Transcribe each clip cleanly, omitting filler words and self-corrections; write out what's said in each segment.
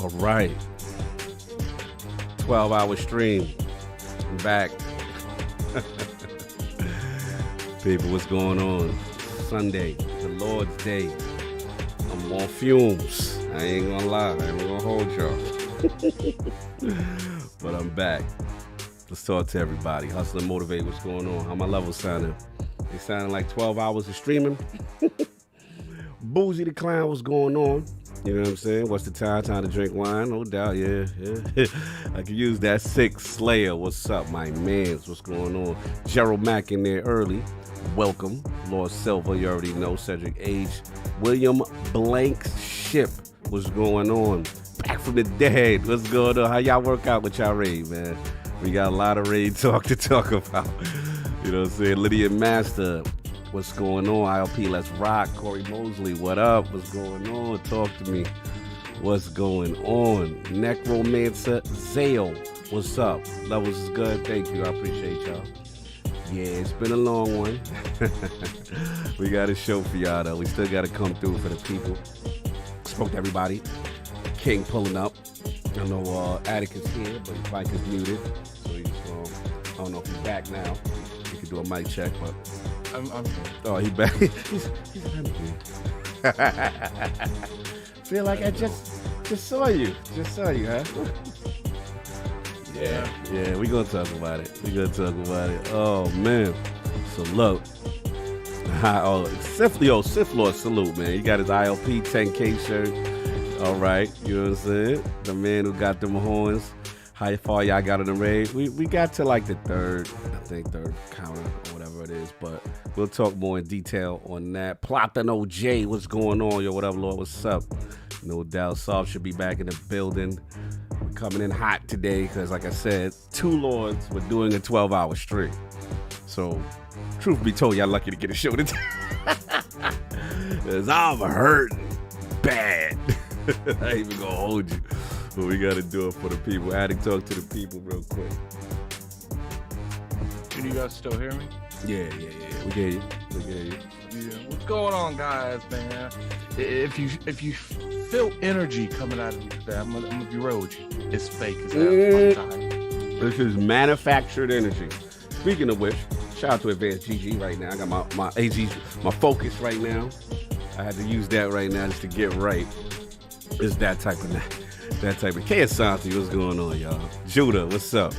All right. 12-hour stream. I'm back. People, what's going on? Sunday, the Lord's Day. I'm on fumes. I ain't gonna lie. I ain't gonna hold y'all. But I'm back. Let's talk to everybody. Hustle and motivate. What's going on? How my levels sounding? They sounding like 12 hours of streaming. Boozy the Clown, what's going on? You know what I'm saying? What's the time? Time to drink wine? No doubt, yeah. I can use that. Six Slayer, what's up, my mans? What's going on? Gerald Mack in there early. Welcome. Lord Silver, you already know. Cedric Age. William Blank Ship, what's going on? Back from the dead, what's going on? How y'all work out with y'all raid, man? We got a lot of raid talk to talk about. You know what I'm saying? Lydia Master, what's going on? ILP, let's rock. Corey Mosley, what up? What's going on? Talk to me. What's going on? Necromancer Zale, what's up? Levels is good. Thank you. I appreciate y'all. Yeah, it's been a long one. We got a show for y'all, though. We still got to come through for the people. Spoke to everybody. King pulling up. I know Atticus here, but his mic is muted. So he's, I don't know if he's back now. You can do a mic check, but... I'm here. Oh, he back. He's feel like I just saw you. Just saw you, huh? Yeah, we gonna talk about it. Oh man. So look. Sith Lord salute, man. He got his ILP 10K shirt. All right, you know what I'm saying? The man who got them horns. How far y'all got in the raid? We got to like the third counter or whatever it is, but we'll talk more in detail on that. Platano J, what's going on? Yo, what up, Lord? What's up? No doubt, Soft should be back in the building. We're coming in hot today because, like I said, two Lords were doing a 12-hour stream. So, truth be told, y'all lucky to get a show today. Because I'm hurting bad. I ain't even gonna hold you. But we gotta do it for the people. I had to talk to the people real quick. Can you guys still hear me? Yeah. We hear you. Yeah. What's going on, guys, man? If you feel energy coming out of me today, I'm gonna be real with you. It's fake as hell. This is manufactured energy. Speaking of which, shout out to Advanced GG right now. I got my AG, my focus right now. I had to use that right now just to get right. It's that type of Santi, what's going on, y'all? Judah, what's up?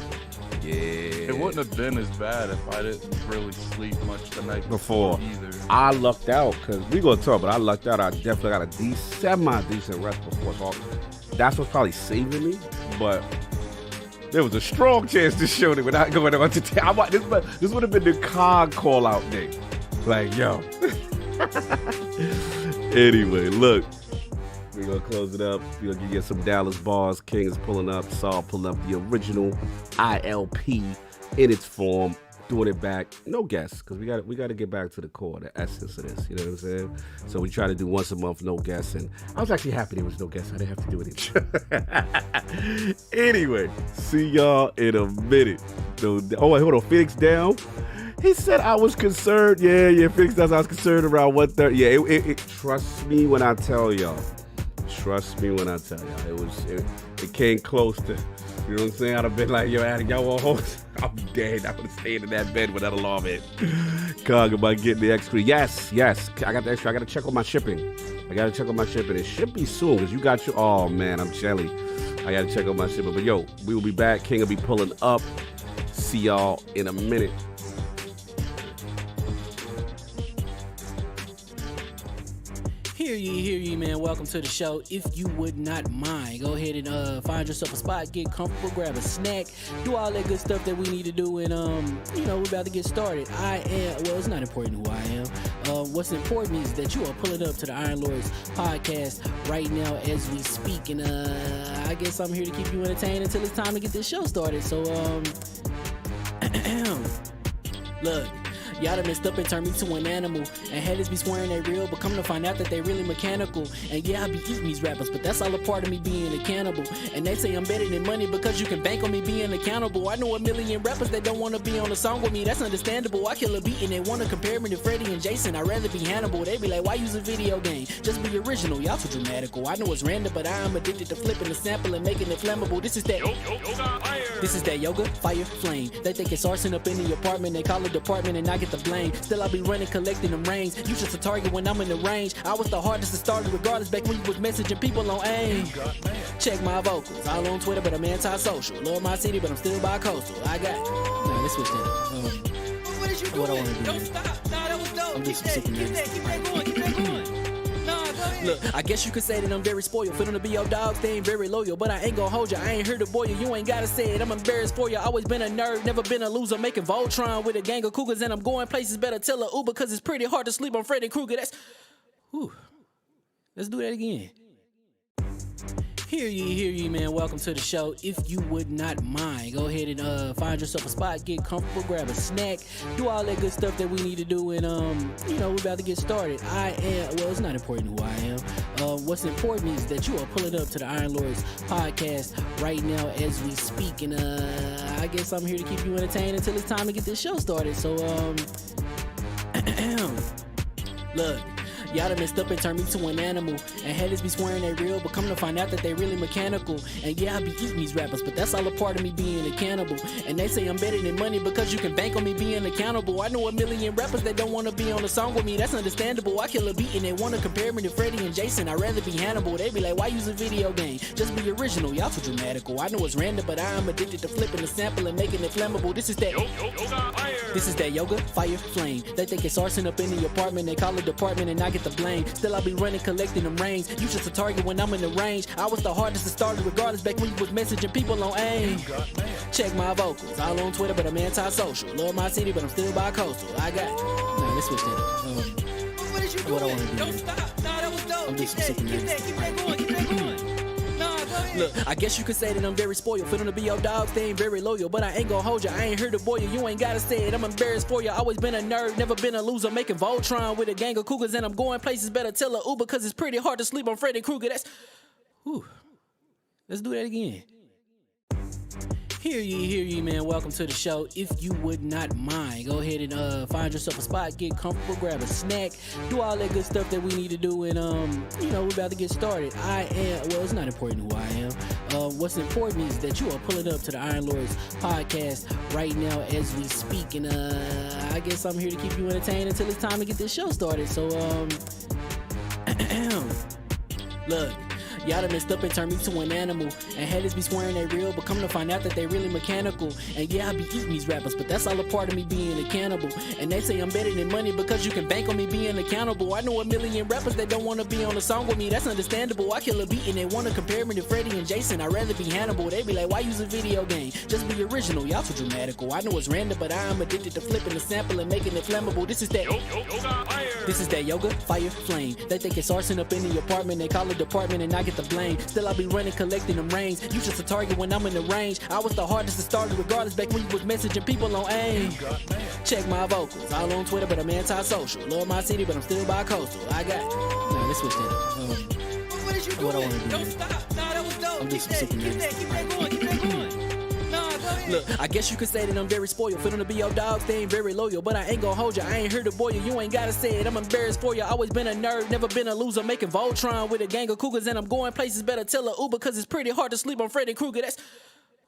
Yeah. It wouldn't have been as bad if I didn't really sleep much the night before either. I lucked out, because we gonna talk, but I lucked out. I definitely got a semi-decent rest before. So that's what's probably saving me, but there was a strong chance to show it without going on to tell. This would have been the COG call-out day. Like, yo. Anyway, look. We're going to close it up. We're going to get some Dallas bars. King is pulling up. Saul pulling up the original ILP in its form. Doing it back. No guests, because we got to get back to the core, the essence of this. You know what I'm saying? So we try to do once a month, no guests. And I was actually happy there was no guests. I didn't have to do it each. Anyway, see y'all in a minute. Oh, wait, hold on. Phoenix down. He said I was concerned. Yeah, Phoenix does. I was concerned around 1:30. Yeah, trust me when I tell y'all. Trust me when I tell y'all, it came close to, you know what I'm saying? I'd have been like, yo, Adam, y'all want host? I'm dead. I would have stayed in that bed with that alarm hit. Cog about getting the extra. Yes. I got the extra. I got to check on my shipping. It should be soon because you got your, oh man, I'm jelly. I got to check on my shipping. But yo, we will be back. King will be pulling up. See y'all in a minute. Hear ye, man. Welcome to the show. If you would not mind, go ahead and find yourself a spot, get comfortable, grab a snack, do all that good stuff that we need to do, and we're about to get started. It's not important who I am. What's important is that you are pulling up to the Iron Lords podcast right now as we speak, and I guess I'm here to keep you entertained until it's time to get this show started. So, look. Y'all done messed up and turned me to an animal. And haters be swearing they real, but come to find out that they really mechanical. And yeah, I be eating these rappers, but that's all a part of me being a cannibal. And they say I'm better than money because you can bank on me being accountable. I know a million rappers that don't want to be on a song with me, that's understandable. I kill a beat and they want to compare me to Freddie and Jason. I'd rather be Hannibal. They be like, why use a video game? Just be original. Y'all too dramatical. I know it's random, but I am addicted to flipping the sample and making it flammable. This is that This is that yoga, fire, flame. They think it's arson up in the apartment. They call it department and I get the blame. Still I be running, collecting them rings. You just a target when I'm in the range. I was the hardest to start regardless back when you was messaging people on AIM. Check my vocals. All on Twitter, but I'm anti-social. Love my city, but I'm still bi-coastal. I got Nah, let's switch that. What is you doing? What I wanna do, Don't man. stop. Nah, that was dope. I'm Keep just that, sick of keep this. that, keep that going, keep that going. Nah, go ahead. Look, I guess you could say that I'm very spoiled. For them to be your dogs, they ain't very loyal. But I ain't gonna hold you, I ain't here to boil you. You ain't gotta say it, I'm embarrassed for you. Always been a nerd, never been a loser. Making Voltron with a gang of cougars. And I'm going places, better tell a Uber. Cause it's pretty hard to sleep on Freddy Krueger. That's... Whew. Let's do that again. Hear ye, man. Welcome to the show. If you would not mind, go ahead and find yourself a spot, get comfortable, grab a snack, do all that good stuff that we need to do, and we're about to get started. It's not important who I am. What's important is that you are pulling up to the Iron Lords podcast right now as we speak, and I guess I'm here to keep you entertained until it's time to get this show started. So look. Y'all done messed up and turned me to an animal. And haters be swearing they real, but come to find out that they really mechanical. And yeah, I be eating these rappers, but that's all a part of me being a cannibal. And they say I'm better than money because you can bank on me being accountable. I know a million rappers that don't want to be on a song with me, that's understandable. I kill a beat and they want to compare me to Freddie and Jason. I'd rather be Hannibal. They be like, why use a video game? Just be original. Y'all too dramatical. I know it's random, but I am addicted to flipping the sample and making it flammable. This is that yoga, fire, flame. They think it's arson up in the apartment. They call it department and I get the blame. Still I be running, collecting them rings. You just a target when I'm in the range. I was the hardest to start regardless back when you was messaging people on AIM. Check my vocals. All on Twitter, but I'm anti-social. Love my city, but I'm still bi-coastal. I got Nah, let's switch that. What is you doing? What I wanna do, Don't man. stop. Nah, that was dope. I'm Keep just that, sick of keep this. that, keep that going, keep that going. Nah, go ahead. Look, I guess you could say that I'm very spoiled. For them to be your dogs, they ain't very loyal. But I ain't gonna hold you, I ain't here to boil you. You ain't gotta say it, I'm embarrassed for you. Always been a nerd, never been a loser. Making Voltron with a gang of cougars. And I'm going places, better tell a Uber. Cause it's pretty hard to sleep on Freddy Krueger. That's... Whew. Let's do that again. Hear ye, man. Welcome to the show. If you would not mind, go ahead and find yourself a spot, get comfortable, grab a snack, do all that good stuff that we need to do, and we're about to get started. It's not important who I am. What's important is that you are pulling up to the Iron Lords podcast right now as we speak, and I guess I'm here to keep you entertained until it's time to get this show started. So look. Y'all done messed up and turned me to an animal. And haters be swearing they real, but come to find out that they really mechanical. And yeah, I be eating these rappers, but that's all a part of me being a cannibal. And they say I'm better than money because you can bank on me being accountable. I know a million rappers that don't want to be on a song with me, that's understandable. I kill a beat and they want to compare me to Freddie and Jason. I'd rather be Hannibal. They be like, why use a video game? Just be original. Y'all too dramatical. I know it's random, but I am addicted to flipping the sample and making it flammable. This is that yoga, fire, flame. They think it's arson up in the apartment. They call it department and I get the blame. Still I be running, collecting them rings. You just a target when I'm in the range. I was the hardest to start regardless back when you was messaging people on AIM. Check my vocals. All on Twitter, but I'm anti-social. Love my city, but I'm still bi-coastal. I got Nah, let's switch that. What is you doing? What I wanna do, Don't man. stop. Nah, that was dope. I'm just Keep that, sick of keep this. that, keep that going, keep that going. Nah, go ahead. Look, I guess you could say that I'm very spoiled. For them to be your dogs, they ain't very loyal. But I ain't gonna hold you, I ain't here to boil you. You ain't gotta say it, I'm embarrassed for you. Always been a nerd, never been a loser. Making Voltron with a gang of cougars. And I'm going places, better tell a Uber. Cause it's pretty hard to sleep on Freddy Krueger. That's...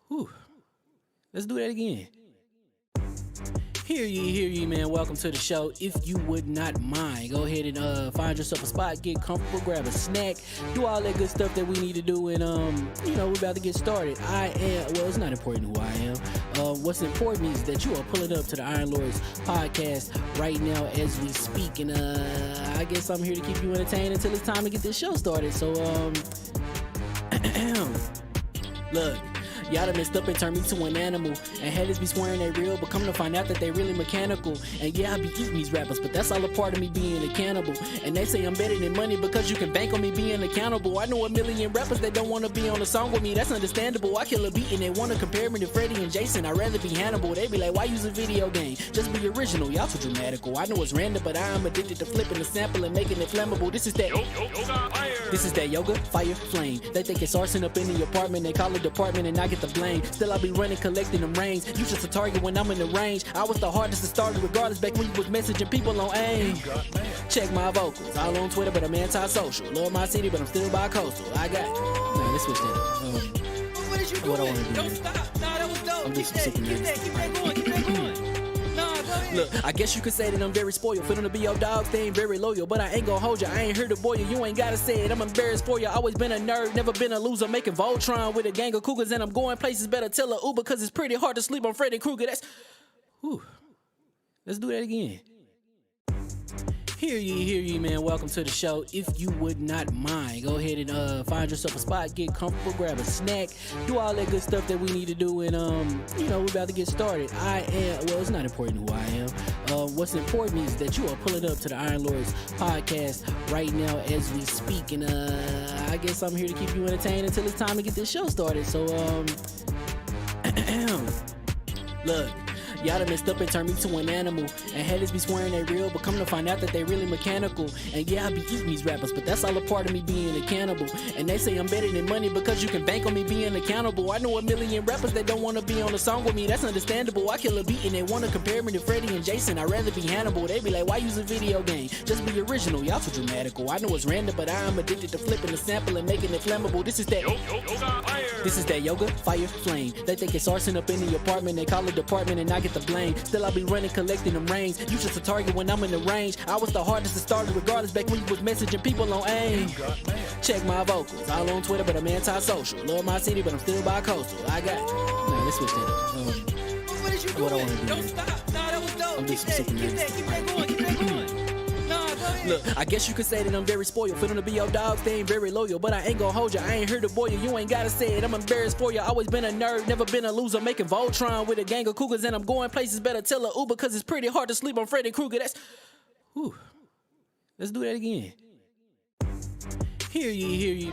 Whew. Let's do that again. Hear ye, man. Welcome to the show. If you would not mind, go ahead and find yourself a spot, get comfortable, grab a snack, do all that good stuff that we need to do, and we're about to get started. It's not important who I am. What's important is that you are pulling up to the Iron Lords podcast right now as we speak, and I guess I'm here to keep you entertained until it's time to get this show started. So look. Y'all done messed up and turned me to an animal. And haters be swearing they real, but come to find out that they really mechanical. And yeah, I be eating these rappers, but that's all a part of me being a cannibal. And they say I'm better than money because you can bank on me being accountable. I know a million rappers that don't want to be on a song with me, that's understandable. I kill a beat and they want to compare me to Freddie and Jason. I'd rather be Hannibal. They be like, why use a video game? Just be original, y'all too dramatical. I know it's random, but I am addicted to flipping the sample and making it flammable. This is that yoga, fire, flame. They think it's arson up in the apartment. They call it department and I get the blame. Still I be running, collecting them rings. You just a target when I'm in the range. I was the hardest to start regardless back when you was messaging people on AIM. Check my vocals. All on Twitter, but I'm anti-social. Love my city, but I'm still bi-coastal. I got... Man, let's switch that up. What is you What I doing? wanna do Don't here. stop. Nah, that was dope. I'm Keep just that, sick of keep this. that, keep that going, keep that going. Nah, go ahead. Look, I guess you could say that I'm very spoiled. For them to be your dogs, they ain't very loyal. But I ain't gonna hold you, I ain't here to boil you. You ain't gotta say it, I'm embarrassed for you. Always been a nerd, never been a loser. Making Voltron with a gang of cougars. And I'm going places, better tell a Uber. Cause it's pretty hard to sleep on Freddy Krueger. That's... Whew. Let's do that again. Hear ye, man. Welcome to the show. If you would not mind, go ahead and find yourself a spot, get comfortable, grab a snack, do all that good stuff that we need to do, and we're about to get started. It's not important who I am. What's important is that you are pulling up to the Iron Lords podcast right now as we speak, and I guess I'm here to keep you entertained until it's time to get this show started. So look. Y'all done messed up and turned me to an animal. And haters be swearing they real, but come to find out that they really mechanical. And yeah, I be eating these rappers, but that's all a part of me being a cannibal. And they say I'm better than money because you can bank on me being accountable. I know a million rappers that don't want to be on a song with me, that's understandable. I kill a beat and they want to compare me to Freddie and Jason. I'd rather be Hannibal. They be like, why use a video game? Just be original, y'all too dramatical. I know it's random, but I am addicted to flipping the sample and making it flammable. This is that yoga, fire, flame. They think it's arson up in the apartment. They call it department and I get the blame. Still I be running, collecting them rings. You just a target when I'm in the range. I was the hardest to start regardless back when you was messaging people on AIM. Check my vocals. All on Twitter, but I'm anti-social. Love my city, but I'm still bi-coastal. I got... Man, let's switch that up. What is you What I doing? wanna do Don't here. stop. Nah, that was dope. I'm Keep just that, sick of keep this. that, keep that going, keep that going. Nah, go ahead. Look, I guess you could say that I'm very spoiled. For them to be your dogs, they ain't very loyal. But I ain't gonna hold you, I ain't here to boil you. You ain't gotta say it, I'm embarrassed for you. Always been a nerd, never been a loser. Making Voltron with a gang of cougars. And I'm going places, better tell a Uber. Cause it's pretty hard to sleep on Freddy Krueger. That's... Whew. Let's do that again. Hear ye.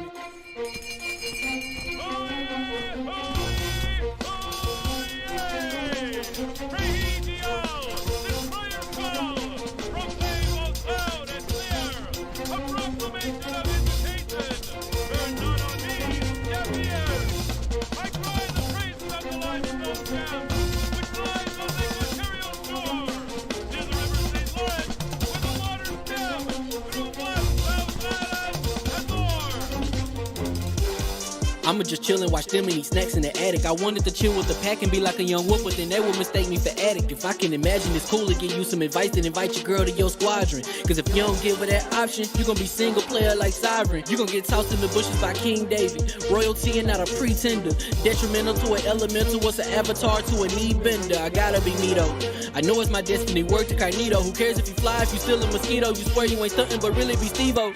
I'ma just chill and watch them and eat snacks in the attic. I wanted to chill with the pack and be like a young wolf, but then they would mistake me for addict. If I can imagine it's cool to give you some advice, then invite your girl to your squadron. Cause if you don't give her that option, you gon' be single player like Sovereign. You gon' get tossed in the bushes by King David. Royalty and not a pretender. Detrimental to an elemental, what's an avatar to a knee bender? I gotta be me though. I know it's my destiny, work to Cognito. Who cares if you fly, if you still a mosquito? You swear you ain't stuntin', but really be Steve-O.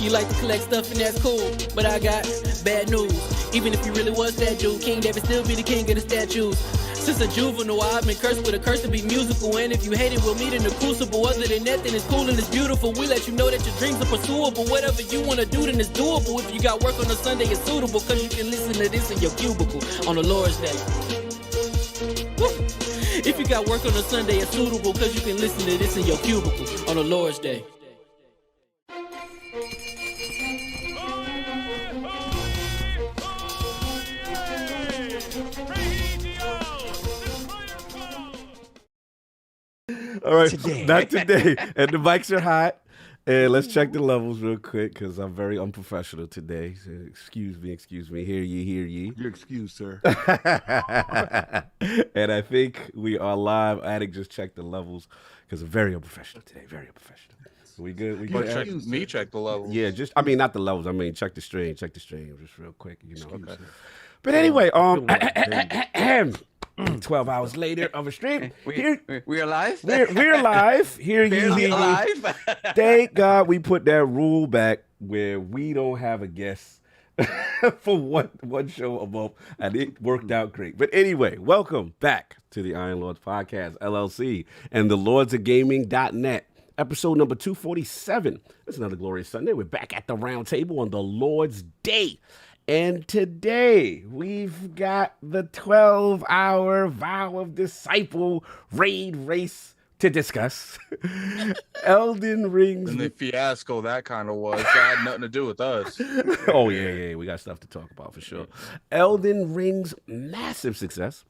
You like to collect stuff and that's cool, but I got bad news. Even if you really was that dude, King David still be the king of the statues. Since a juvenile, I've been cursed with a curse to be musical. And if you hate it, we'll meet in the crucible. Other than that, then it's cool and it's beautiful. We let you know that your dreams are pursuable. Whatever you wanna do, then it's doable. If you got work on a Sunday, it's suitable. Cause you can listen to this in your cubicle on the Lord's Day. Woo. If you got work on a Sunday, it's suitable. Cause you can listen to this in your cubicle on the Lord's Day. All right, not today. And the mics are hot. And let's check the levels real quick because I'm very unprofessional today. So excuse me. Hear ye. You're excused, sir. And I think we are live. Attic just checked the levels because I'm very unprofessional today. Very unprofessional. We good? We good? Check the level. Yeah, not the levels. I mean, check the stream. Just real quick, Okay. But anyway, 12 hours later of a stream. We're alive? We're alive. Hear Barely ye. alive. Thank God we put that rule back where we don't have a guest for one show a month, and it worked out great. But anyway, welcome back to the Iron Lords Podcast, LLC, and the lordsofgaming.net. Episode number 247. It's another glorious Sunday. We're back at the round table on the Lord's Day. And today, we've got the 12-hour Vow of Disciple Raid race to discuss. EldenRing's... And the fiasco that kind of was. That had nothing to do with us. Oh, yeah. We got stuff to talk about for sure. EldenRing's massive success.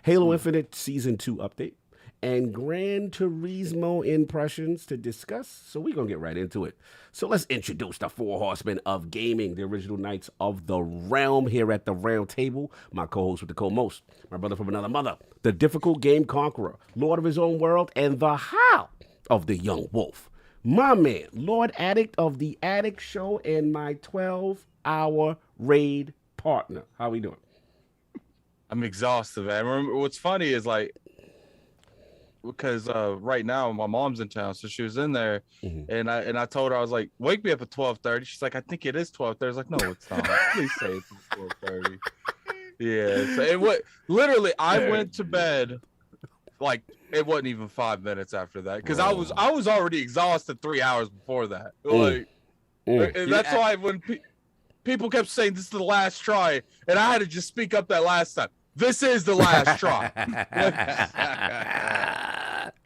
Halo Infinite Season 2 update. And Gran Turismo impressions to discuss. So we're going to get right into it. So let's introduce the four horsemen of gaming, the original Knights of the Realm here at the round table. My co-host with the co-most, my brother from another mother, the difficult game conqueror, Lord of his own world, and the Howl of the Young Wolf. My man, Lord Addict of the Addict Show, and my 12-hour raid partner. How we doing? I'm exhausted, man. Remember, what's funny is like, because right now my mom's in town, so she was in there, and I told her, I was like, wake me up at 12:30. She's like, I think it is 12:30. I was like, no, it's not. Please say it's 12:30. Yeah. So literally I went to bed like it wasn't even 5 minutes after that, because I was already exhausted 3 hours before that. Like, and that's why when people kept saying this is the last try, and I had to just speak up that last time. This is the last try.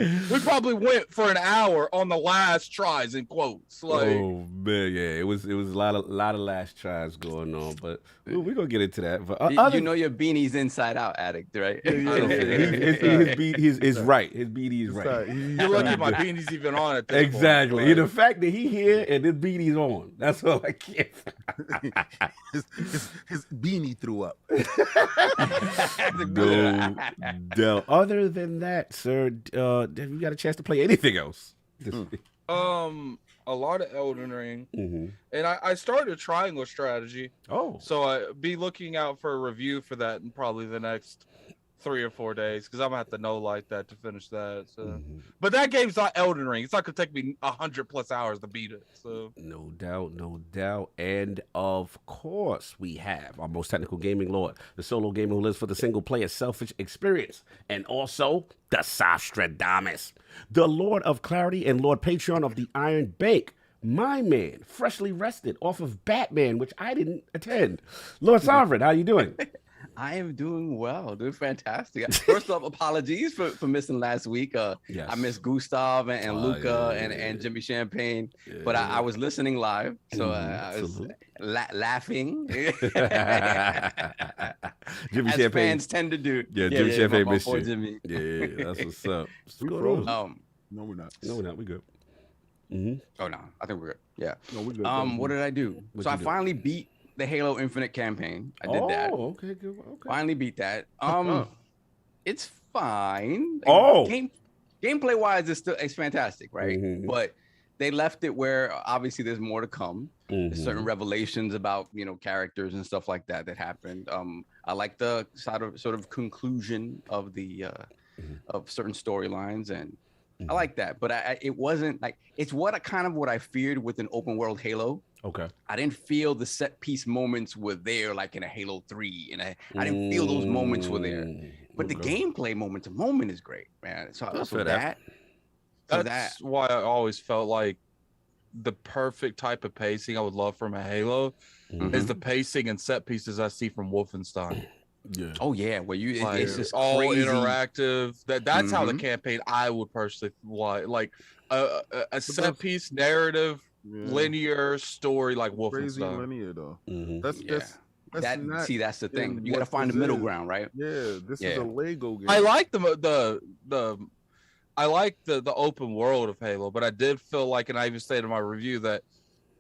We probably went for an hour on the last tries in quotes. Like, oh man, yeah, it was a lot of last tries going on, but we're gonna get into that. But you know your beanie's inside out, Addict, right? His beat is right. His beanie is right. You're lucky my beanie's even on at this exactly. point. The fact that he here and his beanie's on, that's all I care. his beanie threw up. No doubt. Other than that, sir, have you got a chance to play anything else? A lot of Elden Ring, and I started a triangle strategy. Oh, so I be looking out for a review for that in probably the next 3 or 4 days, because I'm gonna have to know like that to finish that. So, but that game's not Elden Ring. It's not gonna take me 100+ hours to beat it. So no doubt. And of course, we have our most technical gaming lord, the solo gamer who lives for the single player selfish experience, and also the Sostradamus, the Lord of Clarity and Lord Patreon of the Iron Bank. My man, freshly rested off of Batman, which I didn't attend. Lord Sovereign, how you doing? I am doing well, doing fantastic. First off, apologies for missing last week. Yes. I missed Gustav and Luca and Jimmy Champagne, but I was listening live, so I was laughing. Jimmy As Champagne fans tend to do. Yeah, Jimmy Champagne missed you. Jimmy. Yeah, that's what's up. No, we're not. No, we're not. We good. Oh no, I think we're good. Yeah. No, we're good. What did I do? So I finally beat the Halo Infinite campaign. I did that. Oh, okay, good. Okay. Finally beat that. It's fine. Gameplay wise, it's fantastic, right? But they left it where obviously there's more to come. There's certain revelations about characters and stuff like that happened. I like the sort of conclusion of the of certain storylines, and I like that. But it wasn't like it's what I feared with an open world Halo. Okay. I didn't feel the set piece moments were there like in a Halo 3, and I didn't feel those moments were there. But the gameplay moment to moment is great, man. So that's why I always felt like the perfect type of pacing I would love from a Halo is the pacing and set pieces I see from Wolfenstein. Yeah. Oh yeah, where it's just all crazy. Interactive. That's how the campaign I would personally like a set piece narrative. Linear story like Wolfenstein. Crazy linear though. That's the thing. You gotta find the middle ground, right? Yeah, this is a Lego game. I like I like the open world of Halo, but I did feel like, and I even stated in my review that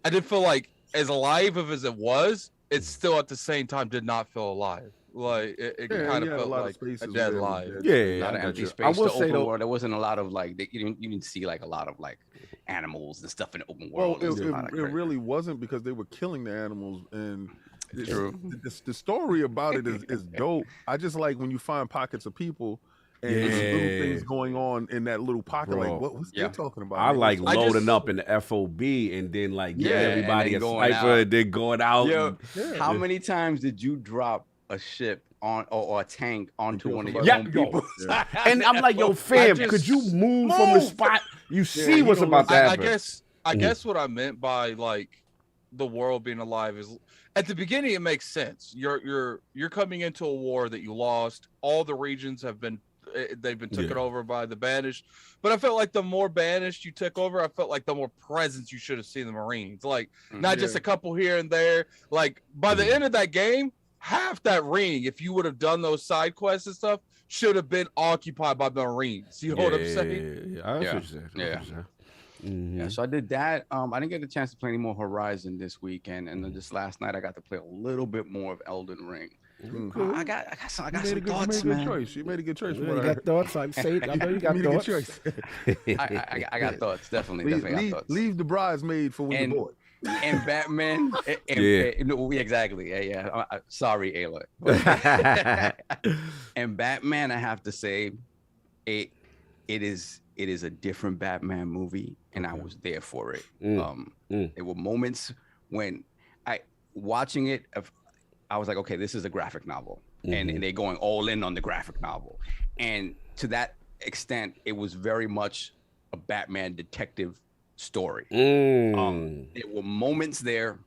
I did feel like as alive as it was, it still at the same time did not feel alive. Like it kind of felt like a dead life. Yeah, a lot of empty space. I will say open world, there wasn't a lot of like you didn't see like a lot of like animals and stuff in the open world. Well, it really wasn't, because they were killing the animals, and true. The story about it is dope. I just like when you find pockets of people and little things going on in that little pocket. Bro. Like, what's they talking about? I like I loading just- up in the FOB and then like Yeah, giving everybody a and then going sniper out. and then going out. Yo, and- how many times did you drop a ship on or a tank onto one of your Yeah, own yo. people? And I'm like, yo, fam, just- could you move from the spot? You see what's about to I happen. I guess what I meant by like the world being alive is at the beginning it makes sense. You're coming into a war that you lost. All the regions have been they've been taken over by the banished. But I felt like the more banished you took over, I felt like the more presence you should have seen the Marines. Like not just a couple here and there. Like by the end of that game, half that ring, if you would have done those side quests and stuff, should have been occupied by the Marines. You know what I'm saying? Yeah, so I did that. I didn't get a chance to play any more Horizon this weekend, and then just last night I got to play a little bit more of Elden Ring. I got some thoughts, man. You made a good choice. You got thoughts. I say it. I know you got thoughts. I got thoughts, definitely got thoughts. Leave the bridesmaid for when you're bored. And Batman, exactly. Yeah. Sorry, Ayla. And Batman, I have to say, it is a different Batman movie, and I was there for it. There were moments when watching it, I was like, okay, this is a graphic novel, and they're going all in on the graphic novel, and to that extent, it was very much a Batman detective story. There were moments there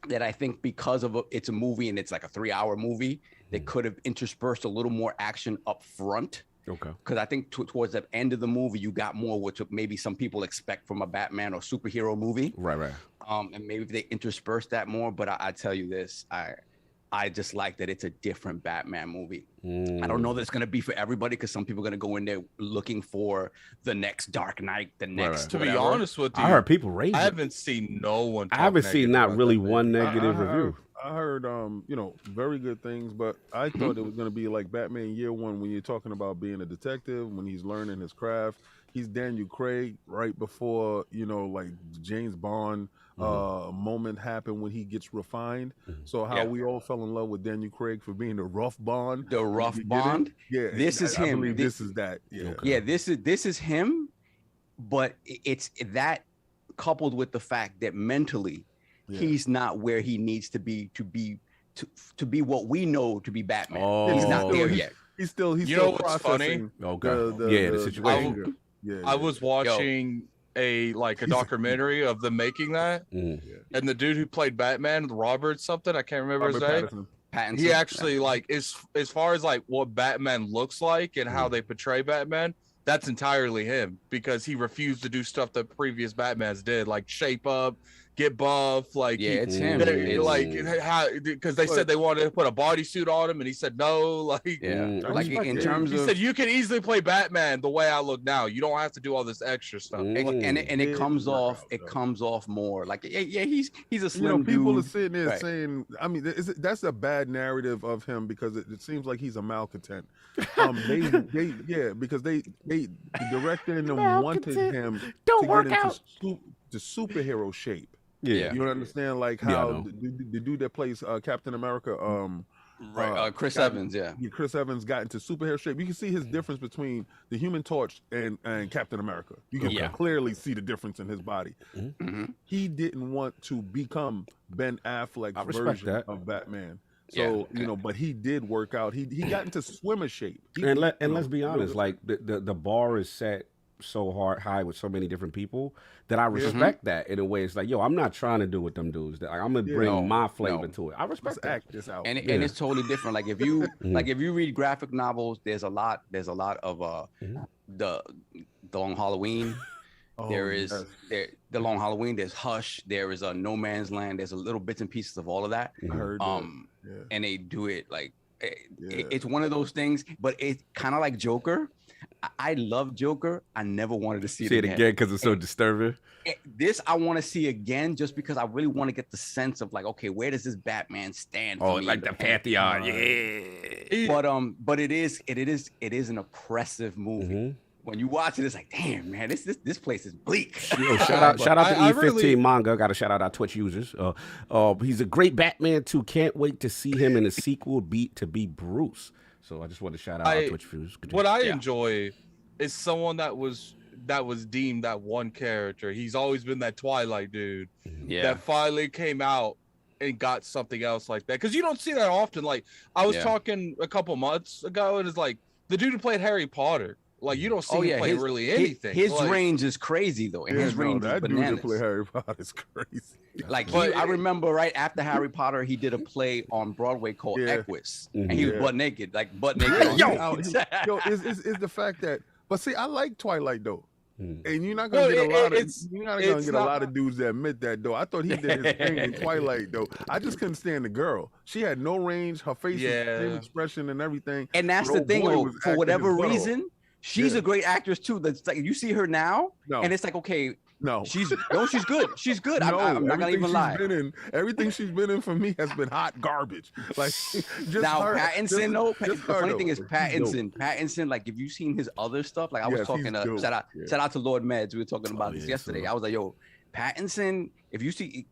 that I think because of it's a movie and it's like a 3-hour movie, they could have interspersed a little more action up front. Okay. Because I think towards the end of the movie, you got more what maybe some people expect from a Batman or superhero movie. Right. And maybe they intersperse that more. But I tell you this, I just like that it's a different Batman movie. I don't know that it's going to be for everybody because some people are going to go in there looking for the next Dark Knight, the next. To be honest with you, I heard people rage. I haven't seen no one. I haven't seen not really one negative review. I heard, very good things, but I thought it was going to be like Batman Year One when you're talking about being a detective, when he's learning his craft. He's Daniel Craig right before, like James Bond moment happened when he gets refined. So how we all fell in love with Daniel Craig for being the rough Bond. The rough Bond? Yeah. This is him. I believe this is that. Yeah. Yeah, this is him, but it's that coupled with the fact that mentally he's not where he needs to be to be what we know to be Batman. He's not there yet. He's still what's funny? The situation. I was watching a documentary of them making that, and the dude who played Batman, Robert something, I can't remember his name. Pattinson. He actually as far as like what Batman looks like and how they portray Batman, that's entirely him because he refused to do stuff that previous Batmans did, like shape up, get buff. Like it's him. Because they said they wanted to put a bodysuit on him, and he said no. Like in terms of, he said you can easily play Batman the way I look now. You don't have to do all this extra stuff. And it comes off. It comes off more like he's a slim people dude. are sitting there saying, I mean, that's a bad narrative of him because it seems like he's a malcontent. Because the director and them wanted him to get into the superhero shape. Yeah, you understand, like how the dude that plays Captain America, Chris Evans, Chris Evans got into superhero shape. You can see his difference between the Human Torch and Captain America. You can clearly see the difference in his body. He didn't want to become Ben Affleck's version of Batman. So but he did work out. He got into swimmer shape. Let's be honest, like the bar is set so high with so many different people that I respect that in a way. It's like, yo, I'm not trying to do what them dudes. I'm gonna bring my flavor to it. I respect that. Act this out, and it's totally different. Like if you if you read graphic novels, there's a lot of the Long Halloween. The Long Halloween. There's Hush. There is a No Man's Land. There's a little bits and pieces of all of that. I heard and they do it like it's one of those things. But it's kind of like Joker. I love Joker. I never wanted to see it again because it's so disturbing. This I want to see again just because I really want to get the sense of like, okay, where does this Batman stand? For me like the Pantheon, But it is an oppressive movie. When you watch it, it's like, damn, man, this place is bleak. Yo, shout out to E15 Manga. Got to shout out our Twitch users. He's a great Batman too. Can't wait to see him in a sequel. To be Bruce. So I just want to shout out our Twitch views. What I enjoy is someone that was deemed that one character. He's always been that Twilight dude that finally came out and got something else like that. Because you don't see that often. Like, I was talking a couple months ago, and it's like the dude who played Harry Potter. Like, you don't see him play really anything. His range is crazy though, and his range is bananas. Dude that play Harry Potter is crazy. Like, I remember right after Harry Potter, he did a play on Broadway called Equus, and he was butt naked. Yo, is the fact that. But see, I like Twilight though. And you're not gonna get a lot of dudes that admit that though. I thought he did his thing in Twilight though. I just couldn't stand the girl. She had no range. Her face, same expression and everything. And that's the thing. For whatever reason, she's a great actress too. That's like you see her now, and it's like okay. No, she's good. She's good. No, I'm not gonna even lie. Everything she's been in for me has been hot garbage. Like just now, her, Pattinson though. The funny thing is Pattinson. Like if you've seen his other stuff, like I was talking to shout out to Lord Meds. We were talking about this yesterday. I was like, yo, Pattinson. If you see,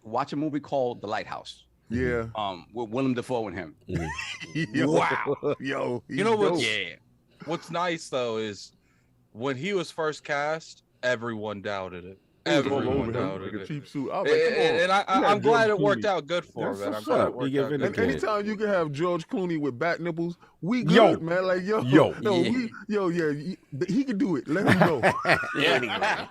watch a movie called The Lighthouse. Yeah. With Willem Dafoe and him. Wow. Yo. You know what? Yeah. What's nice though is when he was first cast, everyone doubted it. Everyone doubted it. Cheap suit. I was like, I'm glad it worked out good for him. Man. I'm glad it worked out good. And anytime you can have George Clooney with bat nipples, we good, man. Like he can do it. Let him go. Anyway,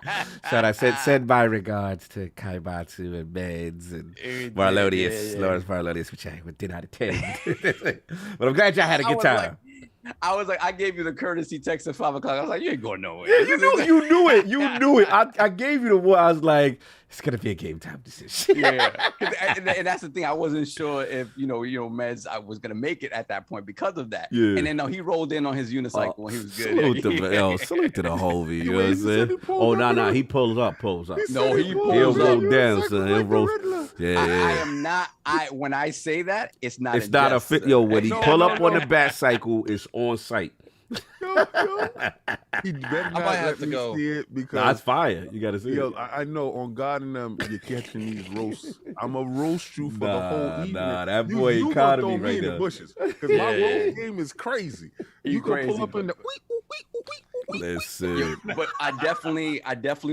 so I said my regards to Kaibatsu and Meds and Varlodius, Lawrence Varlodius, which I did not attend. But I'm glad y'all had a good time. I was like, I gave you the courtesy text at 5 o'clock. I was like, you ain't going nowhere. Yeah, you knew it. You knew it. I gave you the one. I was like, it's gonna be a game time decision. And that's the thing. I wasn't sure if Meds I was gonna make it at that point because of that. Yeah. And then he rolled in on his unicycle when he was good. Salute to the Hovey. You know what I'm saying? Oh no, he pulls up. No, he'll roll down, son. He'll roll. Yeah. I am not. When I say that, it's not. It's not a fit. Yo, when he pull up on the bat cycle, it's on site. He better not let me see it because that's fire. You gotta see it. I know on God and them you're catching these roasts. I'm a roast you for the whole evening. That boy you economy right there. The bushes because my roast game is crazy. You can pull up in the. Listen, but I definitely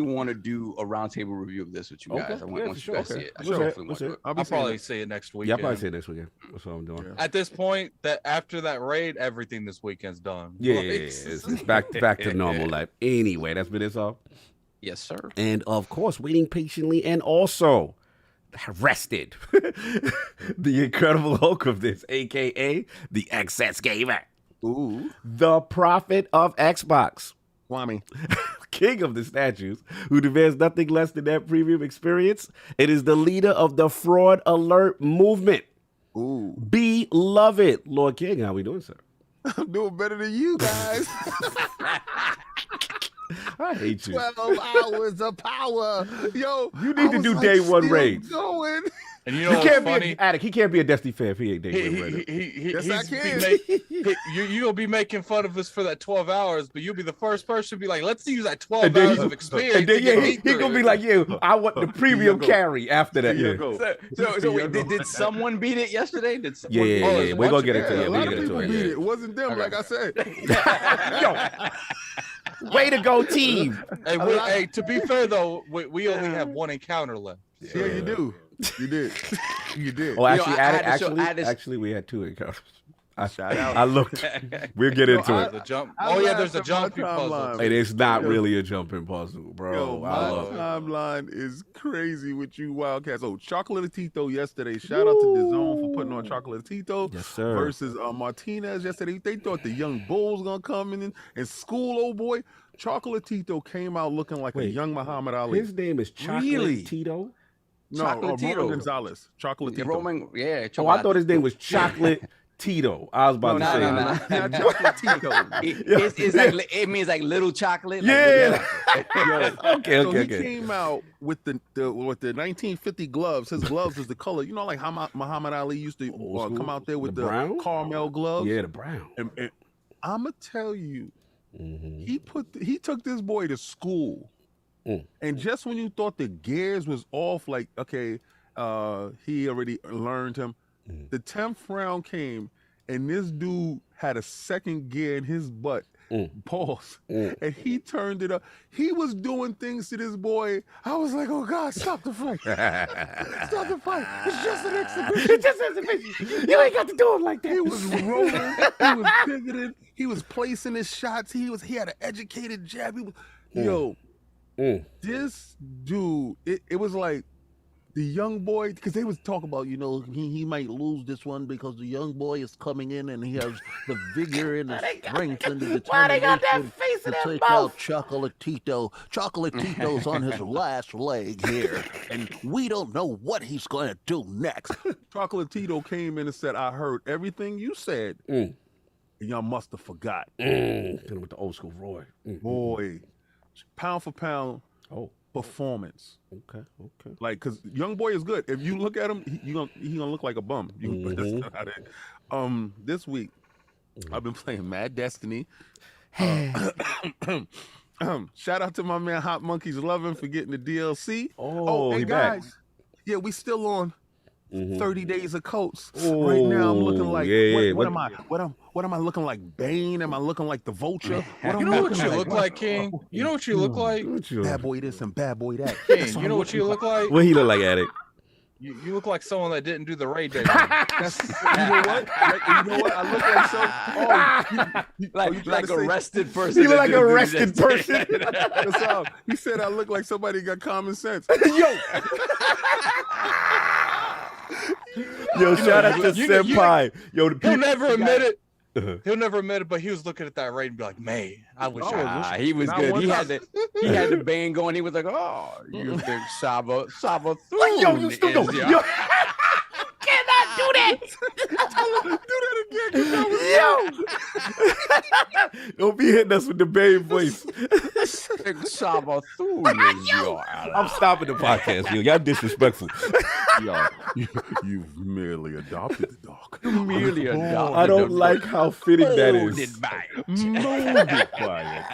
want to do a roundtable review of this with you guys. I want you guys to see it. I'll probably see it next week. Yeah, I'll probably see it next weekend. That's what I'm doing. Yeah. At this point, that after that raid, everything this weekend's done. Yeah, it's back to normal life. Anyway, that's been it all. Yes, sir. And of course, waiting patiently and also rested the Incredible Hulk of this, aka the XS Gamer. Ooh. The prophet of Xbox. Whammy. King of the statues, who demands nothing less than that premium experience. It is the leader of the fraud alert movement. Ooh. Beloved. Lord King, how we doing, sir? I'm doing better than you guys. I hate you. 12 hours of power. Yo, you need to do day one raids. Going. And you know what's funny? Attic, he can't be a Destiny fan if he ain't day one raid. Yes, I can. You'll be making fun of us for that 12 hours, but you'll be the first person to be like, let's use that 12 hours of experience. And then he gonna be like, yeah, I want the premium carry after that. So wait, did someone beat it yesterday? Yeah. We're gonna get into it. A lot of people beat it. It wasn't them, like I said. Yo, way to go, team. Hey, to be fair though, we only have one encounter left. Yeah, you do. You did. You did. Oh, actually, we had two encounters. I looked. We'll get into it. There's a jumping puzzle. It is not really a jumping puzzle, bro. Yo, my timeline is crazy with you Wildcats. Oh, Chocolatito yesterday. Shout out to DAZN for putting on Chocolatito. Yes, sir. Versus Martinez yesterday. They thought the young bull was gonna come in and school old boy. Chocolatito came out looking like a young Muhammad Ali. His name is Chocolatito? No, Roman Gonzalez. Chocolatito. Chocolatito. Oh, I thought his name was Chocolate Tito. I was about to say. No. Not Chocolatito. It's like, it means like little chocolate. Yeah. Okay. He came out with the 1950 gloves. His gloves was the color. You know, like how Muhammad Ali used to come out there with the brown? caramel gloves. Yeah, the brown. And I'm gonna tell you, he took this boy to school. And just when you thought the gears was off, like, okay, he already learned him, the 10th round came, and this dude had a second gear in his butt. Pause. And he turned it up. He was doing things to this boy. I was like, oh God, stop the fight. Stop the fight. It's just an exhibition. It's just an exhibition. You ain't got to do it like that. He was rolling. He was pivoting. He was placing his shots. He had an educated jab. He was, yo, this dude, it was like the young boy, because they was talking about, you know, he might lose this one because the young boy is coming in and he has the vigor and the strength and the determination. Why they got that face in that mouth? Take out Chocolatito. Chocolatito's on his last leg here, and we don't know what he's going to do next. Chocolatito came in and said, I heard everything you said. Y'all must have forgot. With the old school Roy. Boy, pound for pound. Performance. Okay. Like, cause young boy is good. If you look at him, he gonna look like a bum. You can put this out there. This week I've been playing Mad Destiny. Shout out to my man Hot Monkeys 11 for getting the DLC. And guys, back. Yeah, we still on 30 Days of Coats. Right now I'm looking like what am I looking like? Bane? Am I looking like the Vulture? You know what you look like, King? You know what you look like? Bad boy this and bad boy that. King, you know what you look like? What he look like, Addict? You look like someone that didn't do the raid day. You know what? You know what? I look like like arrested person. You look like an arrested person. That's all. He said I look like somebody got common sense. Yo, shout out to Senpai. He'll never admit it. He'll never admit it, but he was looking at that raid and be like, man, I wish he was good. He had the bang going. He was like, oh, you think Saba Yo, you still go. Yo. Cannot do that. Do that again. Yo. Don't be hitting us with the Bane voice. Saba I'm stopping the podcast, yo. Y'all disrespectful. Yo, you've merely adopted the dog. Merely adopted. I don't like how fitting that is. Molded by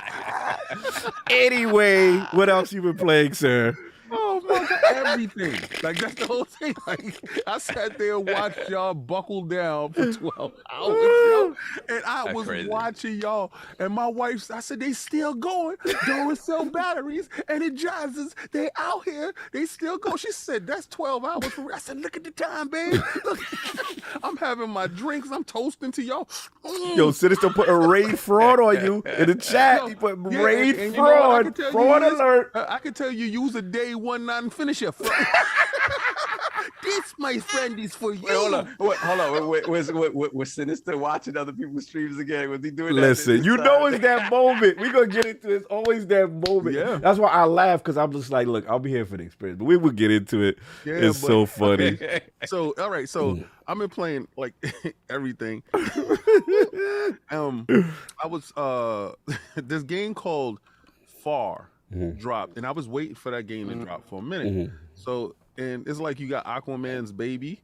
it. Anyway, what else you been playing, sir? Oh my God, everything. Like, that's the whole thing. Like, I sat there and watched y'all buckle down for 12 hours, yo. And I was watching y'all. And my wife, I said, they still going. Don't sell batteries and Energizers. They out here. They still go. She said, that's 12 hours for real. I said, look at the time, babe. Look, I'm having my drinks. I'm toasting to y'all. Yo, Sinister put a raid fraud on you in the chat. He put raid fraud. Fraud alert. I can tell you use a day 1-9 finisher. This, my friend, is for you. Wait, hold on. Was Sinister watching other people's streams again? Was he doing that? Listen, you know it's that moment. We're going to get into it. It's always that moment. Yeah. That's why I laugh, because I'm just like, look, I'll be here for the experience. But we will get into it. Yeah, it's so funny. So, all right. So, I've been playing, like, everything. I was, this game called Far dropped, and I was waiting for that game to drop for a minute. So, and it's like you got Aquaman's baby.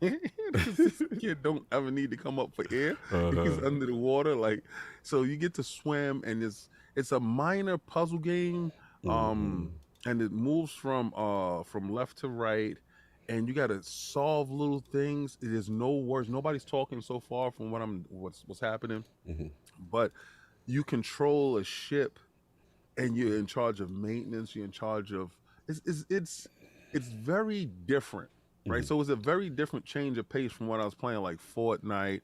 This kid don't ever need to come up for air. He's under the water. Like, so you get to swim, and it's a minor puzzle game. And it moves from left to right, and you got to solve little things. It is no words. Nobody's talking so far from what's happening. But you control a ship, and you're in charge of maintenance. You're in charge of it's very different, right? So it's a very different change of pace from what I was playing, like Fortnite,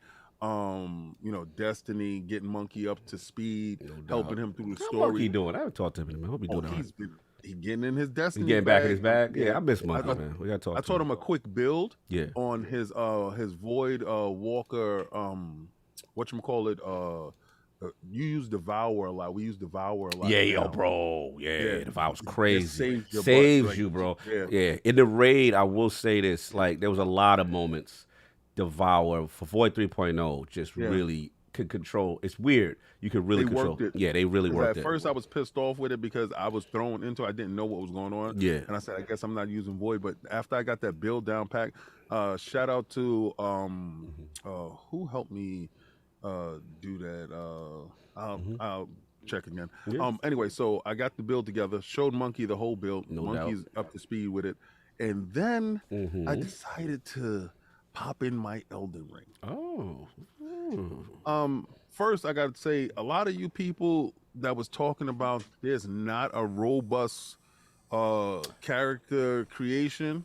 Destiny, getting Monkey up to speed, helping him through the story. What he doing? I haven't talked to him in a minute. I hope he's doing that. He getting in his Destiny. He getting back in his bag. Yeah, I miss Monkey, man. We gotta talk. I taught him a quick build. Yeah. On his Void Walker. Whatchamacallit? You use Devour a lot. We use Devour a lot. Yeah, yo, bro. Yeah, Devour's crazy. It saves you, bro. Yeah. In the raid, I will say this: like, there was a lot of moments. Devour for Void 3.0 just really could control. It's weird. You could really control. Worked it. Yeah, they really worked it. At first, I was pissed off with it because I was thrown into it. I didn't know what was going on. Yeah. And I said, I guess I'm not using Void. But after I got that build down pack, shout out to who helped me do that. I'll check again. Yeah. Anyway, so I got the build together, showed Monkey the whole build. Monkey's up to speed with it. And then I decided to pop in my Elden Ring. Oh. First, I got to say, a lot of you people that was talking about there's not a robust character creation.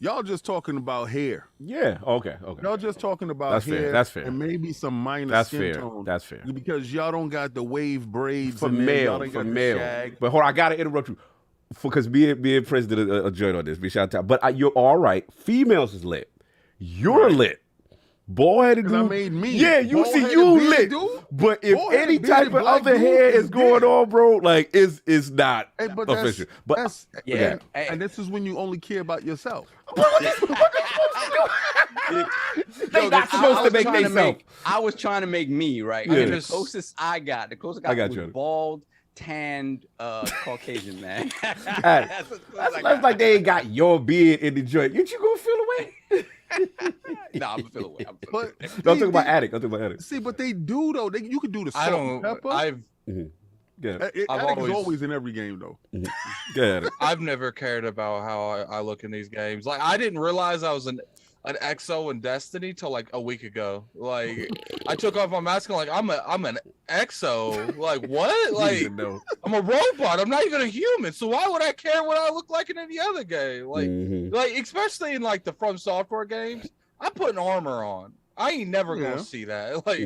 Y'all just talking about hair. Yeah. Okay. Y'all just talking about That's hair. fair. That's fair. And maybe some minor That's skin fair. tone. That's fair. Because y'all don't got the wave braids For in there. male. Y'all ain't For got the male. shag. But hold on, I gotta interrupt you. Because me and Prince did a joint on this. Be shout out. But you're all right. Females is lit. You're lit. Bald-headed dude. I made me. Yeah, you see, Bald-headed you bearded lit. dude? But if Bald-headed any bearded type of black other dude hair is is going dead. on, bro, like it's not Hey, but official. But that's Yeah. and this is when you only care about yourself. they not supposed to make themselves. I was trying to make me, right? Yeah. And the closest I got was you. bald, tanned, Caucasian man. That's like they ain't got your beard in the joint. You gonna feel away? No, I'm gonna feel away. But I'm talking about Attic. See, but they do though. You could do the I salt and don't. pepper. I've Yeah. Attic is always- always in every game though. Got it. I've never cared about how I look in these games. Like I didn't realize I was an EXO in Destiny till like a week ago. Like I took off my mask and like I'm an EXO. Like what? Like I'm a robot. I'm not even a human. So why would I care what I look like in any other game? Like especially in like the From Software games, I'm putting armor on. I ain't never gonna see that. Like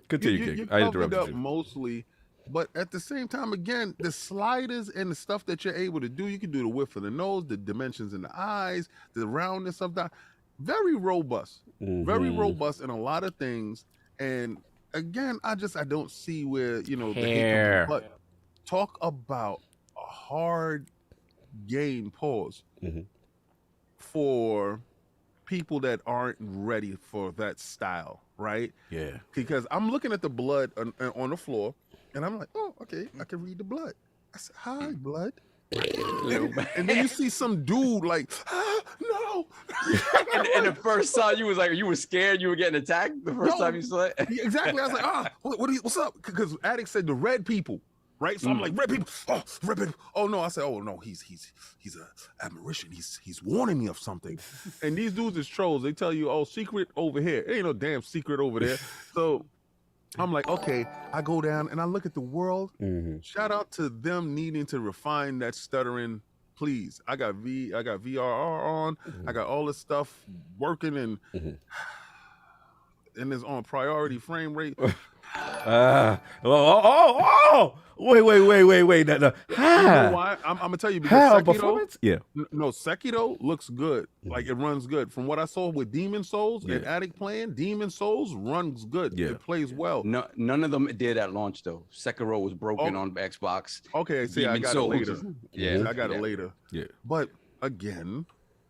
Continue, you King. I covered interrupted up you. mostly, but at the same time, again, the sliders and the stuff that you're able to do, you can do the width of the nose, the dimensions in the eyes, the roundness of that. Very robust, very robust in a lot of things. And again, I don't see where the Hair. hate comes in. But talk about a hard game pause for people that aren't ready for that style, right? Yeah. Because I'm looking at the blood on the floor, and I'm like, oh, okay, I can read the blood. I said, hi, blood. And then you see some dude like, no. and the first time you was like, you were scared you were getting attacked the first time you saw it? Yeah, exactly. I was like, what's up? Because Addict said the red people, right? So I'm like, red people. Oh, red people. Oh no. I said, oh no, he's a admiration. He's warning me of something. And these dudes is trolls. They tell you, oh, secret over here. There ain't no damn secret over there. So I'm like, okay, I go down and I look at the world. Shout out to them needing to refine that stuttering. Please, I got VRR on. I got all this stuff working and it's on priority frame rate. Wait. No. You know why? I'm gonna tell you because Performance? Yeah. No, Sekiro looks good. Like it runs good. From what I saw with Demon Souls and Addict playing, Demon Souls runs good. Yeah. It plays well. No, none of them did at launch though. Sekiro was broken on Xbox. Okay, see, I got it later. Yeah, I got it later. Yeah. But again,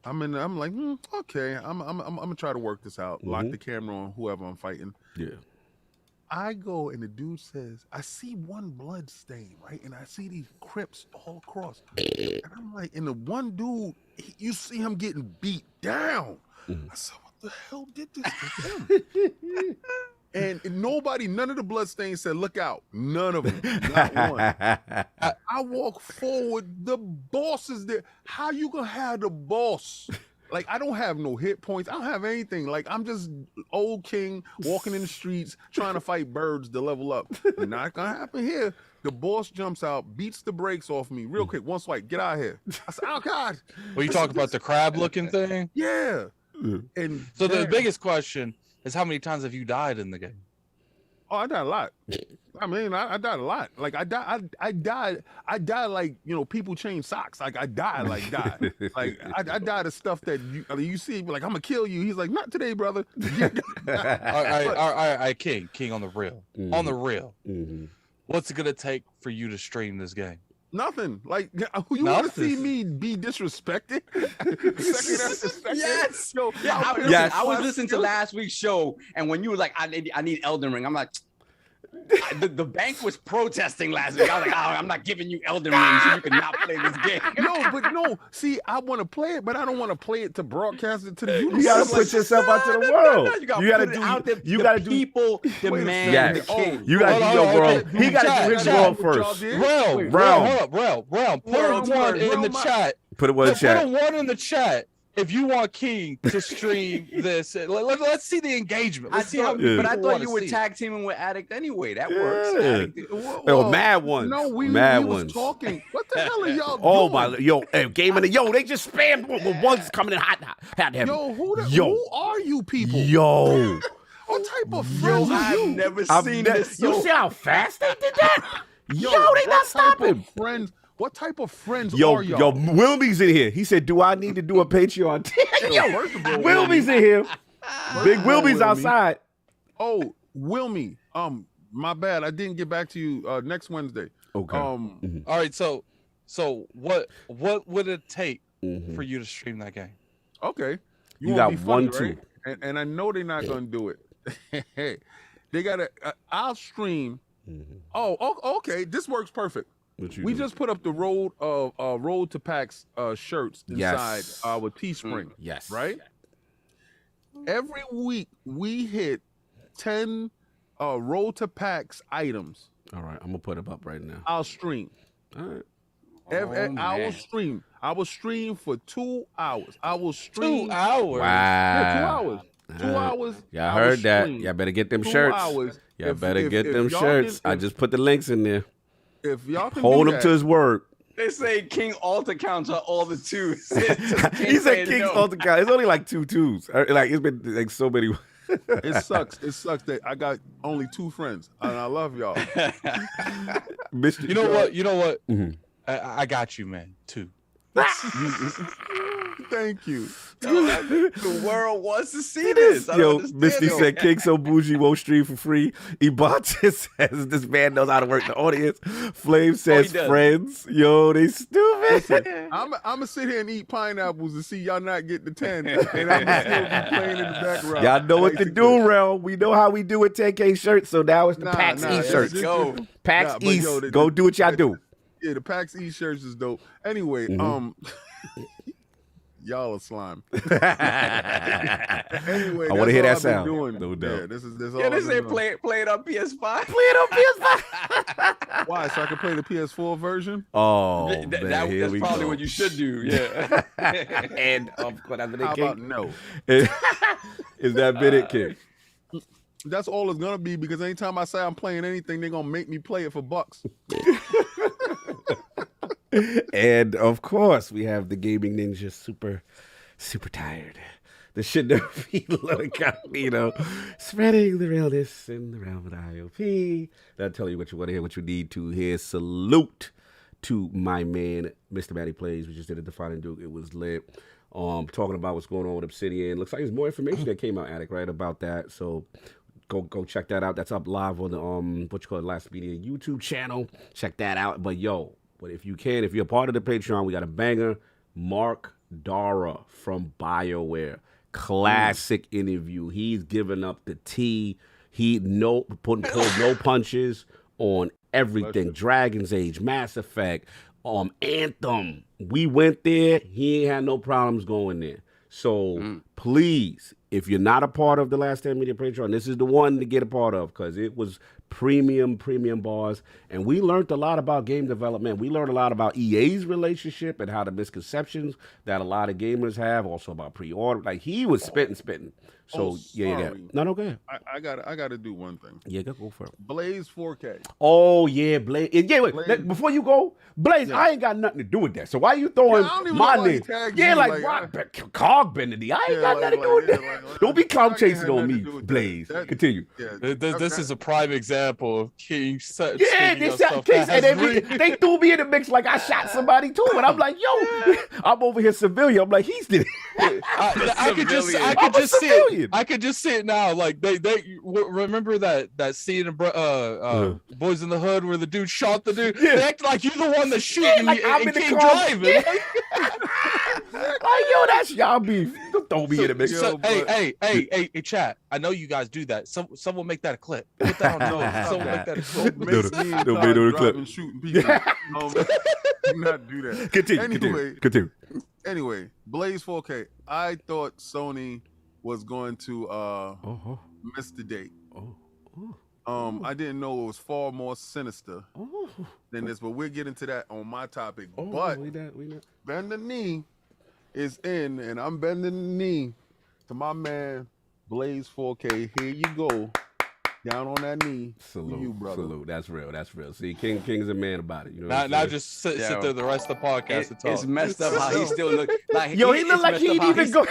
I'm like, okay, I'm gonna try to work this out. Lock the camera on whoever I'm fighting. Yeah. I go and the dude says, I see one blood stain, right? And I see these crypts all across. And I'm like, and the one dude, you see him getting beat down. I said, what the hell did this to him? And none of the blood stains said, look out. None of them. Not one. I walk forward. The boss is there. How you gonna have the boss? Like, I don't have no hit points. I don't have anything. Like, I'm just old king walking in the streets trying to fight birds to level up. Not gonna happen here. The boss jumps out, beats the brakes off me real quick. One swipe, get out of here. I said, oh, God. Well, you talk about the crab looking thing? Yeah. And so the biggest question is how many times have you died in the game? Oh, I died a lot. I mean, I died a lot. Like I died like, people change socks. Like I died. Like I died of stuff that you see, like, I'm gonna kill you. He's like, not today, brother. all right, King on the real. On the real. What's it gonna take for you to stream this game? Nothing. Like, you want to see me be disrespected? Yes. Yo, yes. I was listening to last week's show, and when you were like, I need Elden Ring, I'm like, the bank was protesting last week. I was like, oh, I'm not giving you Elden Ring so you can not play this game. No. See, I want to play it, but I don't want to play it to broadcast it to the universe. You gotta put yourself out to the world. You gotta do out there. You gotta do. People demand the king. You gotta do your world. He gotta do his world first. Realm. Put a one in the chat. Put a one in the chat. Put a one in the chat. if you want King to stream this, let's see the engagement. Let's see how. But I thought you were tag teaming with Addict anyway. That works. Yo, mad ones. No, we was talking. What the hell are y'all Oh doing? my, yo, game of the they just spammed one's coming in hot. Yo, who are you people? Yo. What type of friends are you? I've never seen this. You see how fast they did that? Yo, they not stopping. Friends. What type of friends are Yo, y'all? Wilby's in here. He said, "Do I need to do a Patreon?" Yo, Wilby's in here. Big Wilby's outside. Oh, Wilmy. My bad. I didn't get back to you next Wednesday. Okay. All right. So what would it take for you to stream that game? Okay. You got got one, right? And I know they're not gonna do it. They gotta. I'll stream. Oh, okay. This works perfect. We just put up the road to PAX shirts inside our Teespring. Yes. Right. Every week we hit 10 road to PAX items. All right, I'm gonna put them up right now. I'll stream. All right. I will stream. I will stream for 2 hours. I will stream 2 hours. Wow. Yeah, 2 hours. 2 hours. Y'all heard that. Y'all better get them 2 shirts. hours. Y'all better get them shirts. I just put the links in there. If y'all can hold him to his word. They say King alt accounts are all the twos. He said King's alt account. It's only like 2 twos. Like it's been like so many. It sucks. It sucks that I got only 2 friends, and I love y'all. Mr. You know what? You know what? I got you, man. 2. Thank you. The world wants to see this. Yo, Misty said King so bougie won't stream for free. Ibata says this man knows how to work the audience. Flame says friends. Yo, they stupid. Listen, I'm gonna sit here and eat pineapples and see y'all not get the 10, and I'm gonna still be playing in the background. Y'all know what to do, Rel. We know how we do with 10K shirts, so now it's the PAX East shirts. PAX East, go do what y'all do. Yeah, the PAX East shirts is dope. Anyway, y'all are slime. Anyway, I want to hear that sound. No doubt. Yeah, this all. Yeah, they say play it on PS5. Play it on PS5. Why? So I can play the PS4 version? Oh, man, that's probably what you should do. Yeah. And of course, after How about no? Is that been it, King? That's all it's gonna be, because anytime I say I'm playing anything, they're gonna make me play it for bucks. And of course, we have the gaming ninja super tired. The shit never be LordCognito, spreading the realness in the realm of the ILP. That'll tell you what you want to hear, what you need to hear. Salute to my man, Mr. Matty Plays. We just did a Defining Duke. It was lit. Talking about what's going on with Obsidian. Looks like there's more information that came out, Attic, right, about that. So go check that out. That's up live on the Last Media YouTube channel. Check that out. But if you can, if you're a part of the Patreon, we got a banger. Mark Dara from BioWare. Classic interview. He's giving up the tea. He pulled no punches on everything. Dragon's Age, Mass Effect, Anthem. We went there. He ain't had no problems going there. So please, if you're not a part of the Last Stand Media Patreon, this is the one to get a part of, because it was premium bars. And we learned a lot about game development. We learned a lot about EA's relationship and how the misconceptions that a lot of gamers have, also about pre-order. Like, he was spitting. So yeah. No, go ahead. I gotta do one thing. Yeah, go for it. Blaze 4K. Oh yeah, Blaze. Yeah, wait. Before you go, Blaze, I ain't got nothing to do with that. So why you throwing my name? Yeah, Cog Benedy. I ain't got nothing to do with that. Don't be clout chasing on me, Blaze. Continue. This is a prime example of King. Yeah, they threw me in the mix like I shot somebody too, and I'm like, yo, I'm over here civilian. I'm like, he's the. I could just see it now. Like they remember that scene in Boys in the Hood where the dude shot the dude. Yeah. They act like you're the one that's shooting and keep driving. Yeah. Like, yo, that's y'all beef. Don't throw me in the mix. Hey, chat. I know you guys do that. Someone make that a clip. Put that on notes. Someone make that a clip. Don't be doing a clip. Shooting people. Do not do that. Continue. Anyway, Blaze 4K. I thought Sony was going to miss the date. I didn't know it was far more sinister than this, but we'll get into that on my topic. But we not. bend the knee. is in, and I'm bending the knee to my man Blaze 4K. Here you go. Down on that knee. Salute, you, brother. salute. That's real. That's real. See, King's a man about it. You know. Now just sit there the rest of the podcast and talk. It's messed up how he still look like. Yo, he look like he didn't even go.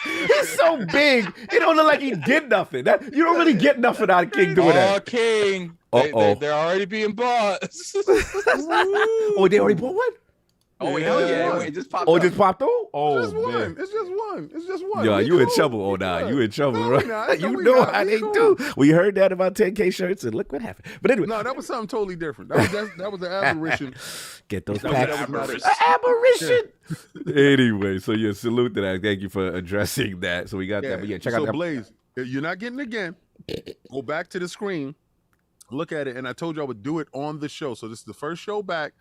He's so big. He don't look like he did nothing. You don't really get nothing out of King doing that. Oh, King. They're already being bought. Oh, they already bought one? Oh, hell yeah. It just popped Oh, up. just popped through? Oh, It's just man. one. It's just one. It's just one. Yo, We you in cool. trouble. Oh, nah, you in trouble, No, right? we not. No, You we know not. how We they cool. do. We heard that about 10K shirts, and look what happened. But anyway. No, that was something totally different. That was an aberration. Get those That packs. was not it. Aberration. Anyway, so yeah, salute to that. Thank you for addressing that. So we got that. But yeah, check out so that. Blaze, you're not getting it again. Go back to the screen, look at it, and I told you I would do it on the show. So this is the first show back.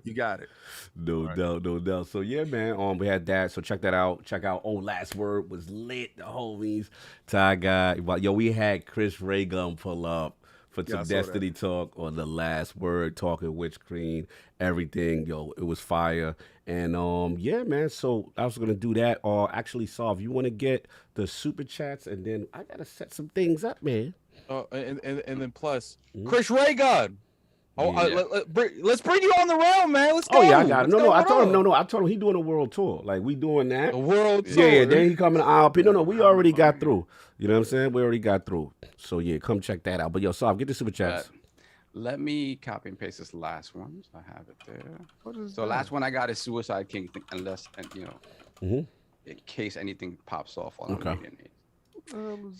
You got it. No doubt, no doubt. So yeah, man. We had that. So check that out. Check out. Oh, Last Word was lit. The homies. Ty guy. Yo, we had Chris Raygun pull up for some Destiny talk on the Last Word, talking witch queen, everything. Yo, it was fire. And yeah, man. So I was gonna do that. Or actually, Solve. You want to get the super chats, and then I gotta set some things up, man. And then plus, Chris Raygun. Oh, let's bring you on the round, man. Let's go. Oh yeah, I got it. No, I told him. No, I told him he doing a world tour. Like we doing that. The world tour. Yeah, then he coming to ILP. No, we already got through. You know what I'm saying? We already got through. So yeah, come check that out. But yo, Solve, get the super chats. Let me copy and paste this last one. So I have it there. What is So that? last one I got is Suicide King, unless, you know, in case anything pops off on the media needs.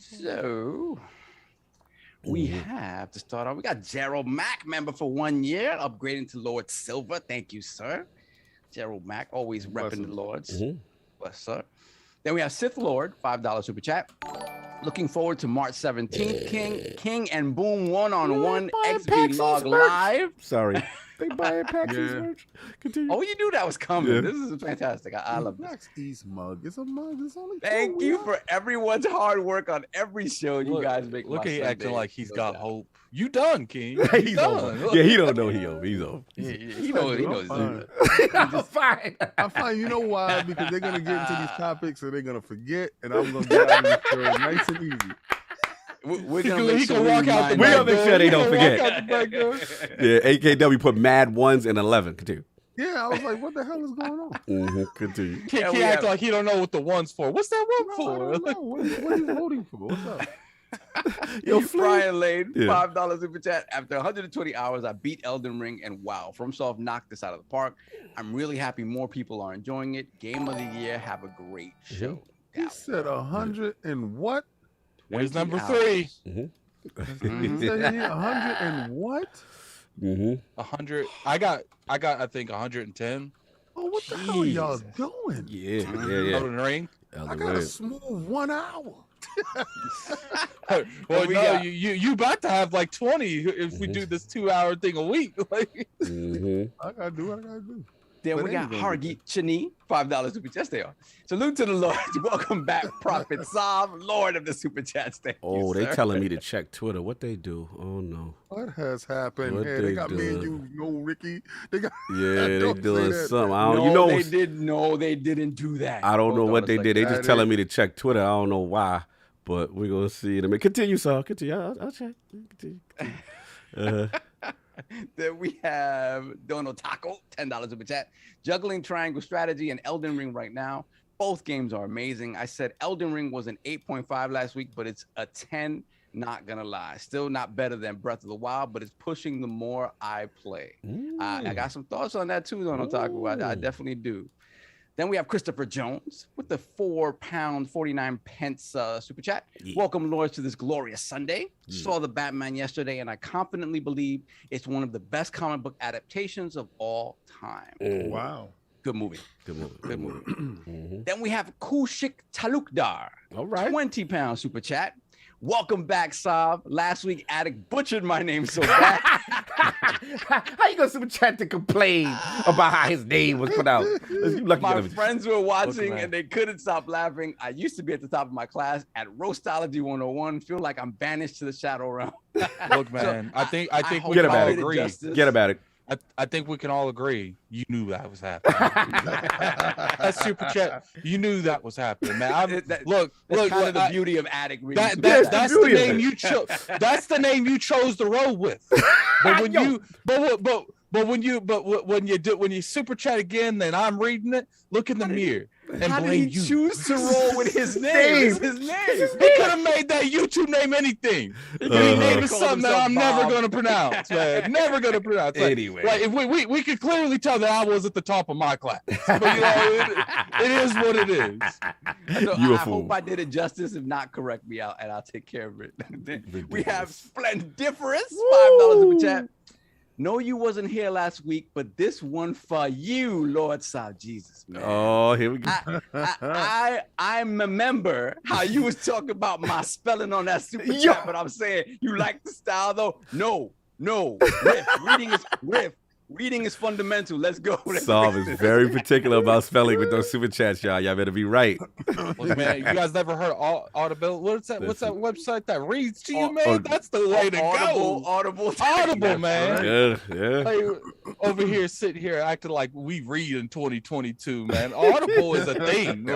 So we have to start off. We got Gerald Mack, member for 1 year, upgrading to Lord Silver. Thank you, sir. Gerald Mack, always repping the Lords. Bless, sir. Then we have Sith Lord, $5 super chat. Looking forward to March 17th. King and Boom one-on-one XP Log Live. Sorry. They buying Pax's merch. Continue. Oh, you knew that was coming. This is fantastic. I love this. Max East mug. It's a mug. It's only Thank you for everyone's hard work on every show you guys make. Look at my he acting Sunday like he's so got down. hope. You done, King. He's over. Yeah, he don't know he over. He's over. He knows. He knows. Fine. Fine. I'm fine. You know why? Because they're gonna get into these topics and they're gonna forget, and I'm gonna get out of this show nice and easy. We're gonna make sure walk out the We gonna back make door. sure they He don't gonna forget. walk out the back door. Yeah, AKW put mad 1s and 11. Continue. Yeah, I was like, what the hell is going on? Continue. He we act have- like he don't know what the one's for. What's that one I for? don't know. What are you voting for? What's up? Yo, Brian Lane, Yeah. $5 super chat. After 120 hours, I beat Elden Ring, and wow, FromSoft knocked this out of the park. I'm really happy more people are enjoying it. Game of the year. Have a great show. He said 100 and what? There's 20 number hours. 3. He said 100 and what? 100. I got. I think 110. Oh, what the hell are y'all doing? Yeah. Elden Ring. I got a smooth 1 hour. Well, we no, got- you about to have like 20 if we do this 2-hour thing a week. Like, I gotta do what I gotta do. Then But we got anyway. Hargeet Chani, $5 super chat. They are. Salute to the Lord. Welcome back, Prophet Sav, Lord of the super chats. Thank you, They sir. telling me to check Twitter. What they do? Oh no. What has happened? What Hey, they they got me and doing? you, Ricky. They got Yeah, they Don't say doing that. something. I No, don't, you know, they did. No, they didn't do that. I don't know Hold on what a they did. They second. just telling me to check Twitter. I don't know why, but we're gonna see it. I mean, continue, Saul. Continue. I'll check. Continue. Then we have Dono Taco, $10 super chat. Juggling Triangle Strategy and Elden Ring right now. Both games are amazing. I said Elden Ring was an 8.5 last week, but it's a 10. Not gonna lie, still not better than Breath of the Wild, but it's pushing the more I play. I got some thoughts on that too, Dono Taco. I definitely do. Then we have Christopher Jones with the £4.49 super chat. Yeah. Welcome, Lords, to this glorious Sunday. Saw the Batman yesterday, and I confidently believe it's one of the best comic book adaptations of all time. Wow. Good movie. Good movie. Good movie. Then we have Kushik Talukdar. All right. £20 super chat. Welcome back, Saab. Last week, Attic butchered my name so bad. How you gonna super chat to complain about how his name was put out? You lucky My you got friends were watching man. and they couldn't stop laughing. I used to be at the top of my class at Roastology 101. Feel like I'm banished to the shadow realm. look, man, I think hope we Get can about all it. agree. Justice. Get about it. I think we can all agree you knew that was happening. That super chat, you knew that was happening, man. Look, kind of the beauty of addict reading. That's the name you chose. That's the name you chose to roll with. But when you super chat again, then I'm reading it. Look in the mirror and how blame did he you. choose to roll with his name? It's his name. He could have made that YouTube name anything. He named it something that I'm never going to pronounce, man. Never going to pronounce. Anyway, like if we could clearly tell that I was at the top of my class. But it is what it is. So I hope I did it justice. If not, correct me out, and I'll take care of it. We have Splendiferous, $5 super chat. No, you wasn't here last week, but this one for you, Lord South Jesus, man. Oh, here we go. I remember how you was talking about my spelling on that super chat, but I'm saying you like the style though. No, reading is fundamental. Let's go. Saul is very particular about spelling with those super chats, y'all. Y'all better be right. Look, man, you guys never heard Audible? What's that website that reads to you, man? That's the way to go. Audible, man. Yeah. Like, over here, sitting here, acting like we read in 2022, man. Audible is a thing.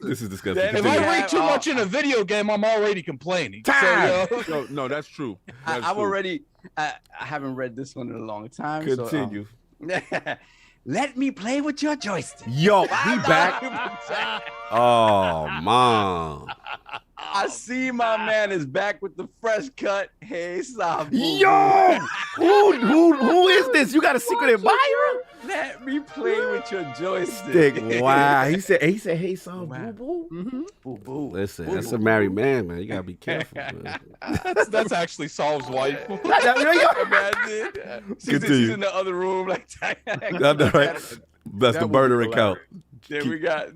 This is disgusting. If I read too much in a video game, I'm already complaining. No, that's true. I haven't read this one in a long time. Continue. So, let me play with your joystick. Yo, we back. Oh, Mom. I see my man is back with the fresh cut. Hey, Sabu. Yo, who is this? You got a secret admirer? Let me play with your joystick. Wow. He said, hey, Saul, Wow. boo boo. Boo boo. Listen, that's a married man, man. You gotta be careful. Man. That's actually Saul's wife. She's in the other room, like That's the burner account. Then we got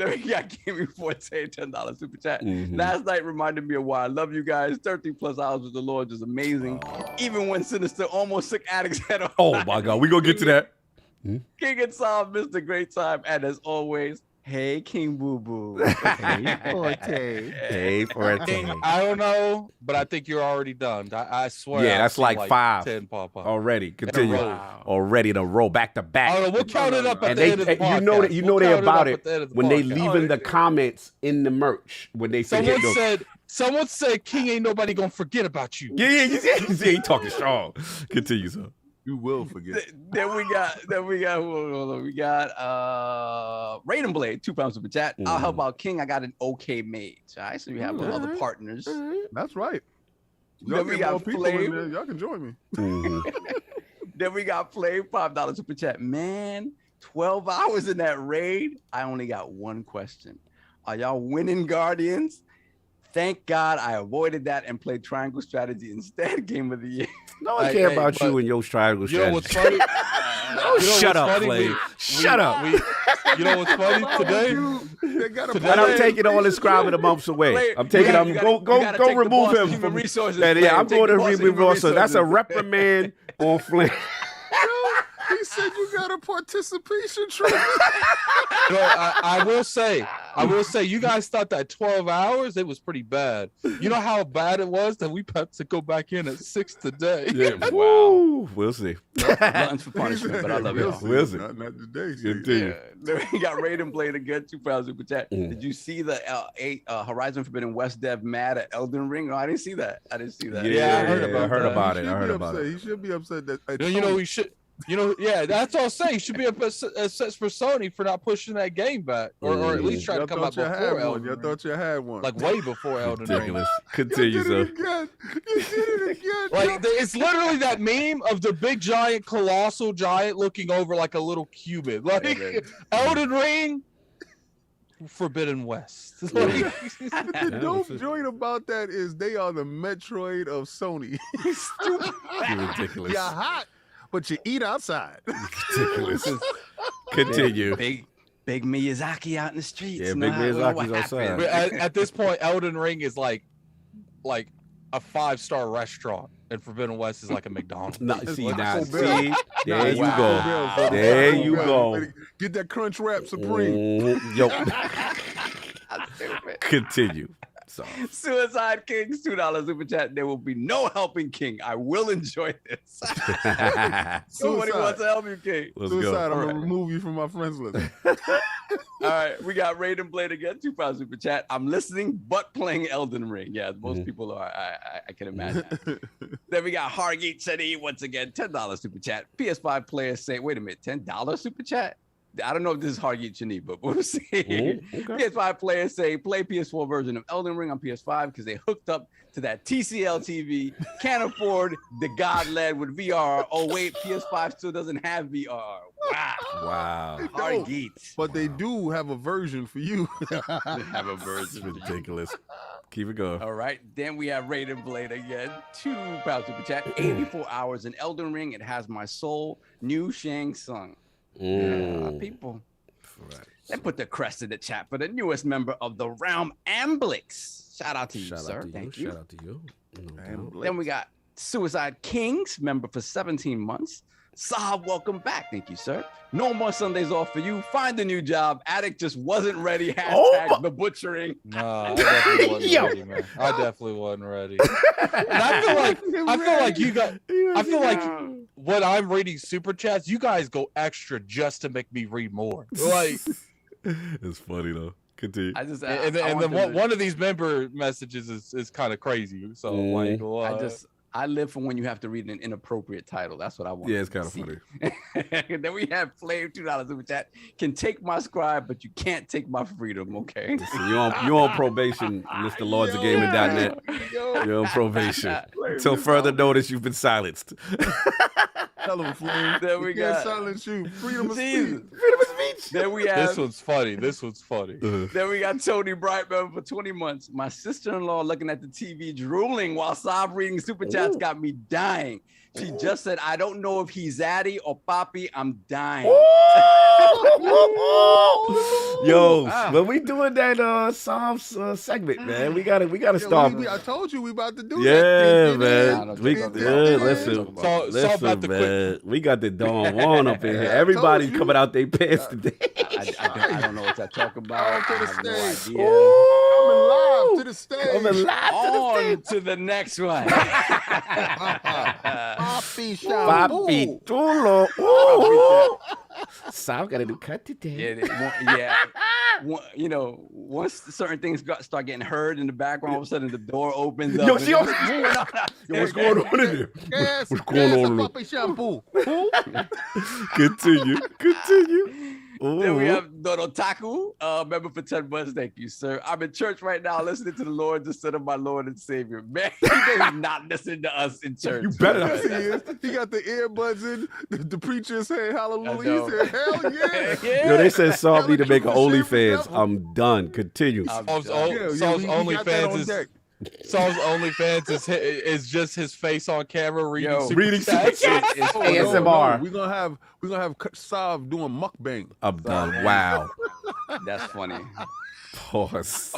Gaming Forte, $10 super chat. Last night reminded me of why I love you guys. 13 plus hours with the Lord is amazing. Even when Sinister almost took Addict's head off. Oh my God, we gonna get to that. King and Saul missed a great time, and as always, hey King Boo Boo. Hey Forte. Hey Forte. I don't know, but I think you're already done. I swear. Yeah, that's like 5 10 pop up already. Continue. Wow. Already to roll back to back. Oh, we'll count it up at And the end of the podcast. you know they about it when they podcast. leaving the comments in the merch when they say Someone said King ain't nobody gonna forget about you. Yeah, he talking strong. Continue, sir. You will forget. Then we got Raiden Blade, £2 super chat. I'll help out King. I got an okay mage. All right, so we have other partners. That's right. Then we got Flame. Y'all can join me. Then we got Flame, $5 super chat. Man, 12 hours in that raid. I only got one question. Are y'all winning Guardians? Thank God I avoided that and played Triangle Strategy instead. Game of the year. No one care about you and your triangle strategy. You know what's funny? Shut up, Flame. Shut up. You know what's funny today? And I'm taking all this Scribe of the months away. I'm taking him. Go remove him from resources. Yeah, I'm going to remove resources. That's a reprimand on Flame. He said you got a participation trophy. I will say, you guys thought that 12 hours, it was pretty bad. You know how bad it was that we had to go back in at 6 today. Yeah, wow. We'll see. Gluttons for punishment, but I love it. We'll see. Not today. Continue. Then we got Raiden Blade again, $2 super chat. Did you see the Horizon Forbidden West dev mad at Elden Ring? No, I didn't see that. Yeah, I heard about it. He should be upset that. You know, he should. You know, yeah, that's all I'm saying. You should be upset for Sony for not pushing that game back, or at least trying to come out before Elden Ring. I thought you had one. Like way before Elden Ring. Continue, sir. You did it again. Like it's literally that meme of the big giant, colossal giant looking over like a little cubit. Like Elden Ring, Forbidden West. The dope joint about that is they are the Metroid of Sony. Stupid. Ridiculous. You're hot, but you eat outside. Ridiculous. Continue. Big Miyazaki out in the streets. Yeah, Big Miyazaki's outside. At this point, Elden Ring is like a 5-star restaurant, and Forbidden West is like a McDonald's. There you go. There you go. Get that Crunch Wrap Supreme. Yo. Continue. Suicide Kings, $2 super chat. There will be no helping King. I will enjoy this. Nobody wants to help you, King. Suicide, I'm going to remove you from my friends list. All right, we got Raiden Blade again, $2 super chat. I'm listening, but playing Elden Ring. Yeah, most people are. I can imagine. Then we got Hargeet Chetty once again, $10 super chat. PS5 players say, wait a minute, $10 super chat? I don't know if this is Hargeet Chetty, but we'll see. Okay. PS5 players say, play PS4 version of Elden Ring on PS5 because they hooked up to that TCL TV, can't afford the God LED with VR. Oh, wait, PS5 still doesn't have VR. Wow. Hargeet. But they do have a version for you. They have a version. Ridiculous. Keep it going. All right. Then we have Raiden Blade again. £2 super chat. 84 hours in Elden Ring. It has my soul. New Shang Tsung. People. Right. They put the crest in the chat for the newest member of the Realm, Amblix. Shout out to you, sir. Thank you. Shout out to you. Then we got Suicide Kings, member for 17 months. Sahab, welcome back. Thank you, sir. No more Sundays off for you. Find a new job. Addict just wasn't ready. Hashtag the butchering. Nah, I definitely wasn't ready, man. I definitely wasn't ready. And I feel like when I'm reading super chats, you guys go extra just to make me read more. Like, it's funny though. Continue. And then one of these member messages is kind of crazy. So like, I live for when you have to read an inappropriate title. That's what I want. Yeah, it's kind of funny. Then we have Flame, $2 super chat. Can take my scribe, but you can't take my freedom, okay? Listen, you on probation, Mr. Lords of Gaming.net. You're on probation. Until further notice, you've been silenced. Tell him, Flame. Then we got silence you. Freedom of speech. Freedom of speech. Then we have this one's funny. Then we got Tony Bright, member for 20 months. My sister-in-law looking at the TV drooling while Saab reading super chats got me dying. She just said, I don't know if he's Zaddy or Poppy. I'm dying. Yo, when we doing that Psalms segment, man, we gotta start. I told you we about to do that. Man. Listen, man. We got the Dawn Juan up in here. Everybody's coming out their pants today. I don't know what y'all talking about. I have no idea. Coming live to the stage. On to the next one. Papi shampoo. Papi Tulo. Sal got a new cut today. You know, once certain things start getting heard in the background, all of a sudden the door opens up. Yo, what's going on in there? Yes, what's going on? Papi shampoo. Continue. Then we have Donotaku, member for 10 months. Thank you, sir. I'm in church right now listening to the Lord instead of my Lord and Savior. Man, he does not listen to us in church. You better not. He got the earbuds in. The preacher saying hallelujah. He said, hell yeah. Yo, they said Saul need to make an OnlyFans. I'm done. Continue. Saul's OnlyFans is just his face on camera reading super chats. ASMR. We're gonna have Sav doing mukbang. I'm done. Wow. That's funny. Pause.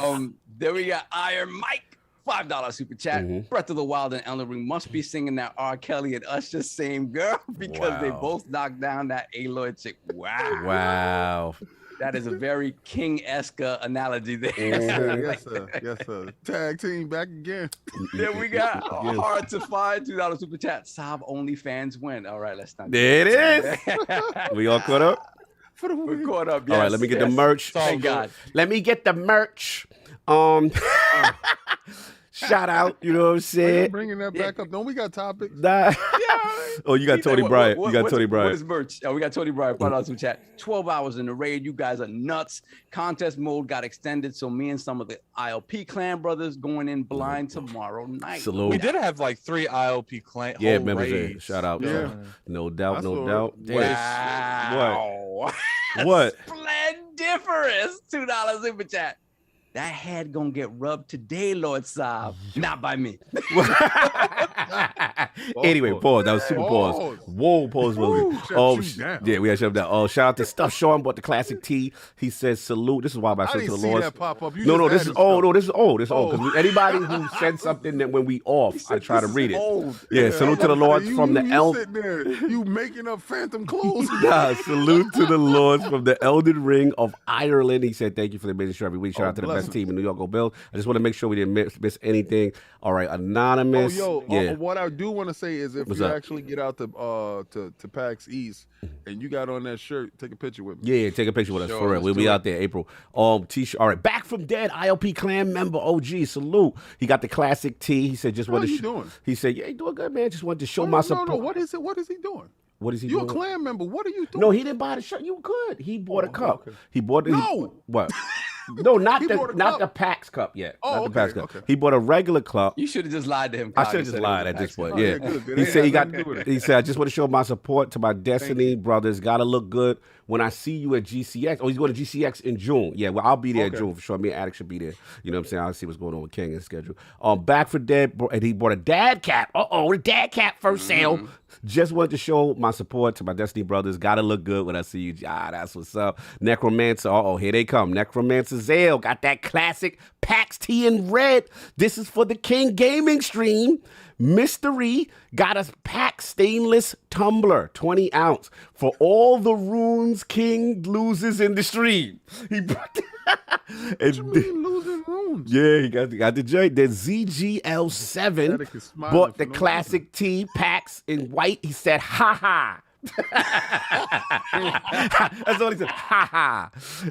Then we got Iron Mike, $5 super chat. Breath of the Wild and EldenRing must be singing that R. Kelly and Usher same girl because they both knocked down that Aloy chick. Wow. That is a very King-esque analogy there. Yes, sir. Tag team back again. Then we got Hard to Find, $2 super chat. Saab OnlyFans win. All right, let's not. There it is. We all caught up? We're caught up, yes. All right, let me get the merch. Thank God. Let me get the merch. Shout out, you know what I'm saying? Bringing that back up. Don't we got topics? Oh, you got Tony Bryant. You got Tony Bryant. What is merch? Oh, we got Tony Bryant. $5 super chat. 12 hours in the raid. You guys are nuts. Contest mode got extended, so me and some of the ILP clan brothers going in blind tomorrow night. Salute. We did have like 3 ILP clan. Members. Shout out. Yeah. No doubt. Wow. What? Splendiferous. $2 super chat. That head gonna get rubbed today, Lord Saab. Not by me. Anyway, pause. That was super pause. Whoa, pause, Willie. Yeah, we gotta shut him down. Oh, shout out to Stuff Sean bought the classic tee. He says salute. This is why I said to the Lord. That pop up. This is old. This is old. Because anybody who said something that when we off, I try to read it. Old. Yeah, salute to the Lords from the Elden. You making up phantom clothes. Salute to the Lords from the Elden Ring of Ireland. He said thank you for the amazing show every week. Shout out to the best best team in New York. Go Bills. I just want to make sure we didn't miss anything. All right, Anonymous. What I do want to say is if you actually get out to PAX East and you got on that shirt, take a picture with me. Yeah, take a picture with us for real. We'll be out there April. T-shirt. All right, back from dead. ILP clan member. OG salute. He got the classic tee. He said just wanted to. Doing? He said, yeah, he doing good, man. Just wanted to show my support. No. What is it? What is he doing? What is he doing? You're a clan member. What are you doing? No, he didn't buy the shirt. You could. He bought a cup. Okay. He bought what? No, not the PAX cup yet. Not the PAX cup. He bought a regular cup. You should have just lied to him. I should have just lied at this point. Yeah. Good. He said he said I just want to show my support to my Destiny brothers. Gotta look good when I see you at GCX. Oh, he's going to GCX in June. Yeah, well, I'll be there in June for sure. Me and Attic should be there. You know what I'm saying? I'll see what's going on with King and his schedule. Back for dead, and he bought a dad cap. The dad cap first sale. Just wanted to show my support to my Destiny brothers. Gotta look good when I see you. That's what's up. Necromancer. Here they come. Necromancer Zale got that classic PAX tee in red. This is for the King Gaming stream. Mystery got a PAX stainless tumbler, 20 ounce, for all the runes King loses in the stream. He brought what you mean losing runes? Yeah, he got the joint. Then ZGL7 bought the classic tee, PAX in white. He said, ha ha. That's all he said. Ha ha.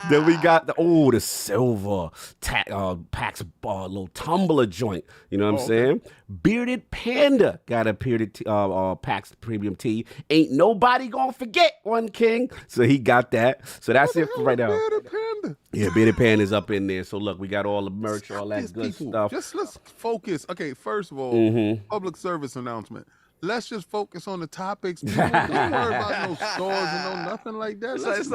Then we got the silver PAX little tumbler joint. You know what I'm saying? Bearded Panda got a bearded PAX premium tee. Ain't nobody gonna forget one King. So he got that. So that's it for right now. Bearded Panda? Yeah, Bearded Panda's up in there. So look, we got all the merch, all that good stuff. Just let's focus. Okay, first of all, public service announcement. Let's just focus on the topics. Don't worry about no stores and no nothing like that. It's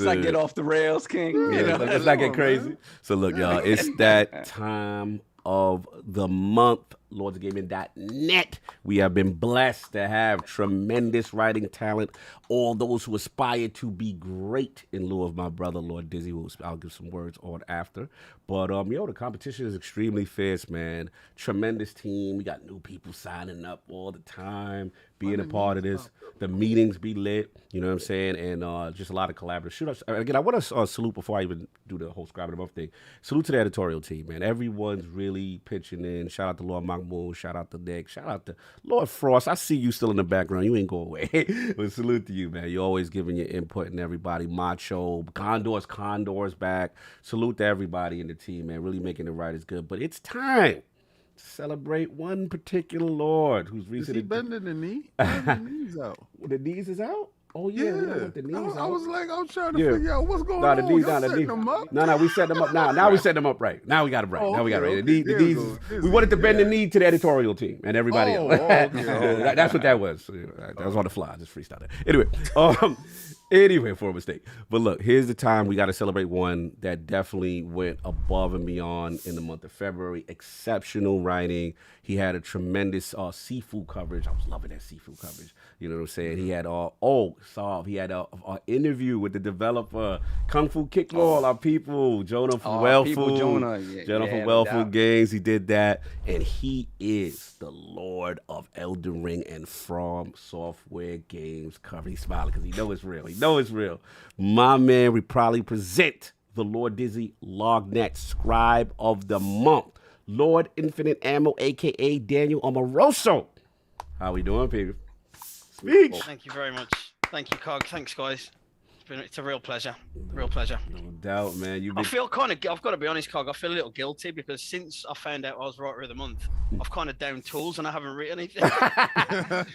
like get off the rails, King. Yeah, let's not get crazy. So look, y'all, it's that time of the month. LordsGaming.net. We have been blessed to have tremendous writing talent. All those who aspire to be great in lieu of my brother, Lord Dizzy, who I'll give some words on after. But, the competition is extremely fierce, man. Tremendous team. We got new people signing up all the time, being a part of this. The meetings be lit, you know what I'm saying? And just a lot of collaborative shoot-ups. Again, I want to salute before I even do the whole Scribe of the Month thing. Salute to the editorial team, man. Everyone's really pitching in. Shout out to Lord Mahmoud. Shout out to Nick. Shout out to Lord Frost. I see you still in the background. You ain't go away. But salute to you, man. You're always giving your input and everybody. Macho, Condor's back. Salute to everybody in the team, man. Really making the writers good. But it's time to celebrate one particular Lord who's recently... Is he bending the knee? The knees out. The knees is out? Oh, yeah. The knees I was trying to figure out what's going on. The knees, them up? No, we set them up. Now we set them up right. Now we got them right. Now we got it right. The knees, we wanted to bend the knee to the editorial team and everybody else. That's what that was. That was on the fly. I just freestyled it. Anyway, for a mistake. But look, here's the time we got to celebrate one that definitely went above and beyond in the month of February. Exceptional writing. He had a tremendous seafood coverage. I was loving that seafood coverage. You know what I'm saying? He had he had an interview with the developer, Kung Fu Kickball, our people, Jonah from Wellfood. Jonah from Wellfood Games. He did that. And he is the Lord of EldenRing and From Software Games cover. He's smiling because he know it's real. He know it's real. My man, we probably present the Lord Dizzy Lognet Scribe of the Month. Lord Infinite Ammo, a.k.a. Daniel Amoroso. How we doing, people? Speak. Thank you very much. Thank you, Cog. Thanks, guys. It's a real pleasure. Real pleasure. No doubt, man. I feel kind of, I've got to be honest, Cog, I feel a little guilty because since I found out I was writer of the month, I've kind of down tools and I haven't written anything. I've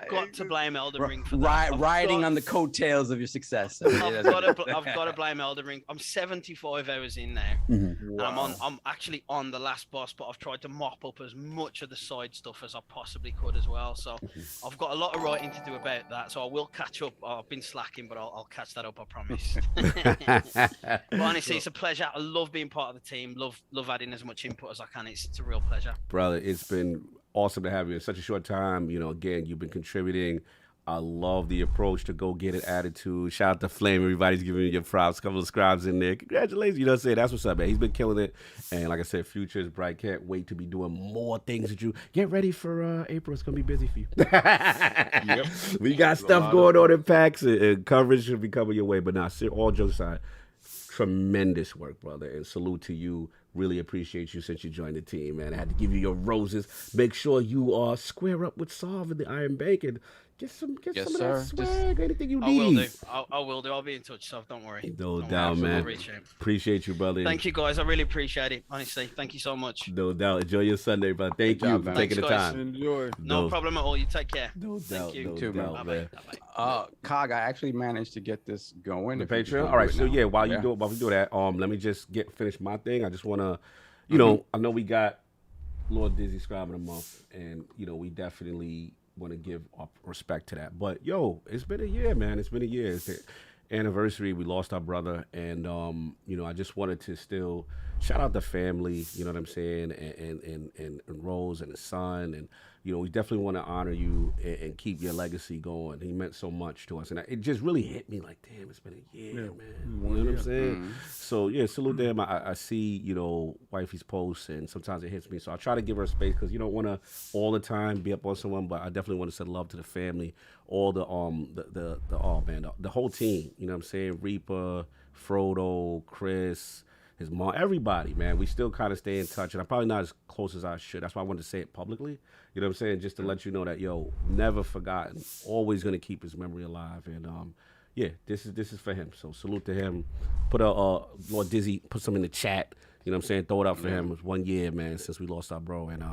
got to blame EldenRing for that. Riding on the coattails of your success. I've got to blame EldenRing. I'm 75 hours in now. And I'm actually on the last boss, but I've tried to mop up as much of the side stuff as I possibly could as well. So I've got a lot of writing to do about that. So I will catch up. I've been slacking, but I'll catch that up, I promise. But honestly, it's a pleasure. I love being part of the team. Love adding as much input as I can. It's a real pleasure. Brother, it's been awesome to have you in such a short time. Again, you've been contributing. I love the approach to go get it attitude. Shout out to Flame. Everybody's giving you your props. A couple of scribes in there. Congratulations. You know what I'm saying? That's what's up, man. He's been killing it. And like I said, future is bright. Can't wait to be doing more things with you. Get ready for April. It's going to be busy for you. Yep. We got stuff going on in PAX and coverage should be coming your way. But now, all jokes aside, tremendous work, brother. And salute to you. Really appreciate you since you joined the team, man. I had to give you your roses. Make sure you square up with Solve in the Iron Bank and get some of that swag, anything you need. I will do. I'll be in touch, so don't worry. No doubt, man. Appreciate you, brother. Thank you, guys. I really appreciate it. Honestly, thank you so much. No doubt. Enjoy your Sunday, brother. Thank you for taking the time. Enjoy. No problem at all. You take care. No doubt. You. No too, doubt, man. man. Cog, I actually managed to get this going. The Patreon. All right. So yeah, while we do that, let me just finish my thing. I just want to, you know, I know we got Lord Dizzy Scribe in a month, and you know we definitely want to give our respect to that. But yo, it's been a year, man. It's been a year. It's the anniversary. We lost our brother, and you know, I just wanted to still shout out the family. You know what I'm saying, and Rose and his son, and you know, we definitely want to honor you and keep your legacy going. He meant so much to us, and it just really hit me like, damn, it's been a year, man. You know what I'm saying? So yeah, salute to him. I see, you know, wifey's posts, and sometimes it hits me. So I try to give her space because you don't want to all the time be up on someone, but I definitely want to send love to the family, all the whole team. You know what I'm saying? Reaper, Frodo, Chris, his mom, everybody, man. We still kind of stay in touch, and I'm probably not as close as I should. That's why I wanted to say it publicly. You know what I'm saying? Just to let you know that, yo, never forgotten. Always gonna keep his memory alive. And yeah, this is for him. So salute to him. Put Lord Dizzy, put some in the chat. You know what I'm saying? Throw it up for him. It was 1 year, man, since we lost our bro, and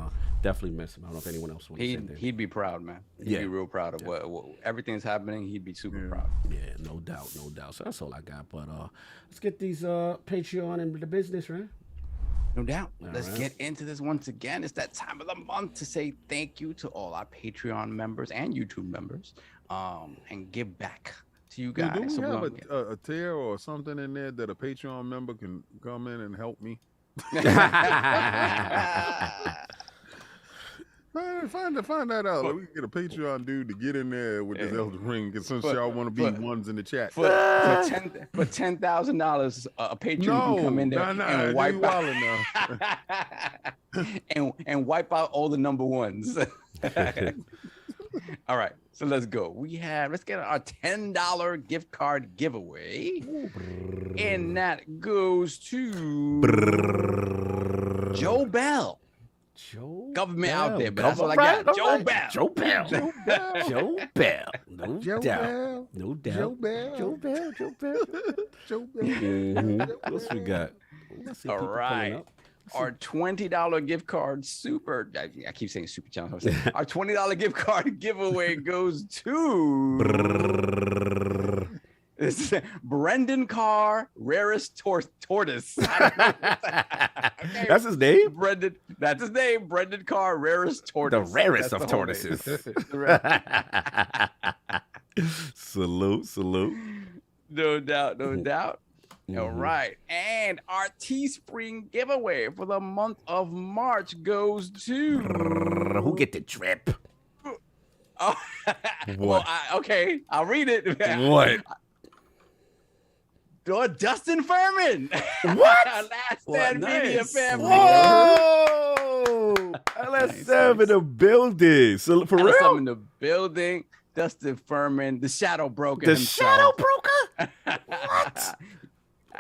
definitely miss him. I don't know if anyone else wants to say that. He'd be proud, man. He'd be real proud of what everything's happening. He'd be super proud. Yeah, no doubt. So that's all I got. But let's get these Patreon into the business, right? No doubt. Let's get into this once again. It's that time of the month to say thank you to all our Patreon members and YouTube members, and give back to you guys. Do we have a tier or something in there that a Patreon member can come in and help me? Man, find that out. Like, we can get a Patreon dude to get in there with this EldenRing, because since y'all want to be ones in the chat. For $10,000, a patron can come in there and wipe out and wipe out all the number ones. All right, so let's go. Let's get our $10 gift card giveaway, and that goes to Joe Bell. Government out there, but that's all I got. Joe Bell. Joe Bell. Joe Bell. No doubt. What else we got? All right. Our $20 gift card I keep saying super challenge. Our $20 gift card giveaway goes to Brendan Carr, rarest tortoise. Okay. That's his name? Brendan. That's his name. Brendan Carr, rarest tortoise. The rarest of tortoises. Salute. No doubt. All right. And our Teespring giveaway for the month of March goes to... Who get the drip? Oh, well, okay. I'll read it. What? Dustin Furman. What? Last Stand Media family. Whoa! LS7 in the building. So for real? LS7 in the building. Dustin Furman, the Shadow Broker. The Shadow Broker? What?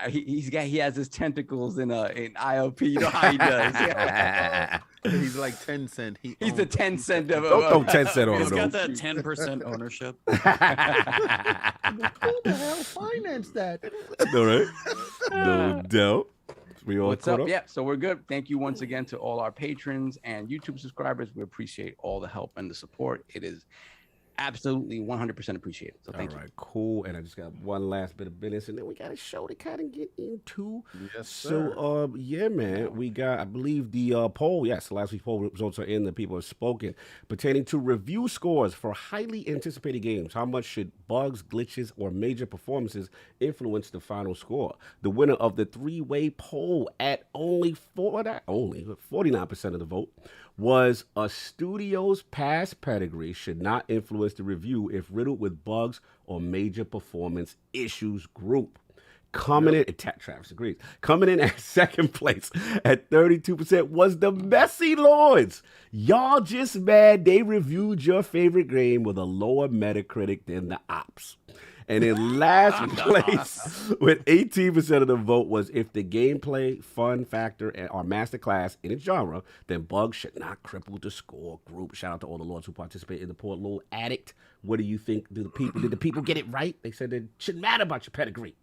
He has his tentacles in ILP. You know how he does. He's like 10 cent. He's the 10 cent of Don't 10 cent on him. He's got that 10% ownership. Who the hell financed that? All right. No doubt. We all What's up? Yeah, so we're good. Thank you once again to all our patrons and YouTube subscribers. We appreciate all the help and the support. It is absolutely 100% appreciated. So thank you. All right, cool. And I just got one last bit of business, and then we got a show to kind of get into. Yes, sir. So, yeah, man, we got, I believe, the poll. Yes, last week's poll results are in. The people have spoken pertaining to review scores for highly anticipated games. How much should bugs, glitches, or major performances influence the final score? The winner of the three-way poll at only 49% of the vote was a studio's past pedigree should not influence the review if riddled with bugs or major performance issues group. Coming in, Travis agrees. Coming in at second place at 32% was the Messy Lords. Y'all just mad they reviewed your favorite game with a lower Metacritic than the Ops. And in last place with 18% of the vote was if the gameplay, fun factor, or masterclass in its genre, then bugs should not cripple the score group. Shout out to all the lords who participated in the poll. Little Addict, what do you think? Did the people get it right? They said it shouldn't matter about your pedigree.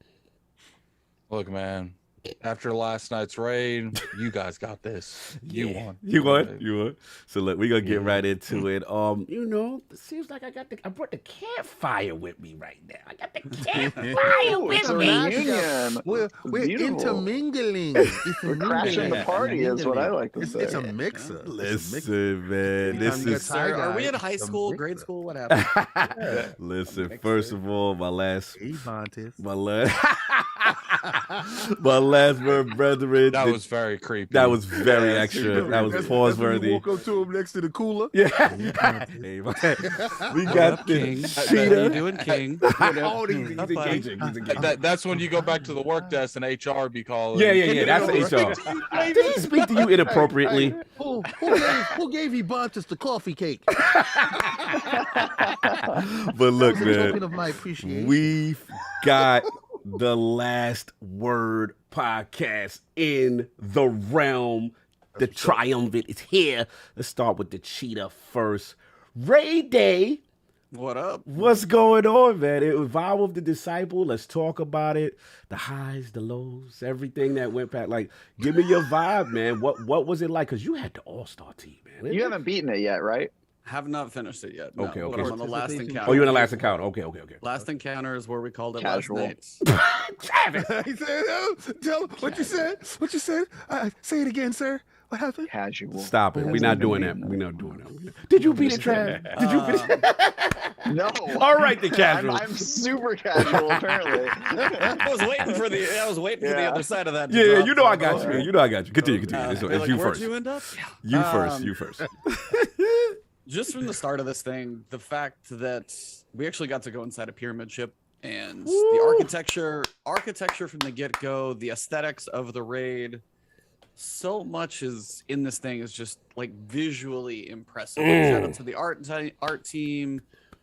Look, man. After last night's raid, you guys got this. You won. You won. So look, we're gonna get right into it. It seems like I brought the campfire with me right now. I got the campfire with me. We're intermingling. We're crashing the party is what I like to say. It's a mixer. Listen, man. This is. Are we in high school, grade school? What happened? Listen, first of all, my last word, brethren. That was very creepy. That was very extra. That was pause worthy. Walk up to him next to the cooler. Yeah. Hey, man. We got King. this. How you doing, King? He's engaging. That's when you go back to the work desk and HR be calling. Yeah. That's HR. Did he speak to you inappropriately? Who gave you Bontus the coffee cake? But look, man. Token of my appreciation. We've got the Last Word podcast in the realm. The triumvirate is here. Let's start with the cheetah first. Raid Day. What up? What's going on, man? It was Vow of the Disciple. Let's talk about it. The highs, the lows, everything that went back. Like, give me your vibe, man. What was it like? Because you had the all-star team, man. You haven't beaten it yet, right? Have not finished it yet. No, Okay. But I'm on the last encounter. Oh, you're in the last encounter. Okay. Last encounter is where we called it Casual. last night. Travis. He said, tell him what you said. What you said? Say it again, sir. What happened? Casual. Stop it. We're not doing that. We're not doing that. Did you beat it, Trav? Did you beat it? No. All right, the casual. I'm super casual, apparently. I was waiting for the other side of that. to Yeah, drop. you know I got you, man. You know I got you. Continue. It's Like, you where'd first. you end up? You first. Just from the start of this thing, the fact that we actually got to go inside a pyramid ship and the architecture from the get-go, the aesthetics of the raid, so much is in this thing is just like visually impressive. Shout out to the art team,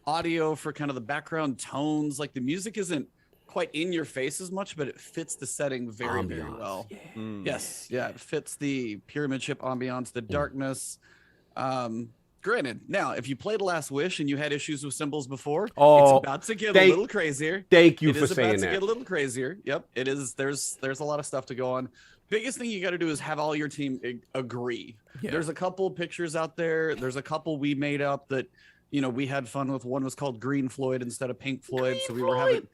audio for kind of the background tones. Like the music isn't quite in your face as much, but it fits the setting very well. Yeah. Yes, yeah, it fits the pyramid ship ambiance, the darkness. Granted, now if you played Last Wish and you had issues with symbols before, it's about to get a little crazier. Thank you for saying that. It is about to get a little crazier. Yep, it is. There's a lot of stuff to go on. Biggest thing you got to do is have all your team agree. Yeah. There's a couple pictures out there. There's a couple we made up that, we had fun with. One was called Green Floyd instead of Pink Floyd. So we were having,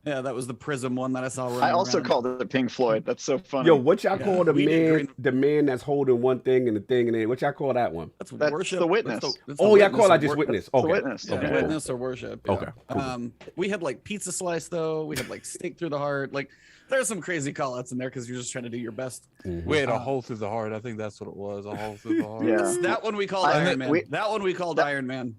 that was the Prism one that I saw. I also called it Pink Floyd. That's so funny. Yo, what y'all call the man that's holding one thing and the thing and then what y'all call that one? That's worship. The witness. Y'all call that just witness. Okay. The witness. Okay. Witness or worship. Yeah. Okay. Cool. We had like pizza slice though. We had like steak through the heart. Like there's some crazy call outs in there because you're just trying to do your best. We had a hole through the heart. I think that's what it was. A hole through the heart. Yeah. That one we called Iron Man. That one we called Iron Man.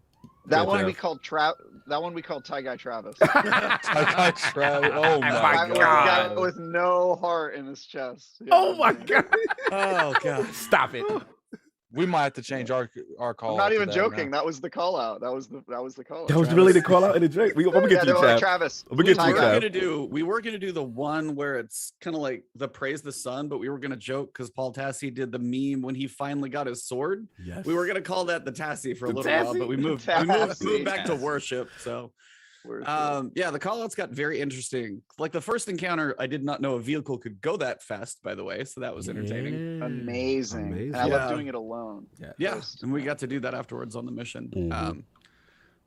That one we called Tie Guy Travis. Tie Guy Travis. Oh my god. Guy with no heart in his chest. Yeah, oh my god. Oh god. Stop it. We might have to change our call. I'm not even joking. That was the call out. That was the call out. That was really the call out in the drink. I'm gonna get you, Travis. We were gonna do the one where it's kind of like the praise the sun, but we were gonna joke because Paul Tassi did the meme when he finally got his sword. Yes. We were gonna call that the Tassi for a little while, but we moved back to worship. So the call outs got very interesting. Like the first encounter, I did not know a vehicle could go that fast, by the way, so that was entertaining. Amazing. And I love doing it alone. And we got to do that afterwards on the mission.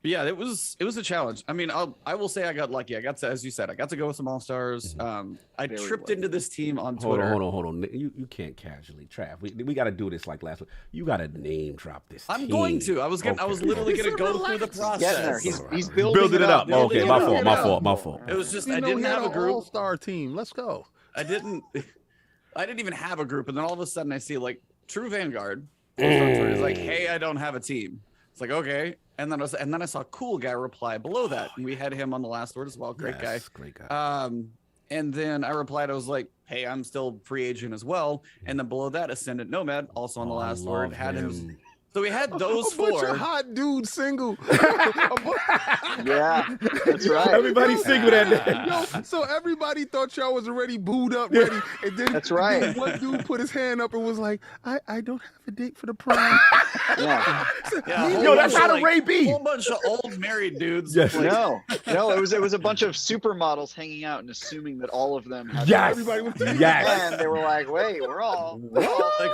But yeah, it was a challenge. I mean, I will say I got lucky. I got to, as you said, I got to go with some all-stars. I tripped into this team on Twitter. Hold on. You can't casually, Trav. We got to do this like last week. You got to name drop this team. I'm going to. I was literally going to go through the process. He's building it up. Okay, my fault. It was just I didn't have a group. All-star team. Let's go. I didn't even have a group, and then all of a sudden I see like True Vanguard. It's like, hey, I don't have a team. It's like, okay. And then I saw Cool Guy reply below that. And we had him on the last word as well. Great guy. And then I replied, I was like, hey, I'm still free agent as well. And then below that, Ascendant Nomad, also on the last word, had him So we had those a bunch four. of hot dudes single. Yeah, that's right. Everybody's single that day. Yo, so everybody thought y'all was already booed up, ready. And then, That's right. then one dude put his hand up and was like, I don't have a date for the prom. Yeah. Yeah, a whole Yo, that's bunch how of, the raid be. whole bunch of old married dudes. Yes. Like, No, it was a bunch of supermodels hanging out and assuming that all of them had Yes. Everybody was Yes. And they were like, wait, we're all like,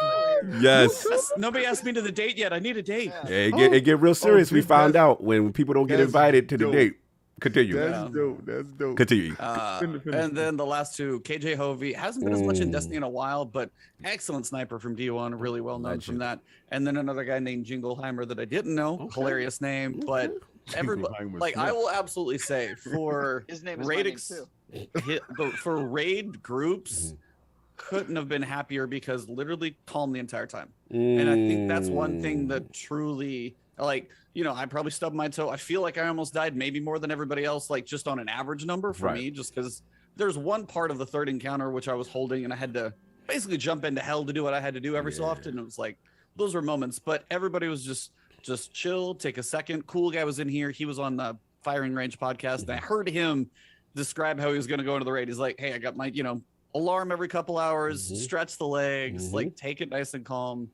Yes. nobody asked me to the date yet. I need a date. Yeah, it get real serious. We dude, found that's- out when people don't get that's invited to the dope. date. Continue. That's dope. That's dope. Continue. Finish. And then the last two, KJ Hovey, hasn't been as much in Destiny in a while, but excellent sniper from D1, really well known from that. And then another guy named Jingleheimer that I didn't know, hilarious name, but everybody, Jingleheimer like I Smith. will absolutely say for his name is raid my name too. for raid groups, couldn't have been happier because literally calm the entire time. And I think that's one thing that truly, like, you know, I probably stubbed my toe. I feel like I almost died, maybe more than everybody else, like just on an average number for me, just because there's one part of the third encounter which I was holding and I had to basically jump into hell to do what I had to do every so often. It was like, those were moments, but everybody was just chill, take a second. Cool guy was in here. He was on the Firing Range podcast. And I heard him describe how he was going to go into the raid. He's like, hey, I got my, you know, alarm every couple hours, stretch the legs, like take it nice and calm.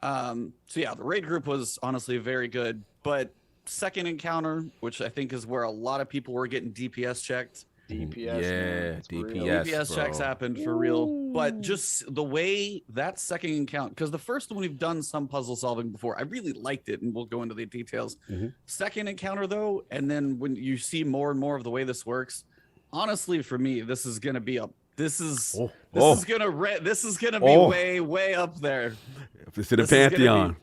So yeah, the raid group was honestly very good, but second encounter, which I think is where a lot of people were getting DPS checked. DPS. Yeah, man, it's DPS. real. DPS checks happened for real, but just the way that second encounter, because the first one we've done some puzzle solving before, I really liked it, and we'll go into the details. Second encounter though, and then when you see more and more of the way this works, honestly, for me, this is gonna be this is gonna be way up there. It's in the Pantheon.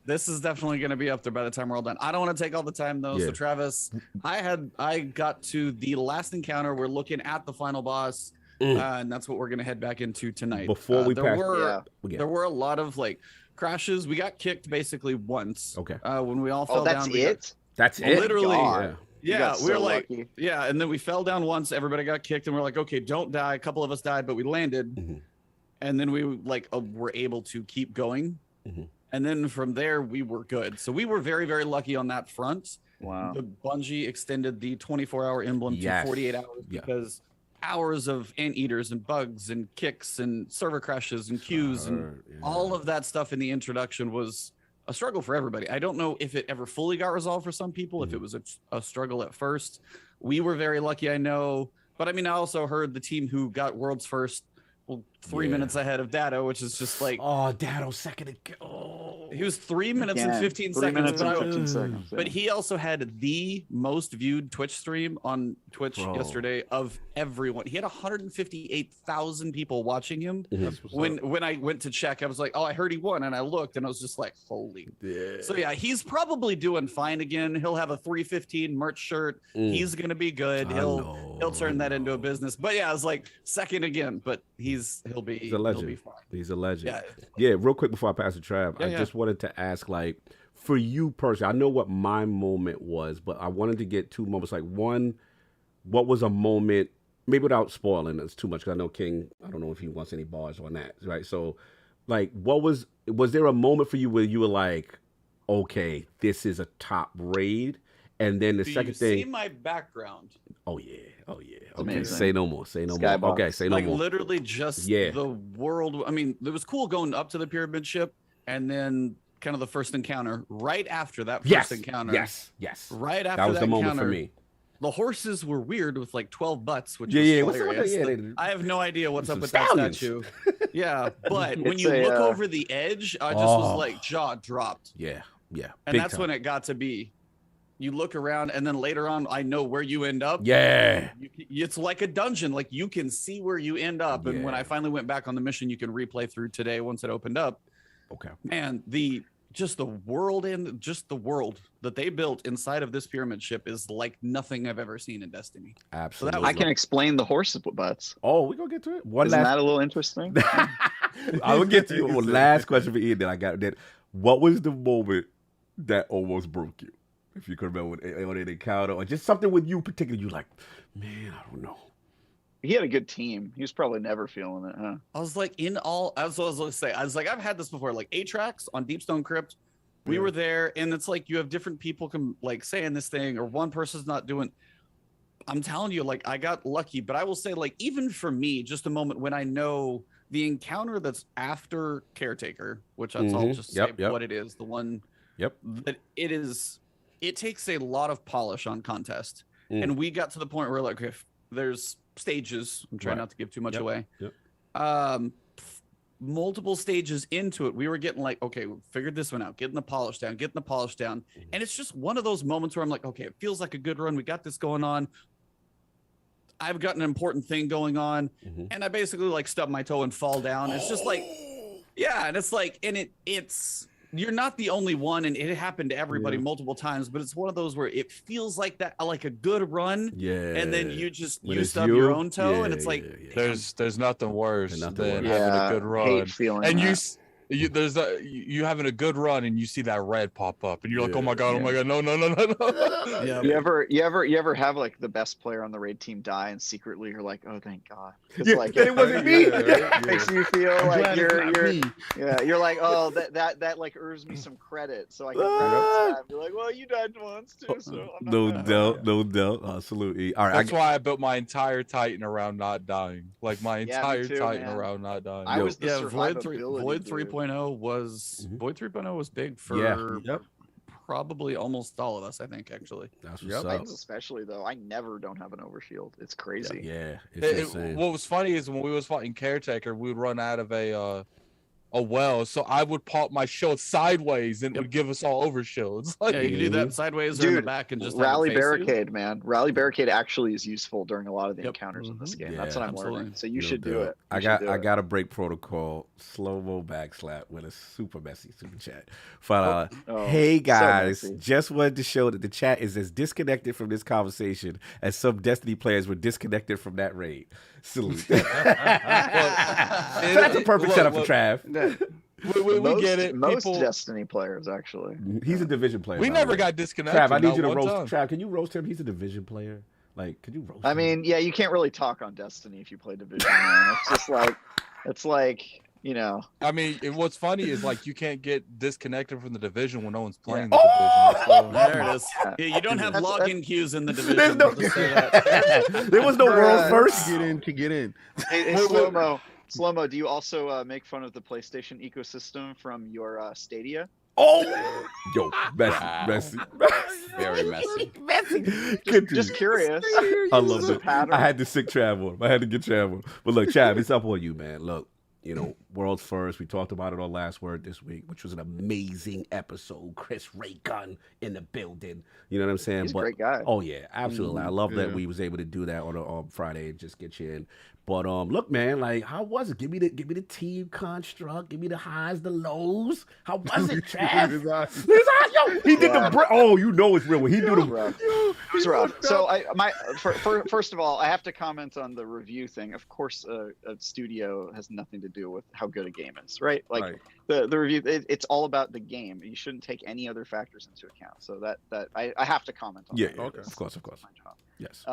This is definitely going to be up there by the time we're all done. I don't want to take all the time though. Yeah. So Travis, I got to the last encounter. We're looking at the final boss, and that's what we're going to head back into tonight. Before we there pass, there were a lot of like crashes. We got kicked basically once. Okay. When we all fell Oh, that's down. it? That's it. Literally. God. Yeah, got we were so like, lucky. yeah, and then we fell down once. Everybody got kicked, and we're like, okay, don't die. A couple of us died, but we landed, and then we like were able to keep going. And then from there, we were good. So we were very, very lucky on that front. Wow. The Bungie extended the 24-hour emblem to 48 hours because hours of anteaters and bugs and kicks and server crashes and queues and all of that stuff in the introduction was a struggle for everybody. I don't know if it ever fully got resolved for some people, if it was a struggle at first. We were very lucky, I know. But I mean, I also heard the team who got world's first, well, 3 minutes ahead of Dado, which is just like, oh, Dado second ago. He was 3 minutes and 15 3 seconds. minutes and 15 seconds. But he also had the most viewed Twitch stream on Twitch yesterday of everyone. He had 158,000 people watching him. When I went to check, I was like, oh, I heard he won. And I looked and I was just like, holy. So yeah, he's probably doing fine again. He'll have a 315 merch shirt. He's going to be good. He'll turn that into a business. But yeah, I was like second again, but he's a legend. He'll be fine. He's a legend. Yeah, real quick before I pass the Trav, I just wanted to ask, like, for you personally, I know what my moment was, but I wanted to get two moments. Like, one, what was a moment, maybe without spoiling it's too much, because I know King, I don't know if he wants any bars on that, right? So, like, was there a moment for you where you were like, okay, this is a top raid? And then the second thing. See my background. Oh yeah. Okay, amazing. say no more. Say no Skybox. more. Okay, say no like more. literally just the world. I mean, it was cool going up to the pyramid ship and then kind of the first encounter right after that first encounter. Yes. Right after that was the moment encounter, for me. The horses were weird with like 12 butts, which What's was up with hilarious. that? I have no idea what's up Some with stallions. that statue. Yeah, but when It's you a, look over the edge, I just was like jaw dropped. Yeah. And Big that's time. when it got to be. You look around, and then later on, I know where you end up. Yeah. It's like a dungeon. Like you can see where you end up. And when I finally went back on the mission, you can replay through today once it opened up. Okay. Man, the world that they built inside of this pyramid ship is like nothing I've ever seen in Destiny. Absolutely. So I can explain the horse butts. Oh, we're gonna get to it. Isn't that a little interesting? I will get to you. One last question for Ian that I got. That what was the moment that almost broke you? If you could remember on an encounter or just something with you particularly, you like, man, I don't know. He had a good team. He was probably never feeling it, huh? I was like, I was like, I've had this before, like Atrax on Deepstone Crypt, We were there, and it's like you have different people like saying this thing, or one person's not doing. I'm telling you, like, I got lucky, but I will say, like, even for me, just a moment when I know the encounter that's after Caretaker, which that's I'll just say what it is, the one that it takes a lot of polish on contest. And we got to the point where, like, if there's stages, I'm trying not to give too much away. Multiple stages into it, we were getting like, okay, we figured this one out, getting the polish down. And it's just one of those moments where I'm like, okay, it feels like a good run. We got this going on. I've got an important thing going on, and I basically like stub my toe and fall down. It's just like, and it's like, and it's you're not the only one, and it happened to everybody multiple times, but it's one of those where it feels like that, like a good run, and then you stub your own toe, and it's like there's nothing worse than having a good run, and you having a good run, and you see that red pop up, and you're like, oh my god, no. You ever have like the best player on the raid team die, and secretly you're like, oh thank god, like it wasn't me. It makes you feel like you're like, oh that like earns me some credit, so I can be like, well, you died once too, so no doubt, absolutely. All right, that's why I built my entire Titan around not dying, like my entire Titan around not dying. I was the Void 3.0 was Void 3.0 was big for probably almost all of us, I think, actually. That's what's up. Especially though, I never don't have an overshield. It's crazy. It's insane. What was funny is when we was fighting Caretaker, we would run out of a well, so I would pop my shield sideways, and it would give us all overshields. Like, you can do that sideways or in the back, and just rally barricade, man. Rally barricade actually is useful during a lot of the encounters in this game. That's what I'm learning. So you should do it. I got a break protocol slow-mo backslap with a super messy super chat. Hey guys, so just wanted to show that the chat is as disconnected from this conversation as some Destiny players were disconnected from that raid. Salute. That's a perfect setup for Trav. We get it. Most Destiny players, actually. He's a division player. We never got disconnected. Trav, I need you to roast. Trav, can you roast him? He's a division player. Like, could you roast him? I mean, yeah, you can't really talk on Destiny if you play division. Man. It's just like, it's like, you know. I mean, what's funny is like you can't get disconnected from the division when no one's playing the division. So, there it is. Yeah, you don't have login queues in the division. There was no world first to get in. Hey, Slow-mo, do you also make fun of the PlayStation ecosystem from your Stadia? Oh, yo, messy. Very messy. Just curious. I love it. I had to sick travel. I had to get travel. But look, Chav, it's up on you, man. Look, you know, world's first. We talked about it on Last Word this week, which was an amazing episode. Chris Raygun in the building. You know what I'm saying? He's a great guy. Oh yeah, absolutely. I love that we was able to do that on Friday and just get you in. But look, man, like, how was it? Give me the team construct. Give me the highs, the lows. How was it, Trav? Yo, he did the oh, you know it's real when he do the. It was rough. So first of all, I have to comment on the review thing. Of course, a studio has nothing to do with how good a game is, right? Like the review, it's all about the game. You shouldn't take any other factors into account. So that I have to comment on. Yeah, okay, of course. Yes.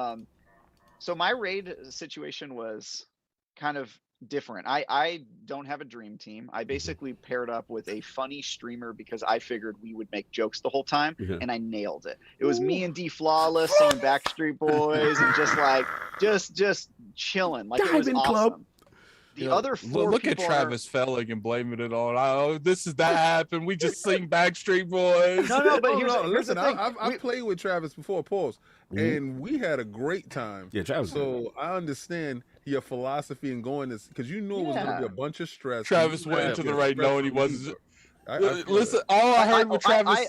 So my raid situation was kind of different. I don't have a dream team. I basically paired up with a funny streamer because I figured we would make jokes the whole time, and I nailed it. It was me and D Flawless singing Backstreet Boys and just chilling. Like, it was awesome. The other four look at Travis Felling and blaming it on, that happened. We just sing Backstreet Boys. But listen, I've played with Travis before, and we had a great time. Yeah, Travis. So I understand your philosophy in going this, because you knew it was going to be a bunch of stress. Travis went into the right knowing he wasn't. Listen, all I heard with Travis.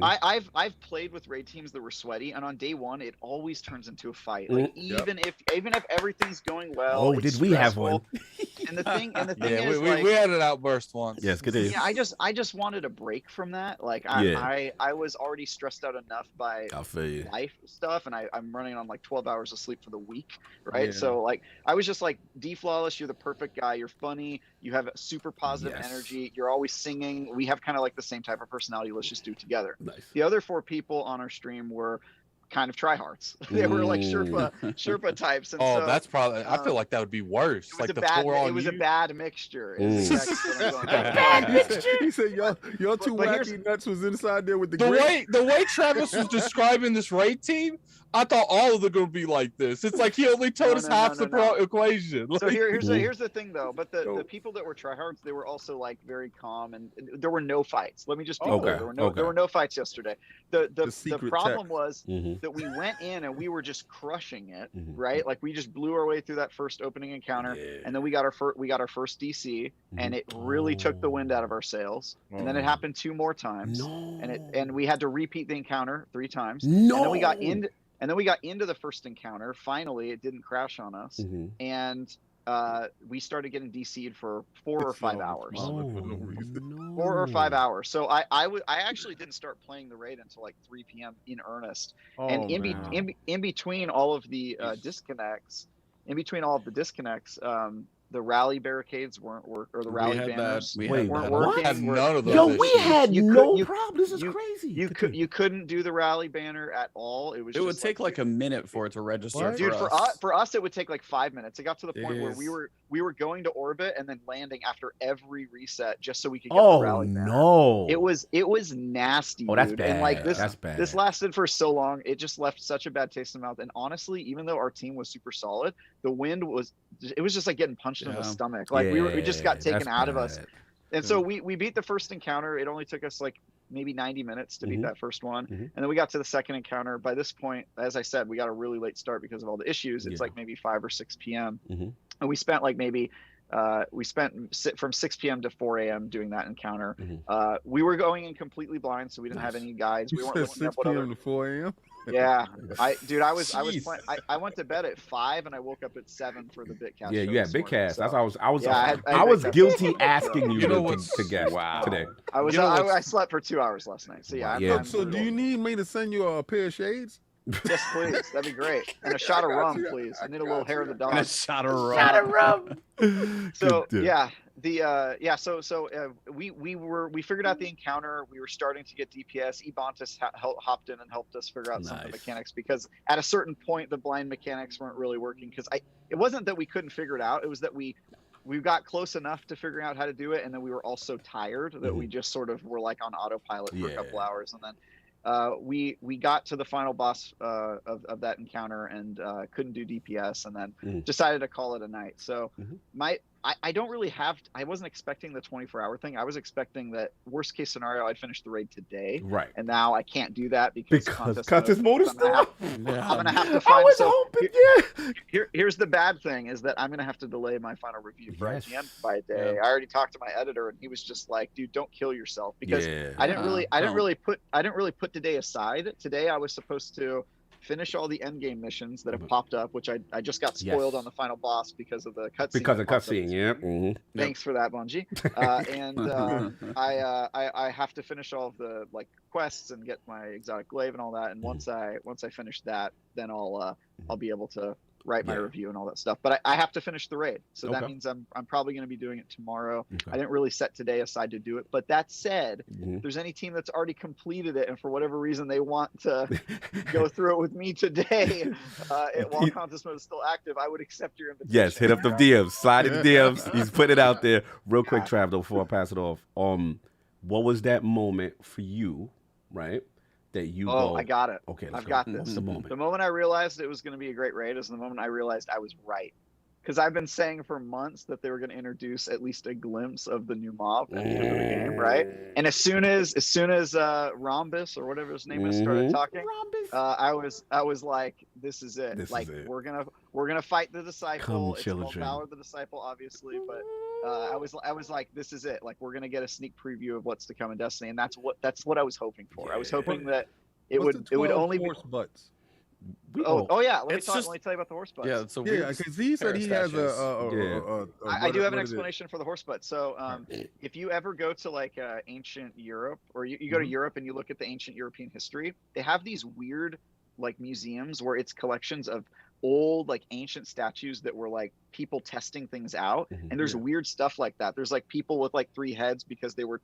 I've played with raid teams that were sweaty, and on day one it always turns into a fight. Like, even if everything's going well. Oh, did we have one? And the thing is, we had an outburst once. Yes, good day. Yeah, I just wanted a break from that. Like, I was already stressed out enough by life stuff, and I'm running on like 12 hours of sleep for the week, right? Yeah. So like, I was just like, D Flawless, you're the perfect guy. You're funny. You have super positive energy. You're always singing. We have kind of like the same type of personality. Let's just do it together. Nice. The other four people on our stream were kind of tryhards. They were like Sherpa types. And oh, so, that's probably. I feel like that would be worse. It was like a the bad. four on It was you. a bad mixture. Is exactly what I'm going for. Bad mixture. He said, "Y'all two but here's- wacky nuts was inside there with the The grapes." way Travis was describing this raid team, I thought all of them gonna be like this. It's like he only told us half the equation. So here's the thing though. But the people that were tryhards, they were also like very calm, and there were no fights. Let me just be clear. There were no fights yesterday. The problem was that we went in and we were just crushing it, right? Like we just blew our way through that first opening encounter, and then we got our first DC, and it really took the wind out of our sails. And then it happened 2 more times, and we had to repeat the encounter 3 times. And then we got into the first encounter. Finally, it didn't crash on us, and we started getting DC'd for 4 or 5 hours. 4 or 5 hours. So I actually didn't start playing the raid until like 3 p.m. in earnest. And in between all of the disconnects, the rally barricades weren't work, or the rally banners weren't working. Have none of those. Yo, we had no you- problem. This is crazy. You couldn't do the rally banner at all. It would take like a minute for it to register. Dude, us. for us it would take like 5 minutes. It got to the point where we were going to orbit and then landing after every reset just so we could get the rally banner. No. It was nasty. Oh, that's dude. bad. And like That's bad. this lasted for so long. It just left such a bad taste in the mouth. And honestly, even though our team was super solid, the wind was just like getting punched in the stomach. Like we just got taken out of us. And so we beat the first encounter. It only took us like maybe 90 minutes to beat that first one. And then we got to the second encounter. By this point, as I said, we got a really late start because of all the issues. It's like maybe 5 or 6 p.m. And we spent like maybe from 6 p.m. to 4 a.m. doing that encounter. We were going in completely blind, so we didn't have any guides. We weren't looking at what 6 p.m. to 4 a.m. Yeah, I was I went to bed at 5 and I woke up at 7 for the Bitcast. Yeah, you had Bitcast. So. That's I was I was Bitcast. guilty asking you, know to guess today. I slept for 2 hours last night. So yeah. So do you need me to send you a pair of shades? Yes, please. That'd be great. And a shot of rum, please. I need a little hair of the dog. And a shot of rum. So yeah, we figured out the encounter. We were starting to get DPS. Ebontis hopped in and helped us figure out some of the mechanics, because at a certain point the blind mechanics weren't really working. Because it wasn't that we couldn't figure it out. It was that we got close enough to figuring out how to do it, and then we were all so tired that we just sort of were like on autopilot for a couple hours, and then we got to the final boss of that encounter and couldn't do DPS, and then decided to call it a night. So I don't really I wasn't expecting the 24-hour thing. I was expecting that worst case scenario I'd finish the raid today. Right. And now I can't do that because contest mode is still up. I'm gonna have to find. I was hoping, Here's the bad thing is that I'm gonna have to delay my final review for IGN by a day. I already talked to my editor and he was just like, dude, don't kill yourself, because I didn't really put today aside. Today I was supposed to finish all the end game missions that have popped up, which I just got spoiled on the final boss because of the cutscene. Because of cutscene, yeah. Thanks for that, Bungie. I have to finish all of the like quests and get my exotic glaive and all that. And once I finish that, then I'll be able to write my review and all that stuff. But I have to finish the raid, so that means I'm probably going to be doing it tomorrow. I didn't really set today aside to do it, but that said, if there's any team that's already completed it and for whatever reason they want to go through it with me today, while contest mode is still active, I would accept your invitation. Yes, hit up the DMs, slide in the DMs. He's putting it out there real quick, Trav, though, before I pass it off. What was that moment for you, right? That you go, I got it. Okay, I've got this. What's the moment? The moment I realized it was going to be a great raid is the moment I realized I was right. Because I've been saying for months that they were going to introduce at least a glimpse of the new mob at the end of the game, right? And as soon as Rhombus or whatever his name is started talking, I was like, this is it. We're gonna fight the disciple. It's called Valor the Disciple, obviously, but I was like, this is it. Like, we're gonna get a sneak preview of what's to come in Destiny, and that's what I was hoping for. I was hoping that it would only be horse butts. Let me tell you about the horse butts. Yeah, it's a weird because he said he has I do have an explanation for the horse butt. So if you ever go to like ancient Europe, or you go to Europe and you look at the ancient European history, they have these weird like museums where it's collections of old like ancient statues that were like people testing things out, and there's weird stuff like that. There's like people with like 3 heads because they were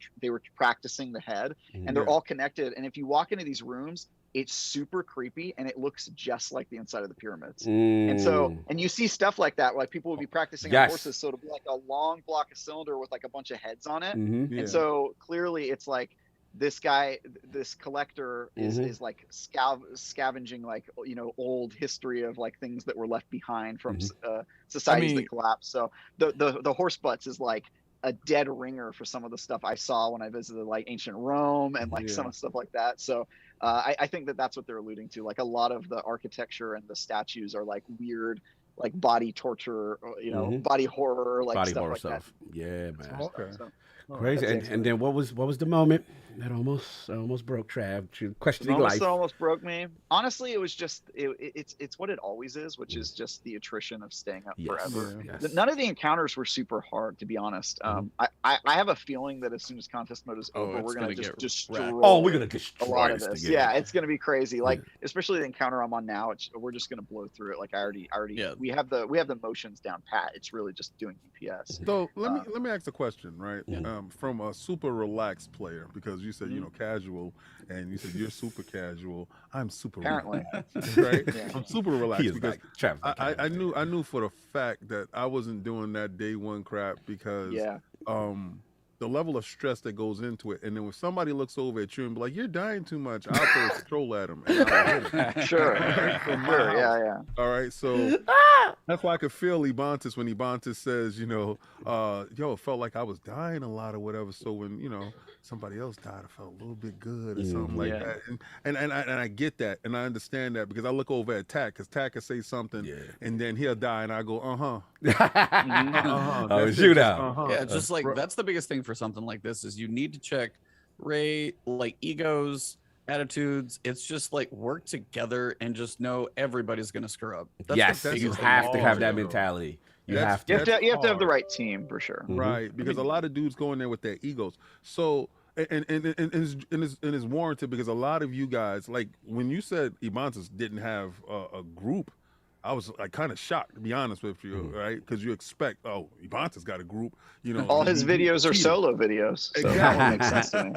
practicing the head, and they're all connected. And if you walk into these rooms, it's super creepy and it looks just like the inside of the pyramids. And so, and you see stuff like that, like people would be practicing on horses. So it'll be like a long block of cylinder with like a bunch of heads on it. And so clearly it's like this guy, this collector is like scavenging like, you know, old history of like things that were left behind from societies that collapsed. So the horse butts is like a dead ringer for some of the stuff I saw when I visited like ancient Rome and like some of the stuff like that. So I think that that's what they're alluding to. Like a lot of the architecture and the statues are like weird, like body torture, you know, body horror, like body stuff horror like stuff. that. Yeah, man. Okay. So, crazy. And then what was the moment that almost broke Trav? Questioning life. Almost broke me. Honestly, it was just it's what it always is, which is just the attrition of staying up forever. None of the encounters were super hard, to be honest. I have a feeling that as soon as contest mode is over, we're gonna just destroy. We're gonna destroy a lot of this. Yeah, it's gonna be crazy. Like especially the encounter I'm on now. We're just gonna blow through it. Like I already. We have the motions down pat. It's really just doing DPS. So let me ask a question, right? From a super relaxed player, because you said, you know, casual, and you said you're super casual. I'm super relaxed, right? I'm super relaxed because I knew for the fact that I wasn't doing that day one crap because the level of stress that goes into it, and then when somebody looks over at you and be like, "You're dying too much," I'll throw a control at them. Sure. All right, so that's why I could feel Ebontis when Ebontis says, you know, yo, it felt like I was dying a lot or whatever. So when, you know, somebody else died, I felt a little bit good or something like that. And I get that, and I understand that because I look over at Tack, because Tack can say something, and then he'll die, and I go, shootout. Yeah, just like that's the biggest thing for something like this is you need to check rate, like egos, attitudes. It's just like work together and just know everybody's gonna screw up. Yes, you have to have that mentality. You have to have the right team for sure. Right, because a lot of dudes go in there with their egos. So and it's warranted because a lot of you guys, like when you said Ebontis didn't have a group, I was like kind of shocked, to be honest with you, right? Because you expect, Ebontis got a group, you know. All his videos are solo videos. So that makes sense to me.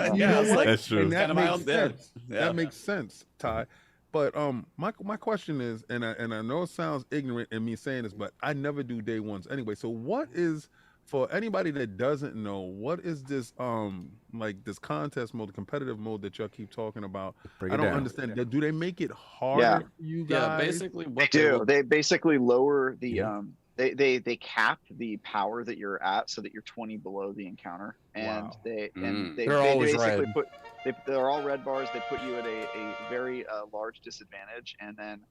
That's true. And that makes sense. That makes sense, Ty. But my question is, and I know it sounds ignorant in me saying this, but I never do day ones anyway. So what is, for anybody that doesn't know, what is this like this contest mode, the competitive mode that y'all keep talking about? I don't understand. Do they make it harder for you guys? Yeah, basically what they do. They basically lower the they cap the power that you're at so that you're 20 below the encounter, and they basically put they're all red bars. They put you at a very large disadvantage, and then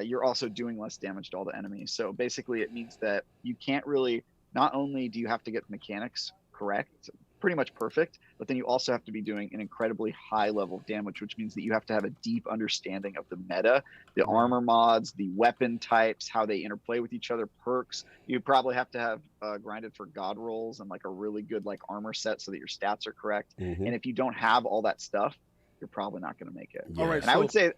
you're also doing less damage to all the enemies. So basically, it means that you can't really. Not only do you have to get the mechanics correct, pretty much perfect, but then you also have to be doing an incredibly high level of damage, which means that you have to have a deep understanding of the meta, the armor mods, the weapon types, how they interplay with each other, perks. You probably have to have grinded for god rolls and like a really good like armor set so that your stats are correct. And if you don't have all that stuff, you're probably not going to make it. All right, and I would say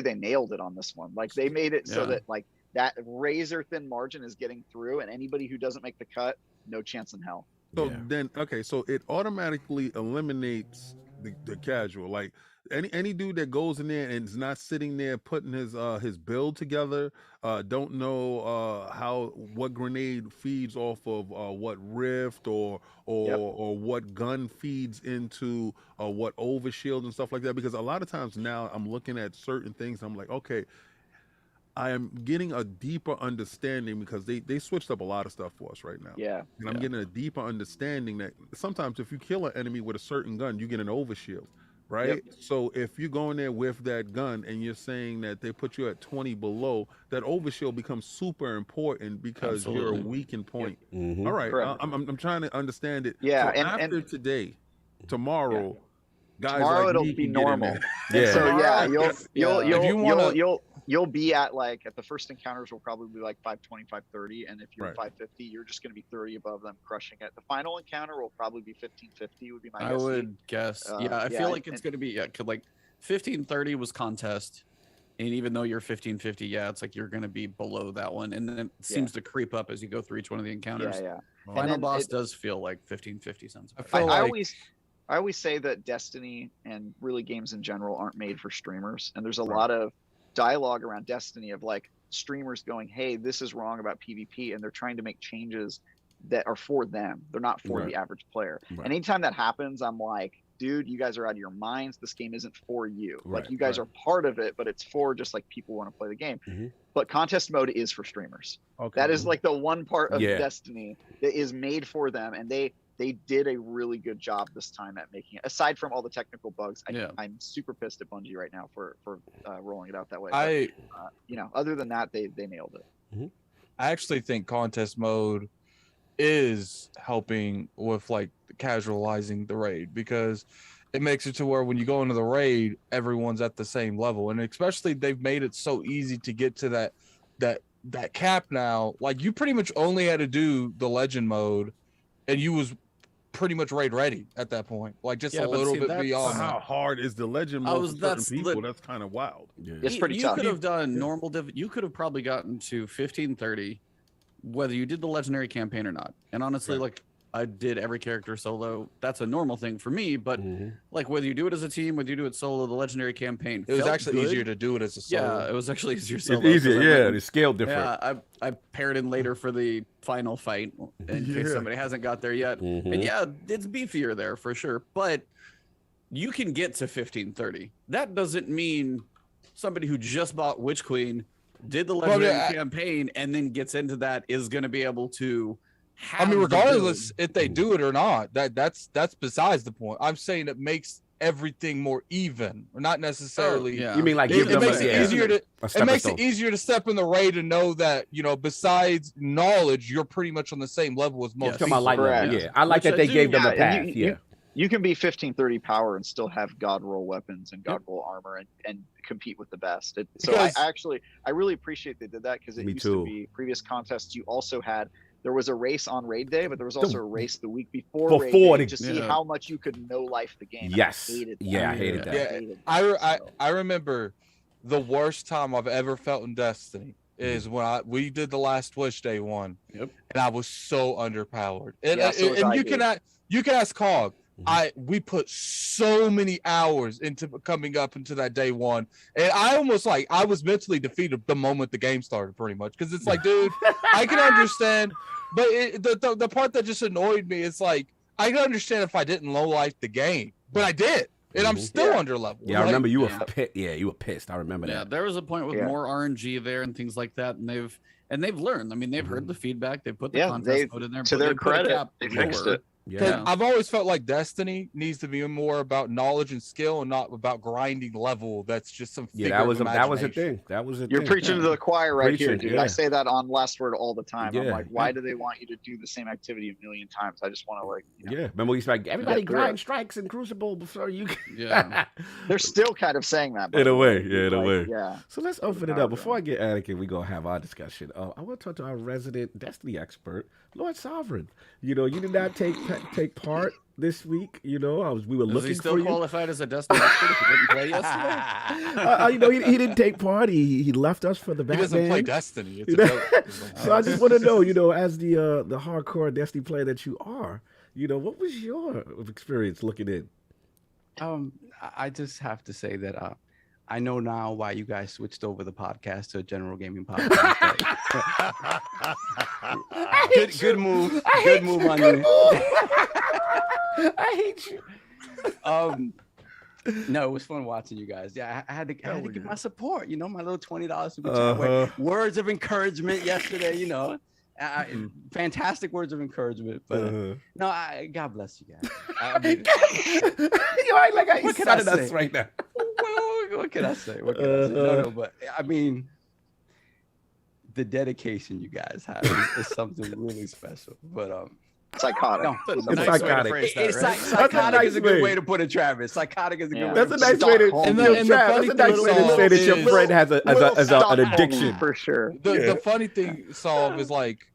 they nailed it on this one. Like they made it so that like that razor thin margin is getting through, and anybody who doesn't make the cut, no chance in hell. So then, okay, so it automatically eliminates the casual. Like any dude that goes in there and is not sitting there putting his build together, don't know what grenade feeds off of what rift or what gun feeds into what overshield and stuff like that. Because a lot of times now I'm looking at certain things, I'm like, okay, I am getting a deeper understanding because they switched up a lot of stuff for us right now. Yeah. And I'm getting a deeper understanding that sometimes if you kill an enemy with a certain gun, you get an overshield, right? So if you go in there with that gun and you're saying that they put you at 20 below, that overshield becomes super important because you're a weakened point. All right. I'm trying to understand it. Yeah. So after today, tomorrow, guys, tomorrow like it'll be normal. So you'll be at the first encounters will probably be like 520, 530, and if you're 550, you're just going to be 30 above them, crushing it. The final encounter will probably be 1550. Would be my guess. I would guess. I feel like it's going to be like 1530 was contest, and even though you're 1550, it's like you're going to be below that one, and then it seems to creep up as you go through each one of the encounters. Final boss does feel like 1550 sounds. I always I always say that Destiny and really games in general aren't made for streamers. And there's a lot of dialogue around Destiny of like streamers going, hey, this is wrong about PvP. And they're trying to make changes that are for them. They're not for the average player. And anytime that happens, I'm like, dude, you guys are out of your minds. This game isn't for you. Like you guys are part of it, but it's for just like people want to play the game. But contest mode is for streamers. That is like the one part of Destiny that is made for them. And they did a really good job this time at making it. Aside from all the technical bugs, I'm super pissed at Bungie right now for rolling it out that way. But, you know, other than that, they nailed it. I actually think contest mode is helping with like casualizing the raid, because it makes it to where when you go into the raid, everyone's at the same level, and especially they've made it so easy to get to that cap now. Like you pretty much only had to do the legend mode, and you was pretty much raid ready at that point. Like just a little bit beyond. How hard is the legend mode for certain people? That's kind of wild. It's pretty tough. You could have done normal you could have probably gotten to 1530 whether you did the legendary campaign or not. And honestly, like I did every character solo. That's a normal thing for me, but like whether you do it as a team, whether you do it solo, the legendary campaign, it was actually easier to do it as a solo. Yeah, it was actually easier solo. It's easier, the scale different. Yeah, I paired in later for the final fight in case somebody hasn't got there yet. And yeah, it's beefier there for sure, but you can get to 1530. That doesn't mean somebody who just bought Witch Queen, did the legendary campaign, and then gets into that is going to be able to have, I mean, regardless if they do it or not, that's besides the point. I'm saying it makes everything more even, or not necessarily. You mean like it makes it easier to it easier to step in the raid and know that, you know, besides knowledge, you're pretty much on the same level as most people. I like that they gave them a path. You can be 1530 power and still have god roll weapons and god roll armor and compete with the best. I really appreciate they did that, because it used to be previous contests. You also had, there was a race on raid day, but there was also a race the week before raid day to see how much you could no life the game. Yes. I hated that. I remember the worst time I've ever felt in Destiny is when we did the last Wish Day one, and I was so underpowered. And you can ask Cog. We put so many hours into coming up into that day one, and I was mentally defeated the moment the game started, pretty much, because it's like, dude, I can understand, but the part that just annoyed me is like, I can understand if I didn't low life the game, but I did, and I'm still under level. Yeah, I remember you were you were pissed. I remember that. Yeah, there was a point with more RNG there and things like that, and they've learned. I mean, they've heard the feedback. They put the contest code in there. To their credit, they fixed it. Yeah. I've always felt like Destiny needs to be more about knowledge and skill, and not about grinding level. That's just some that was a thing. You're preaching to the choir right here, dude. I say that on Last Word all the time. I'm like, why do they want you to do the same activity a million times? I just want to, like, you know, remember we used to like, everybody grind strikes in Crucible before you they're still kind of saying that in a way. In a way. Yeah. So let's open it up. Before I get Anakin, we're gonna have our discussion. I want to talk to our resident Destiny expert, Lord Sovereign. You know, you did not take part this week. You know, we were looking for you. Is he still qualified as a Destiny expert if he didn't play yesterday? You know, he didn't take part. He left us for the Batman. He doesn't play Destiny. It's a joke. So I just want to know, you know, as the hardcore Destiny player that you are, you know, what was your experience looking in? I just have to say that I know now why you guys switched over the podcast to a general gaming podcast. Good move. Good move on you. I hate you. No, it was fun watching you guys. Yeah, I had to give my support. You know, my little $20 words of encouragement yesterday. You know, fantastic words of encouragement. But no, God bless you guys. I mean, what can I say right now? What can I say? No, but I mean, the dedication you guys have is something really special. But psychotic. No, it's psychotic. Psychotic is a good way to put it, Travis. Psychotic is a good way. That's a nice way to say that your friend has an addiction for sure. The funny thing, Saul, is like,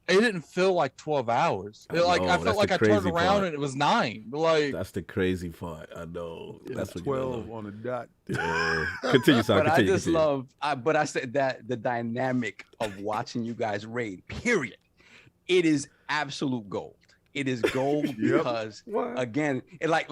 it didn't feel like 12 hours. I felt like I turned around and it was 9. Like, that's the crazy part. I know. That's what 12 on the dot. Continue, son. But I just love. But I said that the dynamic of watching you guys raid. Period. It is absolute gold. It is gold because again, like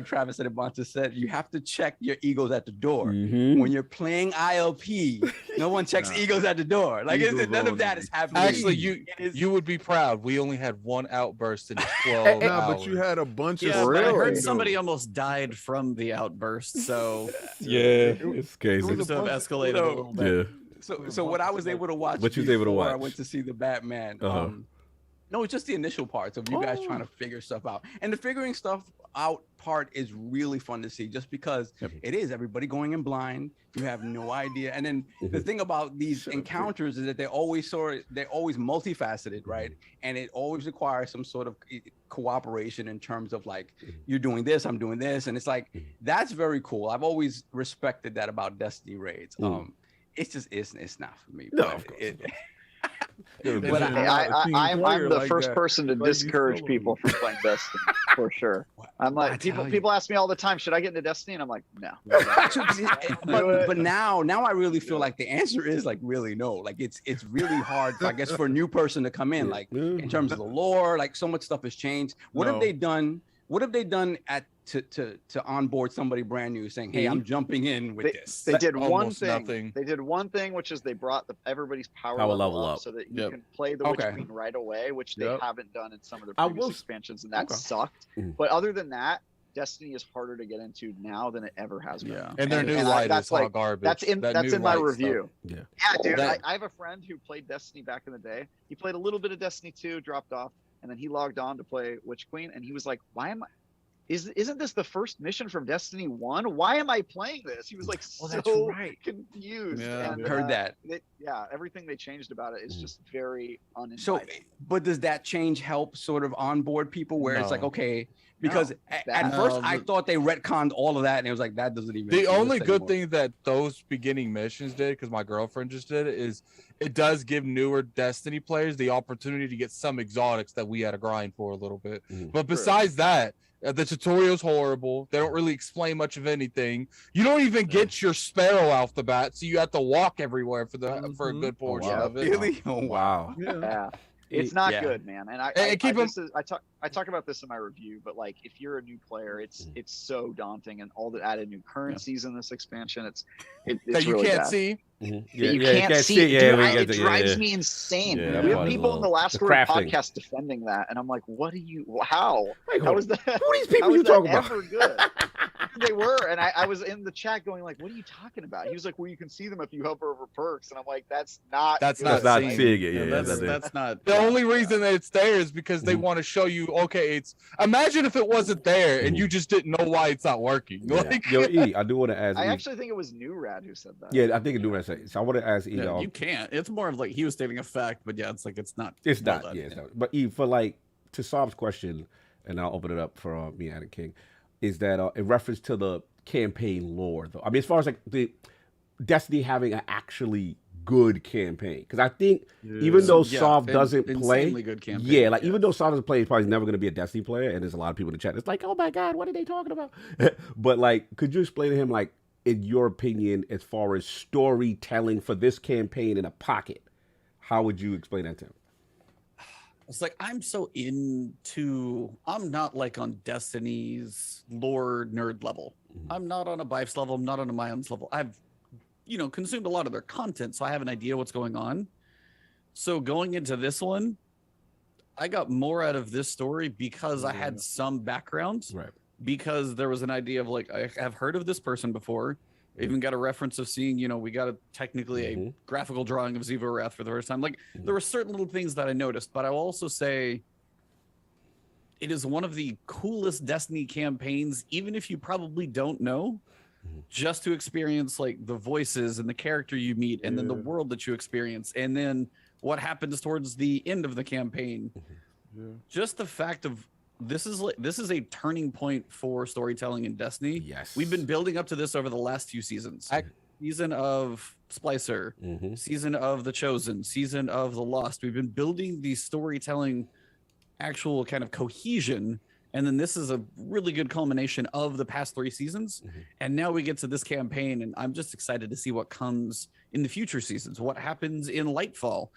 Travis said, Monta said, you have to check your egos at the door. When you're playing ILP, no one checks egos at the door. Like none of that is happening. Actually, you would be proud. We only had one outburst in 12 hours. But you had a bunch of. I heard somebody almost died from the outburst. So it's crazy. It have escalated a little bit. So what I was able to watch. What you was able to watch? I went to see the Batman. No, it's just the initial parts of you guys trying to figure stuff out. And the figuring stuff out part is really fun to see just because it is everybody going in blind. You have no idea. And then the thing about these encounters is that they're always multifaceted, right? And it always requires some sort of cooperation in terms of like, you're doing this, I'm doing this. And it's like, that's very cool. I've always respected that about Destiny raids. It's just, it's not for me. No, of course. But I'm the first person to discourage people from playing Destiny for sure. I'm like, people ask me all the time, should I get into Destiny? And I'm like, no. but now I really feel like the answer is like really no. Like it's really hard, I guess, for a new person to come in. Like in terms of the lore, like so much stuff has changed. What have they done? What have they done to onboard somebody brand new, saying, "Hey, I'm jumping in with this"? They did one thing. Nothing. They did one thing, which is they brought everybody's power level up so that you can play the Witch Queen right away, which they haven't done in some of the previous expansions, and that sucked. But other than that, Destiny is harder to get into now than it ever has been. And their new light is hot garbage. That's in my review. Stuff. Dude. I have a friend who played Destiny back in the day. He played a little bit of Destiny 2, dropped off, and then he logged on to play Witch Queen, and he was like, "Why am I? Isn't this the first mission from Destiny 1? Why am I playing this?" He was like so confused. Yeah, and, heard that. Everything they changed about it is just very uninviting. So, but does that change help sort of onboard people where it's like, okay, because at first I thought they retconned all of that, and it was like, that doesn't even. The only good thing that those beginning missions did, because my girlfriend just did it, is it does give newer Destiny players the opportunity to get some exotics that we had to grind for a little bit. But besides that, the tutorial's horrible. They don't really explain much of anything. You don't even get your sparrow off the bat, so you have to walk everywhere for a good portion of it. Really? Oh wow. Yeah. It's not good, man. And I talk about this in my review, but like if you're a new player, it's so daunting, and all the added new currencies in this expansion, it's that you really can't bad. see. You can't see it. Dude, it drives me insane. We have people in the Last Word podcast defending that, and I'm like, how? How was that? Who are these people you talking about? Ever good? They were, and I was in the chat going like, "What are you talking about?" He was like, "Well, you can see them if you hover over perks," and I'm like, "That's not seeing it." Yeah, that's not. The only reason that it's there is because they want to show you. Okay, it's imagine if it wasn't there and you just didn't know why it's not working. Like, Yo, E, I do want to ask. I actually think it was New Rad who said that. Yeah, I think it New Rad said. So I want to ask E. Yeah, you can't. It's more of like he was stating a fact, but yeah, it's like it's not. It's not. Done, it's not. But E, for like to Saab's question, and I'll open it up for me and King, is that in reference to the campaign lore, though? I mean, as far as like the Destiny having an actually good campaign, because I think even though Saab doesn't play, good campaign, even though Saab doesn't play, he's probably never going to be a Destiny player, and there's a lot of people in the chat. It's like, oh my god, what are they talking about? But like, could you explain to him, like, in your opinion, as far as storytelling for this campaign in a pocket, how would you explain that to him? It's like I'm not like on Destiny's lore nerd level. I'm not on a Bife's level. I'm not on a Mayans level. I've, consumed a lot of their content, so I have an idea what's going on. So going into this one, I got more out of this story because I had some background. Right. Because there was an idea of like, I have heard of this person before. I even got a reference of seeing, we got technically a graphical drawing of Ziva Wrath for the first time. Like there were certain little things that I noticed, but I will also say it is one of the coolest Destiny campaigns, even if you probably don't know, just to experience like the voices and the character you meet and then the world that you experience. And then what happens towards the end of the campaign. Just the fact of this is a turning point for storytelling in Destiny. Yes. We've been building up to this over the last few seasons. Season of Splicer, season of The Chosen, season of The Lost. We've been building the storytelling actual kind of cohesion. And then this is a really good culmination of the past 3 seasons. And now we get to this campaign, and I'm just excited to see what comes in the future seasons, what happens in Lightfall.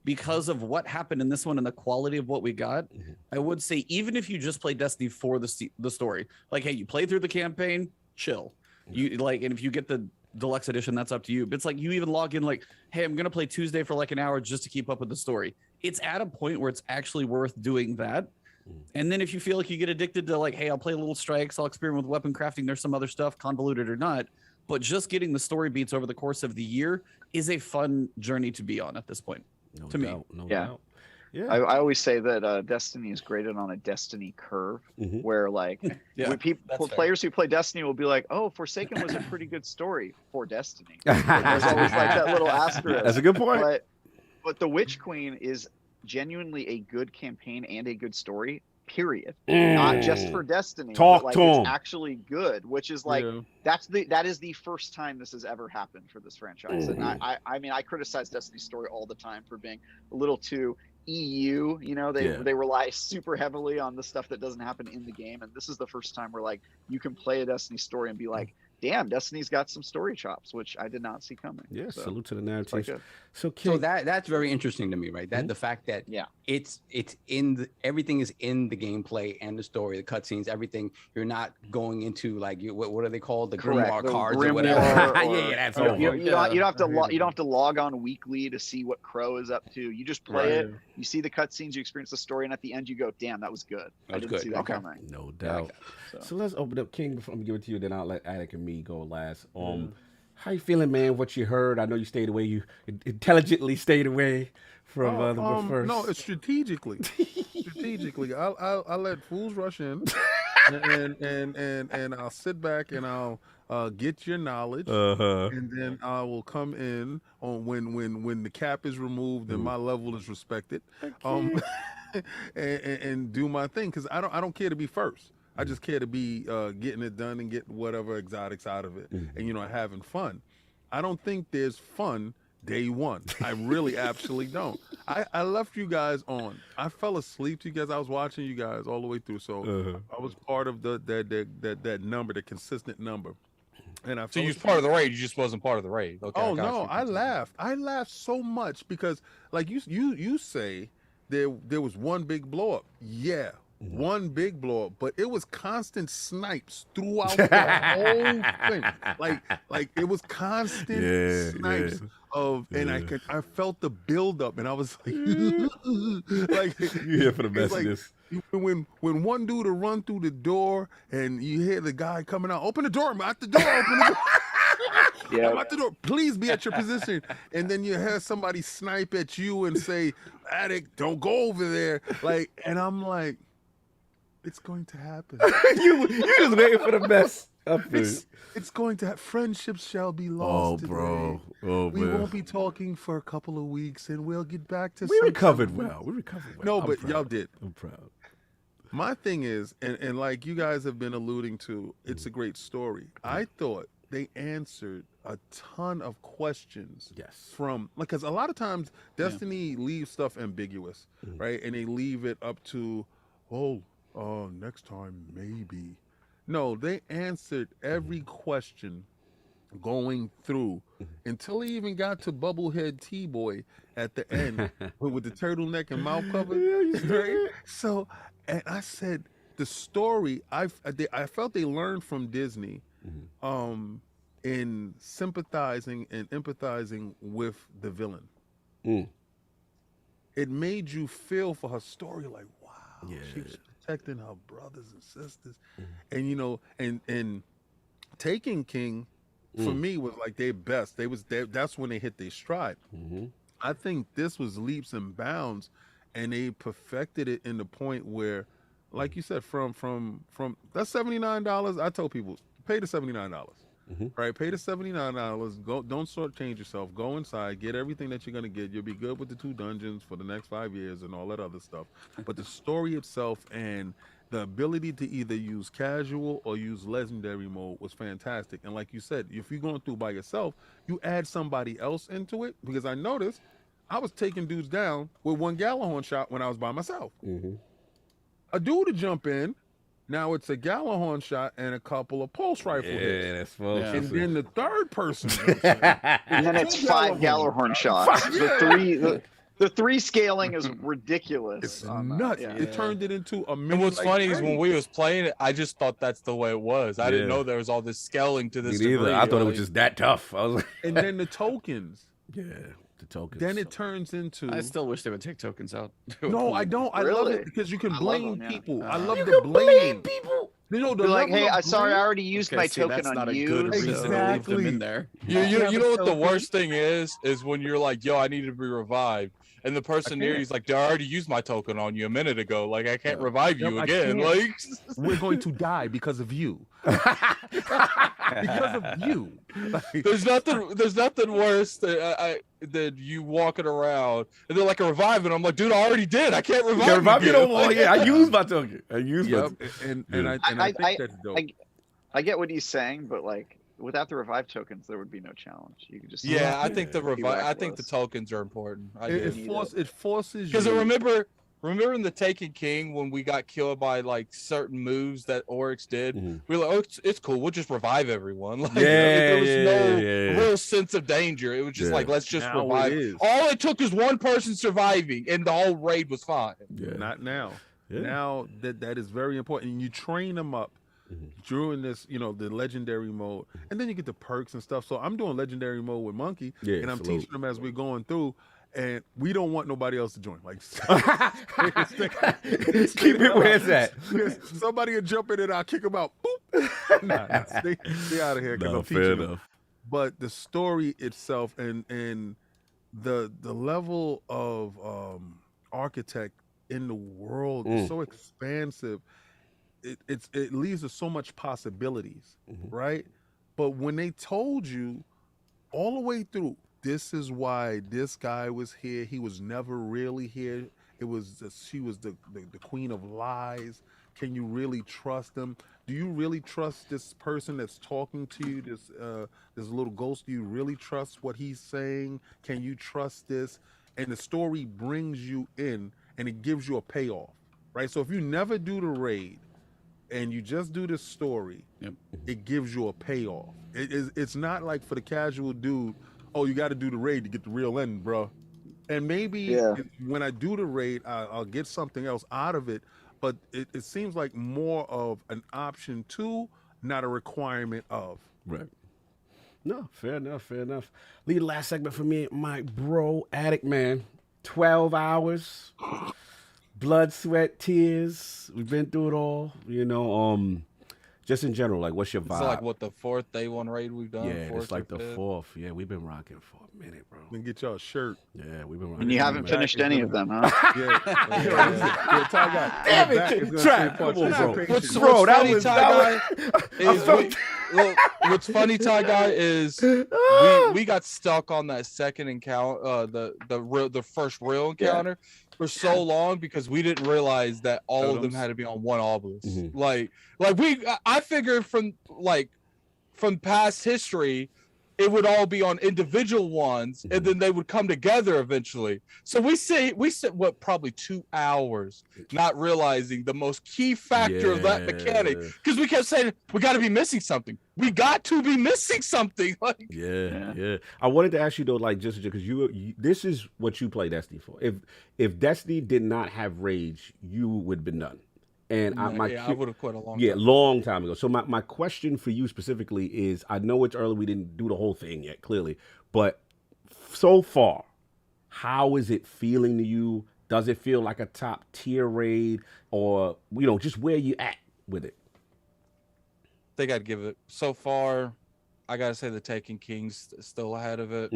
because of what happened in this one and the quality of what we got, I would say even if you just play Destiny for the story, like, hey, you play through the campaign, chill. You like, and if you get the deluxe edition, that's up to you. But it's like you even log in like, hey, I'm gonna play Tuesday for like an hour just to keep up with the story. It's at a point where it's actually worth doing that. And then if you feel like you get addicted to like, hey, I'll play little strikes, I'll experiment with weapon crafting, there's some other stuff, convoluted or not, but just getting the story beats over the course of the year is a fun journey to be on at this point. No to doubt, me. no Yeah. doubt. Yeah. I always say that Destiny is graded on a Destiny curve, where like when players who play Destiny will be like, "Oh, Forsaken was a pretty good story for Destiny." There's always like that little asterisk. That's a good point. But the Witch Queen is genuinely a good campaign and a good story. Period. Not just for Destiny. Talk but like to 'em. it's actually good, which is like that is the first time this has ever happened for this franchise. And I mean I criticize Destiny's story all the time for being a little too EU, you know, they rely super heavily on the stuff that doesn't happen in the game, and this is the first time where like you can play a Destiny story and be like, damn, Destiny's got some story chops, which I did not see coming. Yeah, so, salute to the narrative. So that's very interesting to me, right? That the fact that it's in the, everything is in the gameplay and the story, the cutscenes, everything. You're not going into like what are they called, the grimoire cards or whatever. That's over. You don't have to log on weekly to see what Crow is up to. You just play it, you see the cutscenes, you experience the story, and at the end you go, damn, that was good. I didn't see that coming. No doubt. So let's open up, King, before I'm give it to you, then I'll let Attic and me go last. How you feeling, man? What you heard? I know you stayed away. You intelligently stayed away from the first. No, it's strategically. I let fools rush in, and I'll sit back and I'll get your knowledge, and then I will come in on when the cap is removed and my level is respected, and do my thing, because I don't care to be first. I just care to be getting it done and get whatever exotics out of it, and having fun. I don't think there's fun day one. I really absolutely don't. I left you guys on. I fell asleep to you guys. I was watching you guys all the way through, so I was part of that number, the consistent number. And so you was part of the raid. You just wasn't part of the raid. Okay. Oh no, I laughed. I laughed so much because, like you say, there was one big blow up. Yeah. One big blow up, but it was constant snipes throughout the whole thing. Like it was constant snipes of, and I felt the build up, and I was like, like you here for the messiness. When one dude will run through the door and you hear the guy coming out, open the door, I'm out the door, open the door. I'm out the door. Please be at your position. And then you hear somebody snipe at you and say, "Addict, don't go over there." Like, and I'm like, it's going to happen. you just waiting for the best. It's going to happen. Friendships shall be lost. Bro. We won't be talking for a couple of weeks, and we'll get back to. We recovered well. No, but y'all did. I'm proud. My thing is, and like you guys have been alluding to, it's a great story. I thought they answered a ton of questions. Yes. From because a lot of times Destiny leaves stuff ambiguous, right? And they leave it up to, next time maybe. No, they answered every question going through until he even got to Bubblehead T-Boy at the end with the turtleneck and mouth cover. Right? So, and I said the story. I felt they learned from Disney, in sympathizing and empathizing with the villain. It made you feel for her story, like, wow, she was protecting her brothers and sisters, and and Taking King for me was like their best. That's when they hit their stride. I think this was leaps and bounds, and they perfected it in the point where, like you said, from that's $79. I told people, pay the $79. Right, pay the $79. Go, don't shortchange yourself. Go inside, get everything that you're gonna get. You'll be good with the 2 dungeons for the next 5 years and all that other stuff. But the story itself and the ability to either use casual or use legendary mode was fantastic. And like you said, if you're going through by yourself, you add somebody else into it, because I noticed I was taking dudes down with 1 Gallahorn shot when I was by myself. A dude to jump in. Now it's a Gallahorn shot and a couple of pulse rifle hits. And then the third person. And then it's 5 Gallahorn shots. The 3 scaling is ridiculous. It's nuts. Yeah. It turned it into a mini. And what's funny is when raid. we was playing it, I just thought that's the way it was. I didn't know there was all this scaling to this Me neither. degree. I thought it was just that tough. I was like, And then the tokens. yeah, the tokens. Then it turns into. I still wish they would take tokens out. No, I don't. I love Really? it because you can I love blame them, yeah. people. I love you the can blame blaming. people. You know, the You're like, level hey, of I'm sorry, I blame- already used my Okay, see, token that's on not a you. good reason to leave them Exactly. in there. You know what the token. worst thing is when you're like, yo, I need to be revived. And the person near you's like, I already used my token on you a minute ago. Like, I can't revive you Yep, I again. can't. Like, We're going to die because of you. Because of you. Like, there's nothing worse than you walking around and they're like a revive, and I'm like, dude, I already did. I can't revive. Can't revive you again. no more. Yeah, I used my token. I used my yep. And I think that's dope. I get what he's saying, but like without the revive tokens, there would be no challenge. You could just Yeah, I think the revive. I think the reckless. tokens are important. I It do. forces Because you. remember in the Taken King when we got killed by like certain moves that Oryx did, we were like, oh, it's cool. We'll just revive everyone. Like, there was no real sense of danger. It was just like, let's just Now revive. it is. All it took is one person surviving, and the whole raid was fine. Yeah. Not now. Yeah. Now that is very important. And you train them up during this, the legendary mode, and then you get the perks and stuff. So I'm doing legendary mode with Monkey, and I'm teaching them as we're going through. And we don't want nobody else to join. Like, keep it where it's at. Somebody will jump in and I'll kick them out. Boop. Nah, stay out of here because I'm teaching them. But the story itself and the level of architect in the world is so expansive. It leaves us so much possibilities, right? But when they told you all the way through, this is why this guy was here. He was never really here. She was the queen of lies. Can you really trust them? Do you really trust this person that's talking to you? This little ghost. Do you really trust what he's saying? Can you trust this? And the story brings you in, and it gives you a payoff, right? So if you never do the raid, and you just do this story, it gives you a payoff. It's not like for the casual dude, oh, you got to do the raid to get the real end, bro. And maybe when I do the raid, I'll get something else out of it, but it seems like more of an option to, not a requirement of. Right. No, fair enough. Lead the last segment for me, my bro, Addict Man. 12 hours. Blood, sweat, tears. We've been through it all. Just in general, like, what's your vibe? It's like what, the fourth day one raid we've done? Yeah, Fourth it's like or the fifth? fourth. Yeah, we've been rocking for a minute, bro. Then get y'all a shirt. Yeah, we've been rocking. And you haven't finished any of them, huh? Yeah, Ty guy. Damn Back is it, gonna Trap. say Come on, bro. What's Bro, that funny, was Ty that Guy, what's funny, Ty Guy, is we got stuck on that second encounter, the first real encounter for so long because we didn't realize that all of them had to be on one obelisk. I figured from past history, it would all be on individual ones, and then they would come together eventually. So we sit what, probably 2 hours not realizing the most key factor of that mechanic, because we kept saying we got to be missing something. We got to be missing something. Like, yeah. I wanted to ask you though, like, just because you this is what you play Destiny for. If Destiny did not have rage, you would have been done. And I would have quit a long long time ago. So my question for you specifically is, I know it's early, we didn't do the whole thing yet, clearly, but so far, how is it feeling to you? Does it feel like a top tier raid, or just where you at with it? I think I'd give it, so far, I gotta say the Taken King's still ahead of it.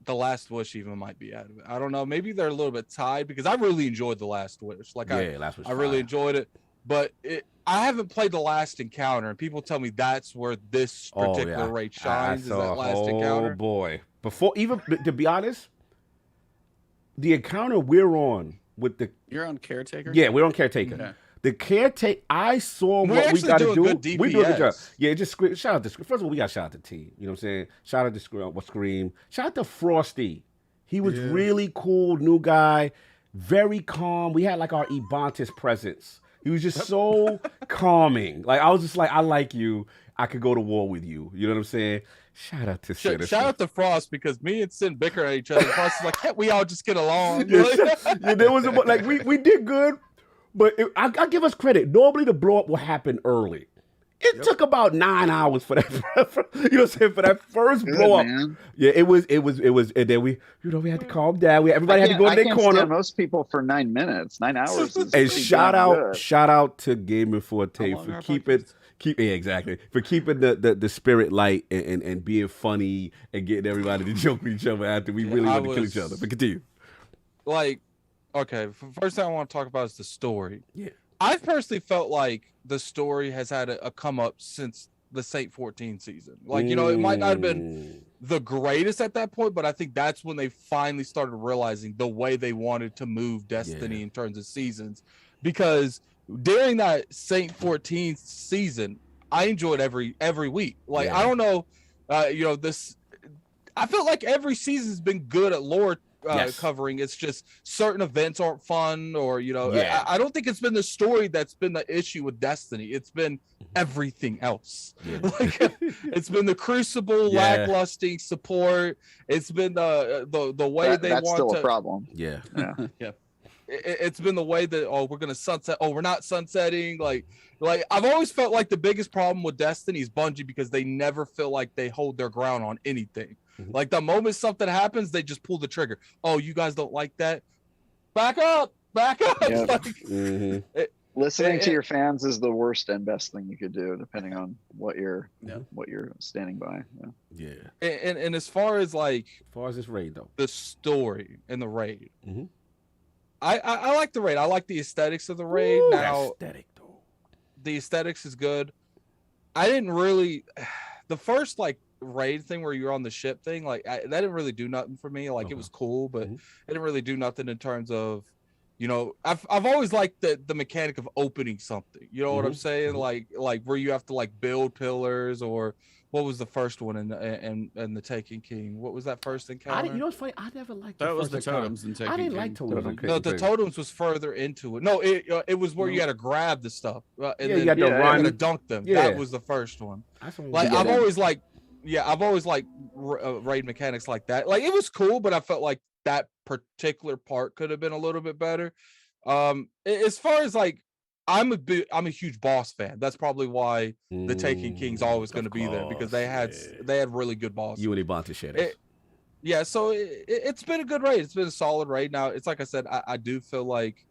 The Last Wish even might be out of it. I don't know. Maybe they're a little bit tied because I really enjoyed the Last Wish. Last Wish. I really enjoyed it, but I haven't played the Last Encounter, and people tell me that's where this particular raid shines. Is that Last Encounter? Oh boy! Before even to be honest, the encounter we're on with the You're on Caretaker. Yeah, we're on Caretaker. Okay. The Caretaker, I saw what we got to do. We do a good job. Yeah, just shout out to Scream. First of all, we got to shout out to T. You know what I'm saying? Shout out to Scream. Shout out to Frosty. He was really cool, new guy, very calm. We had like our Ebontis presence. He was just so calming. Like, I was just like, I like you. I could go to war with you. You know what I'm saying? Shout out to Shout out to Frost, because me and Sin bicker at each other. Frost is like, can't we all just get along? Yeah, there was like we did good, but I give us credit. Normally the blow up will happen early. It took about 9 hours for that. You know what I'm saying? For that first blow up. Man. Yeah, it was, and then we had to calm down. Everybody had to go in their corner. Most people for 9 minutes, 9 hours. Is and shout out to Gaming Forte for keeping the spirit light and being funny and getting everybody to joke with each other after we really wanted to kill each other. But continue. Like, okay, first thing I want to talk about is the story. Yeah. I've personally felt like the story has had a come up since the Saint 14 season. Like, you know, it might not have been the greatest at that point, but I think that's when they finally started realizing the way they wanted to move Destiny in terms of seasons. Because during that Saint 14 season, I enjoyed every week. Like, I don't know, you know, I felt like every season's been good at lore covering. It's just certain events aren't fun, or, you know, I don't think it's been the story that's been the issue with Destiny. It's been everything else. Like, it's been the Crucible lacklusting support. It's been the way that's want still to, a problem. It's been the way that we're gonna sunset. We're not sunsetting. Like I've always felt like the biggest problem with Destiny is Bungie, because they never feel like they hold their ground on anything. Like, the moment something happens, they just pull the trigger. Oh, you guys don't like that? Back up. Yeah. Like, Listening to your fans is the worst and best thing you could do, depending on what you're standing by. And as far as this raid though, the story and the raid, I like the raid. I like the aesthetics of the raid. Now, the aesthetics is good. I didn't really the first raid thing where you're on the ship thing, that didn't really do nothing for me. It was cool, but it didn't really do nothing in terms of, you know, I've always liked the mechanic of opening something. You know what I'm saying? Like where you have to build pillars, or what was the first one in the Taken King? What was that first encounter? You know what's funny? I never liked that. Was the totems in Taken King. I didn't like totems. No, the totems was further into it. No, it was where you had to grab the stuff and then you had to run and dunk them. That was the first one. I've always liked raid mechanics like that. Like, it was cool, but I felt like that particular part could have been a little bit better. As far as I'm a huge boss fan. That's probably why the Taken King's always going to be there, because they had really good bosses. You and Ibanta shit. Yeah, so it's been a good raid. It's been a solid raid. Now, it's like I said, I do feel like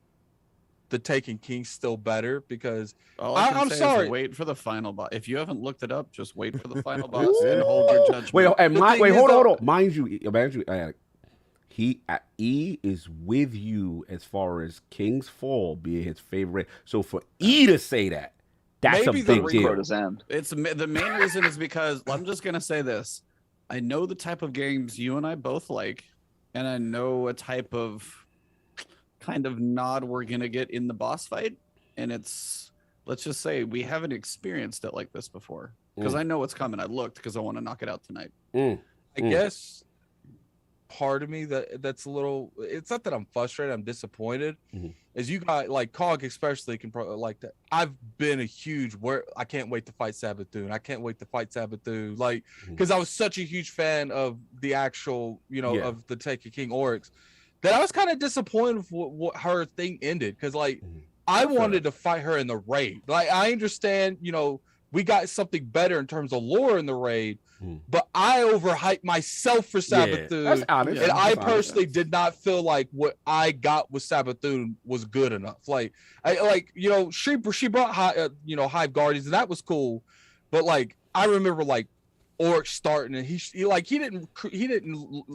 the Taken King's still better, because I'm sorry. Wait for the final boss. If you haven't looked it up, just wait for the final boss and hold your judgment. Hold on. Mind you, E is with you as far as King's Fall being his favorite. So for E to say that's maybe a big deal. It's the main reason is because I'm just gonna say this. I know the type of games you and I both like, and I know a type of kind of nod we're gonna get in the boss fight, and it's, let's just say, we haven't experienced it like this before, because I know what's coming. I looked because I want to knock it out tonight. I guess part of me that's a little, it's not that I'm frustrated, I'm disappointed, is you got Cog especially can like that. I've been a huge I can't wait to fight Sabathun. I can't wait to fight Sabathun, because I was such a huge fan of the actual, you know, of the Taken King Oryx, that I was kind of disappointed with what her thing ended, because I wanted to fight her in the raid. I understand, you know, we got something better in terms of lore in the raid, but I overhyped myself for Sabathun, and I personally did not feel like what I got with Sabathun was good enough. You know, she brought Hive Guardians, and that was cool, but I remember Oryx starting, and he didn't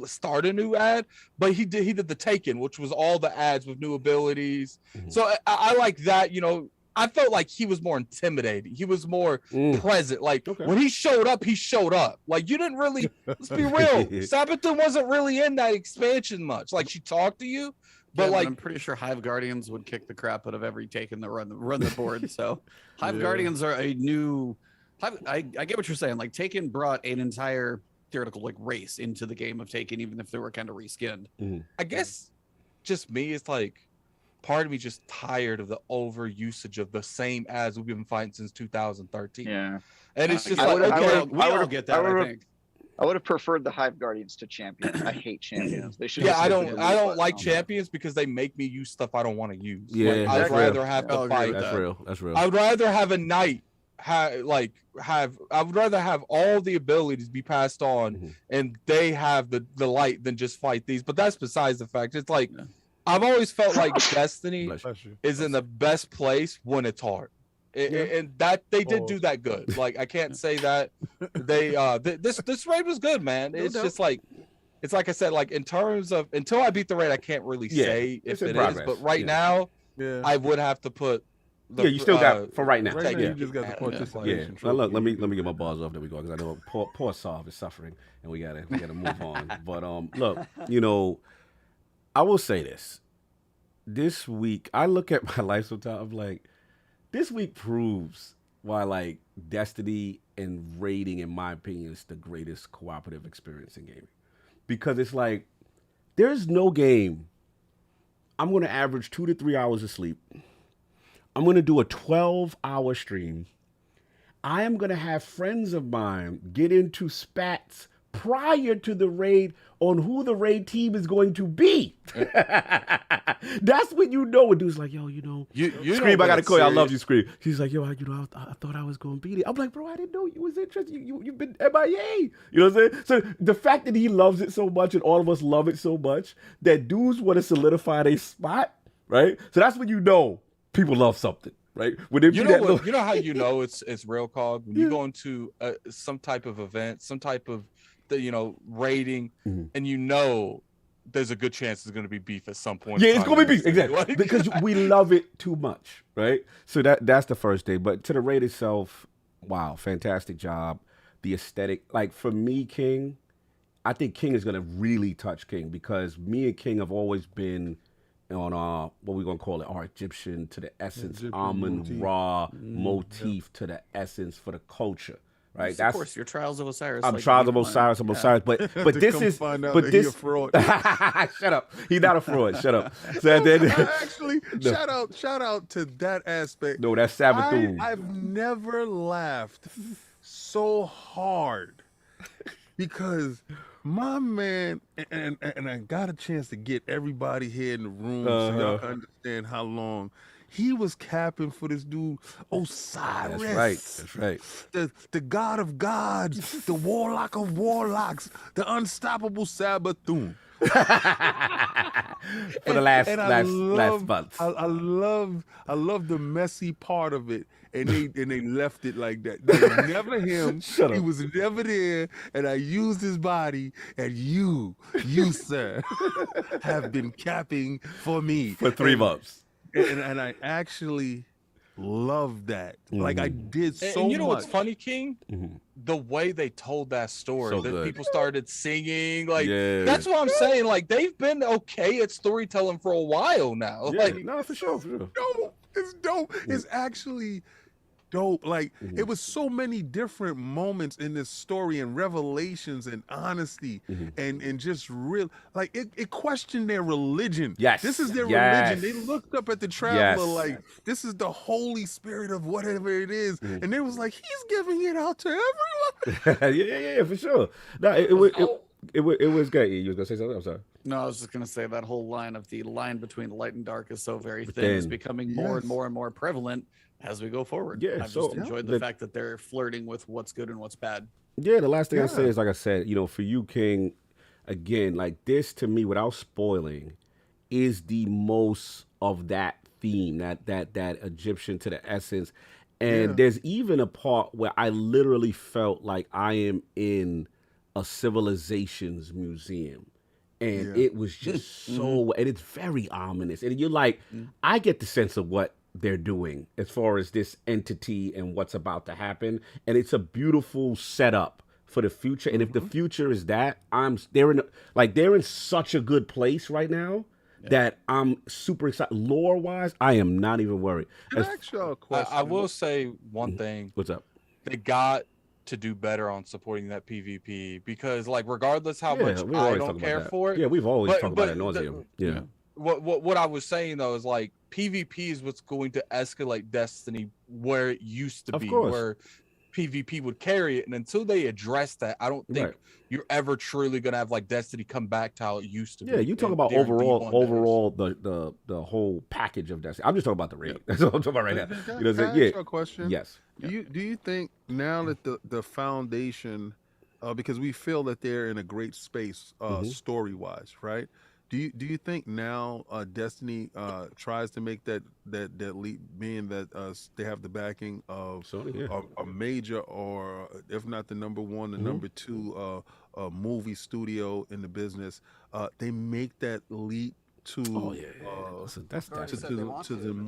start a new ad, but he did the Taken, which was all the ads with new abilities. So I like that, you know. I felt like he was more intimidating. He was more present. When he showed up, you didn't really, let's be real, Sabathun wasn't really in that expansion much. She talked to you, but I'm pretty sure Hive Guardians would kick the crap out of every Taken that run the board. So Hive Guardians are a new, I get what you're saying. Taken brought an entire theoretical race into the game of Taken, even if they were kind of reskinned. I guess just me, it's part of me just tired of the over usage of the same ads we've been fighting since 2013. Yeah. And it's just I like, would've- okay, we all get that, I think. I would have preferred the Hive Guardians to champions. I hate champions. They should. yeah, I don't like champions because they make me use stuff I don't want to use. Yeah, like, that's I'd rather have the fight. That's real. That's real. I would rather have a knight I would rather have all the abilities be passed on and they have the light than just fight these. But that's besides the fact. It's like I've always felt like Destiny is in the best place when it's hard. And that they did do that good. Like I can't say that they this raid was good, man. It's just like it's like I said, like in terms of until I beat the raid, I can't really say if it is. But right now, I would have to put you still got for right now. Right now, you just got the participation. Now look, let me get my bars off. There we go. Because I know poor Sav is suffering, and we gotta move on. But look, I will say this. This week, I look at my life sometimes. I'm like, this week proves why like Destiny and raiding, in my opinion, is the greatest cooperative experience in gaming. Because it's like there's no game I'm gonna average 2 to 3 hours of sleep. I'm going to do a 12-hour stream. I am going to have friends of mine get into spats prior to the raid on who the raid team is going to be. That's when you know a dude's like, yo, Scribe, I got to call you. I love you, Scribe. She's like, yo, I thought I was going to beat it. I'm like, bro, I didn't know you was interested. You've been MIA. You know what I'm saying? So the fact that he loves it so much and all of us love it so much that dudes want to solidify their spot, right? So that's when you know people love something, right? When they you know how you know it's real, Cog? When you go into some type of event, some type of raiding, and there's a good chance there's going to be beef at some point. Yeah, it's going to be beef, exactly, because we love it too much, right? So that's the first thing. But to the raid itself, wow, fantastic job. The aesthetic, like for me, King, I think King is going to really touch King because me and King have always been on what we're gonna call it, our Egyptian to the essence, Amun Ra motif to the essence for the culture, right? Of course, your Trials of Osiris. I'm Trials of Osiris, but this is a fraud. Shut up. He's not a fraud. Shut up. So then, actually, shout out to that aspect. No, that's Sabbath. I've never laughed so hard because my man, and I got a chance to get everybody here in the room so y'all understand how long he was capping for this dude Osiris. That's right. The god of gods, the warlock of warlocks, the unstoppable Sabathun. For the last month. I love the messy part of it, and they left it like that. That was never him. He was never there, and I used his body, and you, sir, have been capping for me for 3 months, and I actually love that. Like I did so much. And you know what's funny, King? The way they told that story, that people started singing, like that's what I'm saying. Like they've been okay at storytelling for a while now. Yeah, like no, for sure. It's dope. It's actually dope. Like it was so many different moments in this story and revelations and honesty and just real, like it questioned their religion. Yes, this is their religion. They looked up at the traveler like this is the Holy Spirit of whatever it is, and they was like, he's giving it out to everyone. yeah, for sure. No, it was great. You was gonna say something? I'm sorry. No, I was just gonna say that whole line of the line between light and dark is so very thin. It's becoming more and more and more prevalent as we go forward. Yeah, I've just enjoyed the fact that they're flirting with what's good and what's bad. Yeah, the last thing I say is, like I said, for you, King, again, like this to me, without spoiling, is the most of that theme, that Egyptian to the essence. And there's even a part where I literally felt like I am in a civilizations museum. And it was just so, and it's very ominous. And you're like, I get the sense of what they're doing as far as this entity and what's about to happen. And it's a beautiful setup for the future. And if the future is that, they're in such a good place right now that I'm super excited. Lore wise, I am not even worried. I will say one thing. What's up? They got to do better on supporting that PvP because, like, regardless how much I don't care for it. Yeah, we've always talked about it nauseam. what I was saying though is like PvP is what's going to escalate Destiny where it used to be, where PvP would carry it, and until they address that, I don't think you're ever truly gonna have like Destiny come back to how it used to be. Yeah, you talk about overall the whole package of Destiny. I'm just talking about the raid. That's what I'm talking about right now. Can I ask you a question? Yes. Do you think now that the foundation, because we feel that they're in a great space story wise, right? Do you think now Destiny tries to make that leap, being that they have the backing of a major, or if not the number one, the number two movie studio in the business? They make that leap to that's they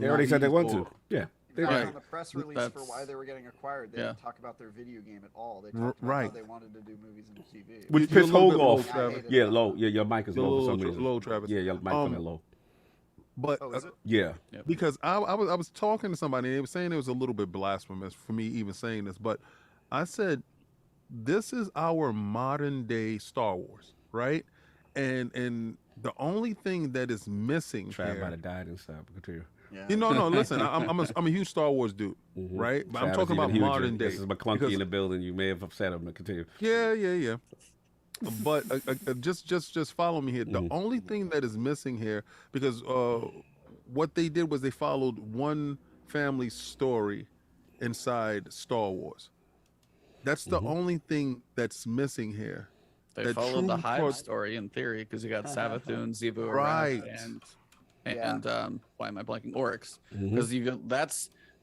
already said they want to. Yeah. On the press release for why they were getting acquired, they didn't talk about their video game at all. They talked about how they wanted to do movies and TV. Which pissed Hogue off. Low. Yeah, your mic is low for some reason. Low, Travis. Yeah, your mic coming low. But because I was talking to somebody, and they were saying it was a little bit blasphemous for me even saying this, but I said, this is our modern day Star Wars, right? And the only thing that is missing here, might have died and stuff. Continue. Yeah. No. Listen, I'm a huge Star Wars dude, right? But I'm talking about modern day. This is McClunky in the building. You may have upset him. Continue. Yeah. But just follow me here. The only thing that is missing here, because what they did was they followed one family's story inside Star Wars. That's the only thing that's missing here. They followed the Hive story in theory, because you got Savathun, Zebu, right, and why am I blanking? Oryx, because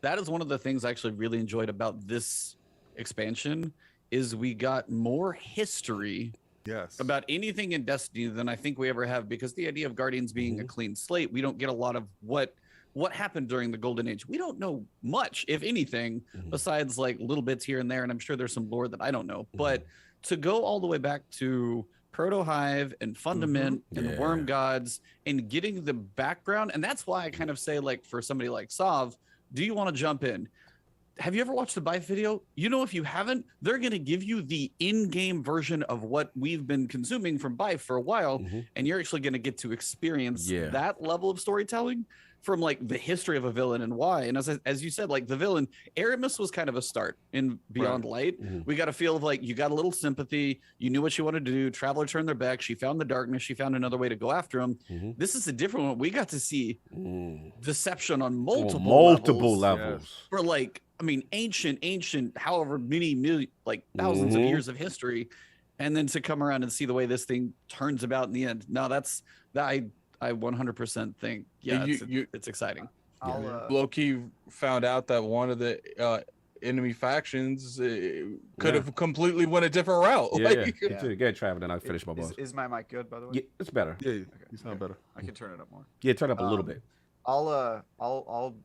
that is one of the things I actually really enjoyed about this expansion, is we got more history about anything in Destiny than I think we ever have, because the idea of Guardians being a clean slate, we don't get a lot of what happened during the Golden Age. We don't know much, if anything, besides like little bits here and there, and I'm sure there's some lore that I don't know. But to go all the way back to Proto-Hive and Fundament and the Worm Gods and getting the background, and that's why I kind of say, like, for somebody like Sav, do you want to jump in? Have you ever watched the Bife video? You know, if you haven't, they're going to give you the in-game version of what we've been consuming from Bife for a while, and you're actually going to get to experience that level of storytelling from like the history of a villain and why. And as you said, like the villain, Aramis was kind of a start in Beyond Light. We got a feel of like, you got a little sympathy, you knew what you wanted to do. Traveler turned their back, she found the darkness, she found another way to go after him. This is a different one. We got to see deception on multiple levels for like, I mean, ancient, however many like thousands of years of history, and then to come around and see the way this thing turns about in the end. No, I 100% think, it's exciting. Low-key found out that one of the enemy factions could have completely went a different route. Get Travis, and I finish my boss. Is my mic good, by the way? Yeah, it's better. Yeah, you sound better. I can turn it up more. Yeah, turn it up a little bit. I'll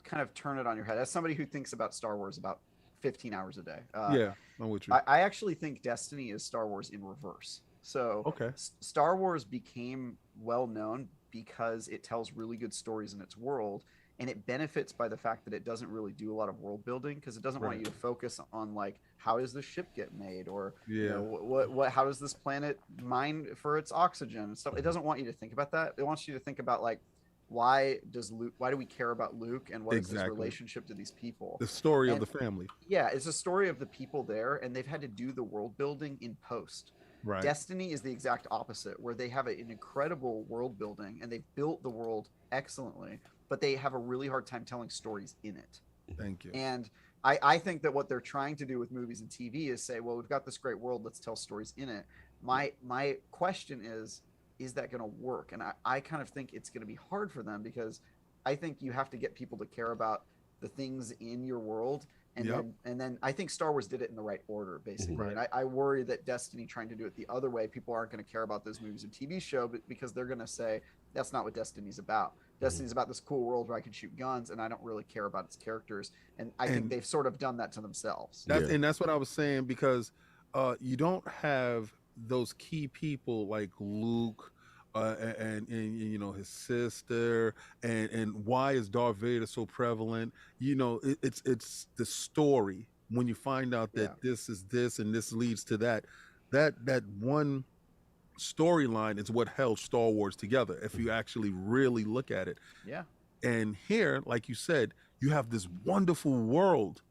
kind of turn it on your head. As somebody who thinks about Star Wars about 15 hours a day. I'm with you. I actually think Destiny is Star Wars in reverse. So Star Wars became well known because it tells really good stories in its world, and it benefits by the fact that it doesn't really do a lot of world building, because it doesn't want you to focus on like, how does this ship get made, or you know, what how does this planet mine for its oxygen and stuff. It doesn't want you to think about that. It wants you to think about like, why do we care about Luke, and what is his relationship to these people? The story of the family. Yeah, it's a story of the people there, and they've had to do the world building in post. Right. Destiny is the exact opposite, where they have an incredible world building and they've built the world excellently, but they have a really hard time telling stories in it. Thank you. And I think that what they're trying to do with movies and TV is say, well, we've got this great world, let's tell stories in it. My question is that going to work? And I kind of think it's going to be hard for them, because I think you have to get people to care about the things in your world. And then I think Star Wars did it in the right order, basically. And I worry that Destiny trying to do it the other way, people aren't going to care about those movies and TV show, but because they're going to say, that's not what Destiny's about. Destiny's about this cool world where I can shoot guns, and I don't really care about its characters. And I think they've sort of done that to themselves. And that's what I was saying, because you don't have those key people like Luke, and you know, his sister, and why is Darth Vader so prevalent? You know, it's the story when you find out that this is this and this leads to that one storyline is what held Star Wars together, if you actually really look at it. Yeah. And here, like you said, you have this wonderful world,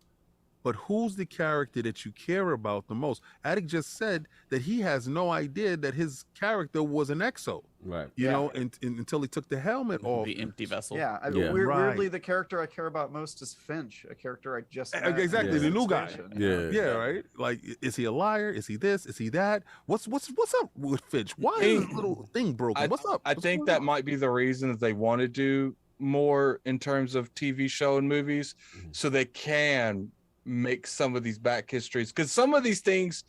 but who's the character that you care about the most? Attic just said that he has no idea that his character was an exo. Right. You know, until he took the helmet off. The empty vessel. Yeah. Weirdly, the character I care about most is Finch, a character I just met. Exactly, the new guy. Yeah, right. Like, is he a liar? Is he this? Is he that? What's up with Finch? Why is this little thing broken? What's up? I think that might be the reason that they want to do more in terms of TV show and movies, so they can make some of these back histories, because some of these things,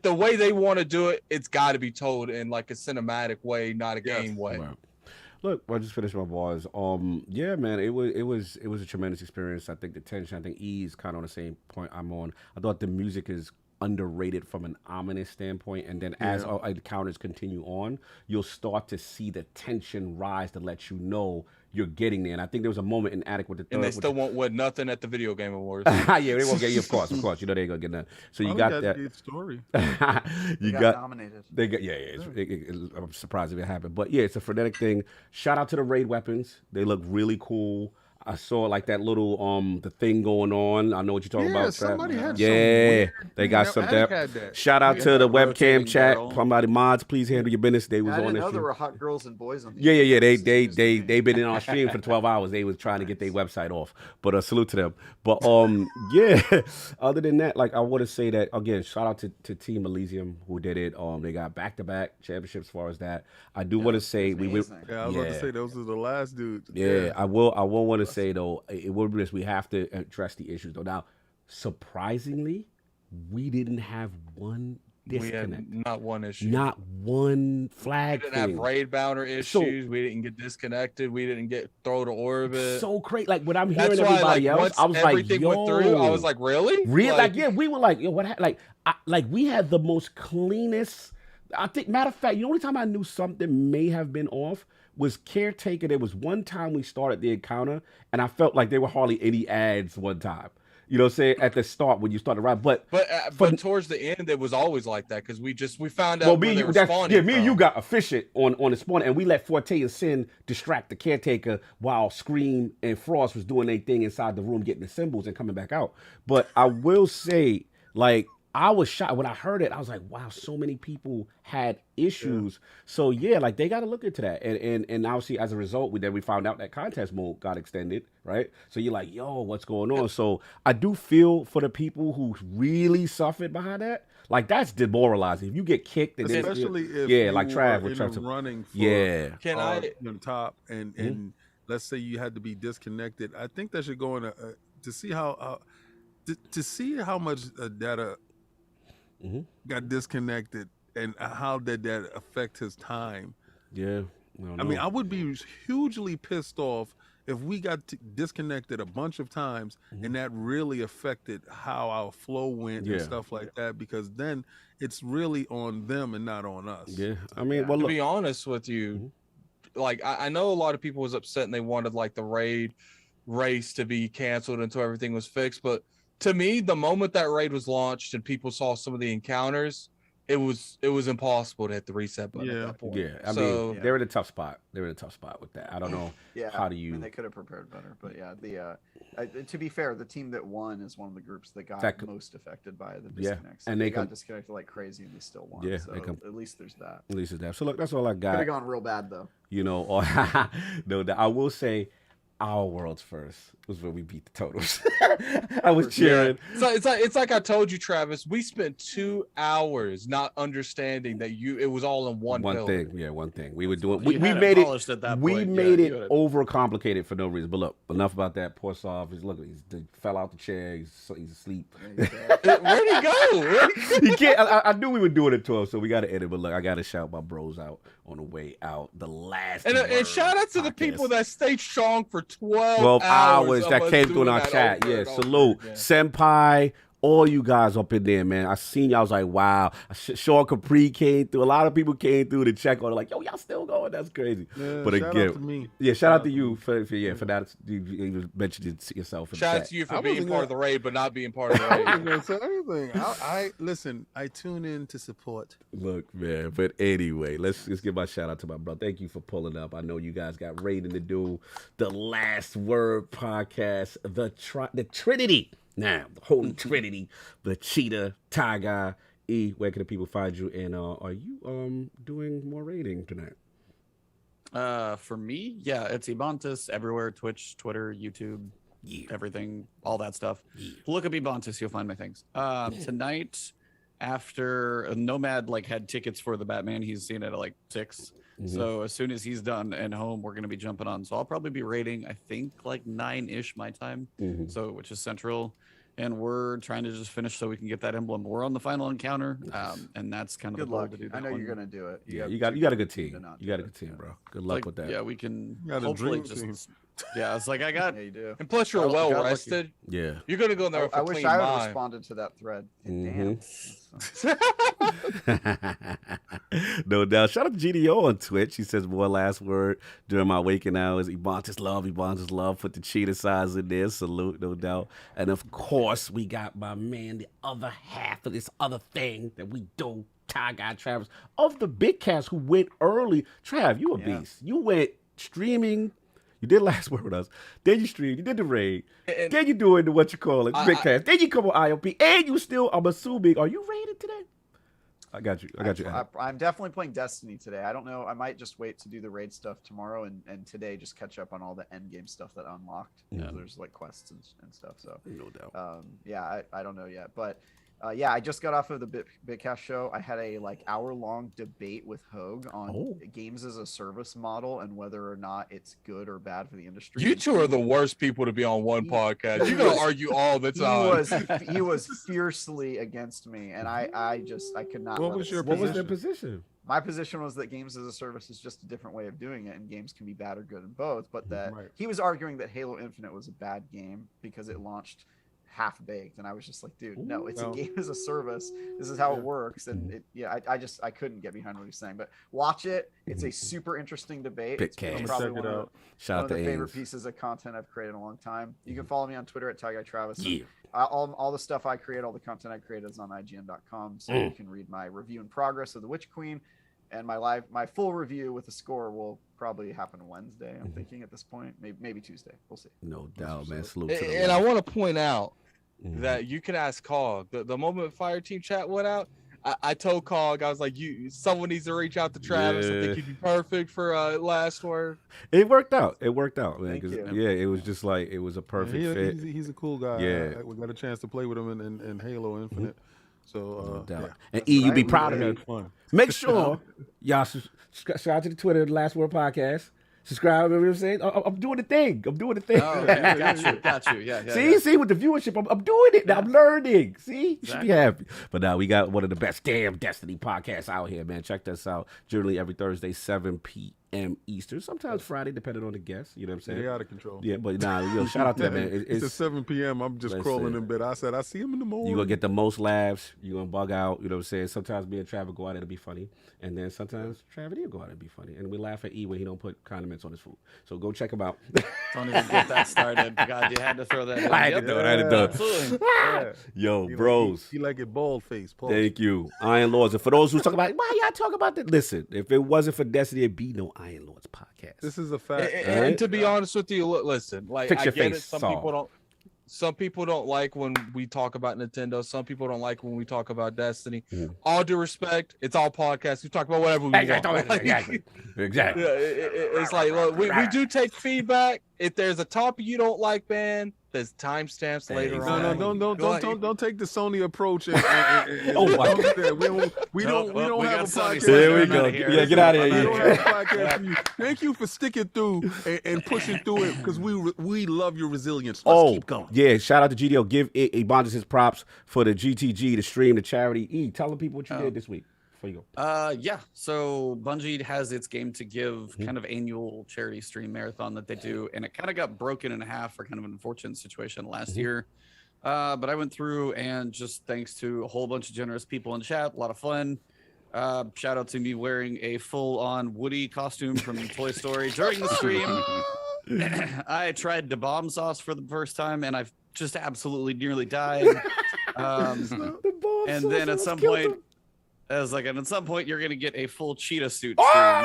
the way they want to do it, it's got to be told in like a cinematic way, not a game way. Right. Look, I just finished my bars. Yeah, man, it was a tremendous experience. I think the tension, I think E's kind of on the same point I'm on. I thought the music is underrated from an ominous standpoint, and then as encounters continue on, you'll start to see the tension rise to let you know you're getting there. And I think there was a moment in Attic with the third, and they still won't win nothing at the video game awards. Yeah, they won't get you, of course. You know they ain't gonna get nothing. So you got that good story. you got nominated. They got I'm surprised if it happened, but yeah, it's a frenetic thing. Shout out to the raid weapons. They look really cool. I saw like that little the thing going on. I know what you're talking about. Somebody had they got some that. Shout out to the webcam chat. Somebody mods, please handle your business. They was I on didn't this. know there were hot girls and boys on. Yeah. They been in our stream for 12 hours. They was trying to get their website off. But salute to them. But yeah. Other than that, like I want to say that again. Shout out to Team Elysium who did it. They got back-to-back championships as far as that. I do want to say we will. Yeah, I was about to say those are the last dudes. Yeah, I will want to say though, it will be this. We have to address the issues though. Now, surprisingly, we didn't have one disconnect. We had not one issue. Not one flag. We didn't have raid bouncer issues. We didn't get disconnected. We didn't get thrown to orbit. So crazy. Like when I'm hearing everybody else, I was like, yo, went through, I was like, really? Like yeah, we were like, yo, what? Like we had the most cleanest. I think, matter of fact, the only time I knew something may have been off was Caretaker. There was one time we started the encounter, and I felt like there were hardly any ads one time. You know what I'm saying? At the start when you started right, but towards the end it was always like that because we found out where they were spawning. Me and you got efficient on the spawn, and we let Forte and Sin distract the Caretaker while Scream and Frost was doing their thing inside the room, getting the symbols and coming back out. But I will say, like, I was shocked when I heard it. I was like, wow, so many people had issues. Yeah. So yeah, like they got to look into that. And obviously as a result, we found out that contest mode got extended, right? So you're like, yo, what's going on? So I do feel for the people who really suffered behind that. Like that's demoralizing. If you get kicked, and especially if like Trav was running for top, and let's say you had to be disconnected. I think that should go in to see how much data got disconnected and how did that affect his time. Yeah, I mean, I would be hugely pissed off if we got disconnected a bunch of times and that really affected how our flow went and stuff like that, because then it's really on them and not on us. Yeah, I mean, well, to be honest with you, like I know a lot of people was upset and they wanted like the raid race to be canceled until everything was fixed, but to me, the moment that raid was launched and people saw some of the encounters, it was impossible to hit the reset button at that point. Yeah, I mean, they're in a tough spot. They're in a tough spot with that. I don't know. How do you? And they could have prepared better, but to be fair, the team that won is one of the groups that got most affected by the disconnects. And they got disconnected like crazy, and they still won. Yeah, so at least there's that. At least there's that. So look, that's all I got. Could have gone real bad though. You know, no, I will say. Our world's first was when we beat the totals. I was cheering. So it's like I told you, Travis. We spent 2 hours not understanding that it was all in one thing. Yeah, one thing. We were doing. We made it. We made it overcomplicated for no reason. But look, enough about that. Poor Sov. He fell out the chair. He's asleep. Where'd he go? He can't. I knew we were doing it to him, so we got to edit. But look, I got to shout my bros out on the way out. The last and shout out to the people that stayed strong for 12 hours that came through in our chat. Yeah, salute. Senpai, all you guys up in there, man. I seen y'all. I was like, wow. Sean Capri came through. A lot of people came through to check on it. Like, yo, y'all still going? That's crazy. Yeah, but shout again, out to me. Yeah, shout out to you for that. You mentioned it yourself. Shout out to you for being part of the raid, but not being part of the raid. I wasn't gonna say anything. I listen. I tune in to support. Look, man. But anyway, let's give my shout out to my brother. Thank you for pulling up. I know you guys got raiding to do. The Last Word podcast, the Trinity. Now, the Holy Trinity, the Cheetah, Tiger, E. Where can the people find you? And are you doing more raiding tonight? For me, yeah, it's Ebontis everywhere: Twitch, Twitter, YouTube, everything, all that stuff. Look up Ebontis, you'll find my things. Tonight, after Nomad had tickets for the Batman, he's seen it at 6. So as soon as he's done and home, we're gonna be jumping on. So I'll probably be raiding, I think 9-ish my time, so which is Central. And we're trying to just finish so we can get that emblem. We're on the final encounter, and that's kind of Good the goal luck. to do that. I know you're gonna do it. You got a good team. You got a good team, bro. Good luck with that. Yeah, we can got a hopefully dream team. Yeah, it's I got. Yeah, you do. And plus, you're well rested. Yeah. You're gonna go in there with I a wish clean I would mind. have responded to that thread. No doubt. Shout out to GDO on Twitch. He says more Last Word during my waking hours. Ebontis love. Put the cheetah size in there. Salute, no doubt. And of course, we got my man, the other half of this other thing that we do. Ty Guy Travis of the Big Cast who went early. Trav, you a beast. You went streaming. You did Last Word with us. Then you streamed. You did the raid. Then you doing the what you call it, Big Cast. Then you come on ILP. And you still, I'm assuming, are you raided today? I got you. I'm definitely playing Destiny today. I don't know. I might just wait to do the raid stuff tomorrow and today just catch up on all the end game stuff that unlocked. Yeah. There's quests and stuff. So no doubt. I don't know yet, but I just got off of the Bitcast show. I had a hour-long debate with Hogue on games as a service model and whether or not it's good or bad for the industry. You two are the worst people to be on one podcast. You're gonna argue all the time. He was fiercely against me, and I could not. What was their position? My position was that games as a service is just a different way of doing it, and games can be bad or good in both. But that he was arguing that Halo Infinite was a bad game because it launched half-baked, and I was just like, dude, no, it's a game as a service. This is how it works. And I couldn't get behind what he's saying, but watch it. It's a super interesting debate. It's probably one of the favorite pieces of content I've created in a long time. You can follow me on Twitter at TyGuyTravis. All the stuff I create, all the content I create is on IGN.com, so you can read my review in progress of The Witch Queen, and my full review with the score will probably happen Wednesday. I'm thinking at this point, maybe Tuesday. We'll see. No doubt, man. Salute to and I want to point out that you can ask Cog. The moment Fire Team chat went out, I told Cog, I was like, someone needs to reach out to Travis. I think you'd be perfect for Last Word. It worked out, man. It was just it was a perfect fit. He's a cool guy. Yeah. We got a chance to play with him in Halo Infinite. So, no doubt. And E, you be proud of me. Make sure y'all subscribe to the Twitter, the Last Word Podcast. Subscribe, you know what I'm saying? I'm doing the thing. Oh, got you. Yeah. See, with the viewership, I'm doing it. Now I'm learning. See, you should be happy. But now we got one of the best damn Destiny podcasts out here, man. Check us out. Generally every Thursday, 7 p.m. Eastern. Sometimes Friday, depending on the guest. You know what I'm saying? They're out of control. Yeah, but shout out to them, man. It's at 7 p.m. I'm just crawling in bed. I said, I see him in the morning. You're going to get the most laughs. You're going to bug out. You know what I'm saying? Sometimes me and Travis go out and it'll be funny. And then sometimes Travis will go out and be funny. And we laugh at E when he don't put condiments on his food. So go check him out. Don't even get that started. God, you had to throw that in. I had to do it. Absolutely. Yo, bros. He like it bald face. Pause. Thank you. Iron Lords. And for those who talk about, why y'all talk about that? Listen, if it wasn't for Destiny, it'd be no Iron Lords podcast. This is a fact. And to be honest with you, listen, fix your get face, it. Some people don't like when we talk about Nintendo. Some people don't like when we talk about Destiny. All due respect, it's all podcasts. We talk about whatever we want. Exactly. It's look, we do take feedback. If there's a topic you don't like, man, there's timestamps later on. Don't take the Sony approach. Oh my God. We don't have a podcast. There we go. Yeah, get out of here. We don't have a podcast for you. Thank you for sticking through and pushing through it because we love your resilience. Let's keep going. Yeah, shout out to GDO. Give Ebontis his props for the GTG, the stream, the charity. E, tell the people what you did this week. Before you go. So Bungie has its Game to Give kind of annual charity stream marathon that they do, and it kind of got broken in half for kind of an unfortunate situation last year. But I went through and just thanks to a whole bunch of generous people in chat, a lot of fun. Shout out to me wearing a full-on Woody costume from Toy Story during the stream. I tried the bomb sauce for the first time, and I've just absolutely nearly died. And then at some point, I was like, and at some point you're gonna get a full cheetah suit stream.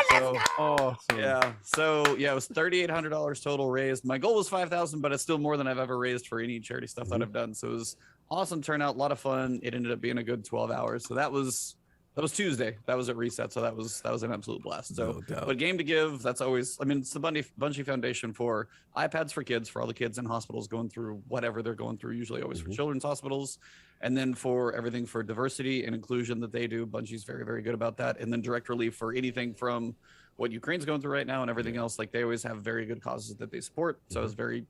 So, yeah, it was $3,800 total raised. My goal was 5,000, but it's still more than I've ever raised for any charity stuff that I've done. So it was awesome turnout, a lot of fun. It ended up being a good 12 hours. So that was Tuesday. That was at reset. So that was an absolute blast. So, but game to give, that's always, I mean, it's the Bungie Foundation for iPads for kids, for all the kids in hospitals going through whatever they're going through, usually always for children's hospitals. And then for everything for diversity and inclusion that they do, Bungie's very, very good about that. And then direct relief for anything from what Ukraine's going through right now and everything else. Like they always have very good causes that they support. So I was very,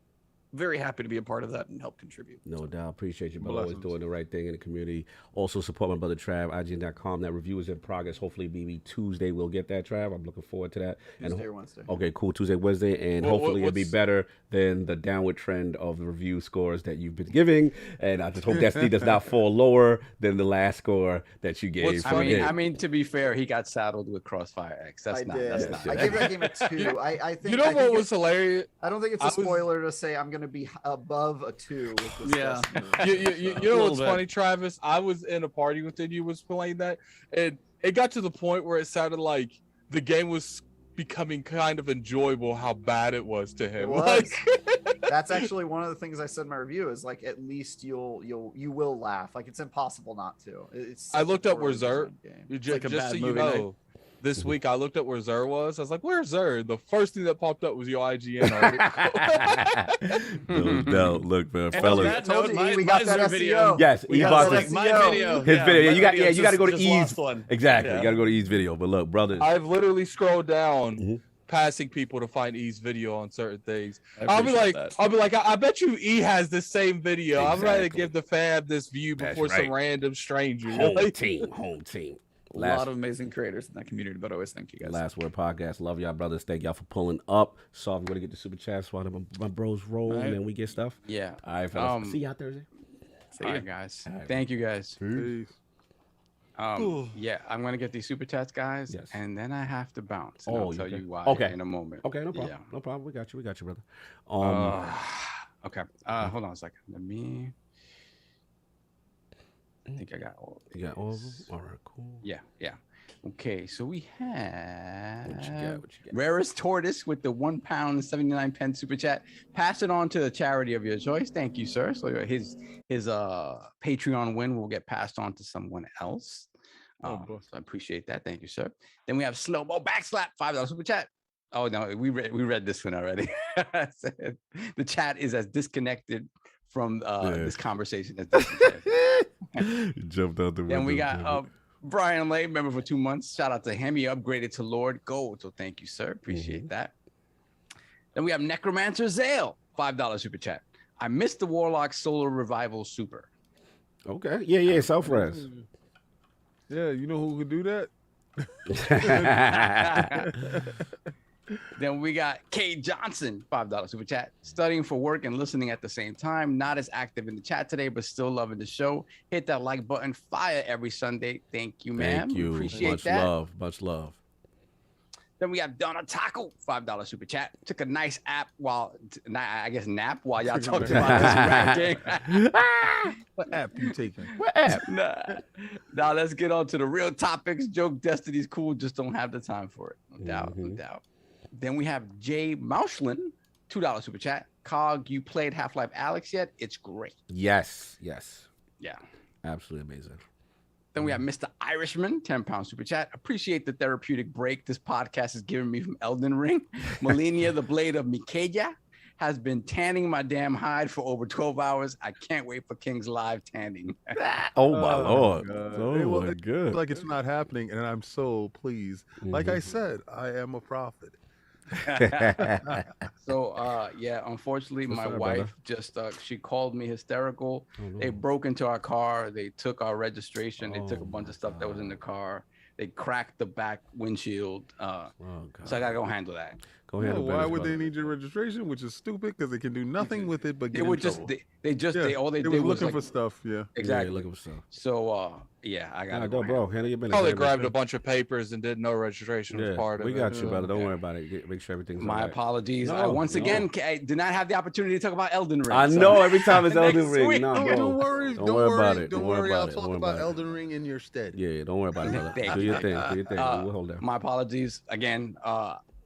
very happy to be a part of that and help contribute. No doubt. Appreciate you, brother. Always doing the right thing in the community. Also support my brother Trav, IGN.com. That review is in progress. Hopefully maybe Tuesday we'll get that, Trav. I'm looking forward to that. Tuesday or Wednesday. Okay, cool. Tuesday, Wednesday. And hopefully it'll be better than the downward trend of the review scores that you've been giving. And I just hope Destiny does not fall lower than the last score that you gave. I mean, to be fair, he got saddled with Crossfire X. That's not. I gave that game a 2. I think. You know what was hilarious? I don't think it's a spoiler to say I'm going to be above a 2 with this you know what's funny, Travis? I was in a party with you was playing that, and it got to the point where it sounded like the game was becoming kind of enjoyable how bad it was to him. That's actually one of the things I said in my review is like at least you will laugh. Like it's impossible not to. I looked up where Zer like just so you know. This week I looked at where Zer was. I was like, "Where's Zer?" The first thing that popped up was your IGN article. No, look, man, fellas. We got that video. Yes, we got that my video. His video. You got to go to E's. One. Exactly. You got to go to E's video. But look, brothers, I've literally scrolled down, passing people to find E's video on certain things. I'll be like, I bet you E has the same video. Exactly. I'm ready to give the fam this view before some random stranger. Home team. A lot of amazing creators in that community, but always thank you guys. Last Word Podcast. Love y'all, brothers. Thank y'all for pulling up. So I'm going to get the super chats while my bros roll, and then we get stuff. Yeah. All right, fellas. See y'all Thursday. All right, guys. Thank you, guys. Peace. Yeah, I'm going to get these super chats, guys, and then I have to bounce. And I'll tell you why in a moment. Okay, no problem. Yeah. No problem. We got you, brother. Okay. Hold on a second. Let me... I think I got all of these. You got all of them? All right, cool. Yeah. Okay, so we have what you got? Rarest Tortoise with the £1.79 super chat. Pass it on to the charity of your choice. Thank you, sir. So his Patreon win will get passed on to someone else. So I appreciate that. Thank you, sir. Then we have Slow Mo Backslap, $5 super chat. Oh no, we read this one already. The chat is as disconnected from this conversation as this. Jumped out the window. Then we got Brian Lay, member for 2 months. Shout out to him. He upgraded to Lord Gold. So thank you, sir. Appreciate that. Then we have Necromancer Zale, $5 super chat. I missed the Warlock Solar Revival Super. Okay. Yeah. Self-res. Yeah, you know who could do that? Then we got Kay Johnson, $5 super chat. Studying for work and listening at the same time. Not as active in the chat today, but still loving the show. Hit that like button. Fire every Sunday. Thank you, ma'am. Thank you. Appreciate that. Much love. Then we have Donna Taco, $5 super chat. Took a nice nap while y'all talked about this rap game. What app you taking? What app? Now let's get on to the real topics. Joke Destiny's cool, just don't have the time for it. No doubt. Then we have Jay Mauschlin, $2 super chat. Cog, you played Half-Life Alyx yet? It's great. Yes. Yeah. Absolutely amazing. Then we have Mr. Irishman, £10 super chat. Appreciate the therapeutic break this podcast is giving me from EldenRing. Melania, the Blade of Mikaja, has been tanning my damn hide for over 12 hours. I can't wait for King's live tanning. Oh, my Lord. My God. Like it's not happening, and I'm so pleased. Like I said, I am a prophet. So unfortunately my wife just she called me hysterical. They broke into our car, they took our registration, they took a bunch of stuff that was in the car, they cracked the back windshield, so I gotta go handle that. Go ahead. Why would they need your registration? Which is stupid because they can do nothing with it but get in trouble. They all they did was looking like, for stuff. Yeah, exactly. Yeah, looking for stuff. So I got go, bro. Handle your business. Probably grabbed a bunch of papers and did no registration as part of it. We got you, brother. Don't worry about it. Make sure everything's my all right. apologies. I once again did not have the opportunity to talk about EldenRing. I know every time it's EldenRing. No, bro. Don't worry. Don't worry about it. Don't worry. I'll talk about EldenRing in your stead. Yeah, don't worry about it, brother. Do your thing. We'll hold that. My apologies again.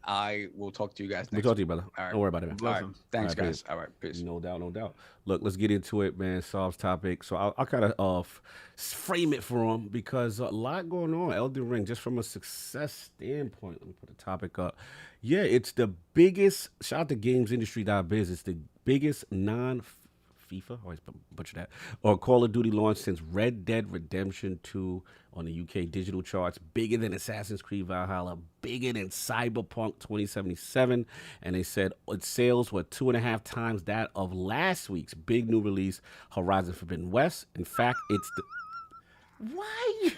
I will talk to you guys next we'll talk to you, brother. All right. Don't worry about it, man. All right. Thanks, guys. All right, peace. No doubt. Look, let's get into it, man. Saul's topic. So I'll kind of frame it for him because a lot going on. EldenRing, just from a success standpoint. Let me put the topic up. Yeah, it's the biggest. Shout out to GamesIndustry.biz. It's the biggest FIFA, always butcher that, or Call of Duty launch since Red Dead Redemption 2 on the UK digital charts, bigger than Assassin's Creed Valhalla, bigger than Cyberpunk 2077, and they said its sales were 2.5 times that of last week's big new release, Horizon Forbidden West. In fact, it's the... Why are you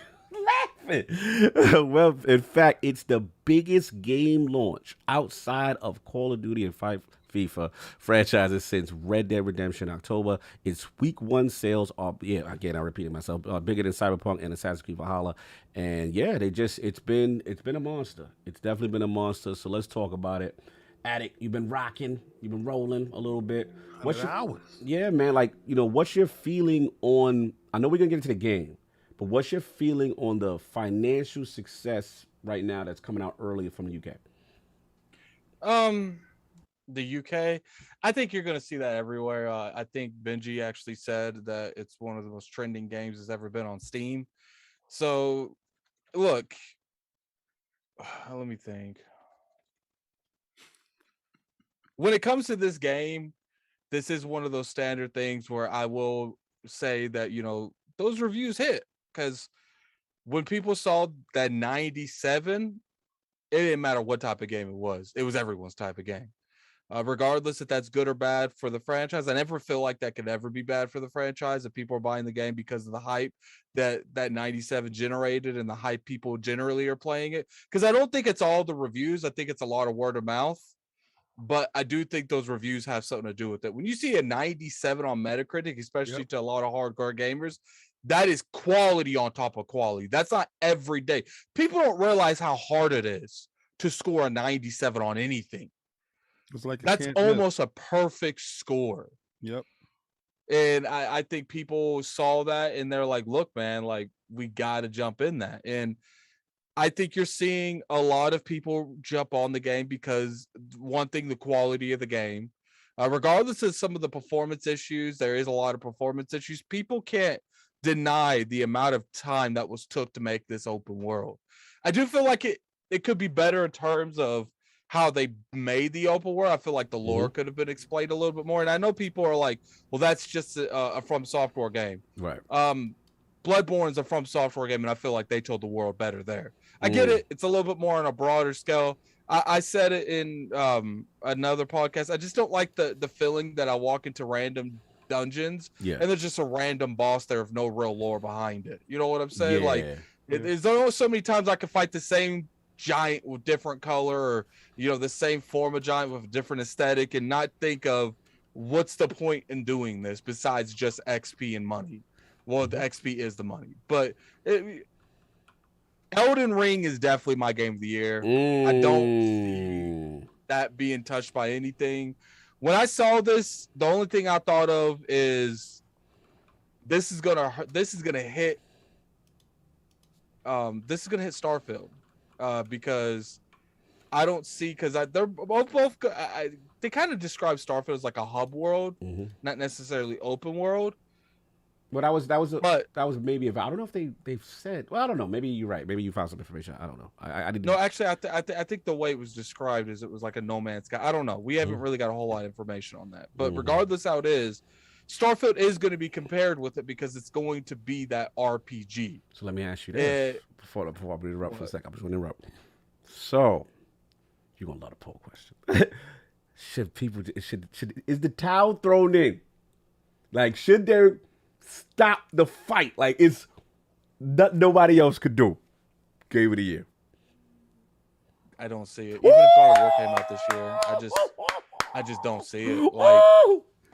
laughing? Well, in fact, it's the biggest game launch outside of Call of Duty and FIFA franchises since Red Dead Redemption October. Its week 1 sales are, again, I repeated myself, bigger than Cyberpunk and Assassin's Creed Valhalla. And yeah, it's been a monster. It's definitely been a monster. So let's talk about it. Attic, you've been rocking, you've been rolling a little bit. What's your hours? Yeah, man. Like, what's your feeling on? I know we're gonna get into the game, but what's your feeling on the financial success right now that's coming out early from the UK? The UK, I think you're going to see that everywhere. I think Benji actually said that it's one of the most trending games that's ever been on Steam. So, look, let me think. When it comes to this game, this is one of those standard things where I will say that, those reviews hit, because when people saw that 97, it didn't matter what type of game it was everyone's type of game. Regardless if that's good or bad for the franchise. I never feel like that could ever be bad for the franchise if people are buying the game because of the hype that 97 generated and the hype people generally are playing it. Because I don't think it's all the reviews. I think it's a lot of word of mouth. But I do think those reviews have something to do with it. When you see a 97 on Metacritic, especially to a lot of hardcore gamers, that is quality on top of quality. That's not every day. People don't realize how hard it is to score a 97 on anything. It's like that's almost a perfect score. Yep. And I think people saw that and they're like, look, man, like we got to jump in that. And I think you're seeing a lot of people jump on the game because one thing, the quality of the game, regardless of some of the performance issues, there is a lot of performance issues. People can't deny the amount of time that was took to make this open world. I do feel like it could be better in terms of how they made the open world. I feel like the lore could have been explained a little bit more. And I know people are like, well, that's just a From Software game. Right. Bloodborne's a From Software game, and I feel like they told the world better there. I get it. It's a little bit more on a broader scale. I said it in another podcast. I just don't like the feeling that I walk into random dungeons and there's just a random boss there with no real lore behind it. You know what I'm saying? Like, there's only so many times I can fight the same giant with different color, or the same form of giant with a different aesthetic, and not think of what's the point in doing this besides just XP and money. Well, the XP is the money, but EldenRing is definitely my game of the year. I don't see that being touched by anything. When I saw this, the only thing I thought of is this is gonna hit Starfield. Because I don't see, because they're both they kind of describe Starfield as like a hub world, not necessarily open world. But that was maybe, I don't know if they've said. Well, I don't know. Maybe you're right. Maybe you found some information. I don't know. I didn't. No, actually, I think the way it was described is it was like a No Man's Sky. I don't know. We haven't really got a whole lot of information on that. But regardless how it is, Starfield is going to be compared with it because it's going to be that RPG. So let me ask you this before I interrupt for a second. I'm just going to interrupt. So you're going to love the poll question. Is the towel thrown in? Like, should there stop the fight? Like, it's nobody else could do. Game of the year. I don't see it. Even if God of War came out this year, I just don't see it. Like,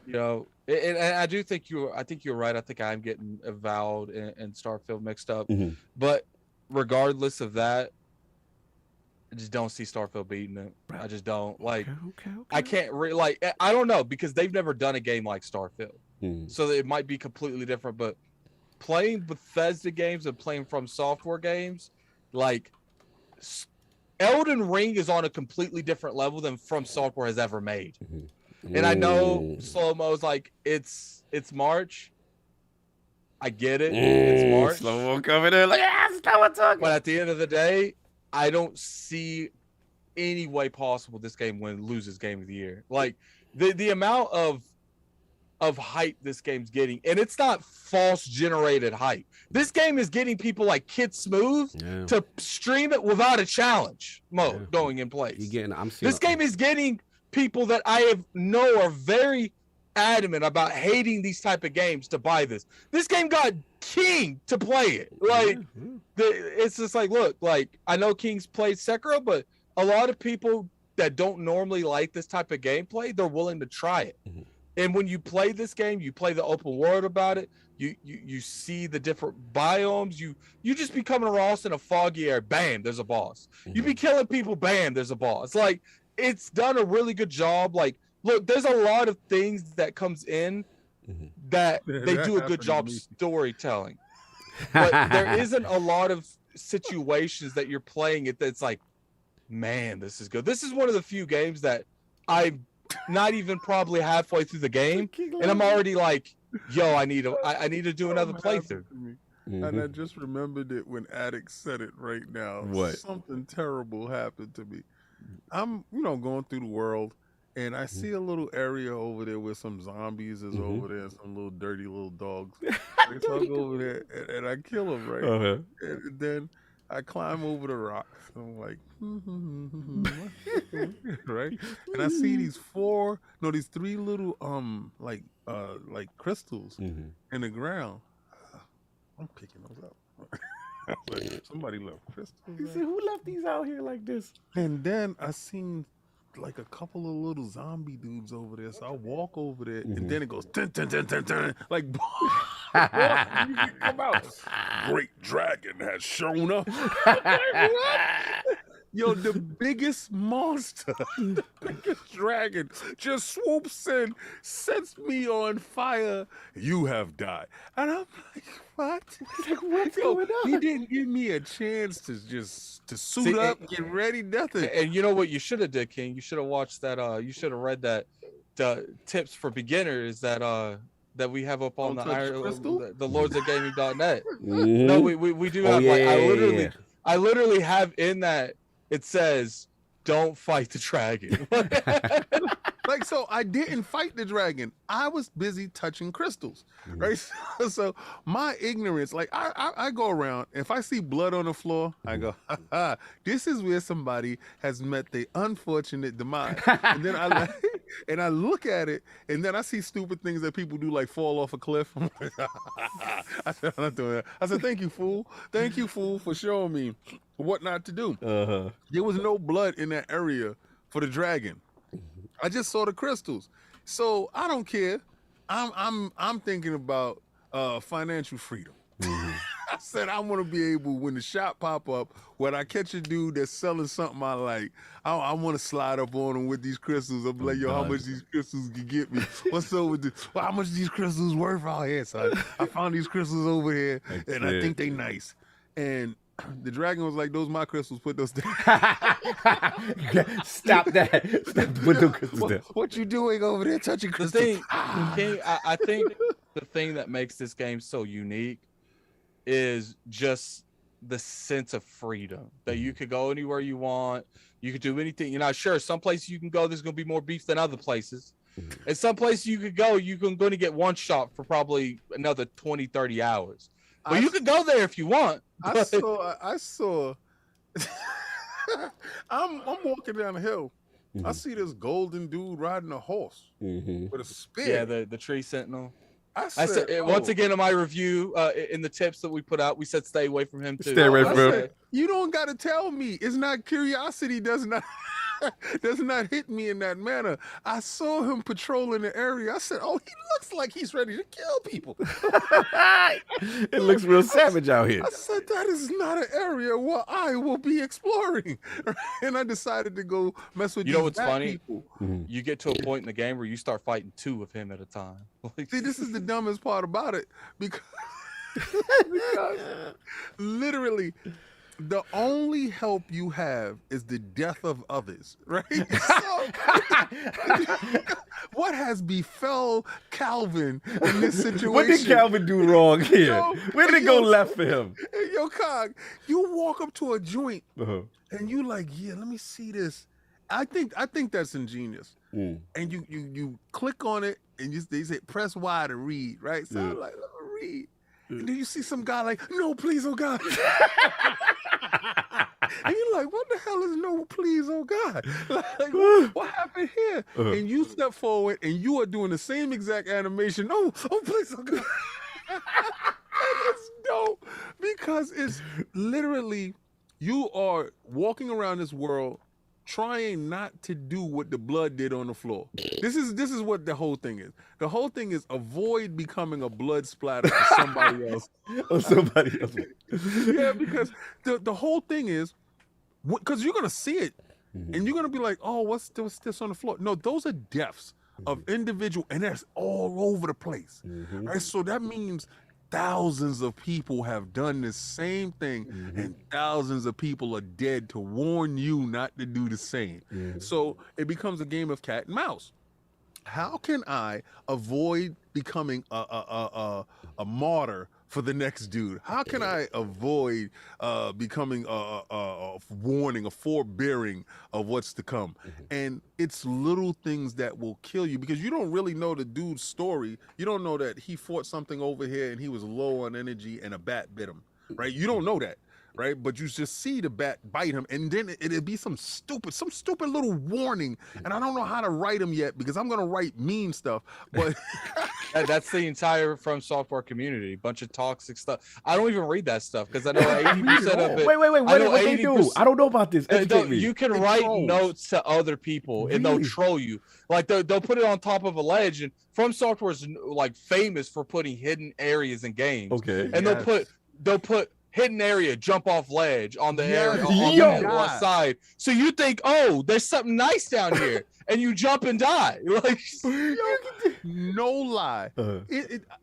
you know, and I do think I think you're right. I think I'm getting Avowed and Starfield mixed up. But regardless of that, I just don't see Starfield beating it. I just don't. Like, I can't I don't know, because they've never done a game like Starfield. So it might be completely different, but playing Bethesda games and playing From Software games, like EldenRing is on a completely different level than From Software has ever made. And I know Slow-Mo's like, it's March. I get it. It's March. Slow-Mo coming in like, Slow-Mo talking. But at the end of the day, I don't see any way possible this game loses Game of the Year. Like, the amount of hype this game's getting, and it's not false generated hype. This game is getting people like Kid Smooth to stream it without a challenge mode going in place. This game is getting people that I know are very adamant about hating these type of games to buy this. This game got King to play it. Like, it's just like, look, like, I know King's played Sekiro, but a lot of people that don't normally like this type of gameplay, they're willing to try it. And when you play this game, you play the open world about it. You see the different biomes. You just be coming across in a foggy air. Bam, there's a boss. You be killing people. Bam, there's a boss. Like, it's done a really good job. Like, look, there's a lot of things that comes in that they do a good job storytelling. But there isn't a lot of situations that you're playing it that's like, man, this is good. This is one of the few games that I've not even probably halfway through the game, and I'm already like, yo, I need to do another playthrough. And I just remembered it when Addict said it right now. What? Something terrible happened to me. I'm, going through the world, and I see a little area over there where some zombies is over there, some little dirty little dogs. So I go over there and I kill them, right? And then I climb over the rocks. I'm like, right? And I see these three little like crystals in the ground. I'm picking those up. Like, somebody left crystals. He said, who left these out here like this? And then I seen like a couple of little zombie dudes over there. So I walk over there, and then it goes dun, dun, dun, dun, dun, like, come out. Great dragon has shown up. Yo, the biggest monster, the biggest dragon just swoops in, sets me on fire. You have died. And I'm like, what? Like, what's going on? He didn't give me a chance to suit up, get ready, nothing. And you know what you should have did, King? You should have watched that. You should have read that tips for beginners that we have up on the Lords of Gaming.net. No, we do have. I literally have in that. It says, don't fight the dragon. Like, so I didn't fight the dragon. I was busy touching crystals, right? So my ignorance, like, I go around. If I see blood on the floor, I go, this is where somebody has met the unfortunate demise. And then I look at it, and then I see stupid things that people do, like fall off a cliff. I said, I'm not doing that. I said, thank you, fool. Thank you, fool, for showing me what not to do. There was no blood in that area for the dragon. I just saw the crystals. So I don't care. I'm thinking about financial freedom. I said I want to be able, when the shop pop up, when I catch a dude that's selling something I like, I want to slide up on him with these crystals. I'm like, yo, how much these crystals can get me? What's up with this? Well, how much these crystals worth out here, son? I found these crystals over here, and I think they nice. And the dragon was like, those my crystals, put those down. Stop that. Put those crystals down. What you doing over there touching crystals? I think the thing that makes this game so unique is just the sense of freedom, that you could go anywhere you want. You could do anything. You're not sure. Some places you can go, there's going to be more beef than other places. And some places you could go, you're going to get one shot for probably another 20, 30 hours. But you could go there if you want. I saw. I'm walking down the hill. I see this golden dude riding a horse with a spear. Yeah, the tree sentinel. I said once again in my review, in the tips that we put out, we said stay away from him too. Stay away from him. You don't got to tell me. It's not curiosity. Does not hit me in that manner. I saw him patrolling the area. I said, "Oh, he looks like he's ready to kill people." It looks real savage out here. I said, "That is not an area where I will be exploring." And I decided to go mess with. You know what's funny? People. You get to a point in the game where you start fighting 2 of him at a time. See, this is the dumbest part about it because literally the only help you have is the death of others, right? So, what has befell Calvin in this situation? What did Calvin do wrong here? Where did it go left for him? Yo, Cog, you walk up to a joint and you like, yeah, let me see this. I think that's ingenious. And you click on it and they say press Y to read, right? So I'm like, let me read. And then you see some guy like, no, please, oh God. And you're like, what the hell is no, please, oh God? Like, what happened here? And you step forward and you are doing the same exact animation. Oh, please, oh God. And it's dope because it's literally, you are walking around this world trying not to do what the blood did on the floor. This is what the whole thing is. The whole thing is avoid becoming a blood splatter for somebody else. Or somebody else. Yeah, because the whole thing is, because you're gonna see it, and you're gonna be like, oh, what's this on the floor? No, those are deaths of individual, and that's all over the place. Right? So that means thousands of people have done the same thing, and thousands of people are dead to warn you not to do the same. So it becomes a game of cat and mouse. How can I avoid becoming a martyr for the next dude? How can I avoid becoming a warning, a forbearing of what's to come? And it's little things that will kill you because you don't really know the dude's story. You don't know that he fought something over here and he was low on energy and a bat bit him, right? You don't know that. Right, but you just see the bat bite him, and then it'd be some stupid little warning, and I don't know how to write them yet because I'm gonna write mean stuff. But that's the entire From Software community, bunch of toxic stuff. I don't even read that stuff because I know 80% of it. Wait, what they do? I don't know about this. You can write notes to other people, and they'll troll you. Like they'll put it on top of a ledge, and From Software is like famous for putting hidden areas in games. Okay, and they'll put hidden area, jump off ledge on the area on the west side. So you think, oh, there's something nice down here, and you jump and die. Like, no lie.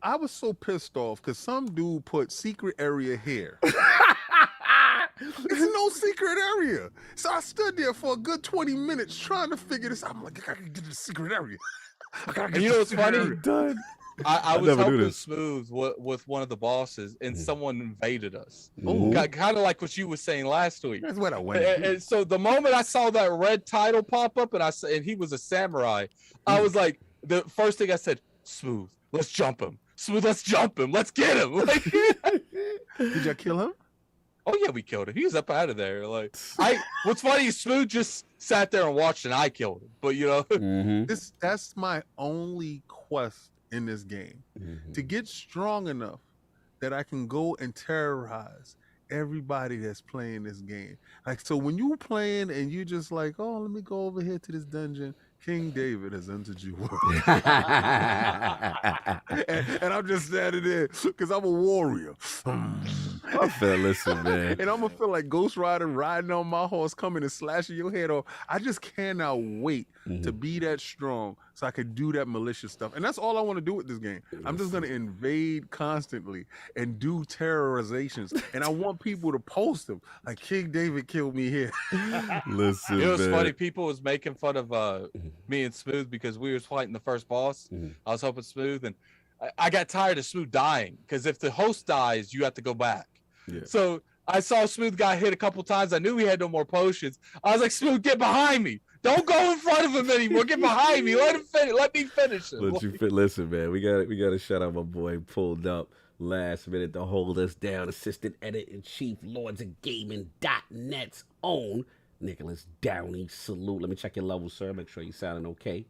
I was so pissed off because some dude put secret area here. There's no secret area. So I stood there for a good 20 minutes trying to figure this out. I'm like, I gotta get to the secret area. And you know what's funny? I was helping Smooth with one of the bosses, and someone invaded us. Kind of like what you were saying last week. That's what I went. And so the moment I saw that red title pop up, and he was a samurai, I was like, the first thing I said, Smooth, let's jump him. Smooth, let's jump him. Let's get him. Like, did you kill him? Oh yeah, we killed him. He was up out of there. Like, what's funny is Smooth just sat there and watched, and I killed him. But you know, that's my only quest in this game, to get strong enough that I can go and terrorize everybody that's playing this game. Like, so when you playing and you just like, oh, let me go over here to this dungeon, King David has entered your world. and I'm just standing there because I'm a warrior. I feel, listen, man. And I'm gonna feel like Ghost Rider riding on my horse, coming and slashing your head off. I just cannot wait to be that strong so I could do that malicious stuff. And that's all I want to do with this game. I'm just gonna invade constantly and do terrorizations. And I want people to post them like, King David killed me here. Listen, it was funny. People was making fun of me and Smooth because we was fighting the first boss. I was hoping Smooth, and I got tired of Smooth dying because if the host dies, you have to go back. So I saw Smooth got hit a couple times. I knew he had no more potions. I was like, Smooth, get behind me. Don't go in front of him anymore. Get behind me. Let him finish. Let me finish him. Listen, man. We got to shout out my boy pulled up last minute to hold us down. Assistant Editor-in-Chief, Lords of Gaming.net's own Nicholas Downey. Salute. Let me check your level, sir. Make sure you're sounding okay.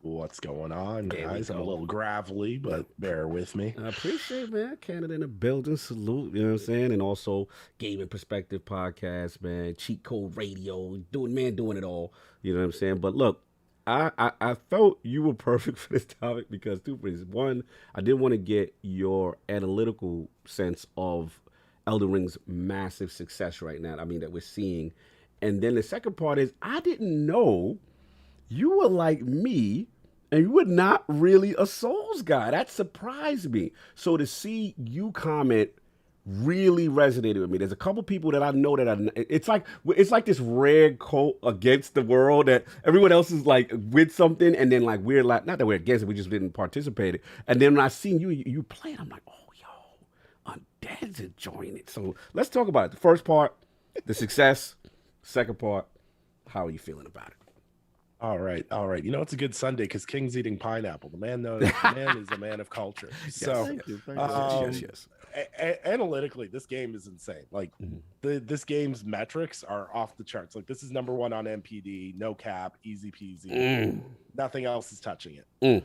What's going on, guys? I'm a little gravelly, but bear with me. I appreciate, man. Canada in the building. Salute, you know what I'm saying? And also Gaming Perspective Podcast, man. Cheat Code Radio. Doing it all. You know what I'm saying? But look, I felt you were perfect for this topic because two reasons. One, I did want to get your analytical sense of EldenRing's massive success right now. I mean, that we're seeing. And then the second part is I didn't know you were like me and you were not really a Souls guy. That surprised me. So to see you comment really resonated with me. There's a couple people that I know that it's like this rare cult against the world that everyone else is like with something, and then like we're like, not that we're against it, we just didn't participate. And then when I seen you play it, I'm like, oh yo, Undead's enjoying it. So let's talk about it. The first part, the success. Second part, how are you feeling about it? All right. You know, it's a good Sunday because King's eating pineapple. The man is a man of culture. So, Thank you. yes. Analytically, this game is insane. Like this game's metrics are off the charts. Like this is #1 on MPD, no cap, easy peasy. Nothing else is touching it.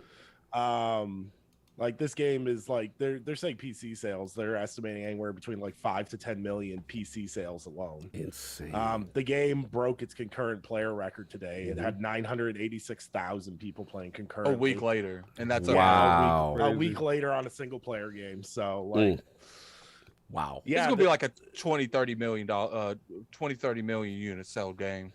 Like this game is like they're saying PC sales. They're estimating anywhere between like 5 to 10 million PC sales alone. Insane. The game broke its concurrent player record today. It had 986,000 people playing concurrently. A week later, and that's a week later on a single player game. So like, wow, yeah, it's gonna be like a 20-30 million unit sell game.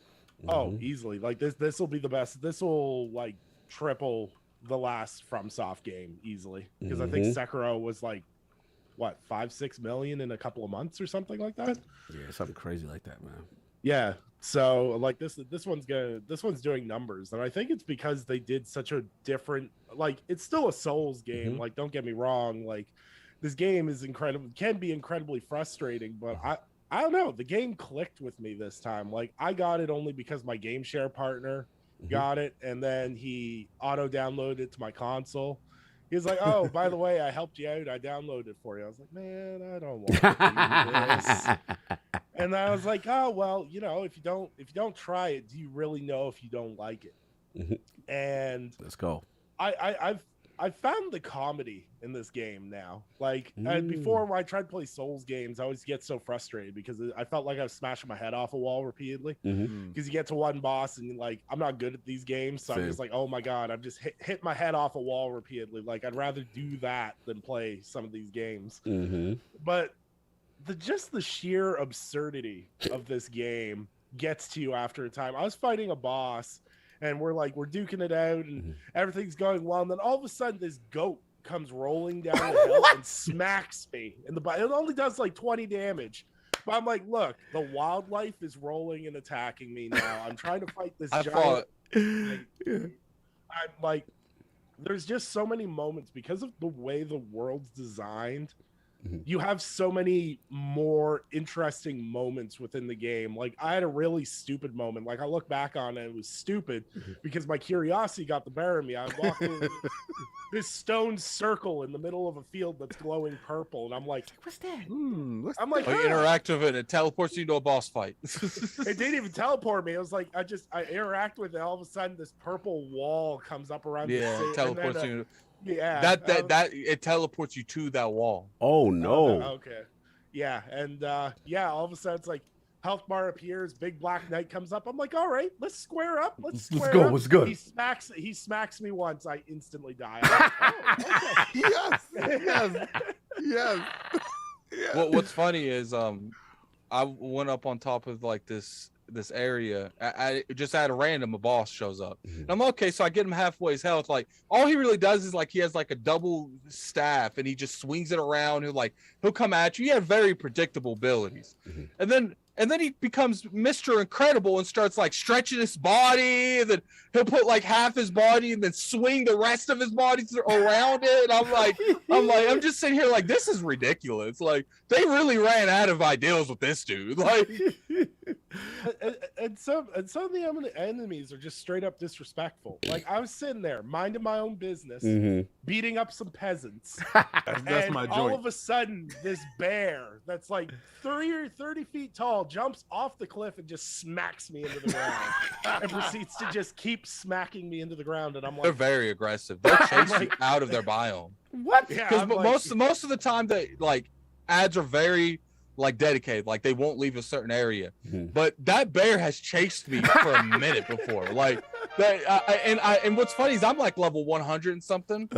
Oh, easily. Like this will be the best. This will like triple the last FromSoft game easily, because I think Sekiro was like what 5-6 million in a couple of months or something like that. Yeah, something crazy like that, man. Yeah, so like this one's doing numbers, and I think it's because they did such a different, like it's still a Souls game. Like don't get me wrong, like this game is incredible, can be incredibly frustrating, but I don't know, the game clicked with me this time. Like I got it only because my game share partner got it, and then he auto downloaded it to my console. He was like, oh, by the way, I helped you out, I downloaded it for you. I was like, man, I don't want to do this. And I was like, oh well, you know, if you don't try it, do you really know if you don't like it? And let's go. I've found the comedy in this game now. Like before, when I tried to play Souls games, I always get so frustrated because I felt like I was smashing my head off a wall repeatedly. Because you get to one boss and like, I'm not good at these games, so I'm just like, oh my god, I've just hit my head off a wall repeatedly. Like I'd rather do that than play some of these games. But the sheer absurdity of this game gets to you after a time. I was fighting a boss, and we're duking it out, and everything's going well. And then all of a sudden, this goat comes rolling down the hill and smacks me in the butt. It only does like 20 damage. But I'm like, look, the wildlife is rolling and attacking me now. I'm trying to fight this giant. I'm like, there's just so many moments because of the way the world's designed. You have so many more interesting moments within the game. Like I had a really stupid moment. Like I look back on it, it was stupid because my curiosity got the better of me. I walked in this stone circle in the middle of a field that's glowing purple, and I'm like, what's that? I'm like, interactive, and it teleports you to a boss fight. It didn't even teleport me. It was like I interact with it. All of a sudden, this purple wall comes up around. It teleports you. Yeah, that it teleports you to that wall. Oh no. Okay. Yeah, and all of a sudden it's like health bar appears, big black knight comes up. I'm like, all right, let's square up. Let's go. What's good? He smacks me once, I instantly die. I'm like, oh, okay. Yes. Well, what's funny is I went up on top of like this area. I just at a random, a boss shows up, and I'm okay, so I get him halfway his health. Like all he really does is like he has like a double staff, and he just swings it around. He'll come at you. He had very predictable abilities, and then he becomes Mr. Incredible and starts like stretching his body, and then he'll put like half his body and then swing the rest of his body around it. And I'm just sitting here like, this is ridiculous. Like they really ran out of ideals with this dude. Like and some of the enemies are just straight up disrespectful. Like I was sitting there minding my own business, beating up some peasants. That's my joint. All of a sudden, this bear that's like 30 feet tall jumps off the cliff and just smacks me into the ground, and proceeds to just keep smacking me into the ground. And I'm like, they're very aggressive. They'll chase you out of their biome. What? Because most of the time, they like ads are very like dedicated, like they won't leave a certain area. But that bear has chased me for a minute before. Like that, and what's funny is I'm like level 100 and something,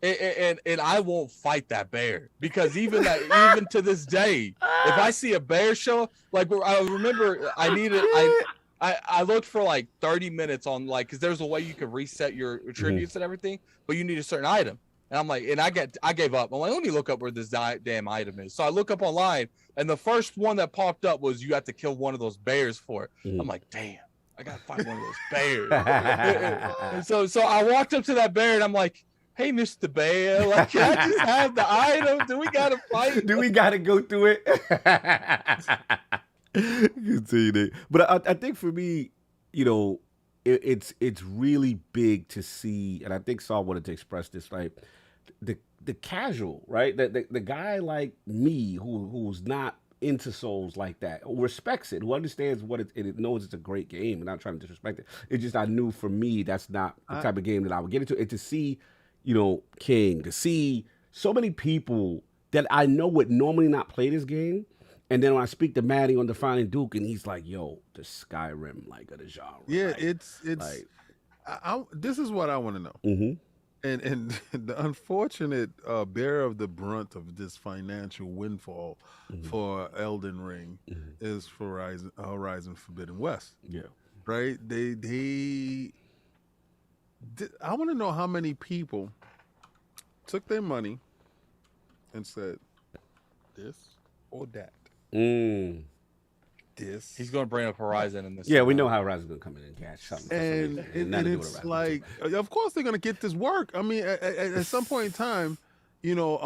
and I won't fight that bear because even to this day, if I see a bear show, like I remember I looked for like 30 minutes on like because there's a way you can reset your attributes and everything, but you need a certain item. And I'm like, and I gave up. I'm like, let me look up where this damn item is. So I look up online, and the first one that popped up was you have to kill one of those bears for it. I'm like, damn, I gotta fight one of those bears. And so I walked up to that bear, and I'm like, hey, Mr. Bear, like, can I just have the item? Do we gotta fight? Do we gotta go through it? Continue that. But I think for me, you know, it's really big to see, and I think Saul wanted to express this, like the casual, right? The guy like me who's not into Souls like that, who respects it, who understands what it knows it's a great game, and not trying to disrespect it. It's just I knew for me that's not the type of game that I would get into. And to see, you know, King, to see so many people that I know would normally not play this game. And then when I speak to Maddie on Defining Duke, and he's like, "Yo, the Skyrim like of the genre." Yeah, like, it's. This is what I want to know. And the unfortunate bearer of the brunt of this financial windfall for EldenRing is Horizon Forbidden West. Yeah, right. I want to know how many people took their money and said this or that. This. He's going to bring up Horizon in this. Yeah, we know how Horizon's going to come in and catch something. And it's like, of course they're going to get this work. I mean, at some point in time, you know,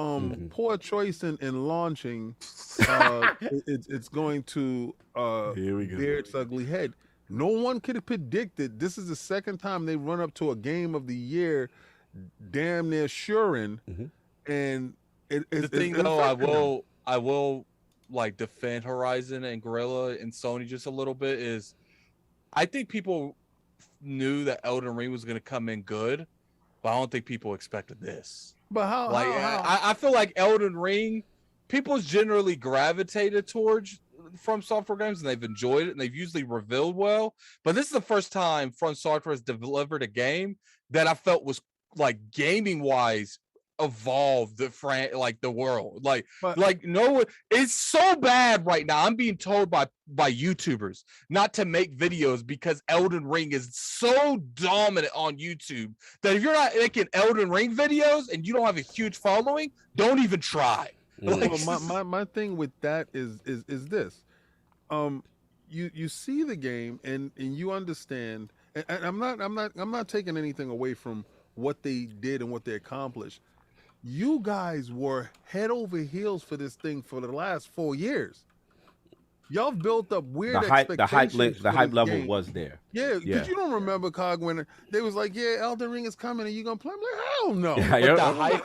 poor choice in launching, it's going to bear its ugly head. No one could have predicted. This is the second time they run up to a game of the year, damn near suring. And the thing, though, I will like defend Horizon and Guerrilla and Sony just a little bit is I think people knew that Elden Ring was going to come in good, but I don't think people expected this. But how? I feel like Elden Ring, people's generally gravitated towards From Software games and they've enjoyed it and they've usually revealed well. But this is the first time From Software has delivered a game that I felt was like gaming wise evolved the world. No, it's so bad right now. I'm being told by YouTubers not to make videos because Elden Ring is so dominant on YouTube that if you're not making Elden Ring videos and you don't have a huge following, don't even try. Well, my thing with that is this. You see the game and you understand, and I'm not taking anything away from what they did and what they accomplished. You guys were head over heels for this thing for the last 4 years. Y'all built up weird expectations. The hype level was there. Yeah, because you don't remember, Cog, when they was like, "Yeah, Elden Ring is coming, and you gonna play?" I'm like, "Hell no!"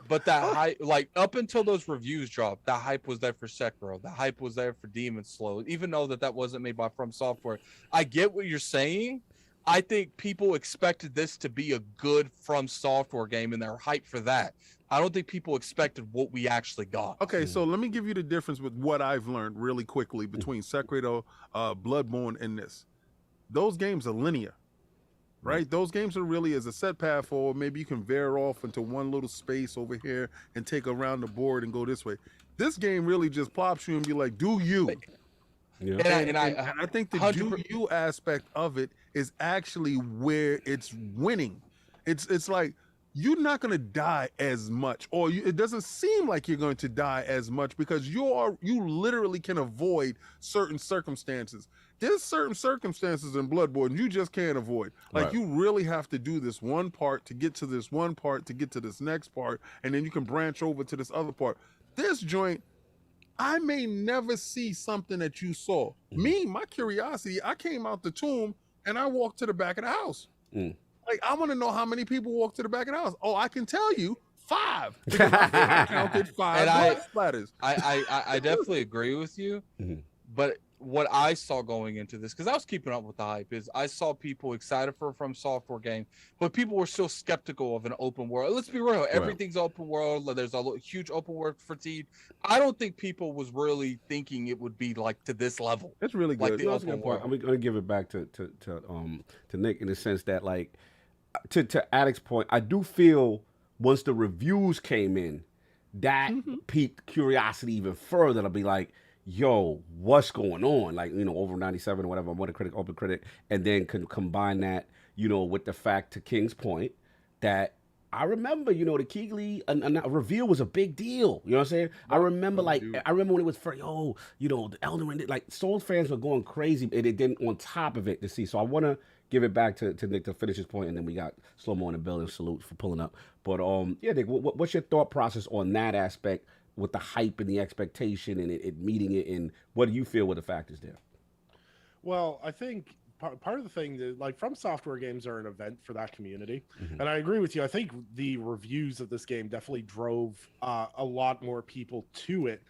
But that hype, like up until those reviews dropped, that hype was there for Sekiro. The hype was there for Demon's Souls, even though that wasn't made by From Software. I get what you're saying. I think people expected this to be a good From Software game, and they're hyped for that. I don't think people expected what we actually got. Okay, so let me give you the difference with what I've learned really quickly between Sekiro, Bloodborne, and this. Those games are linear, right? Those games are really as a set path forward. Maybe you can veer off into one little space over here and take around the board and go this way. This game really just plops you and be like, do you? Yeah. And I think the do you aspect of it is actually where it's winning. It's like, you're not going to die as much, or it doesn't seem like you're going to die as much because you literally can avoid certain circumstances. There's certain circumstances in Bloodborne you just can't avoid. Like you really have to do this one part to get to this one part to get to this next part, and then you can branch over to this other part. This joint, I may never see something that you saw. Me, my curiosity, I came out the tomb and I walked to the back of the house. Like, I want to know how many people walked to the back of the house. Oh, I can tell you 5 because I counted 5 blood splatters. I definitely agree with you, but what I saw going into this, because I was keeping up with the hype, is I saw people excited for a From Software game, but people were still skeptical of an open world. Let's be real, everything's open world. There's a huge open world fatigue. I don't think people was really thinking it would be like to this level. That's really good. Like the open world. I'm gonna give it back to Nick in the sense that, like, to Addict's point, I do feel once the reviews came in, that piqued curiosity even further. I'll be like, yo, what's going on? Like, you know, over 97 or whatever, I'm Metacritic, Open Critic, and then can combine that, you know, with the fact, to King's point, that I remember, you know, the Keighley reveal was a big deal. You know what I'm saying? I remember, I remember when it was first, yo, you know, the EldenRing, like, Souls fans were going crazy, and it didn't on top of it to see. So I want to give it back to Nick to finish his point, and then we got Slow Mo in the building. Salute for pulling up. But, yeah, Nick, what's your thought process on that aspect with the hype and the expectation and it meeting it, and what do you feel were the factors there? Well, I think part of the thing that, like, From Software games are an event for that community, and I agree with you. I think the reviews of this game definitely drove a lot more people to it.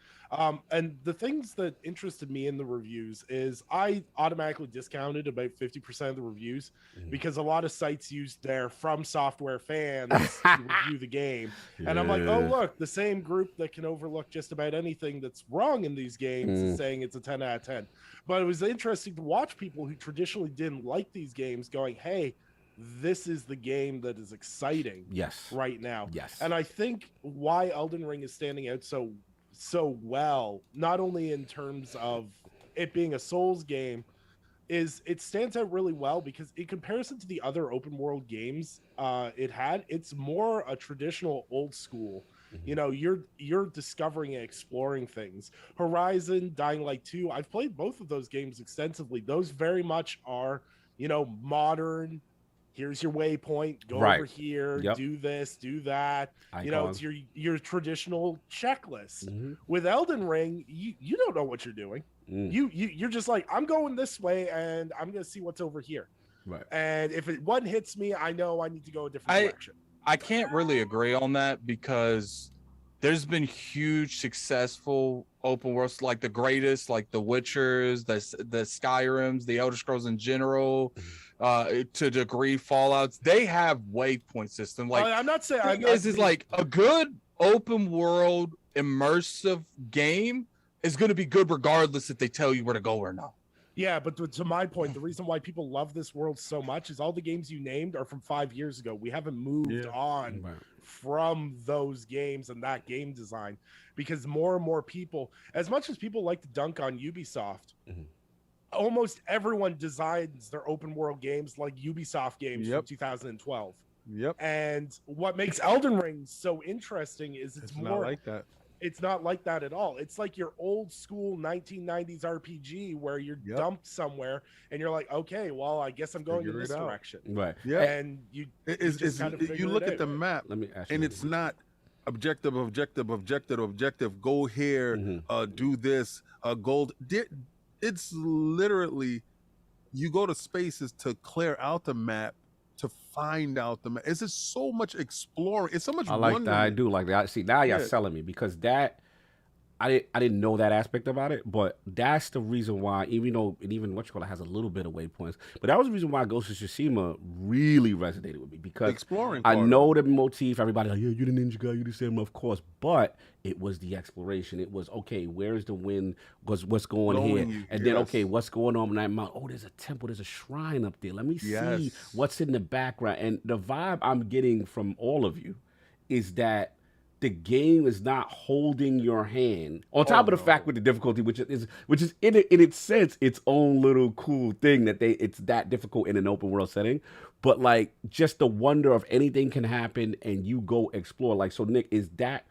And the things that interested me in the reviews is I automatically discounted about 50% of the reviews because a lot of sites used their From Software fans to review the game. And I'm like, oh, look, the same group that can overlook just about anything that's wrong in these games is saying it's a 10 out of 10. But it was interesting to watch people who traditionally didn't like these games going, hey, this is the game that is exciting right now. And I think why EldenRing is standing out so well, not only in terms of it being a Souls game, is it stands out really well because in comparison to the other open world games it's more a traditional old school. You know, you're discovering and exploring things. Horizon, Dying Light 2, I've played both of those games extensively. Those very much are, you know, modern. Here's your waypoint. Go over here. Do this. Do that. You know, it's your traditional checklist. With EldenRing, you don't know what you're doing. You're just like, I'm going this way, and I'm gonna see what's over here. Right. And if one hits me, I know I need to go a different direction. I can't really agree on that because there's been huge successful open worlds, like the greatest, like the Witchers, the Skyrims, the Elder Scrolls in general, to degree Fallouts. They have waypoint system. Like, I'm not saying this is like a good open world immersive game is going to be good regardless if they tell you where to go or not. Yeah, but to my point, the reason why people love this world so much is all the games you named are from 5 years ago. We haven't moved on from those games and that game design because more and more people, as much as people like to dunk on Ubisoft, almost everyone designs their open world games like Ubisoft games from 2012. And what makes EldenRing so interesting is it's more not like that. It's not like that at all. It's like your old school 1990s RPG where you're dumped somewhere and you're like, okay, well, I guess I'm going in this direction. Right. Yeah. And you look at the map, let me ask and you it's not objective. Go here, do this. Gold. It's literally you go to spaces to clear out the map. To find out the map. It's just so much exploring. It's so much I like wondering. that. I do like that. See, now you're selling me because that I didn't know that aspect about it, but that's the reason why, even what you call it has a little bit of waypoints, but that was the reason why Ghost of Tsushima really resonated with me because exploring. I know the motif. Everybody's like, yeah, you're the ninja guy, you're the samurai, of course, but it was the exploration. It was okay. Where's the wind? What's going here? And then okay, what's going on in that mountain? Oh, there's a temple. There's a shrine up there. Let me see what's in the background. And the vibe I'm getting from all of you is that the game is not holding your hand. On top of the fact with the difficulty, which is in its sense its own little cool thing that it's that difficult in an open world setting. But like just the wonder of anything can happen and you go explore. Like so, Nick, is that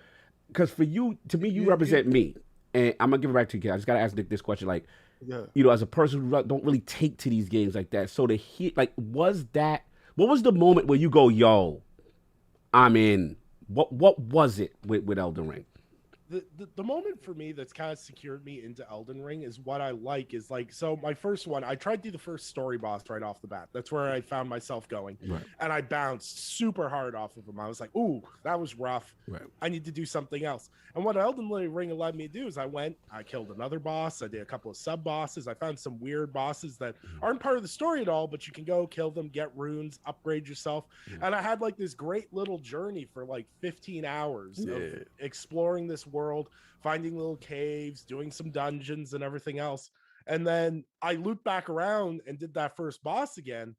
because for you, to me, you represent me, and I'm gonna give it back to you. I just gotta ask Nick this question, like, you know, as a person who don't really take to these games like that. So to hear, like, what was the moment where you go, yo, I'm in? What was it with EldenRing? the moment for me that's kind of secured me into Elden Ring is what I like is like, so my first one, I tried to do the first story boss right off the bat. That's where I found myself going. Right. And I bounced super hard off of him. I was like, ooh, that was rough. Right. I need to do something else. And what Elden Ring allowed me to do is I killed another boss. I did a couple of sub bosses. I found some weird bosses that aren't part of the story at all, but you can go kill them, get runes, upgrade yourself. And I had like this great little journey for like 15 hours of exploring this world, finding little caves, doing some dungeons and everything else. And then I looped back around and did that first boss again,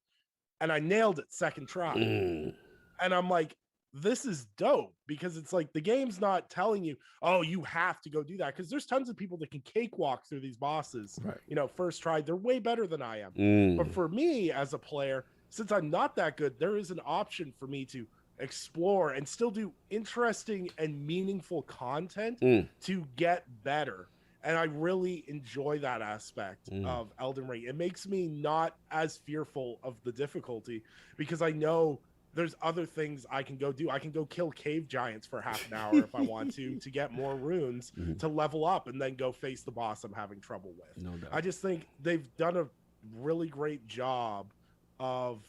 and I nailed it second try. And I'm like, this is dope, because it's like the game's not telling you, oh, you have to go do that, because there's tons of people that can cakewalk through these bosses. Right. You know, first try, they're way better than I am. But for me as a player, since I'm not that good, there is an option for me to explore and still do interesting and meaningful content to get better. And I really enjoy that aspect of Elden Ring. It makes me not as fearful of the difficulty, because I know there's other things I can go do. I can go kill cave giants for half an hour if I want to get more runes to level up, and then go face the boss I'm having trouble with. No doubt. I just think they've done a really great job of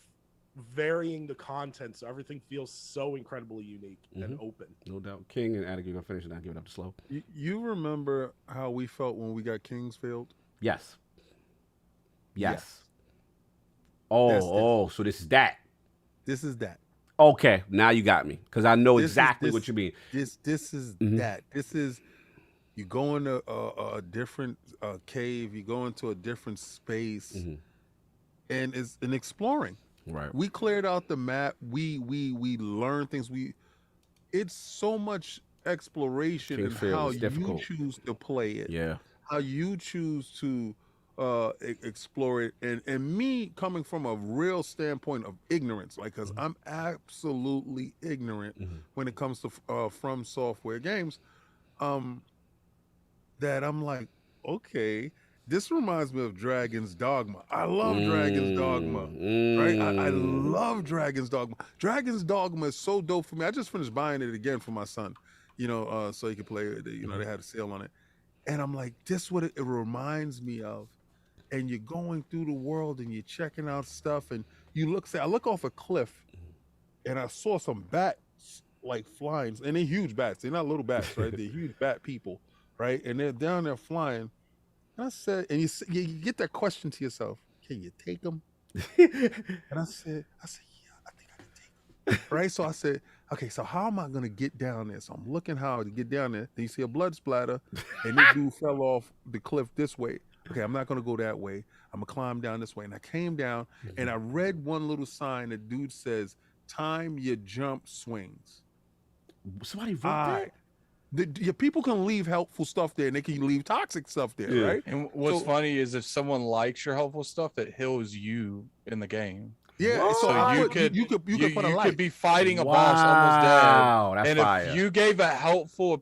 varying the content, so everything feels so incredibly unique and open. No doubt. King and Attic, you're gonna finish and I'll give it up to Slow. You remember how we felt when we got Kingsfield? Yes. Oh, so this is that. This is that. Okay, now you got me, because I know exactly what you mean. This is that. This is, you go into a different cave, you go into a different space, and it's an exploring. Right. We cleared out the map. We learned things. It's so much exploration and how you choose to play it. Yeah. How you choose to explore it, and me coming from a real standpoint of ignorance, like, because I'm absolutely ignorant when it comes to From Software games, that I'm like, okay, this reminds me of Dragon's Dogma. I love Dragon's Dogma, right? I love Dragon's Dogma. Dragon's Dogma is so dope for me. I just finished buying it again for my son, you know, so he could play it. You know, they had a sale on it. And I'm like, this is what it reminds me of. And you're going through the world and you're checking out stuff, and you look, I look off a cliff and I saw some bats like flying, and they're huge bats. They're not little bats, right? They're huge bat people, right? And they're down there flying. And I said, and you get that question to yourself, can you take them? And I said, yeah, I think I can take them. Right? So I said, okay, so how am I going to get down there? So I'm looking how to get down there. Then you see a blood splatter, and this dude fell off the cliff this way. Okay, I'm not going to go that way. I'm going to climb down this way. And I came down, and I read one little sign. The dude says, time your jump swings. Somebody wrote that? Your people can leave helpful stuff there, and they can leave toxic stuff there, right? And what's funny is if someone likes your helpful stuff, that heals you in the game. Yeah, so you could be fighting a boss almost dead, and fire. if you gave a helpful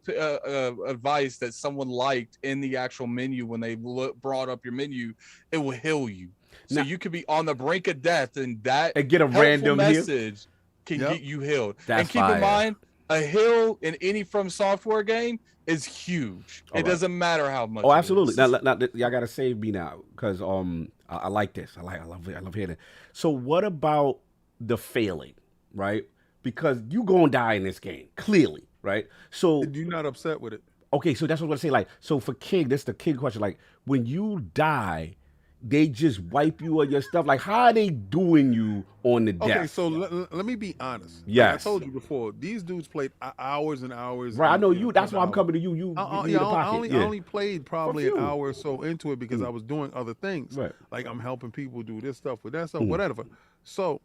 advice that someone liked in the actual menu when they brought up your menu, it will heal you. So you could be on the brink of death, and get a random message can get you healed. And keep in mind, a heal in any From Software game is huge. It doesn't matter how much. Oh, absolutely. Now, y'all gotta save me now, because I like this. I love it. I love hearing it. So what about the failing, right? Because you gonna die in this game, clearly, right? So you're not upset with it. Okay, so that's what I'm gonna say. Like, so for King, this is the King question. Like, when you die, they just wipe you of your stuff. Like, how are they doing you on the death? Okay, so let me be honest. Yes. Like I told you before, these dudes played hours and hours. Right, I know you. That's why I'm coming to you. I only played probably an hour or so into it because I was doing other things. Right. Like I'm helping people do this stuff with that stuff, whatever. So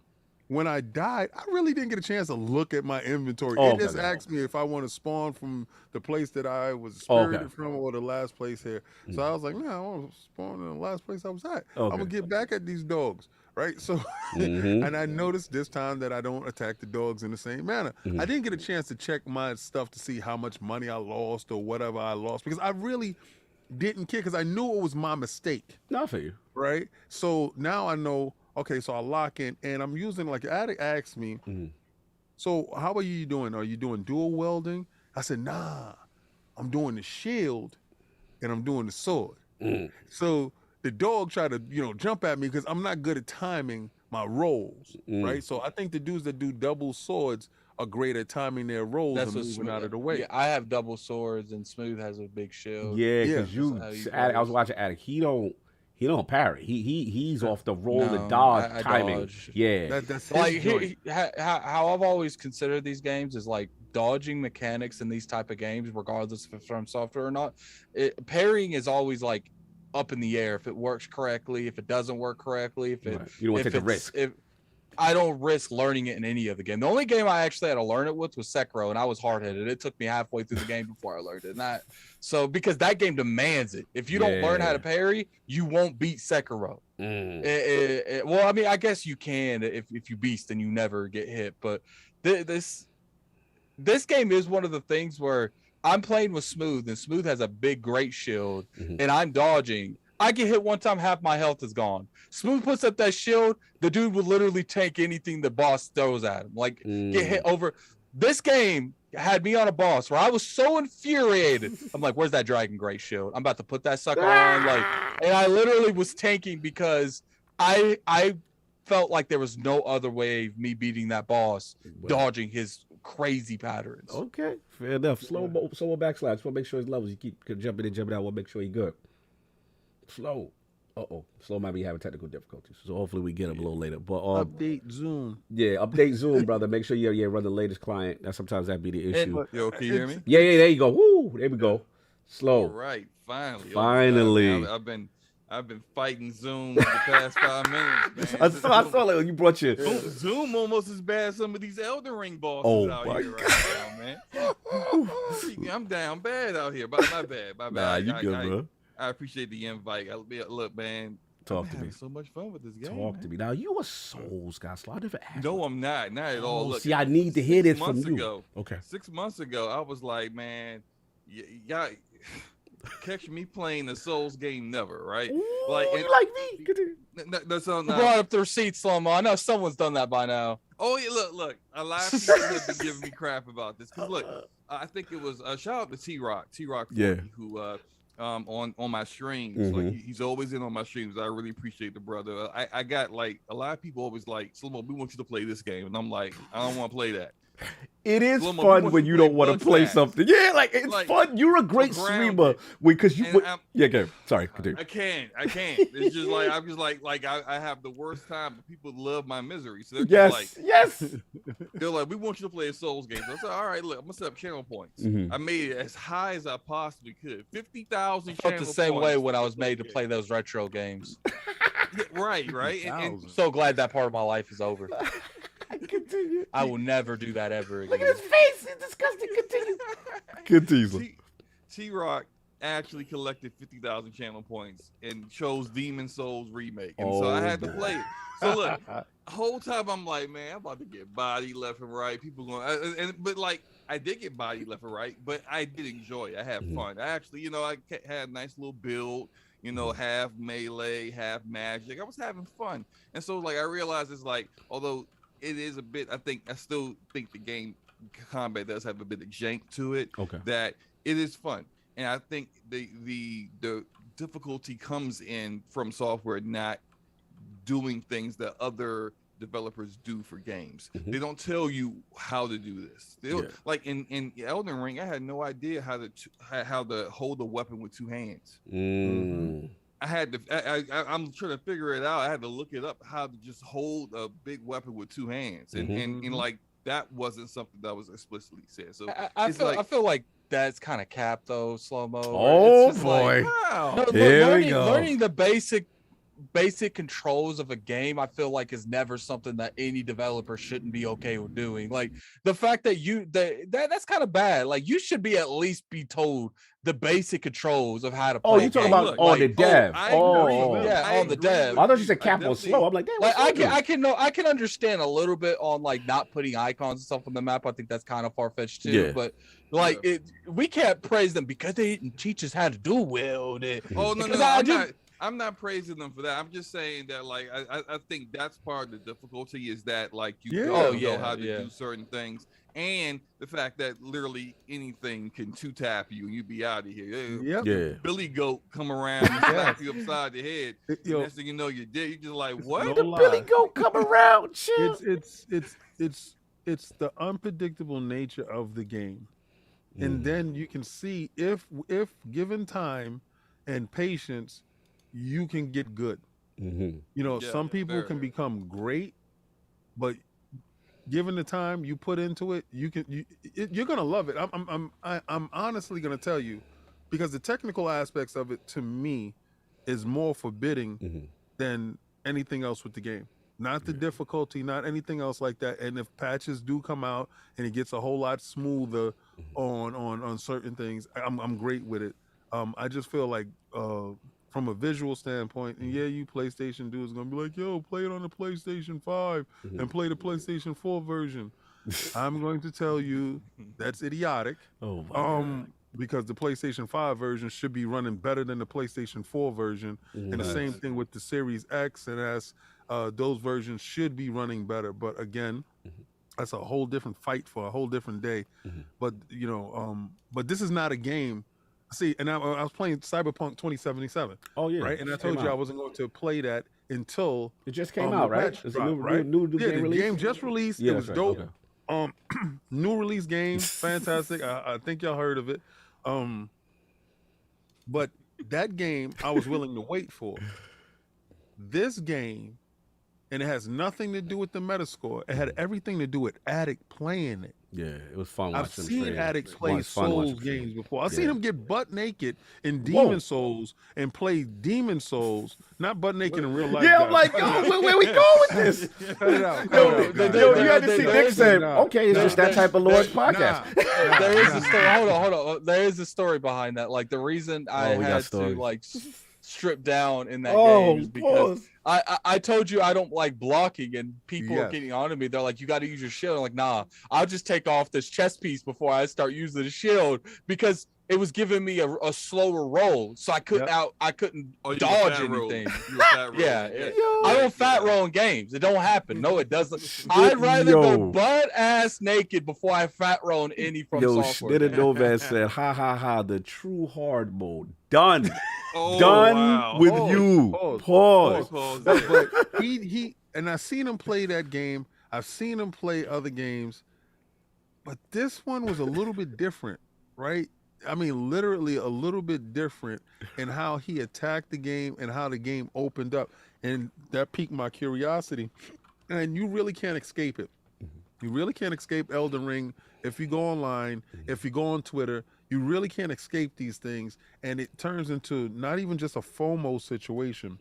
when I died, I really didn't get a chance to look at my inventory. It just asked me if I want to spawn from the place that I was spirited from or the last place here. So I was like, no, I want to spawn in the last place I was at. I'm going to get back at these dogs, right? So, and I noticed this time that I don't attack the dogs in the same manner. I didn't get a chance to check my stuff to see how much money I lost or whatever I lost, because I really didn't care, because I knew it was my mistake. Not for you. Right? So now I know. Okay, so I lock in, and I'm using, like, Attic asked me, so how are you doing? Are you doing dual welding? I said, nah, I'm doing the shield and I'm doing the sword. So the dog tried to, jump at me because I'm not good at timing my rolls, right? So I think the dudes that do double swords are great at timing their rolls and moving out of the way. Yeah, I have double swords and Smooth has a big shield. Yeah, because I was watching Attic. He don't parry. He's off the roll and dodge timing. Dodge. Yeah, that's like how I've always considered these games is like dodging mechanics in these type of games, regardless if it's from software or not. Parrying is always like up in the air if it works correctly, if it doesn't work correctly, if it you don't want to take a risk. I don't risk learning it in any other game. The only game I actually had to learn it with was Sekiro, and I was hard-headed. It took me halfway through the game before I learned it. So because that game demands it. If you don't learn how to parry, you won't beat Sekiro. Well, I mean, I guess you can if you beast and you never get hit. But this game is one of the things where I'm playing with Smooth, and Smooth has a big, great shield, and I'm dodging. I get hit one time, half my health is gone. Smooth puts up that shield, the dude will literally tank anything the boss throws at him. Like, get hit over. This game had me on a boss where I was so infuriated. I'm like, where's that Dragon Great shield? I'm about to put that sucker on. And I literally was tanking because I felt like there was no other way of me beating that boss, dodging his crazy patterns. Okay, fair enough. Slow backslide. Just want to make sure his levels, you keep jumping in, jumping out. Want to make sure you're good. Slow. Slow might be having technical difficulties, so hopefully we get him a little later. But update Zoom. Yeah, update Zoom, brother. Make sure you run the latest client. That sometimes that be the issue. Yo, can you hear me? Yeah. There you go. Woo, there we go. Slow. All right, finally. I've been fighting Zoom for the past 5 minutes, man. I saw like you brought your Zoom almost as bad as some of these EldenRing bosses out here right now, man. I'm down bad out here. My bad. Nah, you good, bro. I appreciate the invite. Look, man. Talk to me. So much fun with this game. Talk to me. Now you a Souls guy, so I never asked. No, I'm not. Not at all. Look, see, I need to hear this from you. Okay. 6 months ago, I was like, man, y'all catch me playing the Souls game never, right? Ooh, you like me? That's on. Brought up the receipt, Slow-Mo. I know someone's done that by now. Oh yeah, look. A lot of people have been giving me crap about this. Cause look, I think it was shout out to T-Rock, who on my streams. Like he's always in on my streams. I really appreciate the brother. I got like a lot of people always like, Slow-Mo, we want you to play this game, and I'm like, I don't want to play that. It is fun when you don't want to play something. Yeah, like it's fun. You're a great streamer because you. Okay. Sorry, continue. I can't. It's just like I'm just like I have the worst time, but people love my misery. So they're just yes. They're like, we want you to play a Souls game. So I said, all right, look, I'm gonna set up channel points. I made it as high as I possibly could. 50,000. I felt the same way when I was made to play those retro games. Right. And I'm so glad that part of my life is over. Continue. I will never do that ever again. Look at his face. It's disgusting. Continue. T-Rock actually collected 50,000 channel points and chose Demon Souls remake. And so I had to play it. So look, the whole time I'm like, man, I'm about to get bodied left and right. People going, but like, I did get bodied left and right, but I did enjoy it. I had fun. I actually, I had a nice little build, half melee, half magic. I was having fun. And so like, I realized it's like, although it is a bit, I still think the game combat does have a bit of jank to it. Okay. That it is fun. And I think the difficulty comes in from software not doing things that other developers do for games. They don't tell you how to do this. Like in EldenRing, I had no idea how to hold a weapon with two hands. I had to. I'm trying to figure it out. I had to look it up how to just hold a big weapon with two hands, and like that wasn't something that was explicitly said. So I feel like that's kind of capped though, Slow-Mo. Oh boy! Like, wow. Learning the basic controls of a game, I feel like is never something that any developer shouldn't be okay with doing. Like the fact that that's kind of bad. Like you should at least be told the basic controls of how to play. Oh, you talking about on the dev? On the dev. I thought you said cap was slow. I'm like, damn. Like I can understand a little bit on like not putting icons and stuff on the map. I think that's kind of far fetched too. Yeah. But like we can't praise them because they didn't teach us how to do wield. Oh no, I'm not praising them for that. I'm just saying that, like, I think that's part of the difficulty is that, like, you don't know how to do certain things, and the fact that literally anything can two-tap you and you be out of here. Billy Goat come around and slap you upside the head. Next thing you know, you're dead. You're just like, what? The Billy Goat come around? Chill. It's the unpredictable nature of the game, and then you can see if given time and patience, you can get good. You know, some people can become great, but given the time you put into it, you're gonna love it. I'm honestly gonna tell you, because the technical aspects of it to me is more forbidding than anything else with the game. Not the difficulty, not anything else like that. And if patches do come out and it gets a whole lot smoother on certain things, I'm great with it. I just feel like from a visual standpoint, and you PlayStation dudes gonna be like, yo, play it on the PlayStation 5 and play the PlayStation 4 version. I'm going to tell you that's idiotic. Because the PlayStation 5 version should be running better than the PlayStation 4 version. And the same thing with the Series X and S. Those versions should be running better. But again, that's a whole different fight for a whole different day. But, you know, but this is not a game. See, and I was playing Cyberpunk 2077. Oh, yeah. Right? And I told you I wasn't going to play that until it just came out, right? It's a new game release? The game just released. It was dope. Okay. New release game, fantastic. I think y'all heard of it. But that game I was willing to wait for. This game, and it has nothing to do with the Metascore. It had everything to do with Addict playing it. Yeah, it was fun I've watching seen stream. addicts play Souls games before. I've seen him get butt naked in Demon Souls and play Demon Souls, not butt naked in real life. Yeah, I'm like, yo, where we going with this? Yo, you had to see Nick said, okay, it's just that type of Lord's podcast. There is a story. Hold on. There is a story behind that. Like the reason I had to like strip down in that game is because I told you I don't like blocking, and people are getting on to me. They're like, you got to use your shield. I'm like, nah, I'll just take off this chest piece before I start using the shield, because it was giving me a slower roll, so I couldn't dodge anything. I don't fat roll in games. It don't happen. No, it doesn't. I'd rather go butt ass naked before I fat roll in any from software. Schnitter Novaz said, ha ha ha, the true hard mode done. Done with you. Pause. But he and I've seen him play that game. I've seen him play other games, but this one was a little bit different, right? I mean, literally a little bit different in how he attacked the game and how the game opened up, and that piqued my curiosity. And you really can't escape it. You really can't escape EldenRing. If you go online, if you go on Twitter, you really can't escape these things. And it turns into not even just a FOMO situation.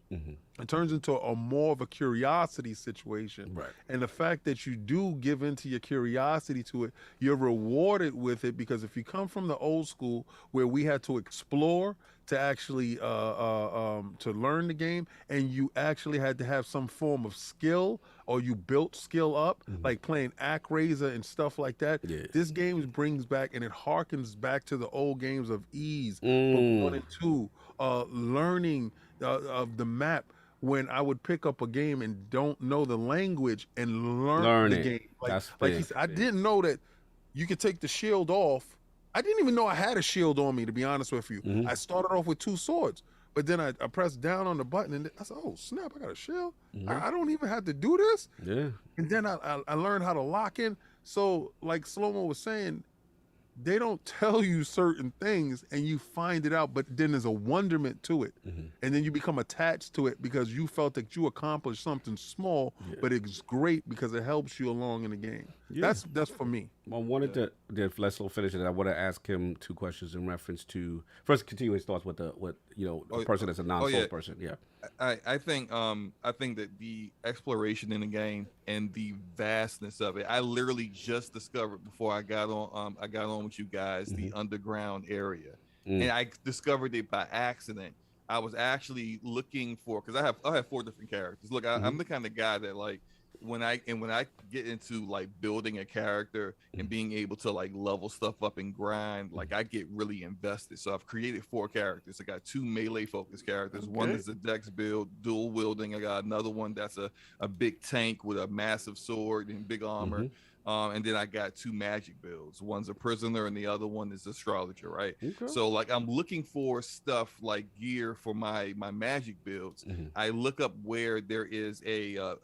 It turns into a more of a curiosity situation. Right. And the fact that you do give into your curiosity to it, you're rewarded with it, because if you come from the old school where we had to explore to actually to learn the game, and you actually had to have some form of skill, or you built skill up, like playing Actraiser and stuff like that. This game brings back, and it harkens back to the old games of ease, 1 and 2, learning of the map. When I would pick up a game and don't know the language and learn the game. Like he said, I didn't know that you could take the shield off. I didn't even know I had a shield on me, to be honest with you. I started off with 2 swords, but then I pressed down on the button and I said, oh snap, I got a shield. I don't even have to do this. And then I learned how to lock in. So like Slow-Mo was saying, they don't tell you certain things and you find it out, but then there's a wonderment to it. And then you become attached to it because you felt that you accomplished something small, but it's great because it helps you along in the game. That's for me. I wanted to let's finish it. I want to ask him 2 questions in reference to, first, continue his thoughts with a person that's a non-soul person. I think that the exploration in the game and the vastness of it, I literally just discovered before I got on with you guys, the underground area, and I discovered it by accident. I was actually looking for, because I have 4 different characters. Look, I'm the kind of guy that, like, when I get into like building a character and being able to like level stuff up and grind, like I get really invested. So I've created 4 characters. I got 2 melee focused characters. Okay. One is a dex build, dual wielding. I got another one that's a big tank with a massive sword and big armor. And then I got 2 magic builds. One's a prisoner and the other one is astrologer, right? Okay. So like I'm looking for stuff like gear for my magic builds. I look up where there is a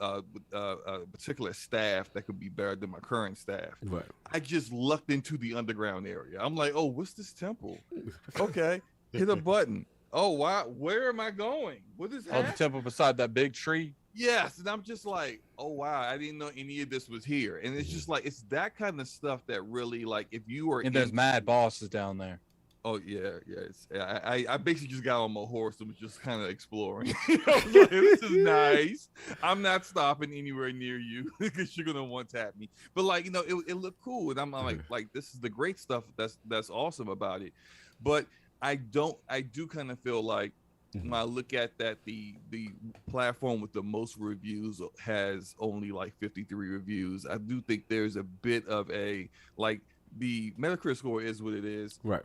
particular staff that could be better than my current staff. Right. I just lucked into the underground area. I'm like, oh, what's this temple? Okay, hit a button. Oh, wow, where am I going? What is that? Oh, the temple beside that big tree. Yes, and I'm just like, oh wow, I didn't know any of this was here. And it's just like, it's that kind of stuff that really, like, if you were and there's mad bosses down there. Oh yeah. I basically just got on my horse and was just kind of exploring. I was like, this is nice. I'm not stopping anywhere near you because you're gonna one tap me. But like, it looked cool, and I'm like, this is the great stuff. That's awesome about it. But I do kind of feel like, when I look at that, the platform with the most reviews has only like 53 reviews. I do think there's a bit of a, like, the Metacritic score is what it is. Right.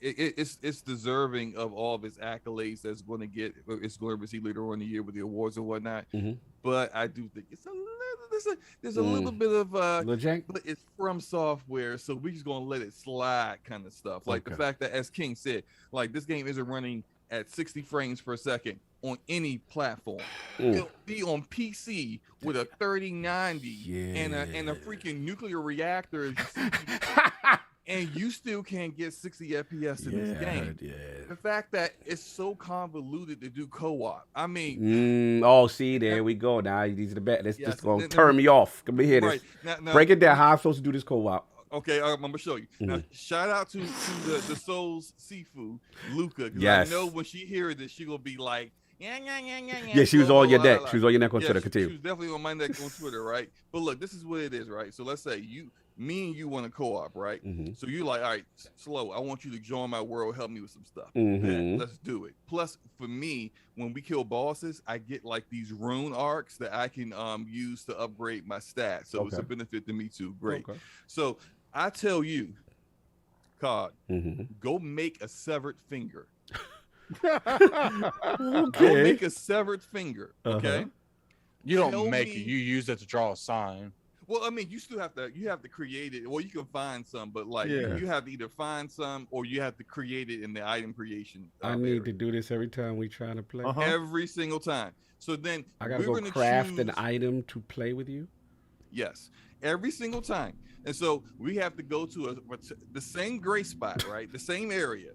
It's deserving of all of its accolades that's going to get. It's going to receive later on in the year with the awards and whatnot. But I do think it's a little. There's a little bit of but it's from software, so we're just gonna let it slide, kind of stuff. Like the fact that, as King said, like this game isn't running at 60 frames per second on any platform. It'll be on PC with a 3090 and a freaking nuclear reactor, and you still can't get 60 FPS in this game. The fact that it's so convoluted to do co-op. I mean, see, there we go. Now these are the best. That's just gonna turn me off. Come here, this. Now, break it down. How I'm supposed to do this co-op? Okay, I'm gonna show you. Now, shout out to the Souls Sifu, Luca, because I know when she hears this, she gonna be like, yeah. She was on your neck. She was on your neck on Twitter. Continue. She was definitely on my neck on Twitter, right? But look, this is what it is, right? So let's say me and you want to co-op, right? So you're like, all right, Slow, I want you to join my world, help me with some stuff. Let's do it. Plus, for me, when we kill bosses, I get like these rune arcs that I can use to upgrade my stats. So it's a benefit to me too. Great. So I tell you, COD, go make a severed finger. Go make a severed finger. Okay. You don't make it. You use it to draw a sign. Well, I mean, you have to create it. Well, you can find some, but like you have to either find some or you have to create it in the item creation. I need to do this every time we trying to play. Every single time. So then I gotta go craft an item to play with you. Yes, every single time. And so we have to go to the same gray spot, right? The same area.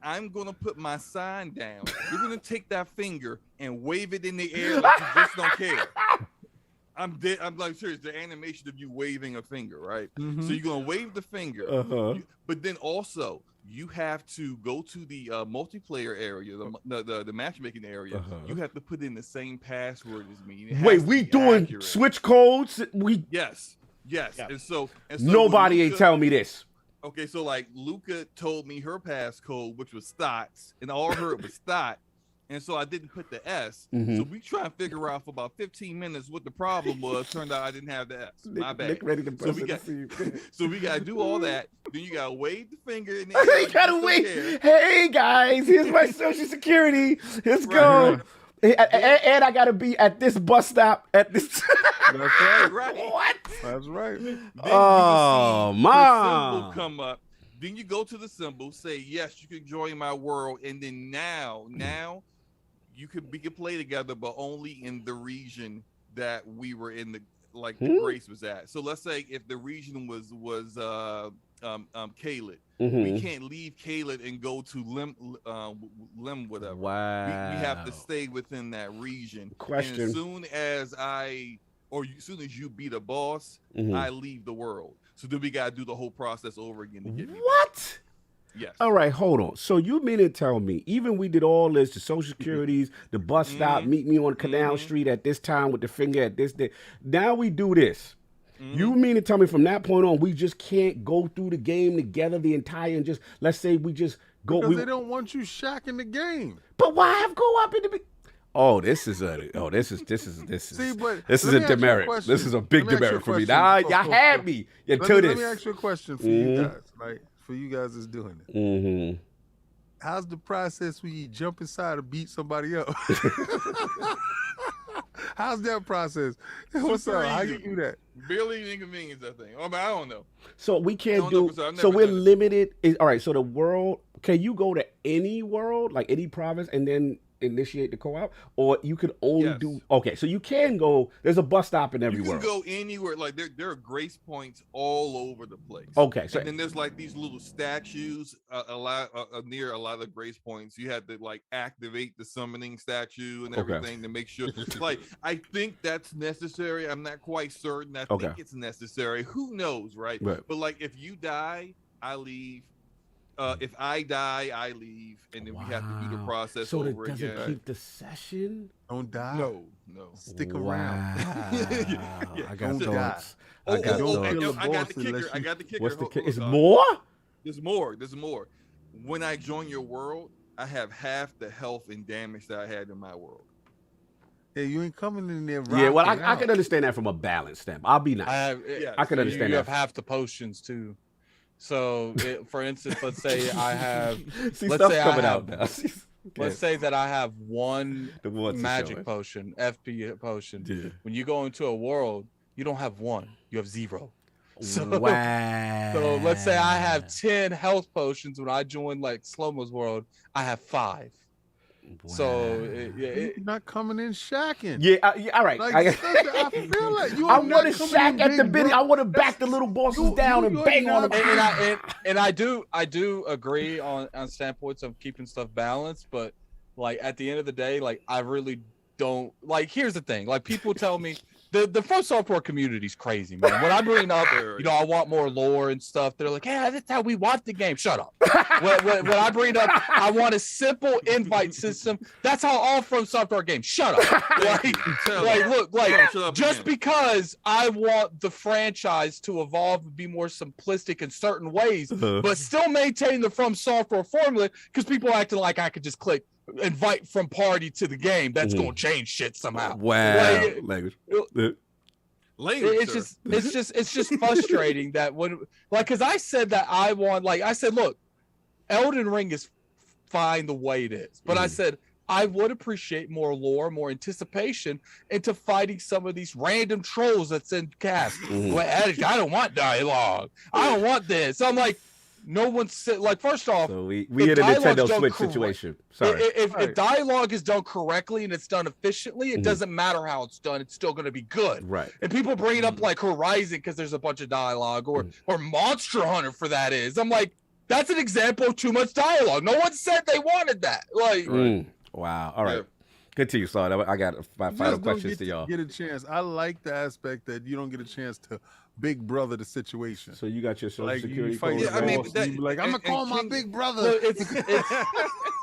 I'm going to put my sign down. You're going to take that finger and wave it in the air like you just don't care. I'm like, serious, the animation of you waving a finger, right? So you're going to wave the finger. But then also, you have to go to the multiplayer area, the matchmaking area. You have to put in the same password as me. Wait, we doing accurate. Switch codes? Yes. And so nobody ain't telling me this. Okay, so like Luca told me her passcode, which was Stotts, and all I heard was Stott, and so I didn't put the S. So we try and figure out for about 15 minutes what the problem was. Turned out I didn't have the S. My bad. So we got to do all that. Then you got to wave the finger in the air. You got to wave. Hey guys, here's my social security. Let's go. And I gotta be at this bus stop at this. That's right. What? That's right. Then oh, Mom! Symbol come up. Then you go to the symbol, say yes, you can join my world, and then now we can play together, but only in the region that we were in, the Grace was at. So let's say if the region was Kaled. We can't leave Kaled and go to Lim whatever. Wow. We have to stay within that region. Question. And as soon as you beat a boss, I leave the world. So then we gotta do the whole process over again to get me what? Back. Yes. All right, hold on. So you mean to tell me, even we did all this, the social securities, the bus stop, meet me on Canal Street at this time with the finger at this day. Now we do this. You mean to tell me from that point on, we just can't go through the game together the entire, and just, let's say we just go. Because they don't want you shacking the game. But why have go up in the Oh, this is a See, but this is let a me ask you demerit. question. This is a big Let me ask you a demerit for me. question Nah, for- y'all for- had for- me Let until me, this. let me ask you a question for you guys, right? For you guys that's doing it. Mm-hmm. How's the process when you jump inside and beat somebody up? How's that process? What's Super up? How easy. you do that? Barely inconvenience, I think. I mean, I don't know. So we can't I don't know do. for sure. I've So never we're done it. limited. All right. So the world. Can you go to any world, like any province, and then initiate the co-op, or you can only Yes. do? Okay, so you can go. There's a bus stop in every You can world. go anywhere. Like there are grace points all over the place. Okay, so and then there's like these little statues near a lot of the grace points. You have to like activate the summoning statue and Okay. everything to make sure. Like I think that's necessary. I'm not quite certain. I Okay. think it's necessary. Who knows, right? Right. But like if you die, I leave. If I die, I leave, and then we have to do the process so over it doesn't again. keep the session. Don't die. No. Stick Wow. around. I got Don't die. thoughts. I got don't thoughts. feel I got the boss kicker. unless I you- got the kicker. What's the Hold- kick? hold Is on. more? There's more. There's more. When I join your world, I have half the health and damage that I had in my world. Hey, you ain't coming in there. Yeah, well, rocking I out. can understand that from a balance standpoint. I'll be nice. I can understand you that. have half the potions too. So, for instance, let's say I have. See, let's stuff's say coming I out have, now. Let's say that I have one The ones to show magic it. potion, FP potion. Yeah. When you go into a world, you don't have one; you have 0. So, Wow. So let's say I have 10 health potions. When I join like Slow-Mo's world, I have 5. So You're not coming in shacking. Yeah, yeah, all right. Like, I feel like you I are want not to coming shack in at the big, bitty. bro. I want to back the little bosses down and you're bang on them. not- and I do agree on standpoints of keeping stuff balanced, but like at the end of the day, like I really don't like. Here's the thing: like people tell me the From Software community is crazy, man. When I bring up, I want more lore and stuff. They're like, yeah, that's how we want the game. Shut up. when I bring up, I want a simple invite system. That's how all From Software games. Shut up. Look, just because I want the franchise to evolve and be more simplistic in certain ways, but still maintain the From Software formula, because people are acting like I could just click invite from party to the game. That's gonna change shit somehow. Wow. Like, Language. it's just frustrating that when because I said that I said, look, Elden Ring is fine the way it is, but I said I would appreciate more lore, more anticipation into fighting some of these random trolls that's in cast. Well, I don't want dialogue. I don't want this. So I'm like, no one said, like, first off, So we in a Nintendo Switch situation. Sorry. If dialogue is done correctly and it's done efficiently, it doesn't matter how it's done. It's still going to be good. Right. And people bring it up like Horizon because there's a bunch of dialogue, or Monster Hunter for that is. I'm like, that's an example of too much dialogue. No one said they wanted that. Like, Wow. All right. Good to you, son. I got my You final just don't questions to y'all. Get a chance. I like the aspect that you don't get a chance to big brother the situation. So you got your social like security you fight code. your I mean, boss and that- you be like, I'm gonna and call my King- big brother. Look,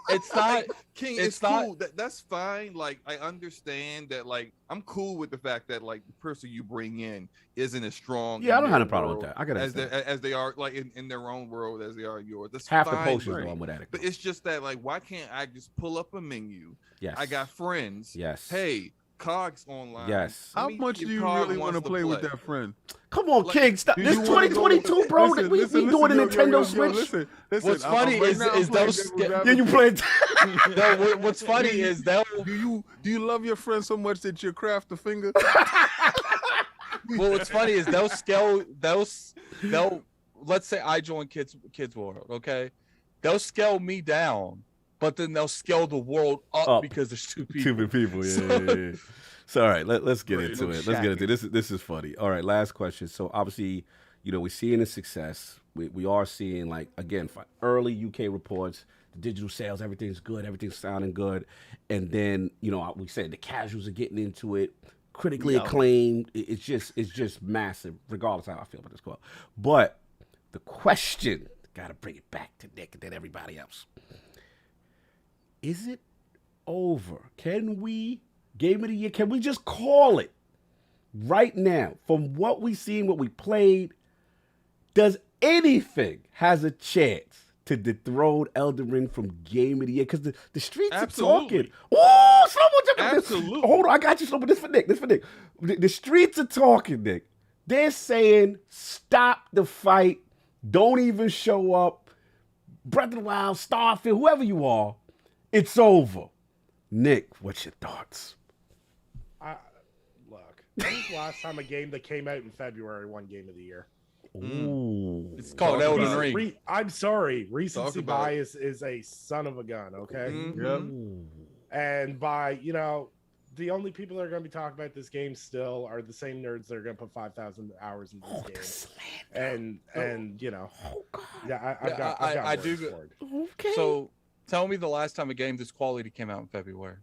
it's not. King, it's it's not- cool. That's fine. Like I understand that. Like I'm cool with the fact that like the person you bring in isn't as strong. Yeah, I in don't have their a problem with world that. I can as understand. as they are like in their own world as they are in yours. That's Half the fine, potions right? go on with that. But it's just that like, why can't I just pull up a menu? Yes. I got friends. Yes. Hey, Cogs online. Yes. How Let me much see do if you Cog really want to wants play with play. that friend? Come on, Like, King. Stop. Do This you wanna go- 2022, bro. Listen, we doing a yo, Nintendo Switch. Listen, What's I'm funny right is- now, I'm is playing those- devil's Yeah, advocate. you played. No, what's funny is they'll. Do you love your friend so much that you craft a finger? Well, what's funny is they'll let's say I join kids world, okay? They'll scale me down, but then they'll scale the world up because there's two people. Too many people. Yeah. So all right, let's get into it. Let's get into it. This is funny. All right, last question. So obviously, we're seeing the success. We are seeing, like, again, early UK reports, the digital sales, everything's good, everything's sounding good, and then we said the casuals are getting into it, critically acclaimed. It's just massive, regardless of how I feel about this call. But the question, gotta bring it back to Nick and then everybody else. Is it over? Can we, game of the year, can we just call it right now? From what we've seen, what we played, does anything has a chance to dethrone EldenRing from Game of the Year? Because the streets Absolutely. are talking. Oh, Slow-Mo, Absolutely. hold on, I got you, Slow-Mo. This for Nick. The streets are talking, Nick. They're saying, stop the fight. Don't even show up. Breath of the Wild, Starfield, whoever you are, it's over. Nick, what's your thoughts? Look, when was the last time a game that came out in February won Game of the Year? Ooh. It's called EldenRing. I'm sorry. Recency Talk about bias is a son of a gun, okay? Mhm. And by, the only people that are going to be talking about this game still are the same nerds that are going to put 5,000 hours in this game. And yeah, I've got I words do. for it. Okay. So tell me the last time a game this quality came out in February.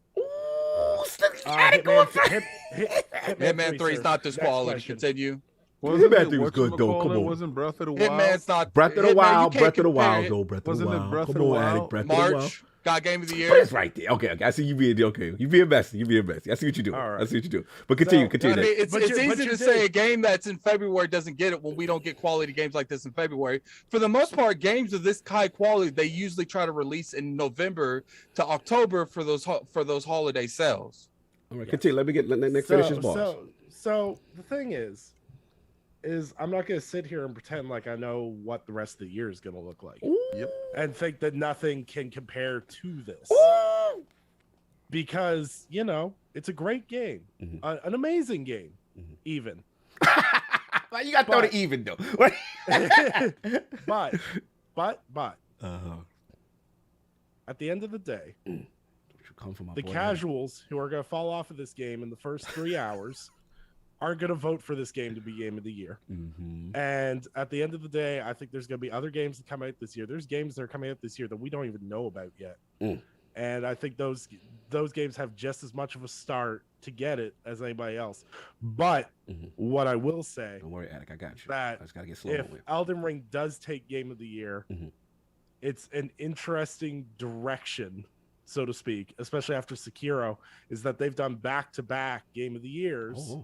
Hitman 3 is not this quality. Continue. Hitman 3 was good though. Come on. Wasn't Breath of the Wild? Hitman's not Breath of the Hitman, Wild. you can't Breath of the compare Wild it. though. Breath of the Wasn't it Wild. Breath of Come the on, Wild? Attic. Breath of the Wild. March got Game of the Year. But it's right there. Okay. I see you being okay. You being messy. I see what you do. All right. I see what you do. But continue. I mean, it's But you easy to did. say a game that's in February doesn't get it when we don't get quality games like this in February. For the most part, games of this high quality, they usually try to release in November to October for those holiday sales. All right, continue. Let Nick finish his boss. So the thing is I'm not going to sit here and pretend like I know what the rest of the year is going to look like. Yep. And think that nothing can compare to this. Because, it's a great game. An amazing game, even. You got to throw the even, though. but, at the end of the day, the casuals who are going to fall off of this game in the first 3 hours aren't going to vote for this game to be Game of the Year. And at the end of the day, I think there's going to be other games that come out this year. There's games that are coming out this year that we don't even know about yet. And I think those games have just as much of a start to get it as anybody else. But what I will say, don't worry, Attic, I got you. That I just got to get slow. if EldenRing does take Game of the Year, it's an interesting direction, so to speak, especially after Sekiro, is that they've done back-to-back Game of the Years.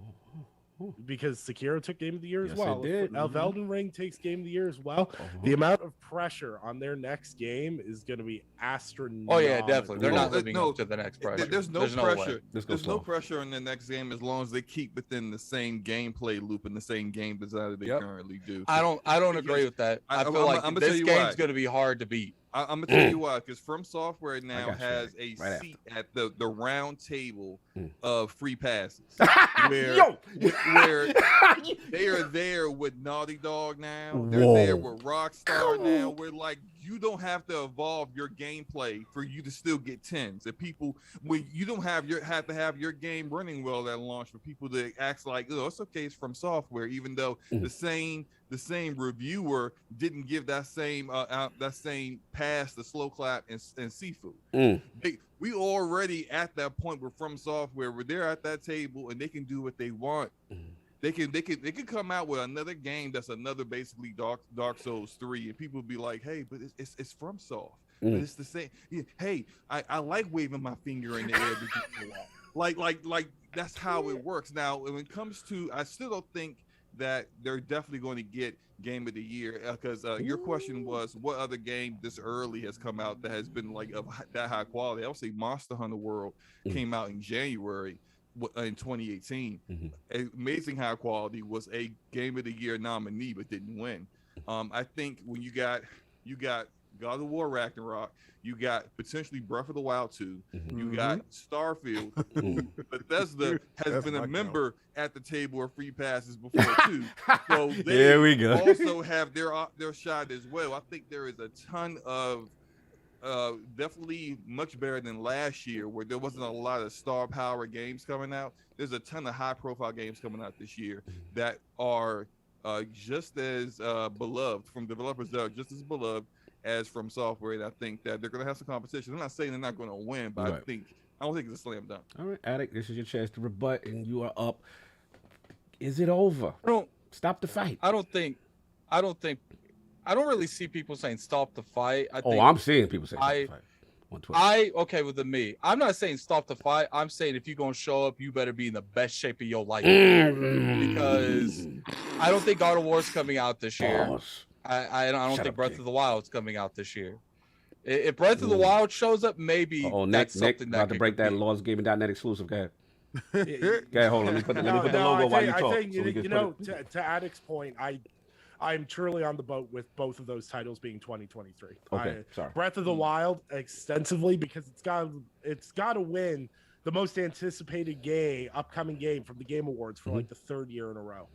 Because Sekiro took Game of the Year as well. It did. If Elden Ring takes Game of the Year as well, the amount of pressure on their next game is going to be astronomical. Oh yeah, definitely. They're not living up to the next pressure. There's no pressure. There's no slow. pressure on the next game as long as they keep within the same gameplay loop and the same game design that they currently do. I don't agree with that. I feel like this game's going to be hard to beat. I'm gonna tell you why, because From Software now has a seat at the round table of free passes, where they are there with Naughty Dog now. They're there with Rockstar now. Where like you don't have to evolve your gameplay for you to still get tens. And people, when you don't have to have your game running well at launch for people to act like, oh, it's okay, it's From Software, even though the same reviewer didn't give that same pass to Slow Clap and Sifu. We already at that point where From Software, where they're at that table and they can do what they want. They can come out with another game that's another basically Dark Souls 3, and people be like, hey, but it's From Soft. But it's the same. Yeah, hey, I like waving my finger in the air to people like that's how it works. Now, when it comes to, I still don't think that they're definitely going to get Game of the Year, because your question was what other game this early has come out that has been like of that high quality. I would say Monster Hunter World came out in January in 2018. Amazing high quality, was a Game of the Year nominee but didn't win. I think when you got God of War Ragnarok, you got potentially Breath of the Wild 2, you got Starfield, who Bethesda has been a member at the table of free passes before too. So they we go. also have their shot as well. I think there is a ton of definitely much better than last year, where there wasn't a lot of star power games coming out. There's a ton of high profile games coming out this year that are just as beloved from developers that are just as beloved as From Software, and I think that they're going to have some competition. I'm not saying they're not going to win, but I don't think it's a slam dunk. All right, Attic, this is your chance to rebut, and you are up. Is it over? Stop the fight. I don't really see people saying stop the fight. I'm seeing people saying stop the fight. On Twitter. Okay with me. I'm not saying stop the fight. I'm saying if you're gonna show up, you better be in the best shape of your life. Because I don't think God of War's coming out this year. I don't think Breath of the Wild is coming out this year. If Breath of the Wild shows up, maybe that's something that about to break that LordsGaming.net exclusive. Go ahead. Okay, hold on. Let me put the logo while you talk. I think, to Addict's point, I'm truly on the boat with both of those titles being 2023. Okay, sorry. Breath of the Wild extensively because it's got to win the most anticipated upcoming game from the Game Awards for like the third year in a row.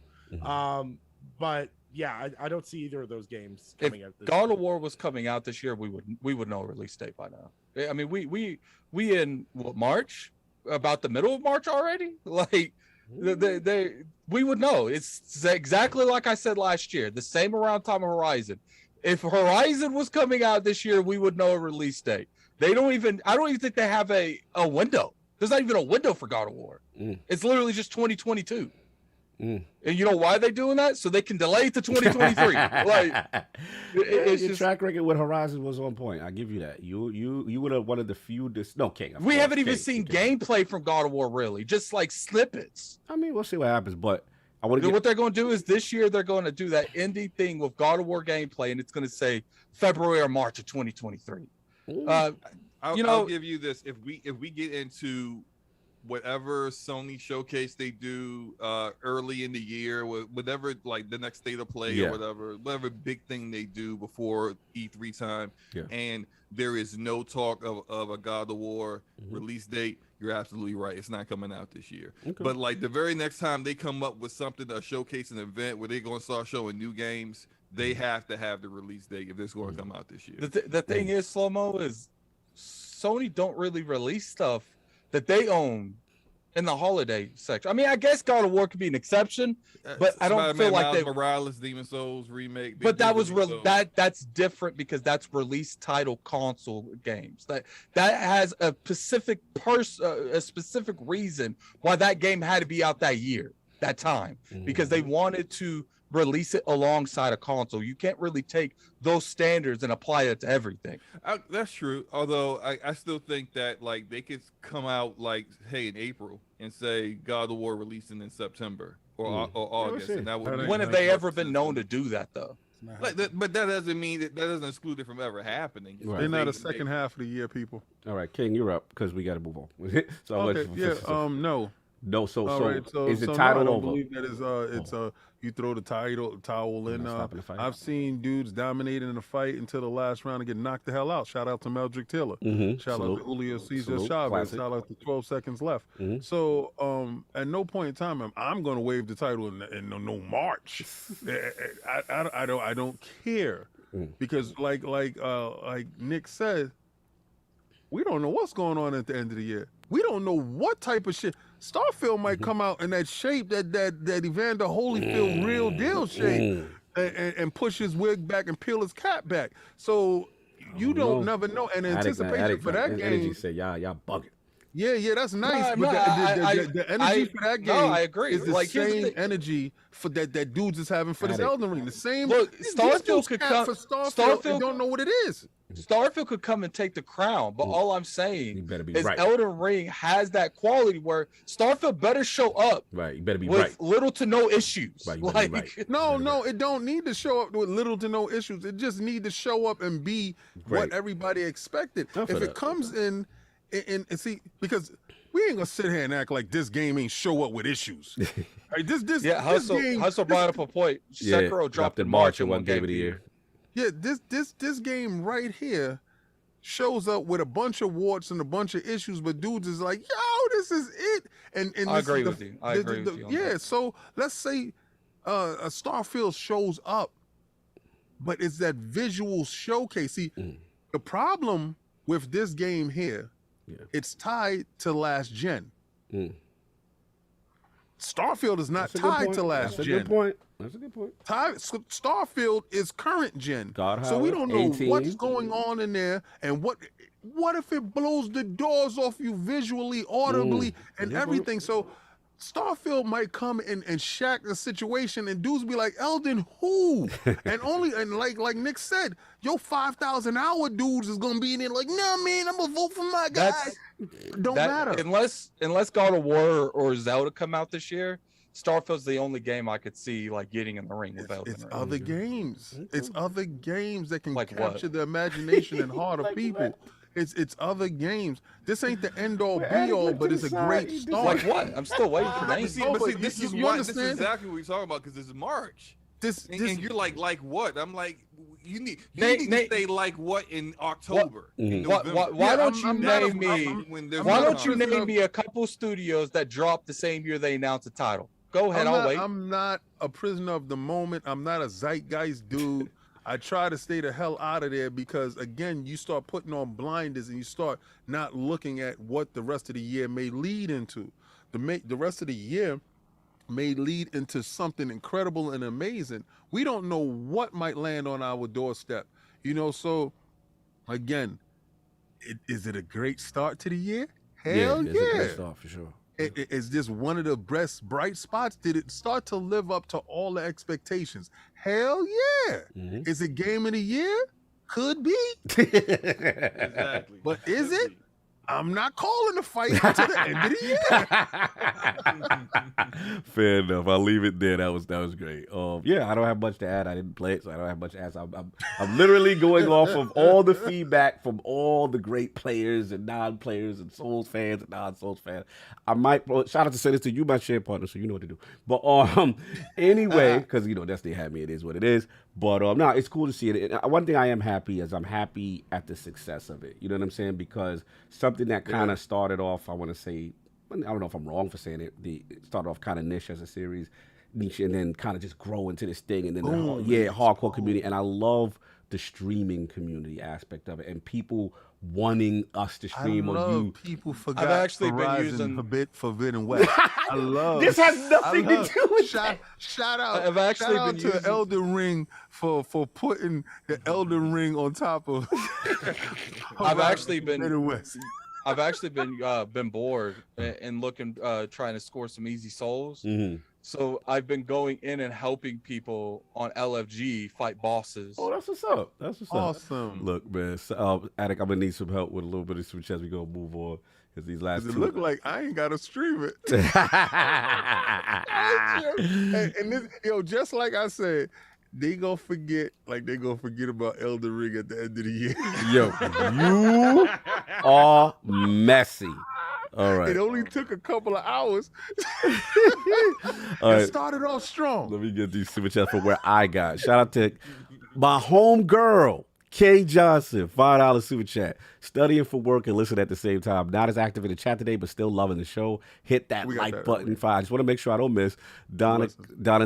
But yeah, I don't see either of those games coming out. God of War was coming out this year, we would know a release date by now. I mean, we in what, March? About the middle of March already? Like we would know. It's exactly like I said last year, the same around time of Horizon. If Horizon was coming out this year, we would know a release date. I don't even think they have a window. There's not even a window for God of War. It's literally just 2022. And you know why they're doing that? So they can delay it to 2023. Like your track record with Horizon was on point. I give you that. You would have one of the few. King. We haven't even seen gameplay from God of War, really. Just like snippets. I mean, we'll see what happens. But I want to. What they're going to do is this year they're going to do that indie thing with God of War gameplay, and it's going to say February or March of 2023. I'll give you this: if we get into whatever Sony showcase they do early in the year, whatever, like the next State of Play or whatever big thing they do before E3 time, and there is no talk of a God of War release date, you're absolutely right. It's not coming out this year. But like the very next time they come up with something, a showcase, an event where they're going to start showing new games, they have to have the release date if it's going to come out this year. The thing is, Slow-Mo, is Sony don't really release stuff that they own in the holiday section. I mean, I guess God of War could be an exception, but I don't feel like they Morales, Demon Souls remake. But that was that's different because that's release title console games. That has a specific a specific reason why that game had to be out that year, that time, because they wanted to release it alongside a console. You can't really take those standards and apply it to everything. That's true. Although I still think that like they could come out like, hey, in April and say God of War releasing in September or August, and that would. When have they ever been known to do that though? But that doesn't mean that doesn't exclude it from ever happening. Right. They're not a second half of the year, people. All right, King, you're up because we got to move on. No. So is the title I don't over? believe that it's you throw the towel in. I've seen dudes dominating in a fight until the last round and get knocked the hell out. Shout out to Meldrick Taylor. Shout out to Julio Cesar Chavez. Classic. Shout out to 12 seconds left. So at no point in time I'm going to waive the title in no March. I don't care because like Nick said, we don't know what's going on at the end of the year. We don't know what type of shit. Starfield might come out in that shape, that Evander Holyfield real deal shape, and push his wig back and peel his cap back. So you don't never know. And anticipation for that game. Energy say y'all bugging. Yeah, that's nice. The energy for that game, I agree. is the like, same energy for that dudes is having for this Elden Ring. The same. Look, Starfield could come for Starfield. Don't know what it is. Starfield could come and take the crown, but all I'm saying is right. Elden Ring has that quality where Starfield better show up. Right, you better be with right. little to no issues. Right, No, it don't need to show up with little to no issues. It just need to show up and be what everybody expected. If it comes in and see, because we ain't gonna sit here and act like this game ain't show up with issues. Right, this Hustle brought up a point. Sekiro dropped in March and one game of the year. Yeah, this game right here shows up with a bunch of warts and a bunch of issues, but dudes is like, yo, this is it. And I agree with you. I agree with you. Yeah, so let's say a Starfield shows up, but it's that visual showcase. See, the problem with this game here, it's tied to last gen. Starfield is not tied to last gen. That's a good point. That's a good point. Starfield is current gen. So we don't know what's going on in there and what if it blows the doors off you visually, audibly, and everything. So Starfield might come and shack the situation and dudes be like, Elden, who? and like Nick said, yo, 5,000 hour dudes is gonna be in it like, nah, man, I'm gonna vote for my guy. Don't matter. Unless God of War or Zelda come out this year, Starfield's the only game I could see like getting in the ring with Elden. It's other games. It's other games that can Like capture what? the imagination and heart of people. It's other games. This ain't the end all be all, but it's a great start. Like what? I'm still waiting for names. But see, this is why. This is understand? exactly what we're talking about because this is March. This And you're like what? I'm like, you need to say like what in October. In November. Why don't you name me? Why don't you name name me a couple studios that dropped the same year they announced the title? Go ahead, I'll wait. I'm not a prisoner of the moment. I'm not a zeitgeist dude. I try to stay the hell out of there because, again, you start putting on blinders and you start not looking at what the rest of the year may lead into. The rest of the year may lead into something incredible and amazing. We don't know what might land on our doorstep, you know. So, again, is it a great start to the year? Hell yeah! It's a great start for sure. Is this one of the best bright spots? Did it start to live up to all the expectations? Hell yeah! Is it game of the year? Could be. Exactly. But is it? I'm not calling the fight until the end of the year. Fair enough. I'll leave it there. That was great. Yeah, I don't have much to add. I didn't play it, so I don't have much to add. I'm literally going off of all the feedback from all the great players and non-players and Souls fans and non-Souls fans. I might shout out to say this to you, my share partner, so you know what to do. But anyway, because Destiny had me. It is what it is. But no, it's cool to see it. One thing I am happy is I'm happy at the success of it. You know what I'm saying? Because something that kind of started off, I want to say, I don't know if I'm wrong for saying it. It started off kind of niche as a series, niche, and then kind of just grow into this thing, and then hardcore community. And I love the streaming community aspect of it, and people wanting us to stream on you. People forgot. I've actually been Horizon using Forbidden West. I love this. Has nothing to do with shout out. I've actually shout out been to using... EldenRing for putting the EldenRing on top of. I've actually been bored and looking, trying to score some easy souls. So I've been going in and helping people on LFG fight bosses. Oh, that's what's up. That's what's awesome. Up. Look, man, Attic, I'm gonna need some help with a little bit of switch as we go move on. Because these last two. It look like I ain't gotta stream it. and this, just like I said, they gonna forget about EldenRing at the end of the year. Yo, you are messy. All right. It only took a couple of hours. It started off strong. Let me get these super chats from where I got. Shout out to my home girl, Kay Johnson, $5 super chat. Studying for work and listen at the same time. Not as active in the chat today, but still loving the show. Hit that like button. I just want to make sure I don't miss. Donna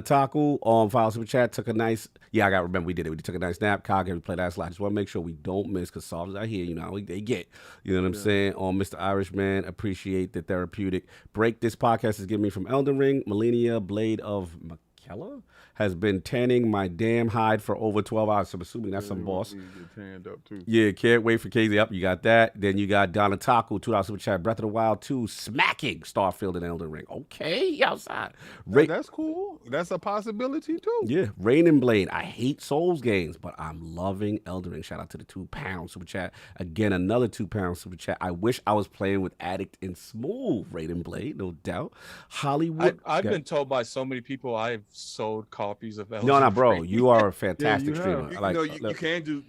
Taku on $5 super chat took a nice. Yeah, remember we did it. We took a nice nap. Cog, we played that slide. Just want to make sure we don't miss because solvers out here, they get. You know what I'm saying? On Mr. Irishman, appreciate the therapeutic break. This podcast is giving me from EldenRing. Millennia Blade of McKellar has been tanning my damn hide for over 12 hours. So I'm assuming that's some boss. Up too. Yeah, can't wait for KZ up. You got that. Then you got Donna Taku, $2 super chat. Breath of the Wild 2, smacking Starfield and EldenRing. Okay, outside. That's cool. That's a possibility too. Yeah, Rain and Blade. I hate Souls games, but I'm loving EldenRing. Shout out to the £2 super chat. Again, another £2 super chat. I wish I was playing with Addict and Smooth. Rain and Blade, no doubt. Hollywood. I've been told by so many people I've sold copies of Elden. No, bro, you are a fantastic streamer. You can do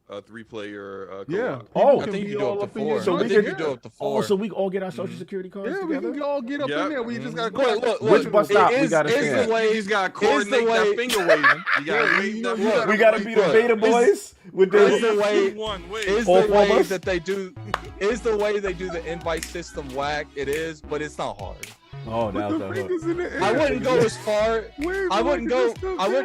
3-player. Yeah. I think you can do up to 4. So I think you do up to 4. Oh, so we all get our social security cards together? We can all get up in there. We just got to look. Which bus stop we got to stand? He's got to coordinate that finger waving. We got to be the beta boys. With is the way that they do. Is the way they do the invite system whack? It is, but it's not hard. Oh, now I wouldn't go as far. I wouldn't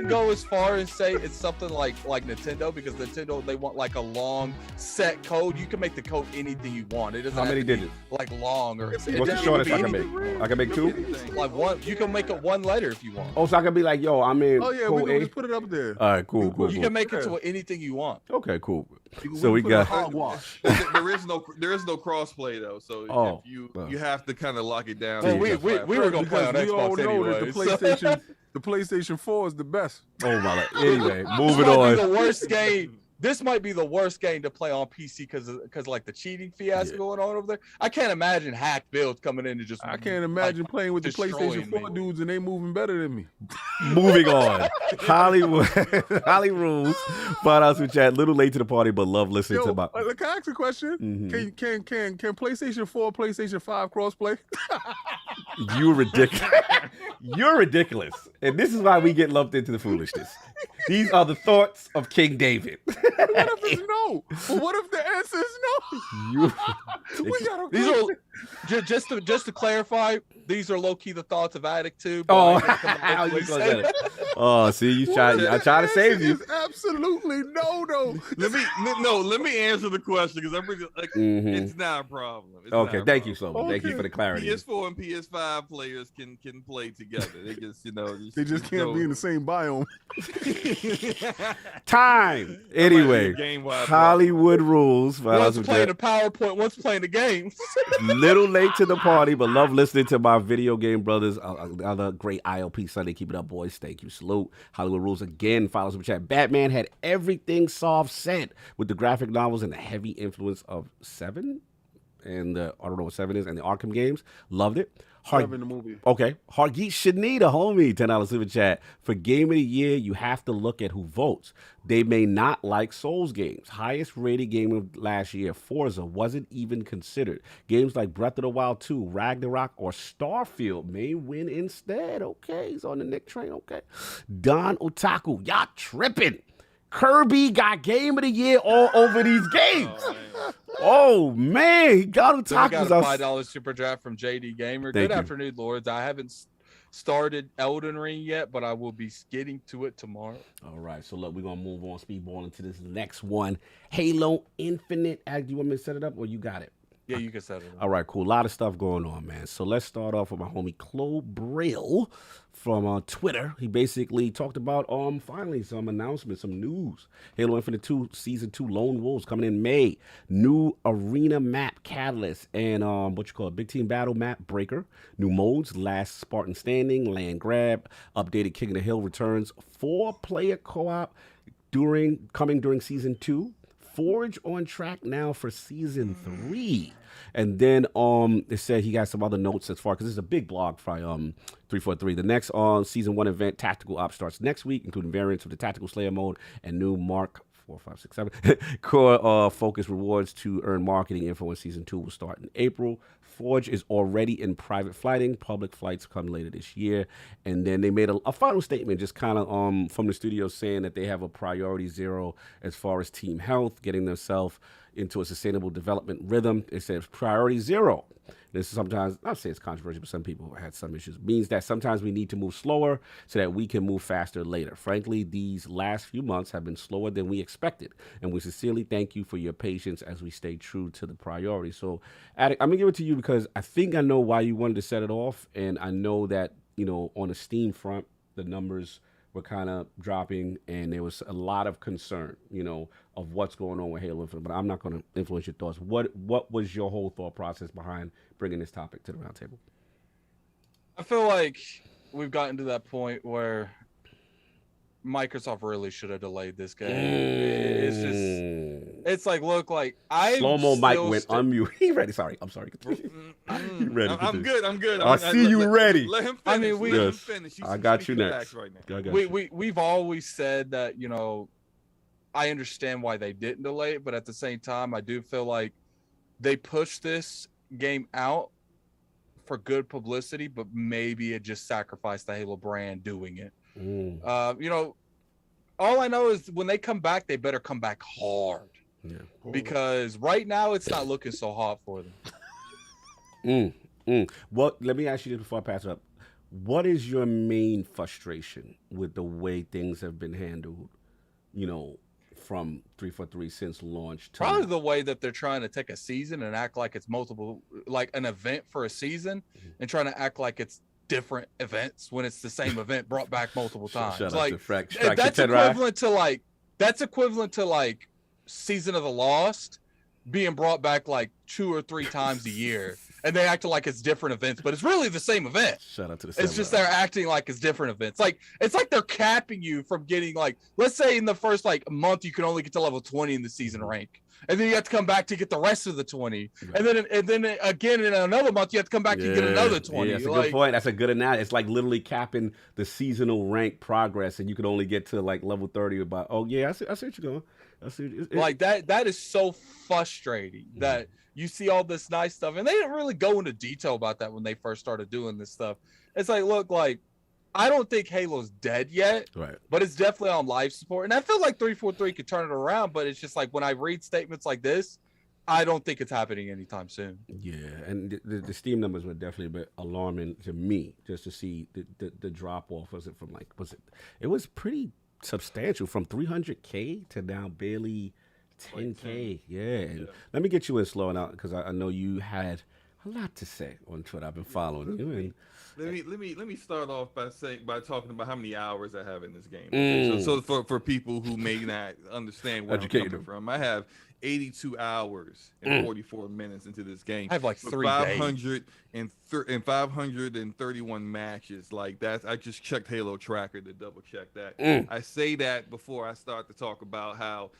go as far and say it's something like Nintendo, because Nintendo, they want like a long set code. You can make the code anything you want. It doesn't. How many digits? Like long or. What's the shortest I can make? I can make 2. Like 1. You can make it 1 letter if you want. Oh, so I can be like, yo, I'm in. Oh yeah, we can just put it up there. All right, cool. You can make it to anything you want. Okay, cool. So we got hogwash. There is no crossplay though, so you have to kind of lock it down. Well, we were gonna play on Xbox anyway. The PlayStation 4 is the best. Oh my God. Anyway, moving this might on. be the worst game. this might be the worst game to play on PC because like the cheating fiasco going on over there. I can't imagine hacked builds coming in and just. I can't imagine playing with the PlayStation 4 dudes and they moving better than me. Moving on. Hollywood Rules. Find out some chat. Little late to the party, but love listening to my. Can I ask a question? Can PlayStation 4, PlayStation 5 crossplay? You're ridiculous. You're ridiculous. And this is why we get lumped into the foolishness. These are the thoughts of King David. What if it's no? Well, what if the answer is no? These are just to clarify. These are low key the thoughts of Addict 2. How you gonna get it? Oh, see, I try to save you. Absolutely no. Let me answer the question because I'm really like, it's not a problem. Okay, thank you so much. Thank you for the clarity. PS4 and PS5 players can play together. They just they just can't be in the same biome. Time. Anyway, Hollywood Rules. One's playing the PowerPoint, one's playing the game. Little late to the party, but love listening to my video game brothers. Another great ILP Sunday. Keep it up, boys. Thank you. Salute. Hollywood Rules again. Follow some chat. Batman had everything soft set with the graphic novels and the heavy influence of 7 and I don't know what 7 is, and the Arkham games. Loved it. In the movie. Okay. Hargeet Shanita, homie, $10 super chat. For game of the year, you have to look at who votes. They may not like Souls games. Highest rated game of last year, Forza, wasn't even considered. Games like Breath of the Wild 2, Ragnarok, or Starfield may win instead. Okay, he's on the Nick train. Okay. Don Otaku, y'all tripping. Kirby got game of the year all over these games. Oh man, he got him. I got a $5 super draft from JD Gamer. Good afternoon, Lords. I haven't started Elden Ring yet, but I will be getting to it tomorrow. All right, so look, we're gonna move on speedball into this next one. Halo Infinite. Do you want me to set it up or you got it? Yeah, you can set it up. All right, cool. A lot of stuff going on, man. So let's start off with my homie Chloe Brill from Twitter. He basically talked about finally some announcements, some news. Halo Infinite 2 Season 2 Lone Wolves coming in May. New arena map Catalyst and Big Team Battle map Breaker. New modes, Last Spartan Standing, Land Grab, updated King of the Hill returns, 4-player co-op coming during Season 2. Forge on track now for Season 3. And then it said he got some other notes as far, because this is a big blog for 343. The next Season 1 event, Tactical Ops, starts next week, including variants of the Tactical Slayer mode and new Mark 4, 5, 6, 7 core focus rewards to earn marketing info in Season 2 will start in April. Forge is already in private flighting. Public flights come later this year. And then they made a final statement just kind of from the studio saying that they have a priority 0 as far as team health, getting themselves into a sustainable development rhythm. It says priority 0. This is sometimes, I'll say it's controversial, but some people had some issues. Means that sometimes we need to move slower so that we can move faster later. Frankly, these last few months have been slower than we expected. And we sincerely thank you for your patience as we stay true to the priority. So, Attic, I'm going to give it to you because I think I know why you wanted to set it off. And I know that, on the Steam front, the numbers were kind of dropping and there was a lot of concern, of what's going on with Halo Infinite. But I'm not going to influence your thoughts. What was your whole thought process behind bringing this topic to the roundtable? I feel like we've gotten to that point where Microsoft really should have delayed this game. It's like, look, like slow-mo Mike went unmute. He ready? Sorry, I'm sorry. You ready? I'm good. I see you ready. Let him finish. Let him finish. I got you next. Right now. We've always said that, I understand why they didn't delay it, but at the same time, I do feel like they pushed this game out for good publicity, but maybe it just sacrificed the Halo brand doing it. All I know is when they come back, they better come back hard. Yeah. Because right now it's not looking so hot for them. Well, let me ask you this before I pass it up. What is your main frustration with the way things have been handled, from 343 since launch? Probably the way that they're trying to take a season and act like it's multiple, like an event for a season, and trying to act like it's different events when it's the same event brought back multiple times. That's equivalent to like Season of the Lost being brought back like 2 or 3 times a year. and they acted like it's different events, but it's really the same event. Shout out to the. It's just they're acting like it's different events. Like it's like they're capping you from getting like, let's say in the first like month you can only get to level 20 in the season rank, and then you have to come back to get the rest of the 20, and then again in another month you have to come back to get another 20. Yeah, that's a good point. That's a good analogy. It's like literally capping the seasonal rank progress, and you can only get to like level 30 about. Oh yeah, I see what you're going. I see. Like that is so frustrating that you see all this nice stuff, and they didn't really go into detail about that when they first started doing this stuff. It's like, look, like I don't think Halo's dead yet, right? But it's definitely on life support, and I feel like 343 could turn it around. But it's just like when I read statements like this, I don't think it's happening anytime soon. Yeah, and the Steam numbers were definitely a bit alarming to me, just to see the drop off. It was pretty substantial from 300K to now barely 10K. Yeah. Let me get you in slowing out because I know you had a lot to say on Twitter. I've been following you. And let me start off by talking about how many hours I have in this game. Okay? So for people who may not understand where I'm coming from, I have 82 hours and 44 minutes into this game. I have like 3 days. 531 matches. Like that, I just checked Halo Tracker to double check that. I say that before I start to talk about how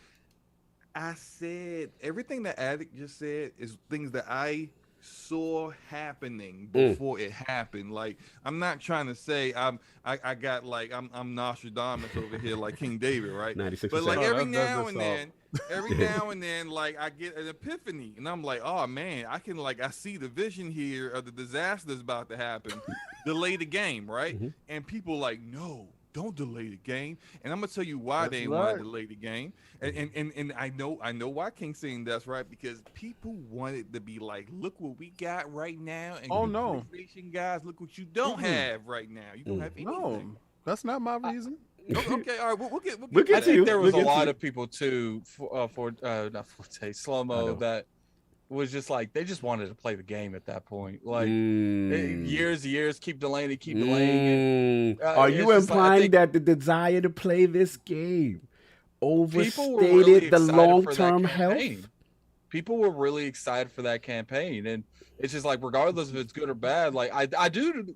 I said everything that Addict just said is things that I saw happening before it happened. Like I'm not trying to say I'm Nostradamus over here like King David, right? 96%. But like every now and then like I get an epiphany and I'm like, oh man, I see the vision here of the disaster that's about to happen. Delay the game, right? And people like, no, don't delay the game. And I'm gonna tell you why they want to delay the game. And I know why King's saying that's right, because people wanted to be like, look what we got right now. And PlayStation guys, look what you don't have right now. You don't have anything. No, that's not my reason. Okay, all right. We'll get I think there was a lot of people too slow-mo that was just like they just wanted to play the game at that point. Like years, keep delaying it, keep delaying it. Are you implying that the desire to play this game overstated the long-term health? People were really excited for that campaign, and it's just like regardless if it's good or bad, like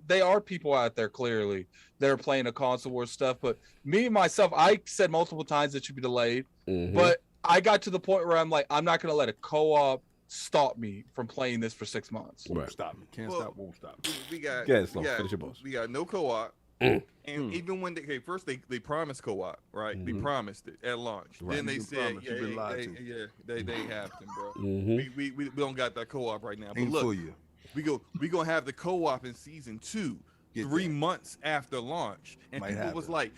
they are people out there clearly that are playing the console war stuff. But me myself, I said multiple times it should be delayed, but I got to the point where I'm like, I'm not gonna let a co-op stop me from playing this for 6 months. Won't stop me. Can't stop, won't stop. We got no co-op. And even when they promised co-op, right? They promised it at launch. Right. Then they said, they have them, bro. We don't got that co-op right now. But look, we gonna have the co-op in season 2, 3 months after launch. And people was like,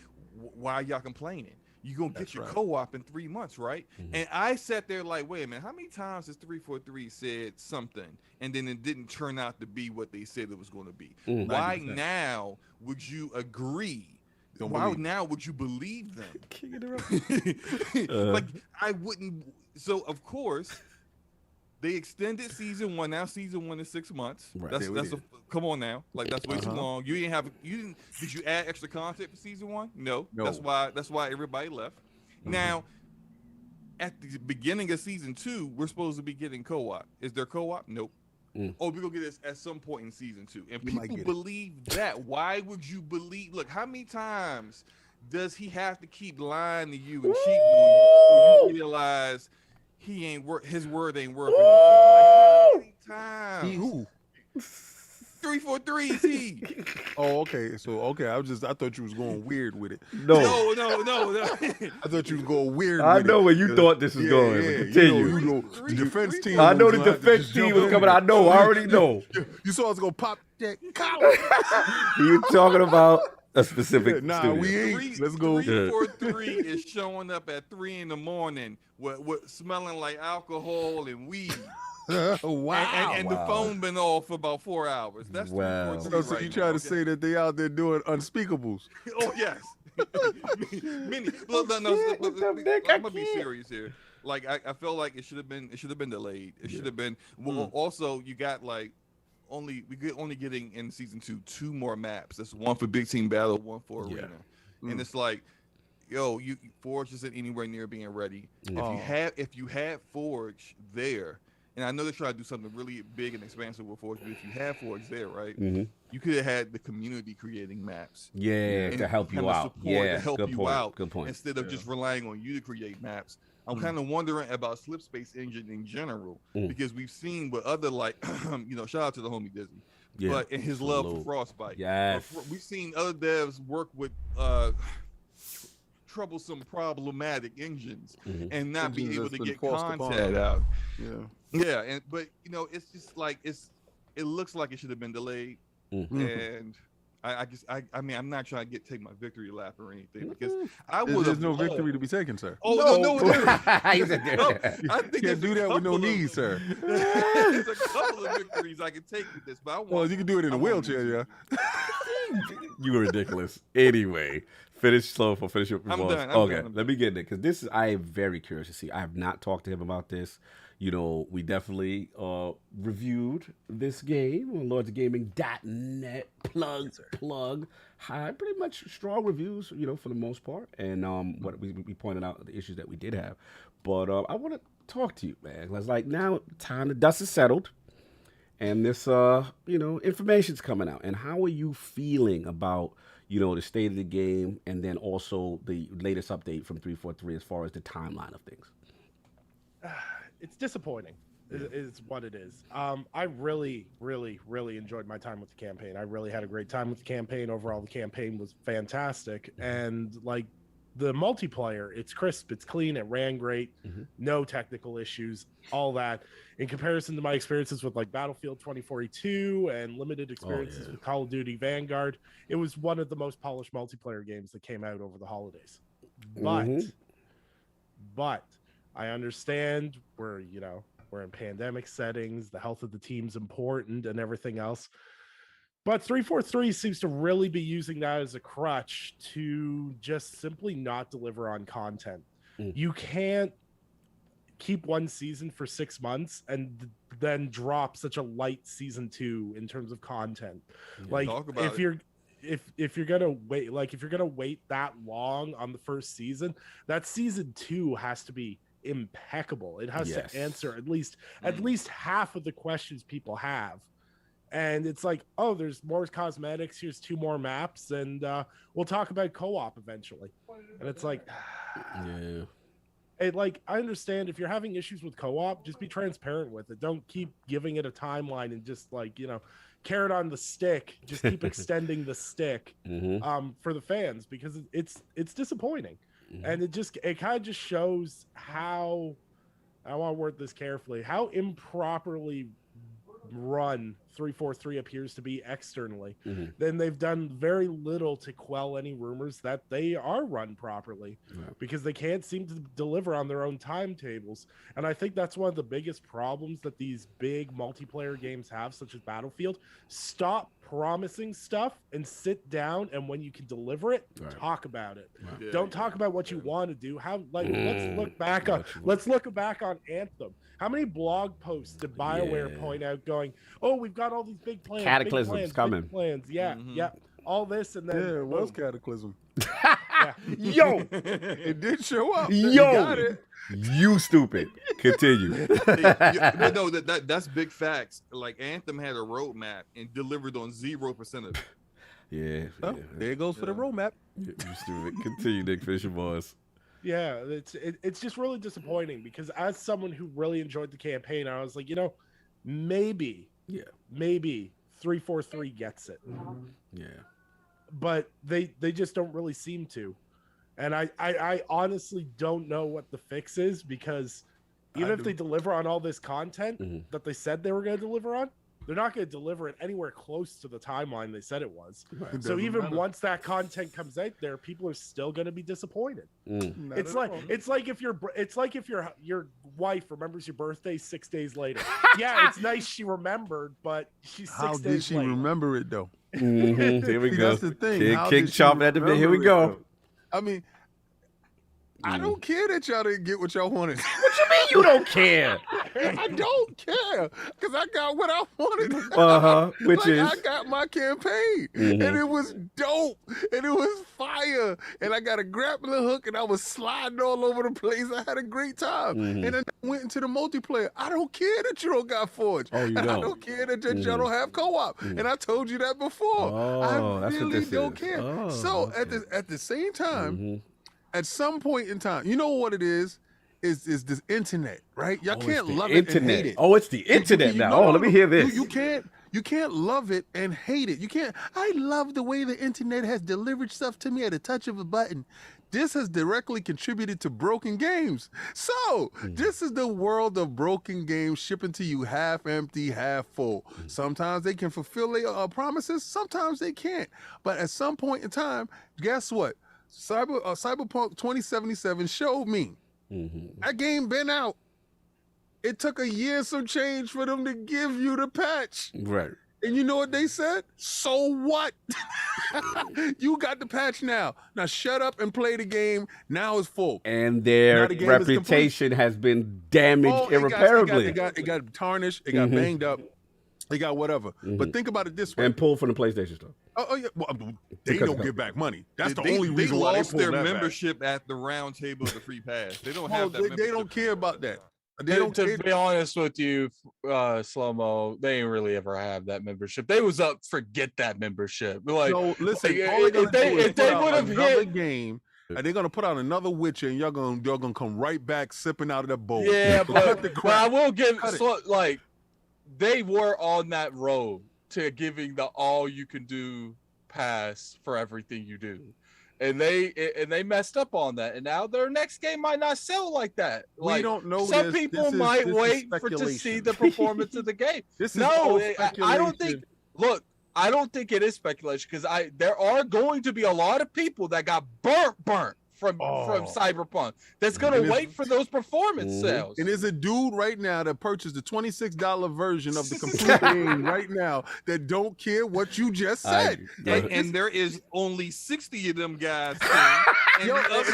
why are y'all complaining? You gonna get your co-op in 3 months, right? And I sat there like, wait a minute, how many times has 343 said something and then it didn't turn out to be what they said it was going to be? Why 90%. Now would you agree? Why now would you believe them? Like I wouldn't. So of course they extended season 1. Now season 1 is 6 months. Right. Come on now, like that's way too long. Did you add extra content for season 1? No. That's why everybody left. Now, at the beginning of season 2, we're supposed to be getting co-op. Is there co-op? Nope. Oh, we're gonna get this at some point in season 2. And people believe that. Why would you believe? Look, how many times does he have to keep lying to you and cheating on you before you realize his word ain't worth anything? Like, how many times? 343 T. Oh, okay. So I thought you was going weird with it. No. I thought you was going weird. I know where you thought this was going. Continue. The defense team. I know the defense team was coming. I already know. You saw us go pop that cow. You talking about a specific studio. We ain't. Let's go. 343 is showing up at 3 a.m. with smelling like alcohol and weed. Wow. And the phone been off for about 4 hours. That's wow. So you try to say that they out there doing unspeakables? Oh yes. Many. Look, no, I'm gonna be serious here. Like I feel like it should have been delayed. It should have been. Well, also you got like only getting in season 2 2 more maps. That's one for big team battle, one for arena. And it's like, yo, Forge isn't anywhere near being ready. If you had Forge there, and I know they're trying to do something really big and expansive with Forge, but if you have Forge there, right, you could have had the community creating maps. Yeah, to help you out. Yeah, to help good you point. out. Good point. Instead of just relying on you to create maps. I'm kind of wondering about Slipspace Engine in general, because we've seen what other, like, shout out to the homie Dizzy, but in his love for Frostbite. Yes. We've seen other devs work with troublesome, problematic engines and not be able to get content out. Yeah, but it's just like it looks like it should have been delayed, and I mean, I'm not trying to take my victory lap or anything, because I would. There's no victory to be taken, sir. Oh no! I think you can't do that with no knees, sir. There's a couple of victories I can take with this, but you can do it in a wheelchair, yeah. You are ridiculous. Anyway, finish slow for finish your I'm done. Okay, let me get it, because this is, I am very curious to see. I have not talked to him about this. We definitely reviewed this game on LordsGaming.net. Plug. High, pretty much strong reviews, for the most part. And what we pointed out the issues that we did have. But I want to talk to you, man. It's like now time the dust is settled, and this information's coming out. And how are you feeling about the state of the game, and then also the latest update from 343 as far as the timeline of things? It's disappointing, is what it is. I really, really, really enjoyed my time with the campaign. I really had a great time with the campaign. Overall, the campaign was fantastic. And like the multiplayer, it's crisp, it's clean, it ran great, no technical issues, all that. In comparison to my experiences with like Battlefield 2042 and limited experiences with Call of Duty Vanguard, it was one of the most polished multiplayer games that came out over the holidays. But I understand we're in pandemic settings, the health of the team's important and everything else. But 343 seems to really be using that as a crutch to just simply not deliver on content. You can't keep one season for 6 months and then drop such a light season 2 in terms of content. Like if you're gonna wait that long on the first season, that season 2 has to be impeccable. It has to answer at least half of the questions people have. And it's like, oh, there's more cosmetics, here's 2 more maps, and we'll talk about co-op eventually. And it's like, I understand if you're having issues with co-op, just be transparent with it. Don't keep giving it a timeline and just carrot on the stick. Just keep extending the stick for the fans, because it's disappointing. And it kind of just shows how, I want to word this carefully, how improperly run 343 appears to be externally. Then they've done very little to quell any rumors that they are run properly, because they can't seem to deliver on their own timetables. And I think that's one of the biggest problems that these big multiplayer games have, such as Battlefield. Stop promising stuff and sit down, and when you can deliver it, talk about it. Don't talk about what you want to do. Let's look back on Anthem. How many blog posts did BioWare point out going, oh, we've got all these big plans, Cataclysm's coming. big plans. All this, and then it was Cataclysm. Yo, it did show up. Yo, you stupid. Continue. No, that's big facts. Like Anthem had a roadmap and delivered on 0% of it. There it goes for the roadmap. You stupid. Continue, Nick Fisher, boss. Yeah, it's just really disappointing, because as someone who really enjoyed the campaign, I was like, maybe 343 gets it. But they just don't really seem to. And I honestly don't know what the fix is, because even if they deliver on all this content that they said they were going to deliver on, they're not going to deliver it anywhere close to the timeline they said it was. So even once that content comes out there, people are still going to be disappointed. It's like if your wife remembers your birthday 6 days later. Yeah, it's nice she remembered, but she's 6 days later. How did she remember it though? Here we go. That's the thing. King chopping at the bit. Here we go. I mean, I don't care that y'all didn't get what y'all wanted. What you mean you don't care? I don't care because I got what I wanted. Which like, is I got my campaign, and it was dope, and it was fire, and I got a grappling hook, and I was sliding all over the place. I had a great time, and then I went into the multiplayer. I don't care that you don't got Forge, and I don't care that y'all don't have co-op, and I told you that before. I really don't care. So at the same time, at some point in time, you know what it is this internet, right? Y'all can't love it and hate it. Oh, it's the internet now. Let me hear this. You can't love it and hate it. You can't. I love the way the internet has delivered stuff to me at a touch of a button. This has directly contributed to broken games. So this is the world of broken games shipping to you half empty, half full. Sometimes they can fulfill their promises. Sometimes they can't. But at some point in time, guess what? Cyberpunk 2077 showed me that game been out. It took a year some change for them to give you the patch. Right. And you know what they said? So what? You got the patch now. Now shut up and play the game. Now it's full. And their reputation has been damaged irreparably. It got tarnished. It got banged up. They got whatever. But think about it this way. And pulled from the PlayStation store. Oh yeah. Well, they don't give back money. That's the only reason why they lost pulled their that membership at the round table of the free pass. They don't have that. They don't care about that. To be honest with you, Slow-Mo, they ain't really ever have that membership. They was up for get that membership. Like, so listen, like, all if they would have hit game, and they're gonna put out another Witcher, and y'all gonna come right back sipping out of that bowl. Yeah, but I will give like they were on that road to giving the all you can do pass for everything you do. And they messed up on that, and now their next game might not sell like that. Like, we don't know. Some people might wait to see the performance of the game. I don't think. Look, I don't think it is speculation because there are going to be a lot of people that got burnt from Cyberpunk that's gonna wait for those performance sales. And there's a dude right now that purchased the $26 version of the complete game right now that don't care what you just said. And there is only 60 of them guys. And you know what?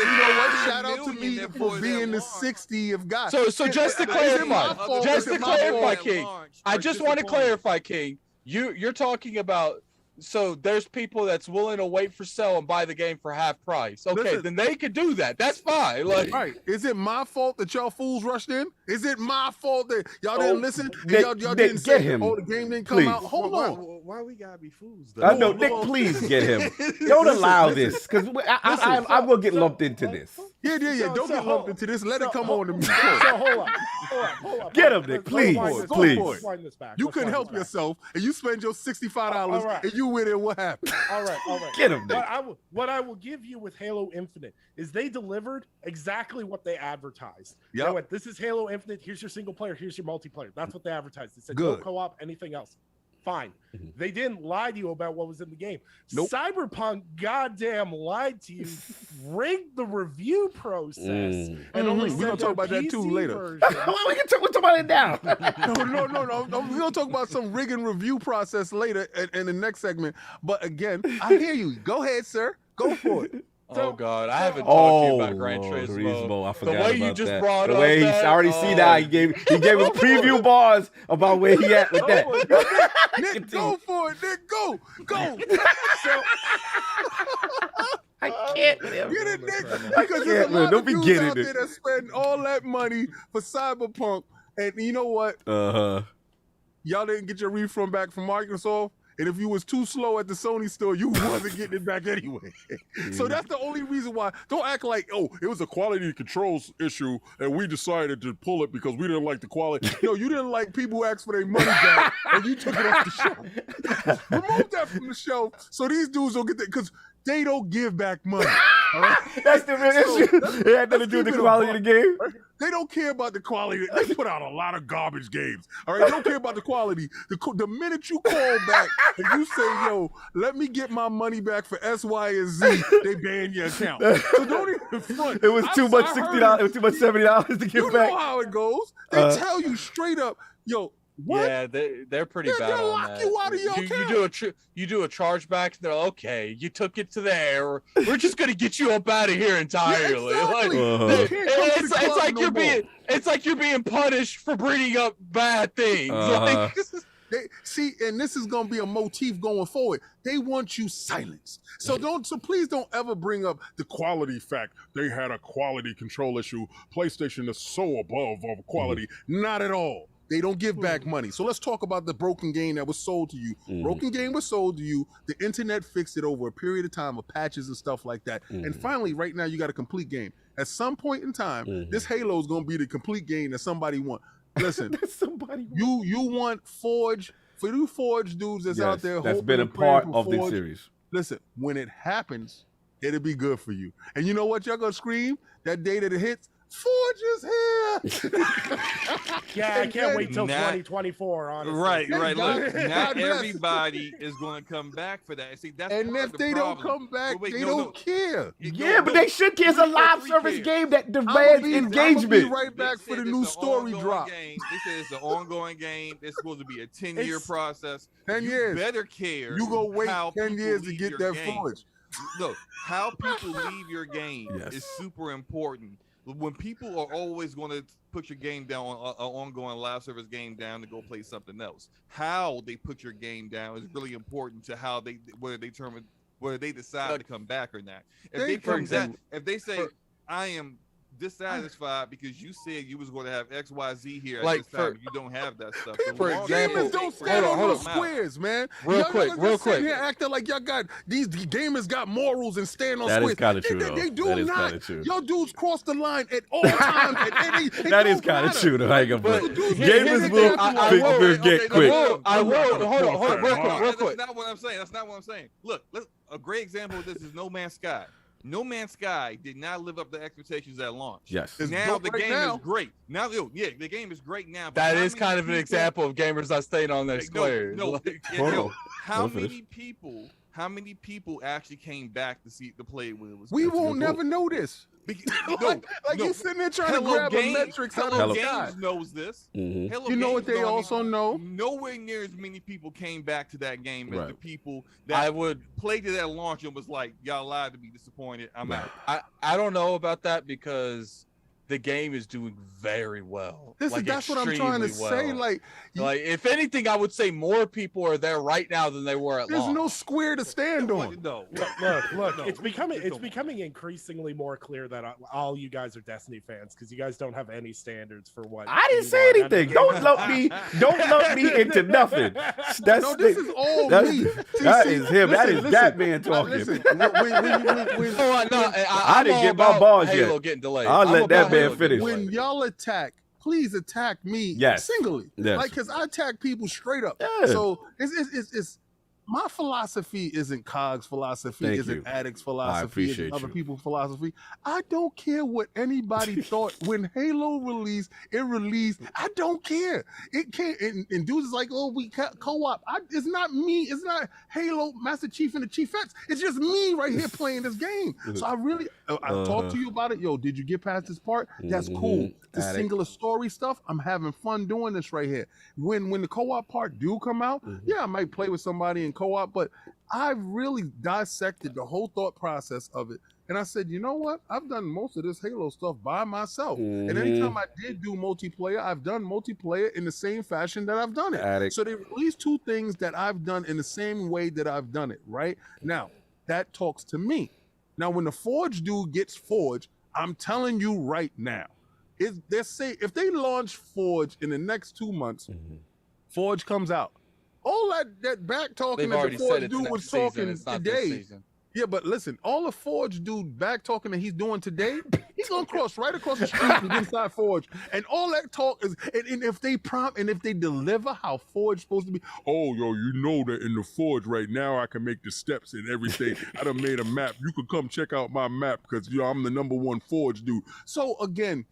Shout out to me for being the 60th guy. So just to clarify, King, I just want to clarify, King. You're talking about. So there's people that's willing to wait for sale and buy the game for half price. Okay, then they could do that. That's fine. Like, right? Is it my fault that y'all fools rushed in? Is it my fault that y'all didn't listen? Y'all didn't say, "Oh, the game didn't come out." Hold on. Why we gotta be fools? Though? I know, Nick. Please get him. Don't allow this because I will get lumped into this. Yeah. Don't get lumped into this. Let it come on to me. So hold on. Get him, Nick. Please. You couldn't help yourself, and you spend your $65, and you win it. What happened? All right. Get him, Nick. What I will give you with Halo Infinite is they delivered exactly what they advertised. Yep. They went, this is Halo Infinite. Here's your single player. Here's your multiplayer. That's what they advertised. They said no co-op, anything else. Fine. They didn't lie to you about what was in the game. Nope. Cyberpunk goddamn lied to you, rigged the review process, and only we're gonna talk about that too later. We can talk about it now. No. We're gonna talk about some rigging review process later in the next segment. But again, I hear you. Go ahead, sir. Go for it. Oh God, I haven't talked to you about Gran Turismo. I forgot the way you just brought the up way that, I already see that. He gave us preview bars about where he at with that. Nick, go for it. Nick, go. So, I can't with him. Get it, Nick. Because there's a lot of dudes out there that spend all that money for Cyberpunk, and you know what? Y'all didn't get your refund back from Microsoft. And if you was too slow at the Sony store, you wasn't getting it back anyway. So that's the only reason why. Don't act like, oh, it was a quality controls issue and we decided to pull it because we didn't like the quality. No, you didn't like people who asked for their money back and you took it off the shelf. Remove that from the shelf so these dudes don't get that because they don't give back money. All right? That's the real issue. It had nothing to do with the quality of the game. Right? They don't care about the quality. They put out a lot of garbage games. All right, they don't care about the quality. The minute you call back and you say, "Yo, let me get my money back for X, Y, and Z," they ban your account. So don't even front. It was too much $60. It was too much $70 to get back. You know how it goes. They tell you straight up, "Yo, What? Yeah, they're pretty bad They'll on lock that. you out of your account. You do a chargeback, and they're like, okay, you took it to there. We're just gonna get you up out of here entirely. exactly. It's like you're being punished for bringing up bad things. Like, See, and this is gonna be a motif going forward. They want you silenced. So please don't ever bring up the quality fact. They had a quality control issue. PlayStation is so above of quality. Not at all. They don't give back money. So let's talk about the broken game that was sold to you. Broken game was sold to you. The internet fixed it over a period of time with patches and stuff like that. And finally, right now, you got a complete game. At some point in time, this Halo is gonna be the complete game that somebody wants. Listen, you want Forge, for you Forge dudes that's out there. That's been a part of this series. Listen, when it happens, it'll be good for you. And you know what y'all gonna scream that day that it hits? Forge is here. Yeah, I can't wait till 2024. Honestly, Right. Look, not everybody is going to come back for that. See, that's and if they don't come back, they don't care. Yeah, but they should care. It's a live service game that demands engagement. I'll be right back for the new story drop. They said it's an ongoing game. It's supposed to be a 10-year process. 10 years. You better care. You go wait how 10 years to leave get your that game. Forge. Look, how people leave your game is super important. When people are always going to put your game down on an ongoing live service game down to go play something else, how they put your game down is really important to how whether they decide to come back or not. If they say I am dissatisfied because you said you was going to have XYZ here at this time, you don't have that stuff. For example, gamers don't stand on those squares, man. Real quick. Here acting like y'all got these gamers got morals and stand on that squares. Is kind of true, they do that not. Is true. Y'all dudes cross the line at all times. That is kind of true, though. I ain't gonna put gamers will get quick. I will. Hold on, real quick. That's not what I'm saying. That's not what I'm saying. Look, a great example of this is No Man's Sky. No Man's Sky did not live up to expectations at launch. Yes. Now the game is great. Now, the game is great now. That is kind of an example of gamers not staying on their squares. How many people actually came back to play when it was? We won't never know this. You sitting there trying to grab a metrics out of the sky. Games knows this. You know what they also know? Nowhere near as many people came back to that game as the people that played it at launch and was like, y'all lied to be disappointed. I'm out. I don't know about that because the game is doing very well. That's what I'm trying to say. Like, if anything, I would say more people are there right now than they were at launch. There's no square to stand on. No. Look. It's becoming increasingly more clear that all you guys are Destiny fans because you guys don't have any standards for what. I didn't say anything. Don't lump me into nothing. This is all me. That is him. That is that man talking. I didn't get my bars yet. Getting delayed. I'll let that man finish. When y'all attack, please attack me singly. Like, because I attack people straight up. So it's my philosophy isn't Cog's philosophy, isn't Addict's philosophy, isn't other people's philosophy. I don't care what anybody thought when Halo released. It released. I don't care. It can't. And dudes is like, oh, we co-op. It's not me. It's not Halo, Master Chief, and the Chiefettes. It's just me right here playing this game. So I talked to you about it. Yo, did you get past this part? That's cool. The singular story stuff, I'm having fun doing this right here. When the co-op part do come out, I might play with somebody in co-op, but I've really dissected the whole thought process of it. And I said, you know what? I've done most of this Halo stuff by myself. And anytime I did do multiplayer, I've done multiplayer in the same fashion that I've done it. So they released two things that I've done in the same way that I've done it, right? Now, that talks to me. Now, when the Forge dude gets Forge, I'm telling you right now, if they launch Forge in the next 2 months, Forge comes out. All that back talking that the Forge dude was talking today. Yeah, but listen, all the Forge dude back talking that he's doing today, he's gonna cross right across the street and inside Forge. And all that talk is, and if they prompt and if they deliver how Forge supposed to be, oh yo, you know that in the Forge right now I can make the steps and everything. I done made a map. You could come check out my map because I'm the #1 Forge dude. So again,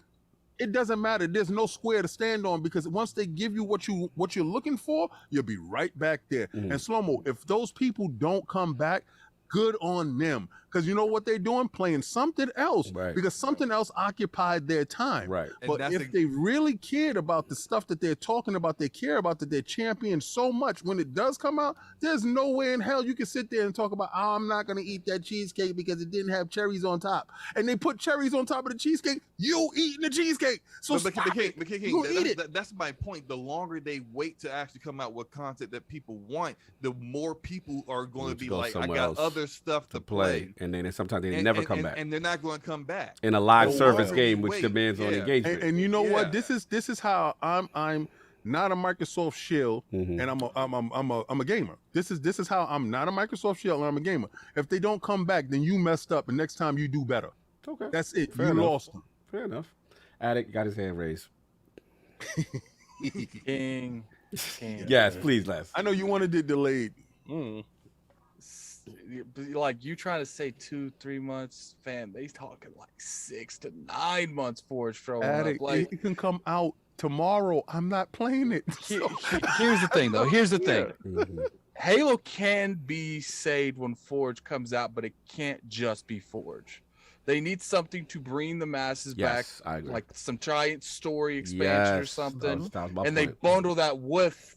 it doesn't matter. There's no square to stand on because once they give you what you're looking for, you'll be right back there. And Slow-Mo, if those people don't come back, good on them. because you know what they're doing, playing something else, Right. because something else occupied their time. Right. But if they really cared about the stuff that they're talking about, they care about that they're championing so much. When it does come out, there's no way in hell you can sit there and talk about, oh, I'm not gonna eat that cheesecake because it didn't have cherries on top, and they put cherries on top of the cheesecake. You eating the cheesecake, so but stop it. You gonna eat it. That's my point. The longer they wait to actually come out with content that people want, the more people are going to be like, I got other stuff to play. And then sometimes they never come back. And they're not going to come back. In a live service game, which demands on engagement. And you know what? This is how I'm not a Microsoft shill, and I'm a gamer. This is how I'm not a Microsoft shill, and I'm a gamer. If they don't come back, then you messed up, and next time you do better. Okay, that's it. Fair you enough. lost them. Fair enough. Addict got his hand raised. King. Yes, please, Les. I know you wanted it delayed. Like you trying to say 2-3 months, fam? They talking like 6 to 9 months for it's showing up. Like it can come out tomorrow. I'm not playing it. Here's the thing, though. Here's the thing. Halo can be saved when Forge comes out, but it can't just be Forge. They need something to bring the masses back, like some giant story expansion or something, and they bundle that with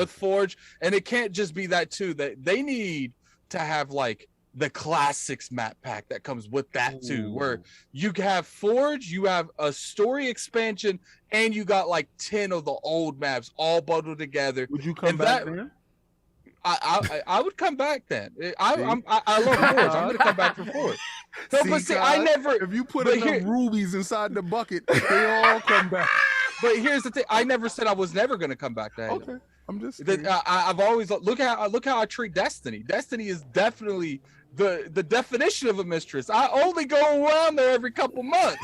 Forge. And it can't just be that too. They need to have like the classics map pack that comes with that too, where you have Forge, you have a story expansion, and you got like 10 of the old maps all bundled together. Would you come back then? I would come back then. I love Forge. I'm gonna come back for Forge. No, but see, I never. If you put enough rubies inside the bucket, they all come back. But here's the thing: I never said I was never gonna come back to Halo. Okay, I'm just. I've always look how I treat Destiny. Destiny is definitely the definition of a mistress. I only go around there every couple months.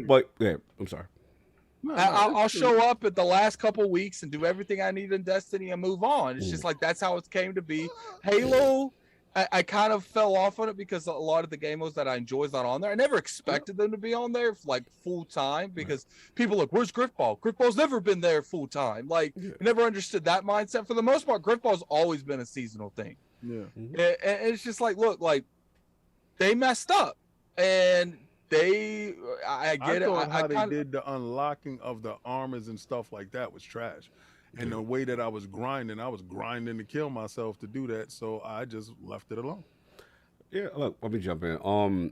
But yeah, I'm sorry. I'll show up at the last couple weeks and do everything I need in Destiny and move on. It's just like that's how it came to be. Halo, I kind of fell off on it because a lot of the game modes that I enjoy is not on there. I never expected them to be on there like full time because people are like, where's Griffball? Griffball's never been there full time. Like, I never understood that mindset. For the most part, Griffball's always been a seasonal thing. Yeah, and it's just like, look, like they messed up and. I get it. How they did the unlocking of the armors and stuff like that was trash. And the way that I was grinding to kill myself to do that. So I just left it alone. Yeah, look, let me jump in.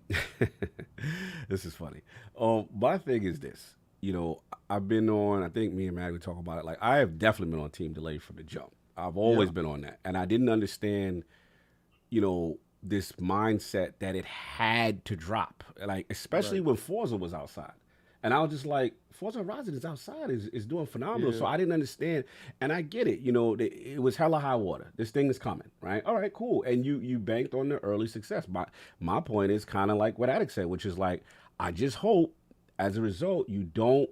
This is funny. My thing is this. You know, I've been on, I think me and Matt, we talk about it. Like, I have definitely been on Team Delay from the jump. I've always been on that. And I didn't understand, you know, this mindset that it had to drop, like especially when Forza was outside, and I was just like, Forza Horizon is outside, is doing phenomenal. So I didn't understand, and I get it. You know, it was hella high water. This thing is coming, right? All right, cool. And you banked on the early success. My point is kind of like what Attic said, which is like, I just hope as a result you don't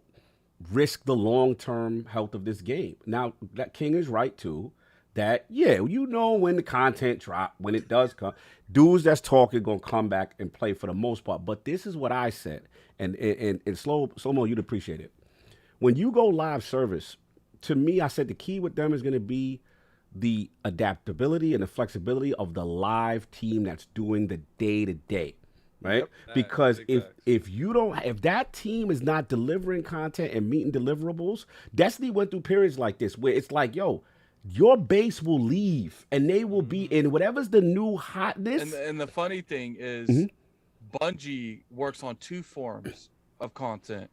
risk the long-term health of this game. Now that King is right too. That, you know, when the content drop, when it does come, dudes that's talking gonna come back and play for the most part. But this is what I said, and Slow-Mo, you'd appreciate it. When you go live service, to me, I said the key with them is gonna be the adaptability and the flexibility of the live team that's doing the day-to-day, right? Because if that team is not delivering content and meeting deliverables, Destiny went through periods like this where it's like, your base will leave and they will be in whatever's the new hotness. And the funny thing is Bungie works on 2 forms of content.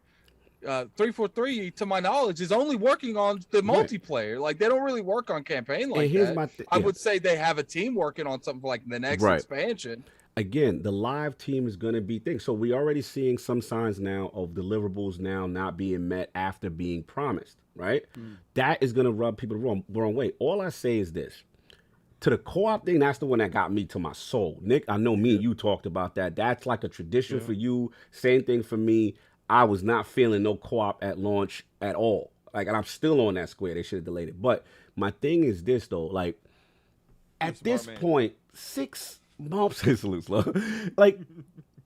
343, to my knowledge, is only working on the multiplayer. Like, they don't really work on campaign like that. I would say they have a team working on something like the next expansion. Again, the live team is going to be things. So we're already seeing some signs now of deliverables now not being met after being promised, right? That is going to rub people the wrong way. All I say is this. To the co-op thing, that's the one that got me to my soul. Nick, I know me and you talked about that. That's like a tradition for you. Same thing for me. I was not feeling no co-op at launch at all. Like, and I'm still on that square. They should have delayed it. But my thing is this, though. Like, at this point, 6 months is loose, like,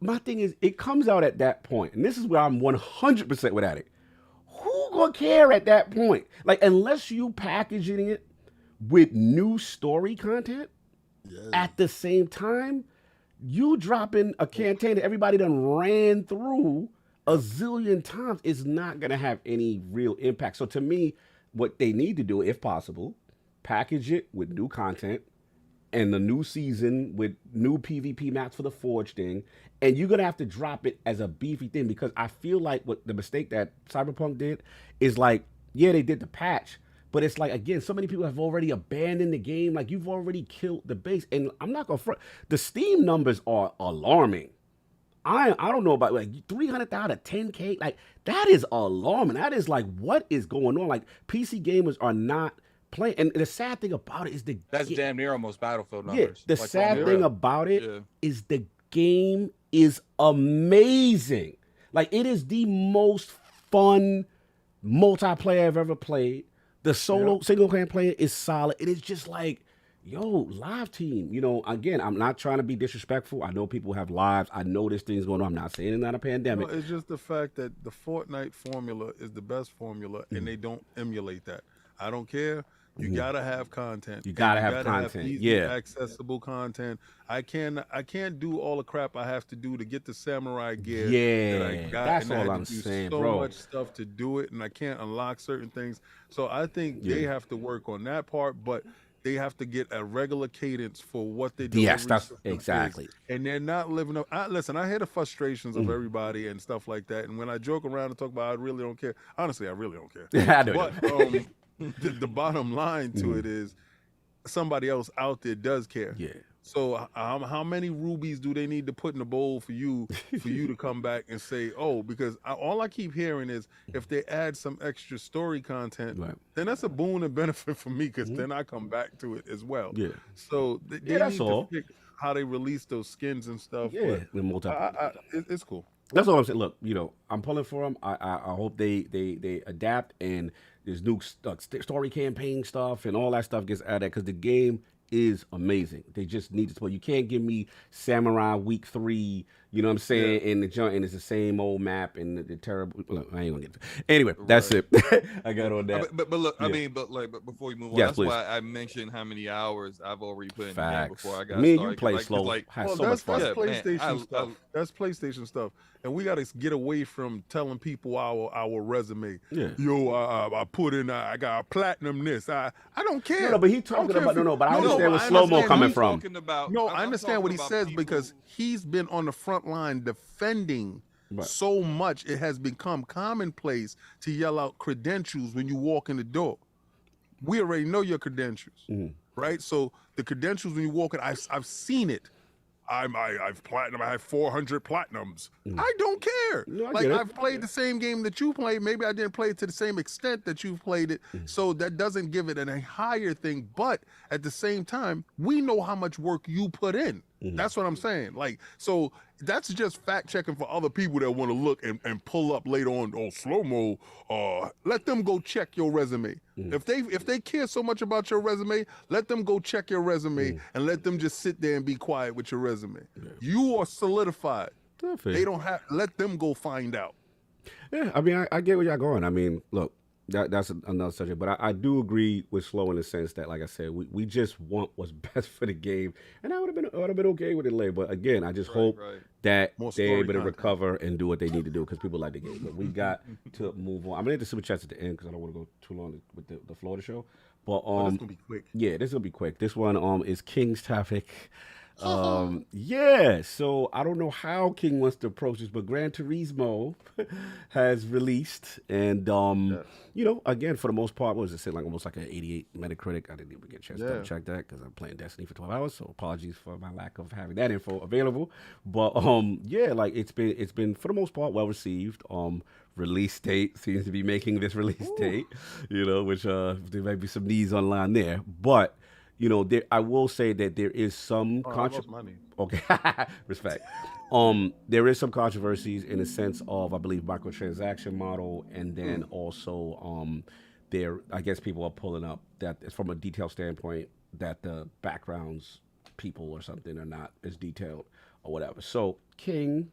my thing is, it comes out at that point, and this is where I'm 100% with Attic. Who gonna care at that point? Like, unless you packaging it with new story content, At the same time, you dropping a campaign that everybody done ran through a zillion times is not going to have any real impact. So to me, what they need to do, if possible, package it with new content and the new season with new PvP maps for the Forge thing. And you're going to have to drop it as a beefy thing, because I feel like what the mistake that Cyberpunk did is like, yeah, they did the patch, but it's like, again, so many people have already abandoned the game. Like, you've already killed the base. And I'm not going to front. The Steam numbers are alarming. I don't know about like 300,000 to 10K. Like, that is alarming. That is like, what is going on? Like, PC gamers are not playing. And the sad thing about it is that's damn near almost Battlefield numbers. Yeah, the sad thing about it is the game is amazing. Like, it is the most fun multiplayer I've ever played. The single player player is solid. It is just like, yo, live team. You know, again, I'm not trying to be disrespectful. I know people have lives. I know this thing's going on. I'm not saying it's not a pandemic. No, it's just the fact that the Fortnite formula is the best formula, and they don't emulate that. I don't care. You gotta have content. You gotta have content. Easy, accessible content. I can't do all the crap I have to do to get the samurai gear. Yeah, that I got, that's and all I I'm had to do saying, so bro. much stuff to do it, and I can't unlock certain things. So I think they have to work on that part, but they have to get a regular cadence for what they do. Yes, that's exactly. And they're not living up. Listen, I hear the frustrations of everybody and stuff like that. And when I joke around and talk about, I really don't care. Honestly, I really don't care. I know. But the bottom line to it is somebody else out there does care. Yeah. So how many rubies do they need to put in the bowl for you to come back and say, oh, because all I keep hearing is if they add some extra story content, then that's a boon and benefit for me, because then I come back to it as well. Yeah. So they that's need all. to pick how they release those skins and stuff. Yeah, but it's cool. That's all I'm saying. Look, you know, I'm pulling for them. I hope they adapt, and there's new story campaign stuff and all that stuff gets added, because the game is amazing. They just need to play. You can't give me Samurai Week 3, you know what I'm saying, and it's the same old map and the terrible. Look, I ain't gonna get to it. Anyway, that's it. I got on that. But look, I mean, but before you move on, that's why I mentioned how many hours I've already put in the game before I got started. You play slow. Like, that's PlayStation stuff. That's PlayStation stuff, and we got to get away from telling people our resume. Yeah. Yo, I put in. I got a platinum this. I don't care. No, but he talking about but I understand where slow-mo coming from. I understand what he says, because he's been on the front line defending so much. It has become commonplace to yell out credentials when you walk in the door. We already know your credentials, right? So the credentials when you walk in, I've seen it. I've platinum. I have 400 platinums. I don't care. No, I've played the same game that you played. Maybe I didn't play it to the same extent that you've played it. So that doesn't give it a higher thing. But at the same time, we know how much work you put in. That's what I'm saying. Like, so that's just fact checking for other people that want to look and pull up later on slow-mo. Let them go check your resume. If they care so much about your resume, let them go check your resume and let them just sit there and be quiet with your resume. You are solidified. They don't have. Let them go find out. Yeah, I mean, I get where y'all going. I mean, look, that's another subject, but I do agree with Slow in the sense that, like I said, we just want what's best for the game, and I would have been okay with it later. But again, I just hope that they're able to recover and do what they need to do, because people like the game. But we got to move on. I'm gonna hit the super chats at the end because I don't want to go too long with the Florida show. But this gonna be quick. Yeah, this will be quick. This one is King's topic. Yeah, so I don't know how King wants to approach this, but Gran Turismo has released, and you know, again, for the most part, what was it say, like almost like an 88 Metacritic? I didn't even get a chance to double check that because I'm playing Destiny for 12 hours, so apologies for my lack of having that info available. But yeah, like it's been for the most part well received. Release date seems to be making this release date, you know, which there might be some needs online there, but. You know, I will say that there is some controversy. Okay, respect. There is some controversies in the sense of, I believe, microtransaction model, and then also I guess people are pulling up that it's from a detail standpoint that the backgrounds people or something are not as detailed or whatever. So, King,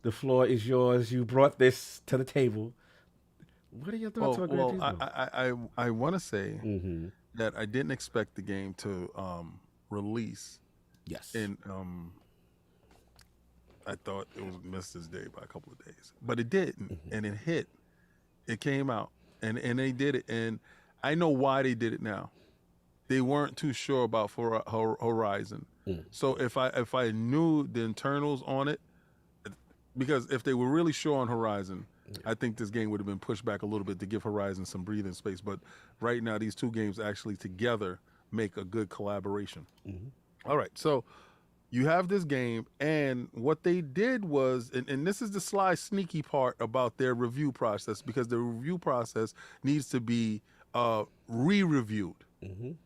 the floor is yours. You brought this to the table. What are your thoughts on Gran Turismo? I want to say. that I didn't expect the game to release. Yes. And I thought it was missed this day by a couple of days, but it didn't, and it hit. It came out, and they did it, and I know why they did it now. They weren't too sure about Horizon. So if I knew the internals on it, because if they were really sure on Horizon, I think this game would have been pushed back a little bit to give Horizon some breathing space. But right now, these two games actually together make a good collaboration. All right, so you have this game, and what they did was, and this is the sly, sneaky part about their review process, because the review process needs to be re-reviewed.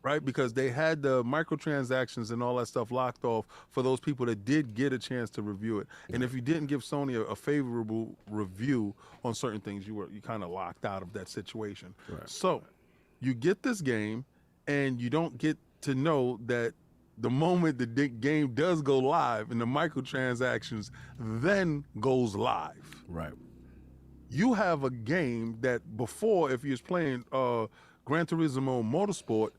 Right, because they had the microtransactions and all that stuff locked off for those people that did get a chance to review it. And if you didn't give Sony a favorable review on certain things, you kind of locked out of that situation. So you get this game, and you don't get to know that the moment the game does go live and the microtransactions then goes live. Right. You have a game that before, if you was playing Gran Turismo Motorsport,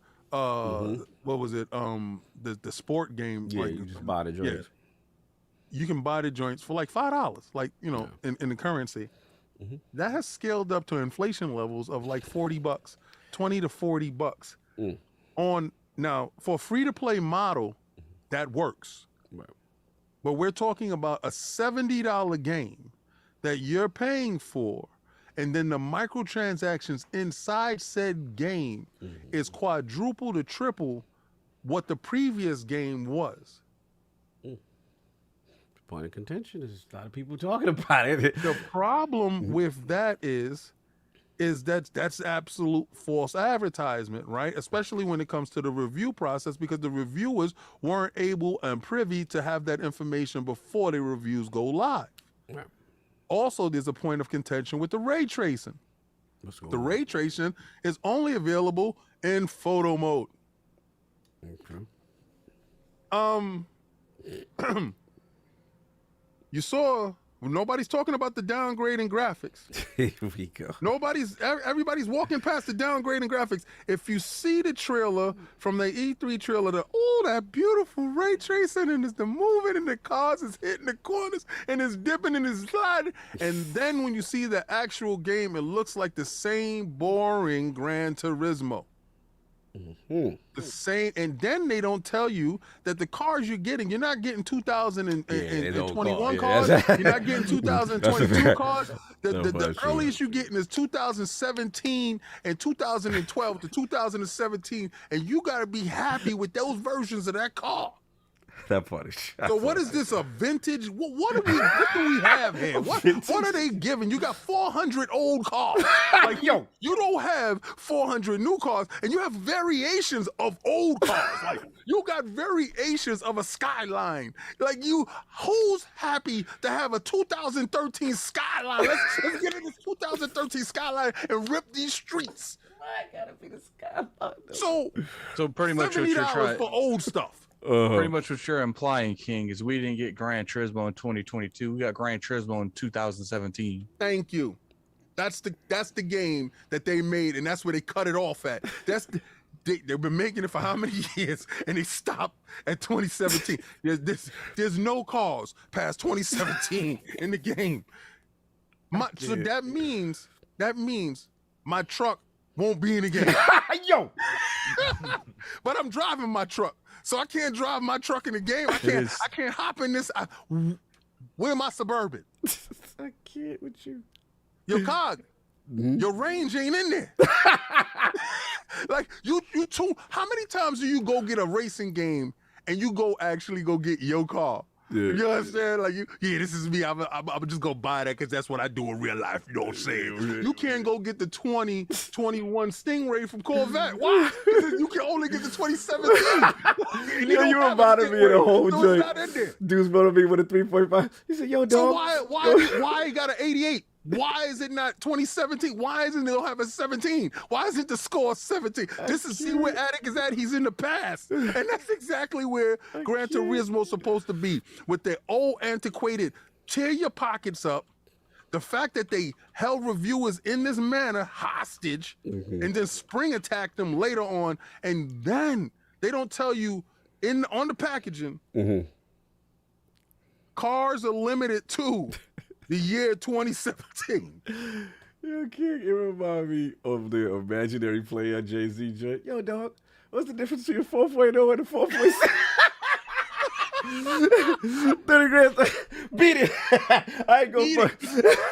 what was it? The sport game. Yeah, like, you just buy the joints. Yeah. You can buy the joints for like $5, like, you know, in the currency. That has scaled up to inflation levels of like $40, $20 to $40. On now, for a free-to-play model, that works. But we're talking about a $70 game that you're paying for, and then the microtransactions inside said game is quadruple to triple what the previous game was. Point of contention. There's a lot of people talking about it. The problem with that is that's absolute false advertisement, right? Especially when it comes to the review process, because the reviewers weren't able and privy to have that information before the reviews go live. Also, there's a point of contention with the ray tracing. The ray tracing is only available in photo mode. You saw, nobody's talking about the downgrading graphics. Here we go. Everybody's walking past the downgrading graphics. If you see the trailer from the E3 trailer, that beautiful ray tracing, and it's the moving, and the cars is hitting the corners, and it's dipping and it's sliding. And then when you see the actual game, it looks like the same boring Gran Turismo. The same, and then they don't tell you that the cars you're not getting 2021 cars. You're not getting 2022 cars. The earliest you're getting is 2017 and 2012 to 2017, and you got to be happy with those versions of that car. That part is so what is this, a vintage? What do we have here? What are they giving? You got 400 old cars. Like, you don't have 400 new cars, and you have variations of old cars. Like, you got variations of a Skyline. Like, who's happy to have a 2013 Skyline? Let's get in this 2013 Skyline and rip these streets. I gotta be the Skyline. So pretty much what you're trying for old stuff. Pretty much what you're implying, King, is we didn't get Gran Turismo in 2022. We got Gran Turismo in 2017. Thank you. That's the game that they made, and that's where they cut it off at. They've been making it for how many years, and they stopped at 2017. There's no cars past 2017 in the game. So that means my truck won't be in the game. But I'm driving my truck. So I can't drive my truck in the game. I can't hop in this. Where my Suburban? I can't with you. Your cog, your range ain't in there. Like you too. How many times do you go get a racing game and you actually go get your car? You know what I'm saying? Like, this is me. I'm just gonna buy that because that's what I do in real life. You know what I'm saying? You can't go get the 2021 Stingray from Corvette. Why? Because you can only get the 2017. You about to be in a whole joint. Dude's about to be with a 3.5. He said, "Yo, dog." So why he got an 88? Why is it not 2017? Why isn't it have a 17? Why isn't the score 17? See where Attic is at? He's in the past. And that's exactly where Gran Turismo is supposed to be. With their old antiquated, tear your pockets up. The fact that they held reviewers in this manner hostage and then spring attacked them later on. And then they don't tell you on the packaging, cars are limited to the year 2017. Yo, King, it reminds me of the imaginary player Jay-Z joint. Yo, dog, what's the difference between 4.0 and a 4.6? 30 grand. Beat it. I ain't going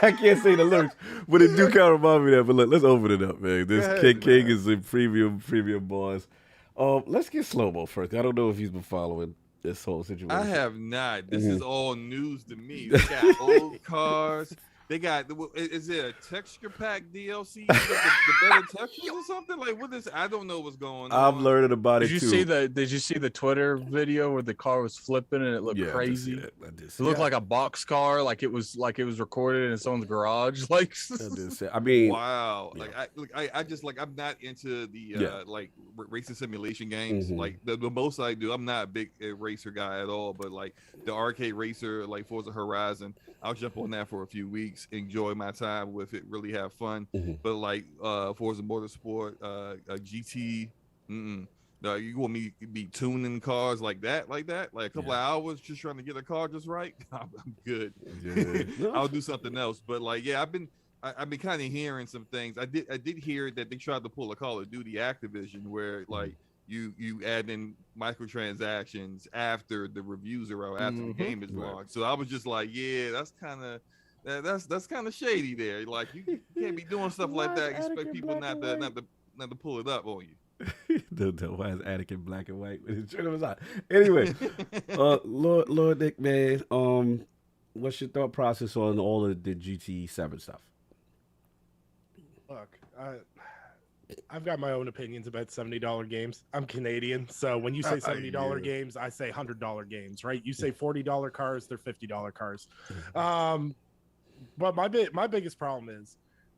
I can't say the lyrics, but it do kind of remind me of that. But look, let's open it up, man. This King is in premium boss. Let's get Slow-Mo first. I don't know if he's been following this whole situation. I have not. This is all news to me. They got old cars. They got, is it a texture pack DLC? the better textures or something? Like, what is, I don't know what's going on. I'm learning about it too. Did you see the Twitter video where the car was flipping and it looked crazy? It looked like a box car, like it was recorded in someone's garage. Like, I mean, wow. Like, I just, like, I'm not into the like racing simulation games. Like the most I do, I'm not a big racer guy at all. But like the arcade racer, like Forza Horizon, I'll jump on that for a few weeks, enjoy my time with it, really have fun. But like Forza Motorsport, GT, you want me to be tuning cars like that, like a couple of hours just trying to get a car just right? I'm good. I'll do something else. But like, yeah, I've been kind of hearing some things. I did hear that they tried to pull a Call of Duty Activision where like you add in microtransactions after the reviews are out, after the game is launched. So I was just like, yeah, that's kind of shady there. Like you can't be doing stuff like that. Expect people not to pull it up on you. Why is Attic in black and white? Anyway, Lord Nick, man, what's your thought process on all of the GT7 stuff? Look, I've got my own opinions about $70 games. I'm Canadian, so when you say $70 games, I say $100 games, right? You say $40 cars, they're $50 cars. But my biggest problem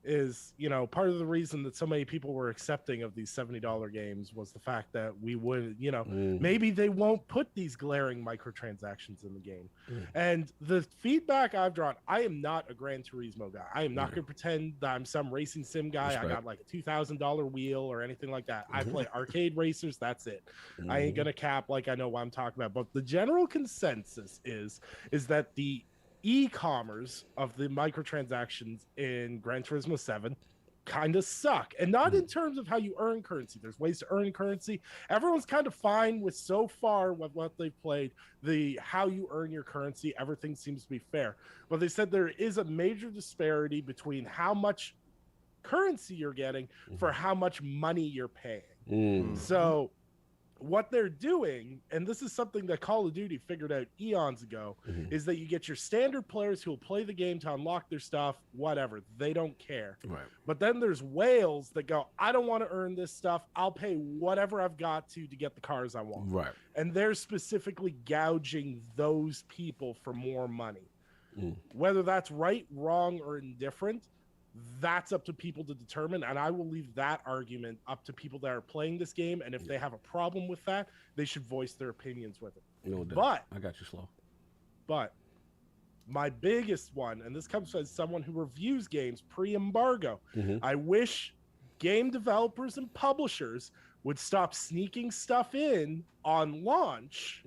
is, you know, part of the reason that so many people were accepting of these $70 games was the fact that we would, you know, maybe they won't put these glaring microtransactions in the game. And the feedback I've drawn, I am not a Gran Turismo guy. I am not going to pretend that I'm some racing sim guy. I got like a $2,000 wheel or anything like that. I play arcade racers. That's it. I ain't going to cap like I know what I'm talking about. But the general consensus is that the e-commerce of the microtransactions in Gran Turismo 7 kind of suck, and not in terms of how you earn currency. There's ways to earn currency. Everyone's kind of fine with so far with what they've played. The how you earn your currency, everything seems to be fair, but they said there is a major disparity between how much currency you're getting for how much money you're paying. So what they're doing, and this is something that Call of Duty figured out eons ago, is that you get your standard players who will play the game to unlock their stuff, whatever. They don't care. But then there's whales that go, I don't want to earn this stuff. I'll pay whatever I've got to get the cars I want. And they're specifically gouging those people for more money. Whether that's right, wrong, or indifferent, that's up to people to determine, and I will leave that argument up to people that are playing this game, and if they have a problem with that, they should voice their opinions with it. No doubt. But I got you, Slow. But my biggest one, and this comes as someone who reviews games pre-embargo, I wish game developers and publishers would stop sneaking stuff in on launch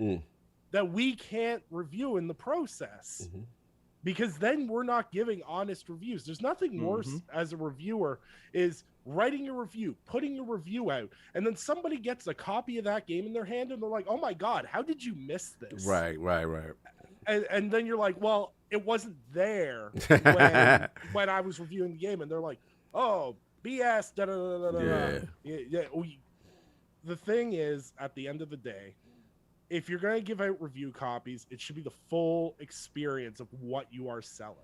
that we can't review in the process. Because then we're not giving honest reviews. There's nothing worse as a reviewer is writing a review, putting a review out, and then somebody gets a copy of that game in their hand and they're like, oh my God, how did you miss this? Right. And then you're like, well, it wasn't there when I was reviewing the game. And they're like, oh, BS, The thing is, at the end of the day, if you're going to give out review copies, it should be the full experience of what you are selling,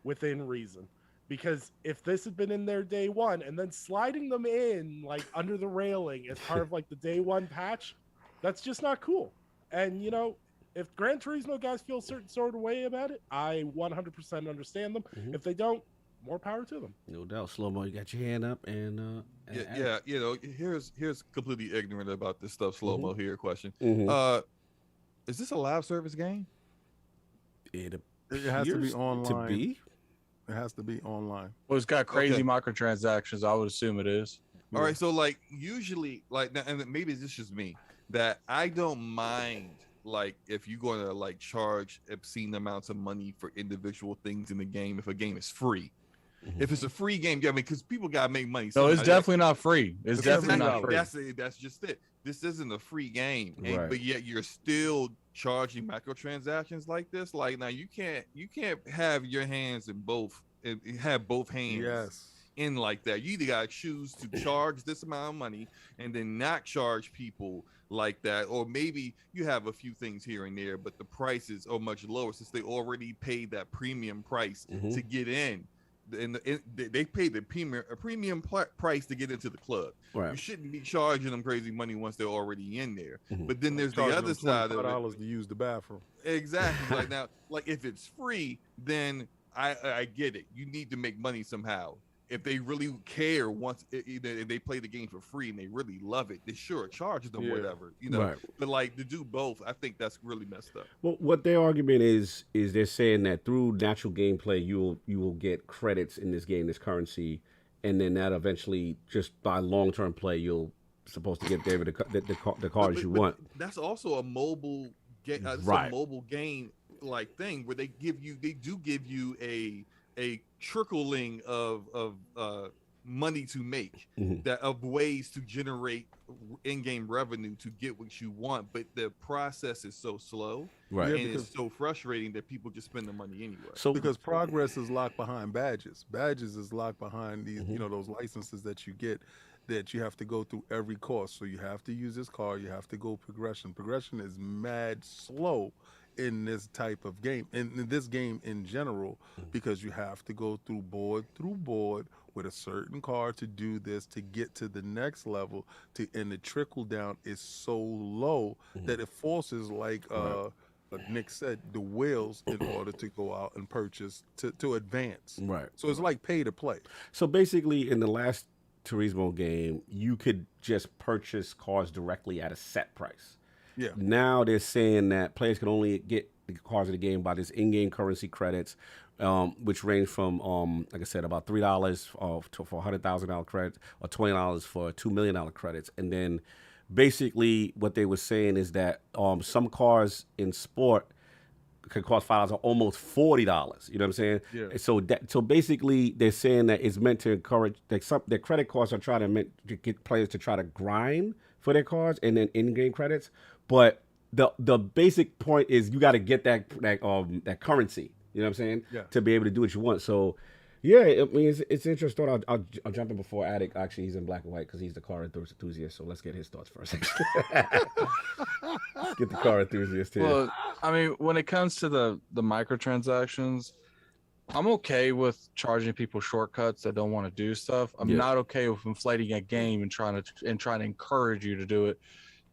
within reason. Because if this had been in there day one and then sliding them in like under the railing as part of like the day one patch, that's just not cool. And you know, if Gran Turismo guys feel a certain sort of way about it, I 100% understand them. If they don't, more power to them. No doubt. Slow-Mo, you got your hand up, and yeah, you know, here's completely ignorant about this stuff. Slow-Mo here question. Is this a live service game? It has to be online. To be? It has to be online. Well, it's got crazy microtransactions. I would assume it is. All right, so like usually, like, and maybe this is just me, that I don't mind like if you're going to like charge obscene amounts of money for individual things in the game if a game is free. If it's a free game, yeah, I mean, because people gotta make money. No, it's definitely not free. It's definitely not free. That's just it. This isn't a free game, but yet you're still charging microtransactions like this. Like now, you can't have your hands in both, have both hands in like that. You either gotta choose to charge this amount of money and then not charge people like that, or maybe you have a few things here and there, but the prices are much lower since they already paid that premium price to get in. And they pay the premium price to get into the club. Right. You shouldn't be charging them crazy money once they're already in there. But then there's the other side of $25 to use the bathroom. Exactly. Like now, like if it's free, then I get it. You need to make money somehow. If they really care, once if they play the game for free and they really love it, they sure charge them whatever, you know. Right. But like to do both, I think that's really messed up. Well, what their argument is they're saying that through natural gameplay, you will get credits in this game, this currency, and then that eventually, just by long-term play, you'll supposed to get the cards you want. That's also a mobile game, a mobile game like thing where they do give you a trickling of money to make, that of ways to generate in-game revenue to get what you want, but the process is so slow, and it's so frustrating that people just spend the money anyway. So because progress is locked behind badges is locked behind these those licenses that you get, that you have to go through every course. So you have to use this car, you have to go progression is mad slow in this type of game, in this game in general, because you have to go through board with a certain car to do this, to get to the next level, and the trickle down is so low that it forces, like Nick said, the whales in order to go out and purchase to advance. Right. So it's like pay to play. So basically, in the last Turismo game, you could just purchase cars directly at a set price. Yeah. Now they're saying that players can only get the cars of the game by this in-game currency credits, which range from, like I said, about $3 for $100,000 credits, or $20 for $2 million credits. And then basically what they were saying is that some cars in sport could cost $5 or almost $40. You know what I'm saying? Yeah. So basically they're saying that it's meant to encourage their credit costs are trying to get players to try to grind for their cars and then in-game credits. But the basic point is you got to get that currency, you know what I'm saying, to be able to do what you want. So, yeah, I mean, it's interesting. I'll jump in before Attic. Actually, he's in black and white because he's the car enthusiast. So let's get his thoughts first. Let's get the car enthusiast here. Well, I mean, when it comes to the microtransactions, I'm okay with charging people shortcuts that don't want to do stuff. I'm not okay with inflating a game and trying to encourage you to do it.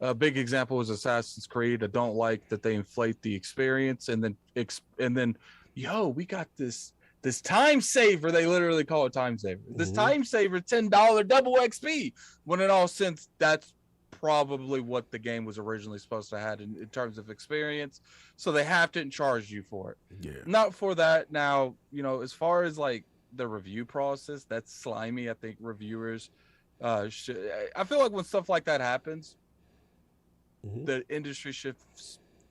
A big example is Assassin's Creed. I don't like that they inflate the experience and then we got this time saver. They literally call it time saver. This time saver, $10 double XP. When in all sense, that's probably what the game was originally supposed to have in terms of experience. So they have to charge you for it. Yeah. Not for that. Now, as far as like the review process, that's slimy. I think reviewers I feel like when stuff like that happens, the industry should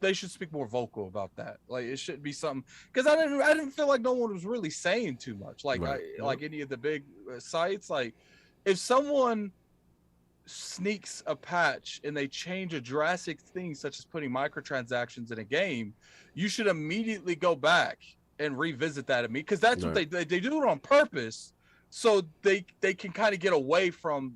speak more vocal about that. Like it shouldn't be something, because I didn't feel like no one was really saying too much. Like like any of the big sites. Like if someone sneaks a patch and they change a drastic thing such as putting microtransactions in a game, you should immediately go back and revisit that because that's what they do it on purpose, so they can kind of get away from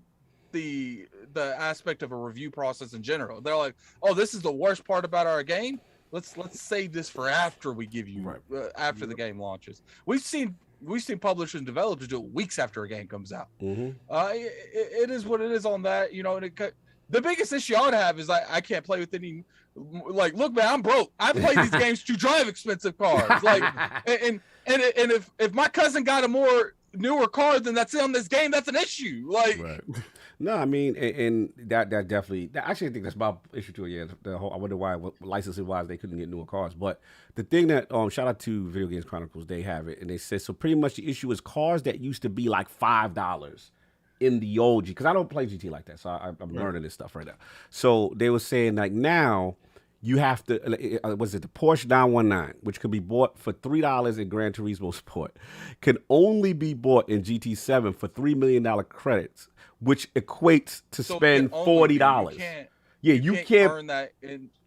the aspect of a review process in general. They're like, oh, this is the worst part about our game, let's save this for after we give you after the game launches. We've seen publishers and developers do it weeks after a game comes out. It is what it is on that, and the biggest issue I would have is I can't play with any, like, look, man, I'm broke. I play these games to drive expensive cars. Like, and if my cousin got a more newer car than that's on this game, that's an issue. Like, no, I mean, and that definitely, actually, I think that's my issue too. Yeah, the whole, I wonder why, licensing wise, they couldn't get newer cars. But the thing that, shout out to Video Games Chronicles, they have it, and they said, so pretty much the issue is cars that used to be like $5 in the old G, because I don't play GT like that, so I'm learning this stuff right now. So they were saying like now you have to, was it the Porsche 919, which could be bought for $3 in Gran Turismo Sport, can only be bought in GT7 for $3 million credits, which equates to spend $40. Yeah, you can't earn that.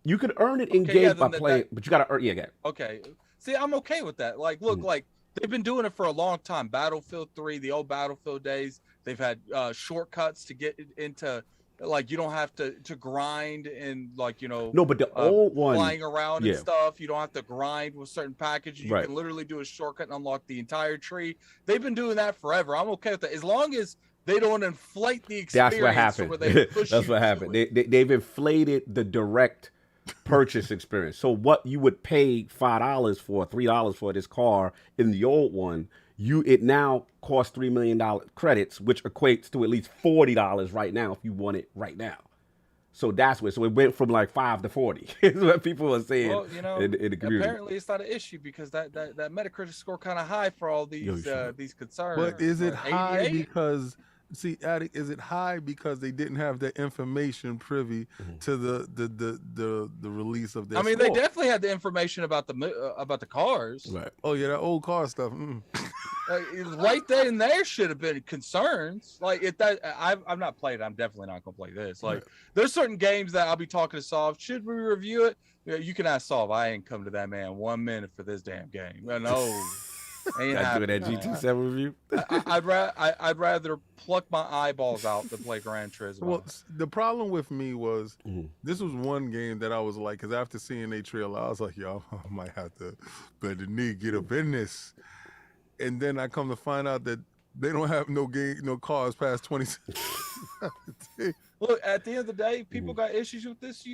You could earn it in game by playing, but you got to earn. Yeah, okay. See, I'm okay with that. Like, look, like they've been doing it for a long time. Battlefield 3, the old Battlefield days. They've had shortcuts to get into. Like, you don't have to grind and, like, you know, no, but the old one flying around and stuff. You don't have to grind with certain packages. You can literally do a shortcut and unlock the entire tree. They've been doing that forever. I'm okay with that as long as they don't inflate the experience. That's what happened. That's what happened. They've inflated the direct purchase experience. So what you would pay $5 for, $3 for this car in the old one, it now costs $3 million credits, which equates to at least $40 right now if you want it right now. So that's what. So it went from like 5 to 40. Is what people are saying. Well, you know, in the community. Apparently it's not an issue because that Metacritic score kind of high for all these concerns. But is it high because? See, Addict, is it high because they didn't have that information privy to the release of their I mean, score? they definitely had the information about the cars. Right. Oh yeah, that old car stuff. Right there and there should have been concerns. Like if that, I've not played it. I'm definitely not gonna play this. Like there's certain games that I'll be talking to Solve. Should we review it? You can ask Solve. I ain't come to that man 1 minute for this damn game. No. Ain't doing that GT7 review. I'd rather pluck my eyeballs out than play Gran Turismo. Well, the problem with me was this was one game that I was like, because after seeing a trailer, I was like, yo, I might have to better get up in this. And then I come to find out that they don't have no cars past 20. Look, at the end of the day, people got issues with this.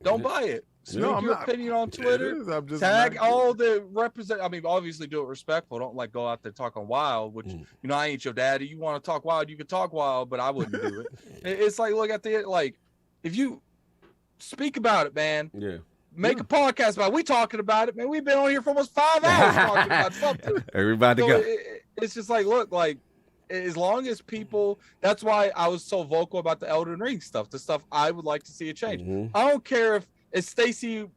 Don't buy it. Speak your opinion on Twitter. Tag all the represent. I mean, obviously do it respectful. Don't like go out there talking wild. Which you know, I ain't your daddy. You want to talk wild, you can talk wild, but I wouldn't do it. It's like, look at the like, if you speak about it, man. Yeah. Make a podcast about it. We talking about it, man. We've been on here for almost 5 hours talking about something. Everybody go. It's just like, look, like as long as people. That's why I was so vocal about the EldenRing stuff. The stuff I would like to see a change. I don't care if it's Stacy,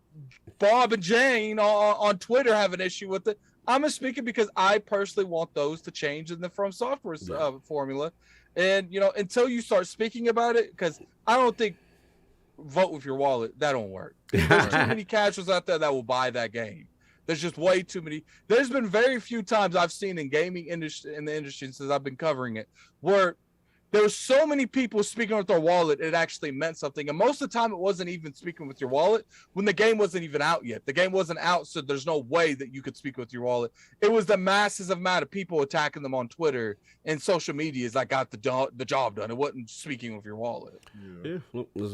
Bob, and Jane on Twitter have an issue with it. I'm just speaking because I personally want those to change in the From Software formula. And, you know, until you start speaking about it, because I don't think vote with your wallet, that don't work. There's too many casuals out there that will buy that game. There's just way too many. There's been very few times I've seen in gaming industry, in the industry since I've been covering it, where there were so many people speaking with their wallet, it actually meant something. And most of the time, it wasn't even speaking with your wallet when the game wasn't even out yet. The game wasn't out, so there's no way that you could speak with your wallet. It was the masses amount of people attacking them on Twitter and social media that got the job done. It wasn't speaking with your wallet. Yeah.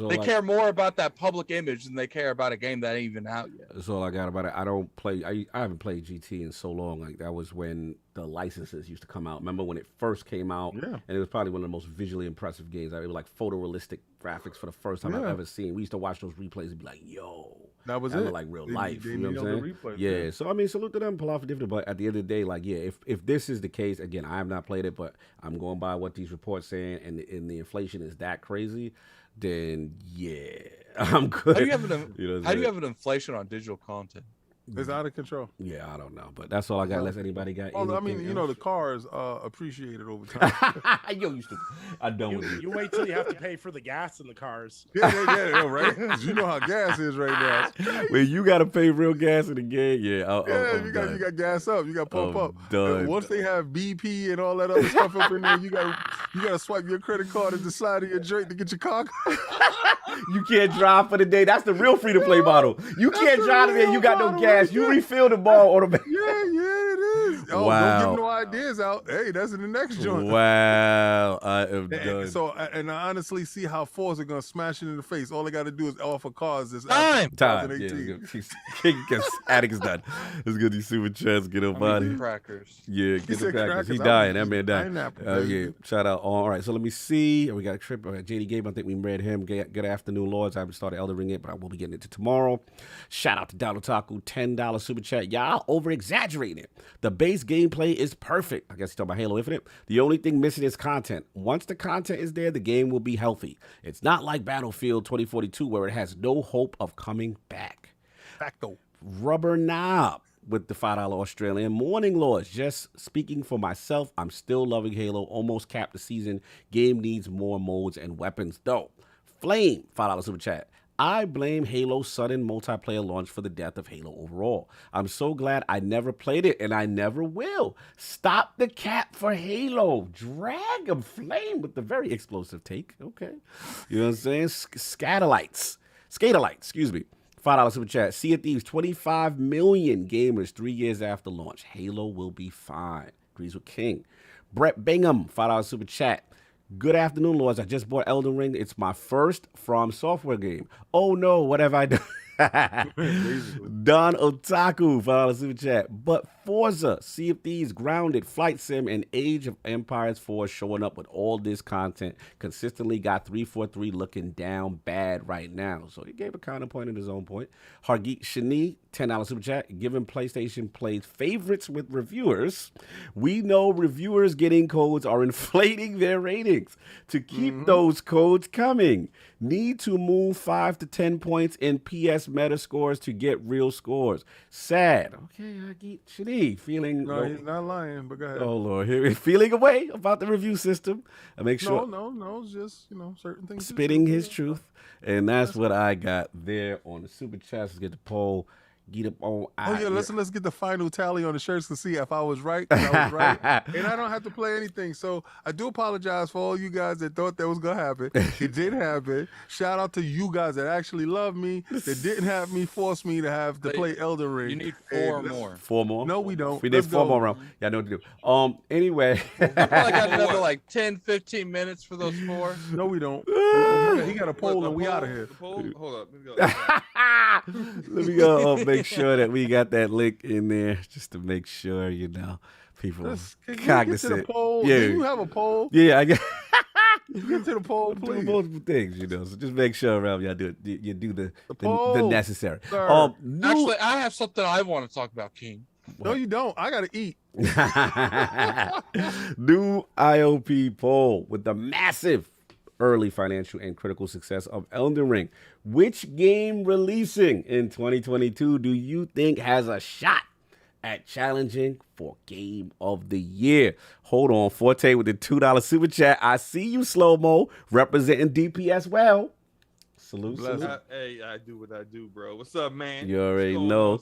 They care more about that public image than they care about a game that ain't even out yet. That's all I got about it. I don't play. I haven't played GT in so long. Like that was when the licenses used to come out. Remember when it first came out? Yeah. And it was probably one of the most visually impressive games. It was like photorealistic graphics for the first time I've ever seen. We used to watch those replays and be like, "Yo, that was like real life." You know what I'm saying? Yeah. So I mean, salute to them, pull off a different. But at the end of the day, like, yeah, if this is the case, again, I have not played it, but I'm going by what these reports saying, and the inflation is that crazy, then yeah, I'm good. How do you have an inflation on digital content? It's out of control. Yeah, I don't know, but that's all I got. Unless anybody got anything. I mean, you know, the cars appreciated over time. Yo, I'm done with you. You wait till you have to pay for the gas in the cars. Yeah, right. 'Cause you know how gas is right now. When you got to pay real gas in the game, you got gas up. You got pump up. Once they have BP and all that other stuff up in there, you got to swipe your credit card at the side of your joint to get your car. You can't drive for the day. That's the real free to play model. You can't drive today. You got no gas. You refill the ball on the back. Yeah, it is. Oh, wow. Don't give no ideas out. Hey, that's in the next joint. Wow, I am done. So, and I honestly see how Forza are going to smash it in the face. All they got to do is offer cars this time. Yeah, Attic is done. Let's get these super chats. Get up out of here. Crackers. Yeah, get the crackers. He dying. That man dying. Yeah, shout out. All right, so let me see. We got a trip. JD Gabe, I think we read him. Good afternoon, Lords. I haven't started EldenRing yet, but I will be getting into tomorrow. Shout out to Donald Taco 10 $10 super chat. Y'all over-exaggerating it. The base gameplay is perfect. I guess you're talking about Halo Infinite. The only thing missing is content. Once the content is there, the game will be healthy. It's not like Battlefield 2042 where it has no hope of coming back. Facto. Rubber Knob with the $5 Australian. Morning Lords. Just speaking for myself, I'm still loving Halo. Almost capped the season. Game needs more modes and weapons though. Flame, $5 super chat. I blame Halo's sudden multiplayer launch for the death of Halo overall. I'm so glad I never played it, and I never will. Stop the cap for Halo. Dragon Flame with the very explosive take. Okay. You know what I'm saying? Scatolites, excuse me. $5 super chat. Sea of Thieves, 25 million gamers 3 years after launch. Halo will be fine. Agrees with King. Brett Bingham, $5 super chat. Good afternoon, Lords. I just bought EldenRing. It's my first From Software game. Oh no, what have I done? Don Otaku, $5 super chat. But Forza, Sea of Thieves, Grounded, Flight Sim, and Age of Empires 4 showing up with all this content. Consistently got 343 looking down bad right now. So he gave a counterpoint in his own point. Hargeet Shani, $10 super chat. Given PlayStation plays favorites with reviewers, we know reviewers getting codes are inflating their ratings. To keep those codes coming, need to move 5 to 10 points in PS meta scores to get real scores. Sad. Okay, Hargeet Shani, feeling... No, he's not lying, but go ahead. Oh, Lord. Here, feeling away about the review system. I make sure... No, it's just, certain things... Spitting his truth. And that's what I got there on the super chat. Let's get the poll. Get up on... let's get the final tally on the shirts to see if I was right. I was right. And I don't have to play anything. So I do apologize for all you guys that thought that was going to happen. It did happen. Shout out to you guys that actually love me, that didn't have me, force me to have to play EldenRing. You need 4 more. 4 more? No, we don't. We need 4 more rounds. Yeah, I know what to do. Anyway. I got another 10, 15 minutes for those 4. No, we don't. He got a poll and we out of here. Hold up. Let me go make sure that we got that link in there just to make sure, people are cognizant. Get to the poll? Yeah. Do you have a poll? Yeah, I get Get to the poll, please. Multiple things, So just make sure around y'all do the necessary. Actually, I have something I want to talk about, King. No, you don't. I gotta eat. New ILP poll with the massive early financial and critical success of EldenRing. Which game releasing in 2022 do you think has a shot at challenging for Game of the Year? Hold on, Forte with the $2 super chat. I see you, Slow-Mo, representing DPS well. Salute. Hey, I do what I do, bro. What's up, man? You already know.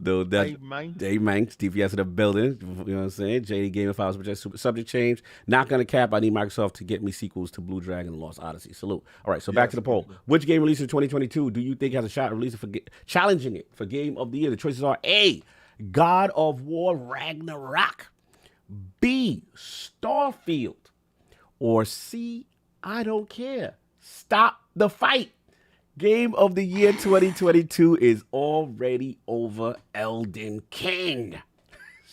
Dave Manx, DPS in the building. You know what I'm saying? JD Gaming Files, subject change. Not going to cap. I need Microsoft to get me sequels to Blue Dragon and Lost Odyssey. Salute. All right, so back to the poll. Which game released in 2022 do you think has a shot at releasing for challenging it for Game of the Year? The choices are A, God of War Ragnarok, B, Starfield, or C, I don't care. Stop the fight. Game of the Year 2022 is already over Elden King.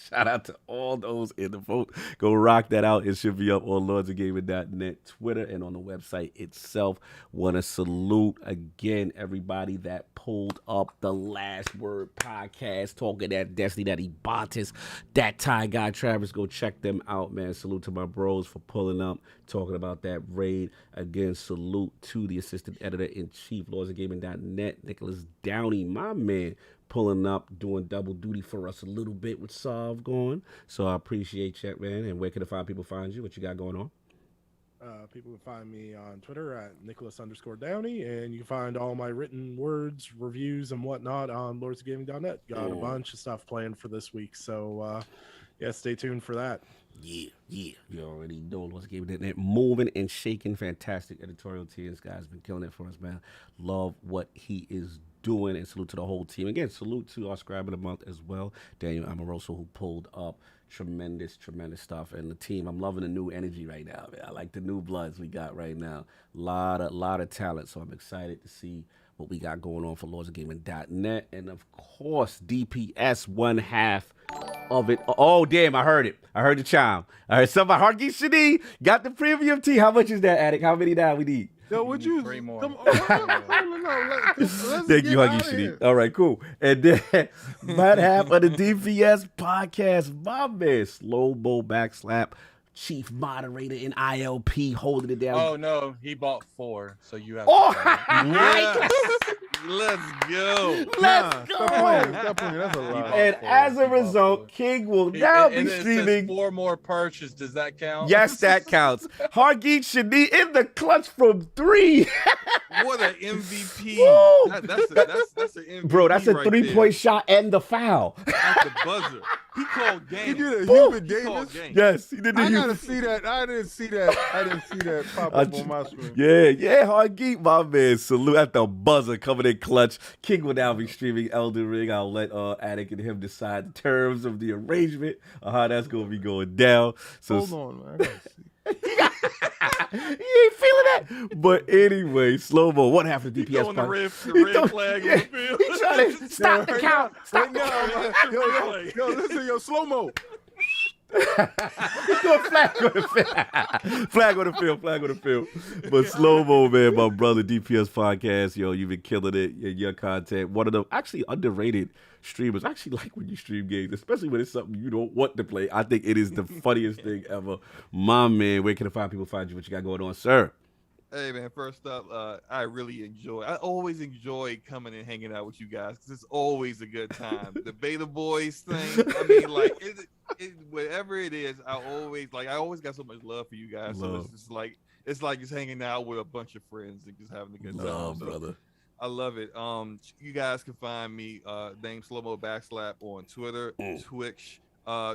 Shout out to all those in the vote. Go rock that out. It should be up on lordsofgaming.net, Twitter, and on the website itself. Want to salute again everybody that pulled up the Last Word podcast, talking that Destiny, that Ebatis, that Ty Guy Travis. Go check them out, man. Salute to my bros for pulling up, talking about that raid. Again, salute to the assistant editor-in-chief, lordsofgaming.net, Nicholas Downey, my man, pulling up, doing double duty for us a little bit with Solve going. So I appreciate you, man. And where can the fine people find you? What you got going on? People can find me on Twitter at Nicholas_Downey, and you can find all my written words, reviews, and whatnot on lordsofgaming.net. Got a bunch of stuff planned for this week, so stay tuned for that. Yeah. You already know Lord's Gaming.net. Moving and shaking. Fantastic editorial team. This guy's been killing it for us, man. Love what he is doing, and salute to the whole team. Again, salute to our Scribe of the Month as well, Daniel Amoroso, who pulled up tremendous stuff, and the team. I'm loving the new energy right now, man. I like the new bloods we got right now. Lot of talent, so I'm excited to see what we got going on for lordsofgaming.net, and of course DPS, one half of it. Oh damn, I heard it. I heard the chime. I heard somebody. Hargeet Shadi got the premium tea. How much is that, Addict? How many now we need? Yo, would you? Three more. Come on. Let's Thank get you, out Huggy of here. Shitty. All right, cool. And then might half of the DPS podcast, my man, Slow Mo Backslap, chief moderator in ILP, holding it down. Oh no, he bought 4, so you have. Oh, Yes. Let's go. let's go. Stop playing. That's a lot. And as a result, King will now be streaming. 4 more purchases. Does that count? Yes, that counts. Hargeet Shadi in the clutch from 3. What an MVP. Woo! That's an MVP. Bro, that's a right 3-point shot and the foul. At the buzzer. He called game. He did a Boom. Hubert He called Davis. game. Yes, he did the I gotta huge- see that. I didn't see that pop up on my screen. Yeah, Hargeet, my man. Salute at the buzzer coming in clutch. King will now be streaming EldenRing. I'll let Attic and him decide the terms of the arrangement of how that's gonna be going down. So Hold on, man. I gotta see. he ain't feeling that. But anyway, Slow Mo, what happened to DPS? Throwing the red flag on the field. He trying to stop the count. Stop the count. Yo, listen, yo, slow mo. He's doing flag on the field. Flag on the field. But Slow Mo, man, my brother, DPS podcast, yo, you've been killing it in your content. One of the actually underrated streamers. I actually like when you stream games, especially when it's something you don't want to play. I think it is the funniest thing ever. My man, where can the find people find you? What you got going on, sir? Hey man, first up, I always enjoy coming and hanging out with you guys because it's always a good time. The Beta Boys thing, I mean, like, whatever it is, I always got so much love for you guys. So it's like just hanging out with a bunch of friends and just having a good time. Love, So brother. I love it. You guys can find me named Slow Mo Backslap on Twitter, Twitch.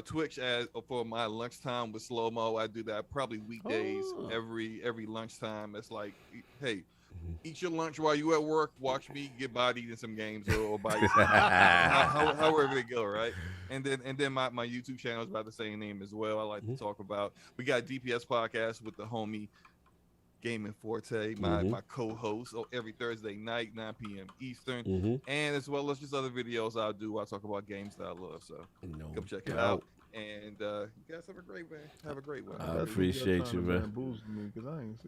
Twitch as for my lunchtime with Slow Mo. I do that probably weekdays every lunchtime. It's like, hey, eat your lunch while you at work. Watch me get bodied eating some games or bodies, however it go, right? And then my YouTube channel is by the same name as well. I like to talk about. We got DPS podcast with the homie Gaming Forte, my co-host, every Thursday night, 9 p.m. Eastern, and as well as just other videos I'll do. I talk about games that I love, so come check it out. And you guys have a great one. I appreciate you, man.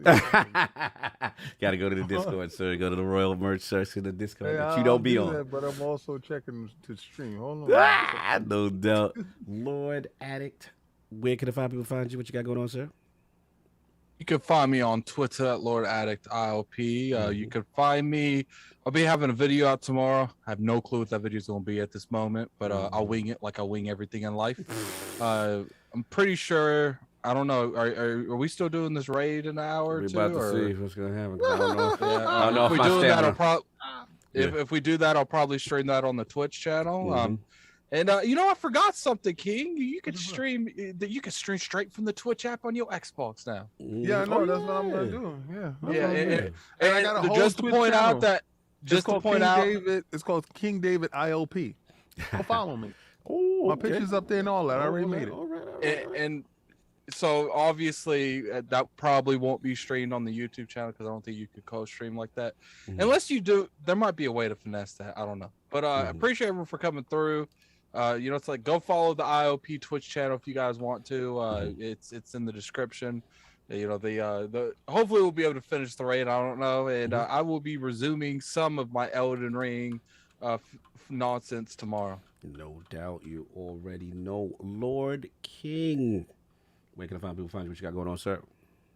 I Gotta go to the Discord, sir. Go to the Royal Merch search in the Discord Hey, that you don't be on. that, but I'm also checking to stream. Hold on. No doubt. Lord Addict, where can the find people find you? What you got going on, sir? You can find me on Twitter at Lord Addict ILP. You can find me. I'll be having a video out tomorrow. I have no clue what that video is going to be at this moment, but I'll wing it like I wing everything in life. I'm pretty sure. I don't know. Are we still doing this raid in an hour or two? We're about to see what's going to happen. I don't know. I don't know if we my do that, stamina. if we do that, I'll probably stream that on the Twitch channel. And I forgot something, King. You could stream. You can stream straight from the Twitch app on your Xbox now. Yeah, I know. That's what I'm gonna do. Yeah. And I got a whole just to point out that just to point out, it's called King David ILP. Go follow me. My picture's up there and all that. I already made it. And so obviously that probably won't be streamed on the YouTube channel because I don't think you could co-stream like that. Unless you do, there might be a way to finesse that. I don't know. But I appreciate everyone for coming through. It's like go follow the IOP Twitch channel if you guys want to. It's in the description. The hopefully we'll be able to finish the raid. I don't know, and I will be resuming some of my EldenRing nonsense tomorrow. No doubt, you already know. Lord King, where can I find people find you? What you got going on, sir?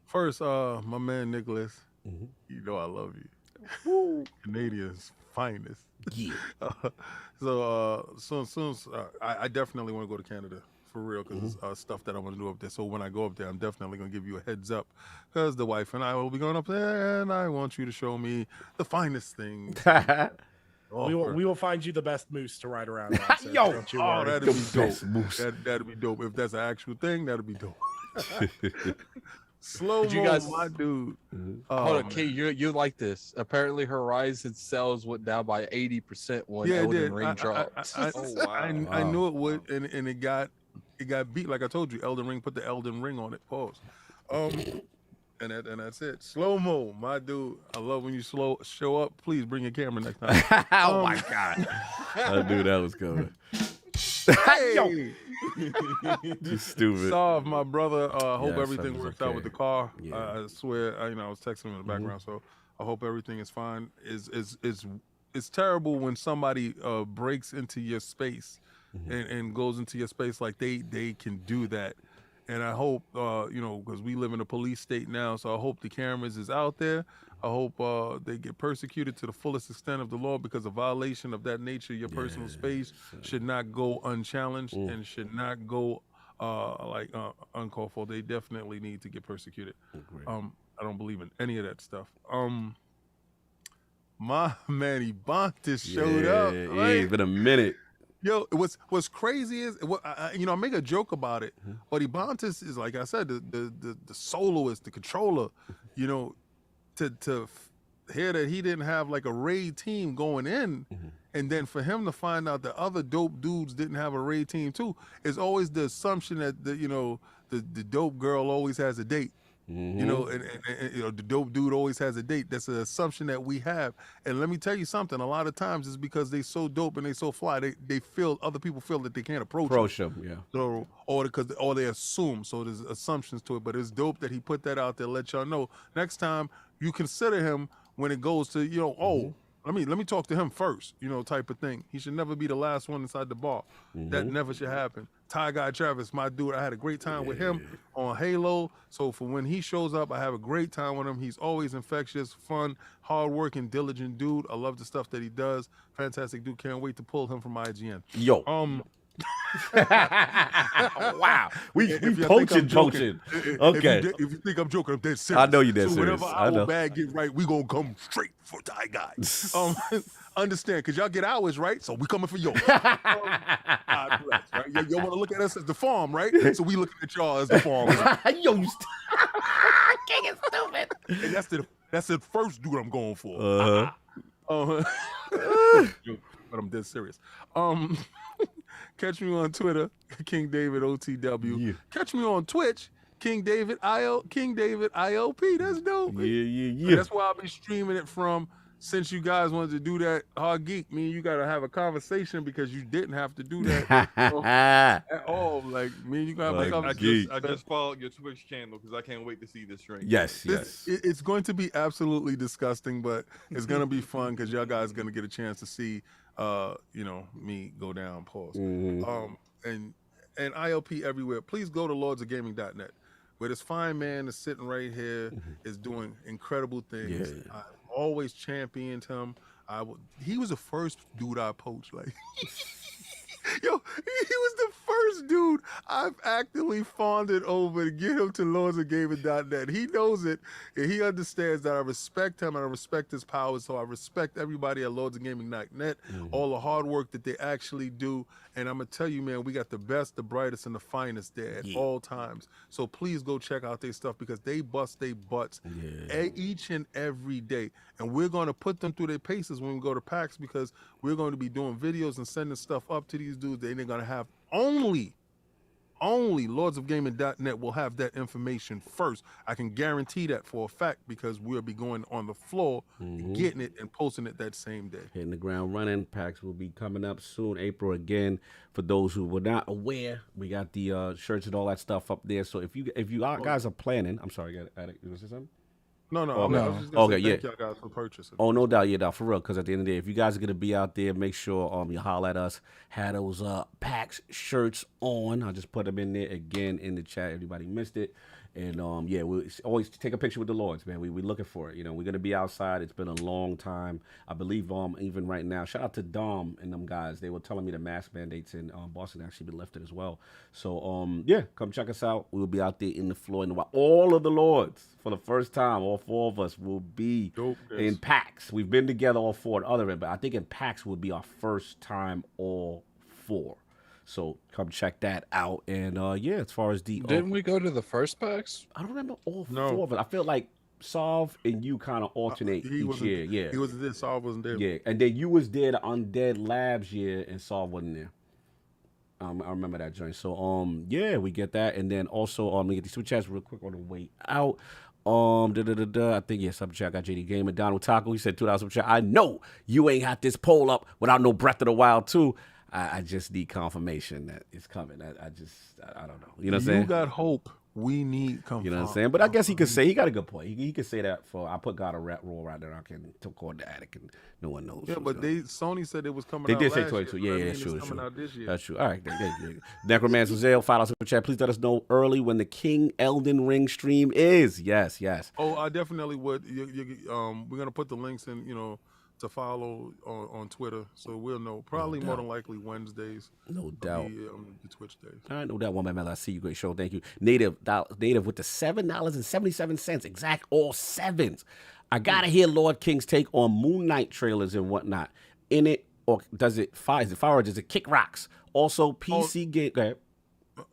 First, my man Nicholas, you know I love you. Canadian's finest. Yeah. Soon, I definitely want to go to Canada for real because it's stuff that I want to do up there. So when I go up there, I'm definitely going to give you a heads up because the wife and I will be going up there and I want you to show me the finest things. We will find you the best moose to ride around on. So don't you worry. That'd be dope. That'd be dope. If that's an actual thing, that'd be dope. Slow mo, guys, my dude. Hold on, Kate, you like this. Apparently Horizon sales went down by 80% when EldenRing dropped. I knew it would, and it got beat. Like I told you, EldenRing put the EldenRing on it. Pause. And that's it. Slow mo, my dude. I love when you show up. Please bring your camera next time. Oh my God. I knew that was coming. Hey, Just stupid. Solve, my brother. Hope Yeah, everything Solve's works out with okay. the car. Yeah. I swear, I was texting him in the background, so I hope everything is fine. It's terrible when somebody breaks into your space and goes into your space like they can do that. And I hope, because we live in a police state now, so I hope the cameras is out there. I hope they get persecuted to the fullest extent of the law, because a violation of that nature, your personal space, should not go unchallenged and should not go uncalled for. They definitely need to get persecuted. I don't believe in any of that stuff. My man Ebontis showed up. Yeah, it's been a minute. Yo, what's crazy is I make a joke about it, but Ebontis is, like I said, the soloist, the controller. To hear that he didn't have like a raid team going in, and then for him to find out that other dope dudes didn't have a raid team too, is always the assumption that the dope girl always has a date. And the dope dude always has a date. That's an assumption that we have. And let me tell you something. A lot of times it's because they so dope and they so fly. They feel, other people feel that they can't approach them. Yeah. So or they assume. So there's assumptions to it. But it's dope that he put that out there. Let y'all know next time you consider him when it goes to let me talk to him first. Type of thing. He should never be the last one inside the bar. That never should happen. Ty Guy Travis, my dude, I had a great time with him on Halo. So for when he shows up, I have a great time with him. He's always infectious, fun, hardworking, diligent dude. I love the stuff that he does. Fantastic dude. Can't wait to pull him from IGN. Yo. Wow. We poaching. Okay. If you think I'm joking, I'm dead serious. I know you're dead serious. Whenever our bag get right, we gonna come straight for Ty Guy. Understand, because y'all get ours, right? So we coming for yours. God bless, right? Y'all want to look at us as the farm, right? So we looking at y'all as the farm. Yo, you King is stupid. And that's the first dude I'm going for. But I'm dead serious. Catch me on Twitter, King David OTW. Yeah. Catch me on Twitch, King David ILP. That's dope. Yeah. That's where I'll be streaming it from. Since you guys wanted to do that, Hard Geek, me and you gotta have a conversation, because you didn't have to do that at all. Like, me and you gotta have a conversation. I just followed your Twitch channel because I can't wait to see this stream. Yes. It's going to be absolutely disgusting, but it's gonna be fun because y'all guys are gonna get a chance to see me go down. Pause. And ILP everywhere. Please go to lordsofgaming.net, where this fine man is sitting right here, is doing incredible things. Yeah. I've always championed him. He was the first dude I poached. Like, yo, he was the first dude I've actively fawned over to get him to lordsofgaming.net. He knows it, and he understands that I respect him and I respect his powers. So I respect everybody at lordsofgaming.net, all the hard work that they actually do. And I'm gonna tell you, man, we got the best, the brightest, and the finest there at all times. So please go check out their stuff, because they bust their butts each and every day. And we're gonna put them through their paces when we go to PAX, because we're going to be doing videos and sending stuff up to these dudes. They're gonna have only lordsofgaming.net will have that information first. I can guarantee that for a fact, because we'll be going on the floor, getting it and posting it that same day. Hitting the ground running. PAX will be coming up soon, April again. For those who were not aware, we got the shirts and all that stuff up there. So if you guys are planning, I'm sorry, you want to say something? No. Okay. I was just gonna say thank y'all guys for purchasing. Oh, no doubt, for real. Because at the end of the day, if you guys are gonna be out there, make sure you holler at us. Had those PAX shirts on. I'll just put them in there again in the chat. Everybody missed it. And we'll always take a picture with the Lords, man. We're looking for it. We're gonna be outside. It's been a long time. I believe even right now. Shout out to Dom and them guys. They were telling me the mask mandates in Boston actually been lifted as well. So come check us out. We'll be out there in the floor in the wild. All of the Lords for the first time. All four of us will be in PAX. We've been together all four at other end, but I think in PAX will be our first time all four. So come check that out. And as far as didn't we go to the first PAX? I don't remember all four of it. I feel like Solve and you kind of alternate each year. Yeah, he wasn't there. Solve wasn't there. Yeah, and then you was there the Undead Labs year, and Solve wasn't there. I remember that joint. So we get that, and then also let me get these two chats real quick on the way out. I think sub chat got JD Gamer. Donald Taco, he said $2 sub chat. I know you ain't had this poll up without no Breath of the Wild 2. I just need confirmation that it's coming. I don't know. You know what I'm saying? You got hope. We need confirmation. You know what I'm saying? But I guess he could say, he got a good point. He could say that for, I put God a rat roll right there. I can record the attic and no one knows. Yeah, but Sony said it was coming they out. They did say last 22. year, Yeah, that's true. It's coming out this year. That's true. All right. Necromancer Zale, $5 super chat. Please let us know early when the King Elden Ring stream is. Yes. Oh, I definitely would. We're going to put the links in, to follow on Twitter, so we'll know. Probably more than likely Wednesdays. No doubt. The Twitch days. All right, no doubt. One man, I see you. Great show. Thank you. Native with the $7.77. Exact all sevens. I gotta hear Lord King's take on Moon Knight trailers and whatnot. In it, or does it fire? Is it fire or does it kick rocks? Also, PC game. Go ahead.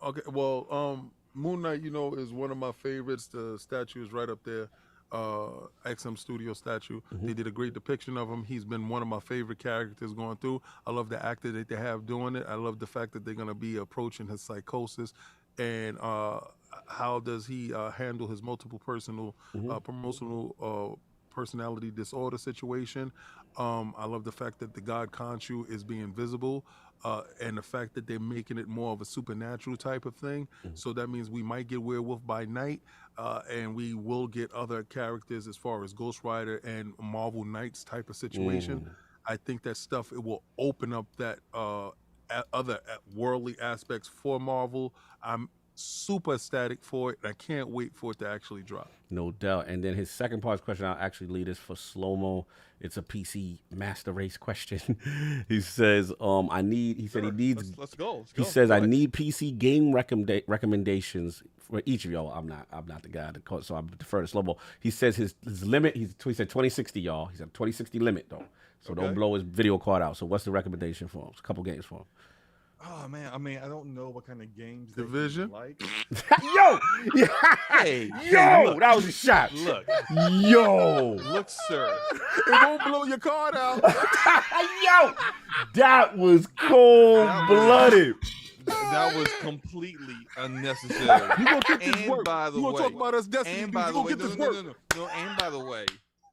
Okay. Well, Moon Knight, is one of my favorites. The statue is right up there. XM Studio statue. They did a great depiction of him. He's been one of my favorite characters going through. I love the actor that they have doing it. I love the fact that they're going to be approaching his psychosis and how does he handle his multiple personality disorder situation. I love the fact that the god Khonshu is being visible. And the fact that they're making it more of a supernatural type of thing. So that means we might get Werewolf by Night, and we will get other characters as far as Ghost Rider and Marvel Knights type of situation. I think that stuff, it will open up that other worldly aspects for Marvel. I'm super ecstatic for it. I can't wait for it to actually drop. No doubt. And then his second part of his question, I'll actually leave this for slow-mo. It's a PC master race question. He says, he needs. Let's go. He says, I need PC game recommendations for each of y'all. I'm not the guy to call, so I defer to slow-mo. He says his limit, he said 2060, y'all. He said 2060 limit, though. So don't blow his video card out. So what's the recommendation for him? It's a couple games for him. Oh man, I don't know what kind of games Division like. Hey, look, that was a shot. Look, look, sir, it won't blow your card out. That was cold-blooded. That was completely unnecessary. You gonna get this work? By the you way, gonna talk about us Destiny? And by the way, get this work? No. And by the way,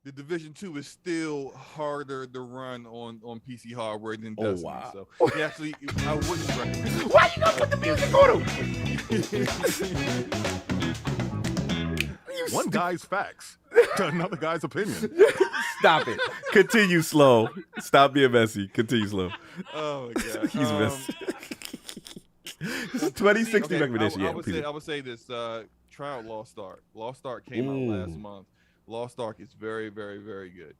the Division 2 is still harder to run on PC hardware than Destiny. Wow. So actually, I wouldn't recommend it. Why you gonna put the music on him? One guy's facts to another guy's opinion. Stop it. Continue slow. Stop being messy. Continue slow. Oh my god. He's messy. 2060 recommendation. I would say this. Try out Lost Ark. Lost Ark came out last month. Lost Ark is very, very, very good.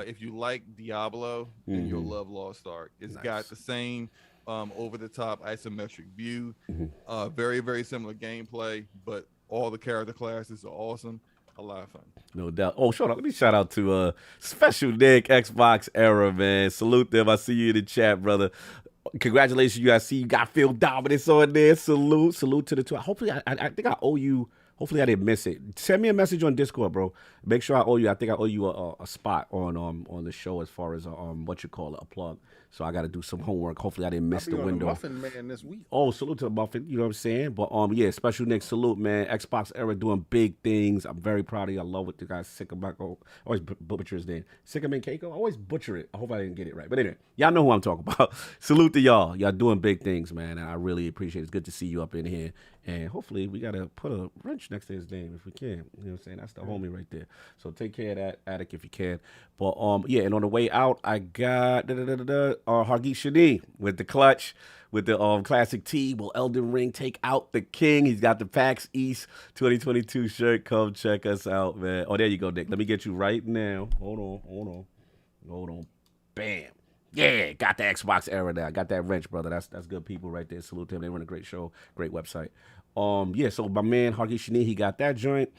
If you like Diablo, then you'll love Lost Ark. It's got the same over-the-top isometric view, very, very similar gameplay, but all the character classes are awesome. A lot of fun. No doubt. Oh, let me shout out to Special Nick, Xbox Era, man. Salute them. I see you in the chat, brother. Congratulations, you guys. See you got Phil Dominance on there. Salute to the two. Hopefully, I think I owe you. Hopefully I didn't miss it. Send me a message on Discord, bro. Make sure I owe you. I think I owe you a spot on the show as far as what you call it, a plug. So I got to do some homework. Hopefully I didn't miss the window. Muffin Man this week. Oh, salute to the Muffin. You know what I'm saying? But yeah, Special Nick, salute, man. Xbox Era doing big things. I'm very proud of you. I love what the guys Sycamore. Always butcher his name. Sycamore Keiko. I always butcher it. I hope I didn't get it right. But anyway, y'all know who I'm talking about. Salute to y'all. Y'all doing big things, man. And I really appreciate it. It's good to see you up in here. And hopefully we got to put a wrench next to his name if we can. You know what I'm saying? That's the homie right there. So take care of that, Attic, if you can. But yeah, and on the way out, I got Hargeet Shani with the clutch, with the classic T. Will EldenRing take out the king? He's got the PAX East 2022 shirt. Come check us out, man. Oh, there you go, Nick. Let me get you right now. Hold on. Bam. Yeah, got the Xbox Era now. Got that wrench, brother. That's good people right there. Salute to them. They run a great show, great website. Yeah, so my man Hargeet Shani, he got that joint.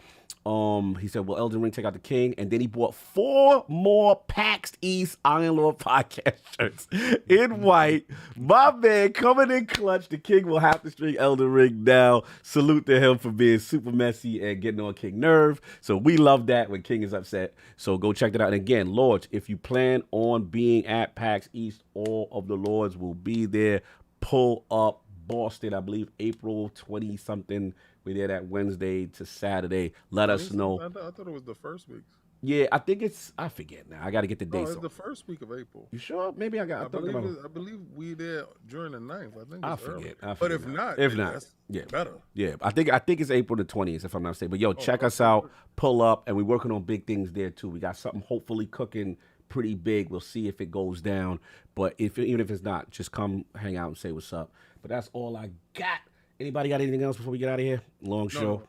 He said, "Will EldenRing take out the king?" And then he bought 4 more PAX East Iron Lord podcast shirts in white. My man coming in clutch. The king will have to string EldenRing now. Salute to him for being super messy and getting on King nerve. So we love that when King is upset. So go check that out. And again, Lords, if you plan on being at PAX East, all of the Lords will be there. Pull up Boston, I believe April 20-something. We're there that Wednesday to Saturday. Let us know. I thought it was the first week. Yeah, I think I forget now. I got to get the No, dates. it's the first week of April. You sure? Maybe I believe we there during the 9th. I think it's early. But if not, that's yeah, better. Yeah, I think it's April the 20th, if I'm not mistaken. But yo, check us out, pull up, and we're working on big things there too. We got something hopefully cooking pretty big. We'll see if it goes down. But even if it's not, just come hang out and say what's up. But that's all I got. Anybody got anything else before we get out of here? Long show.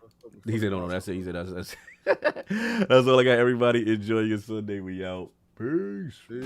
He said, no, that's it. He said, that's that's all I got. Everybody, enjoy your Sunday. We out. Peace. Peace.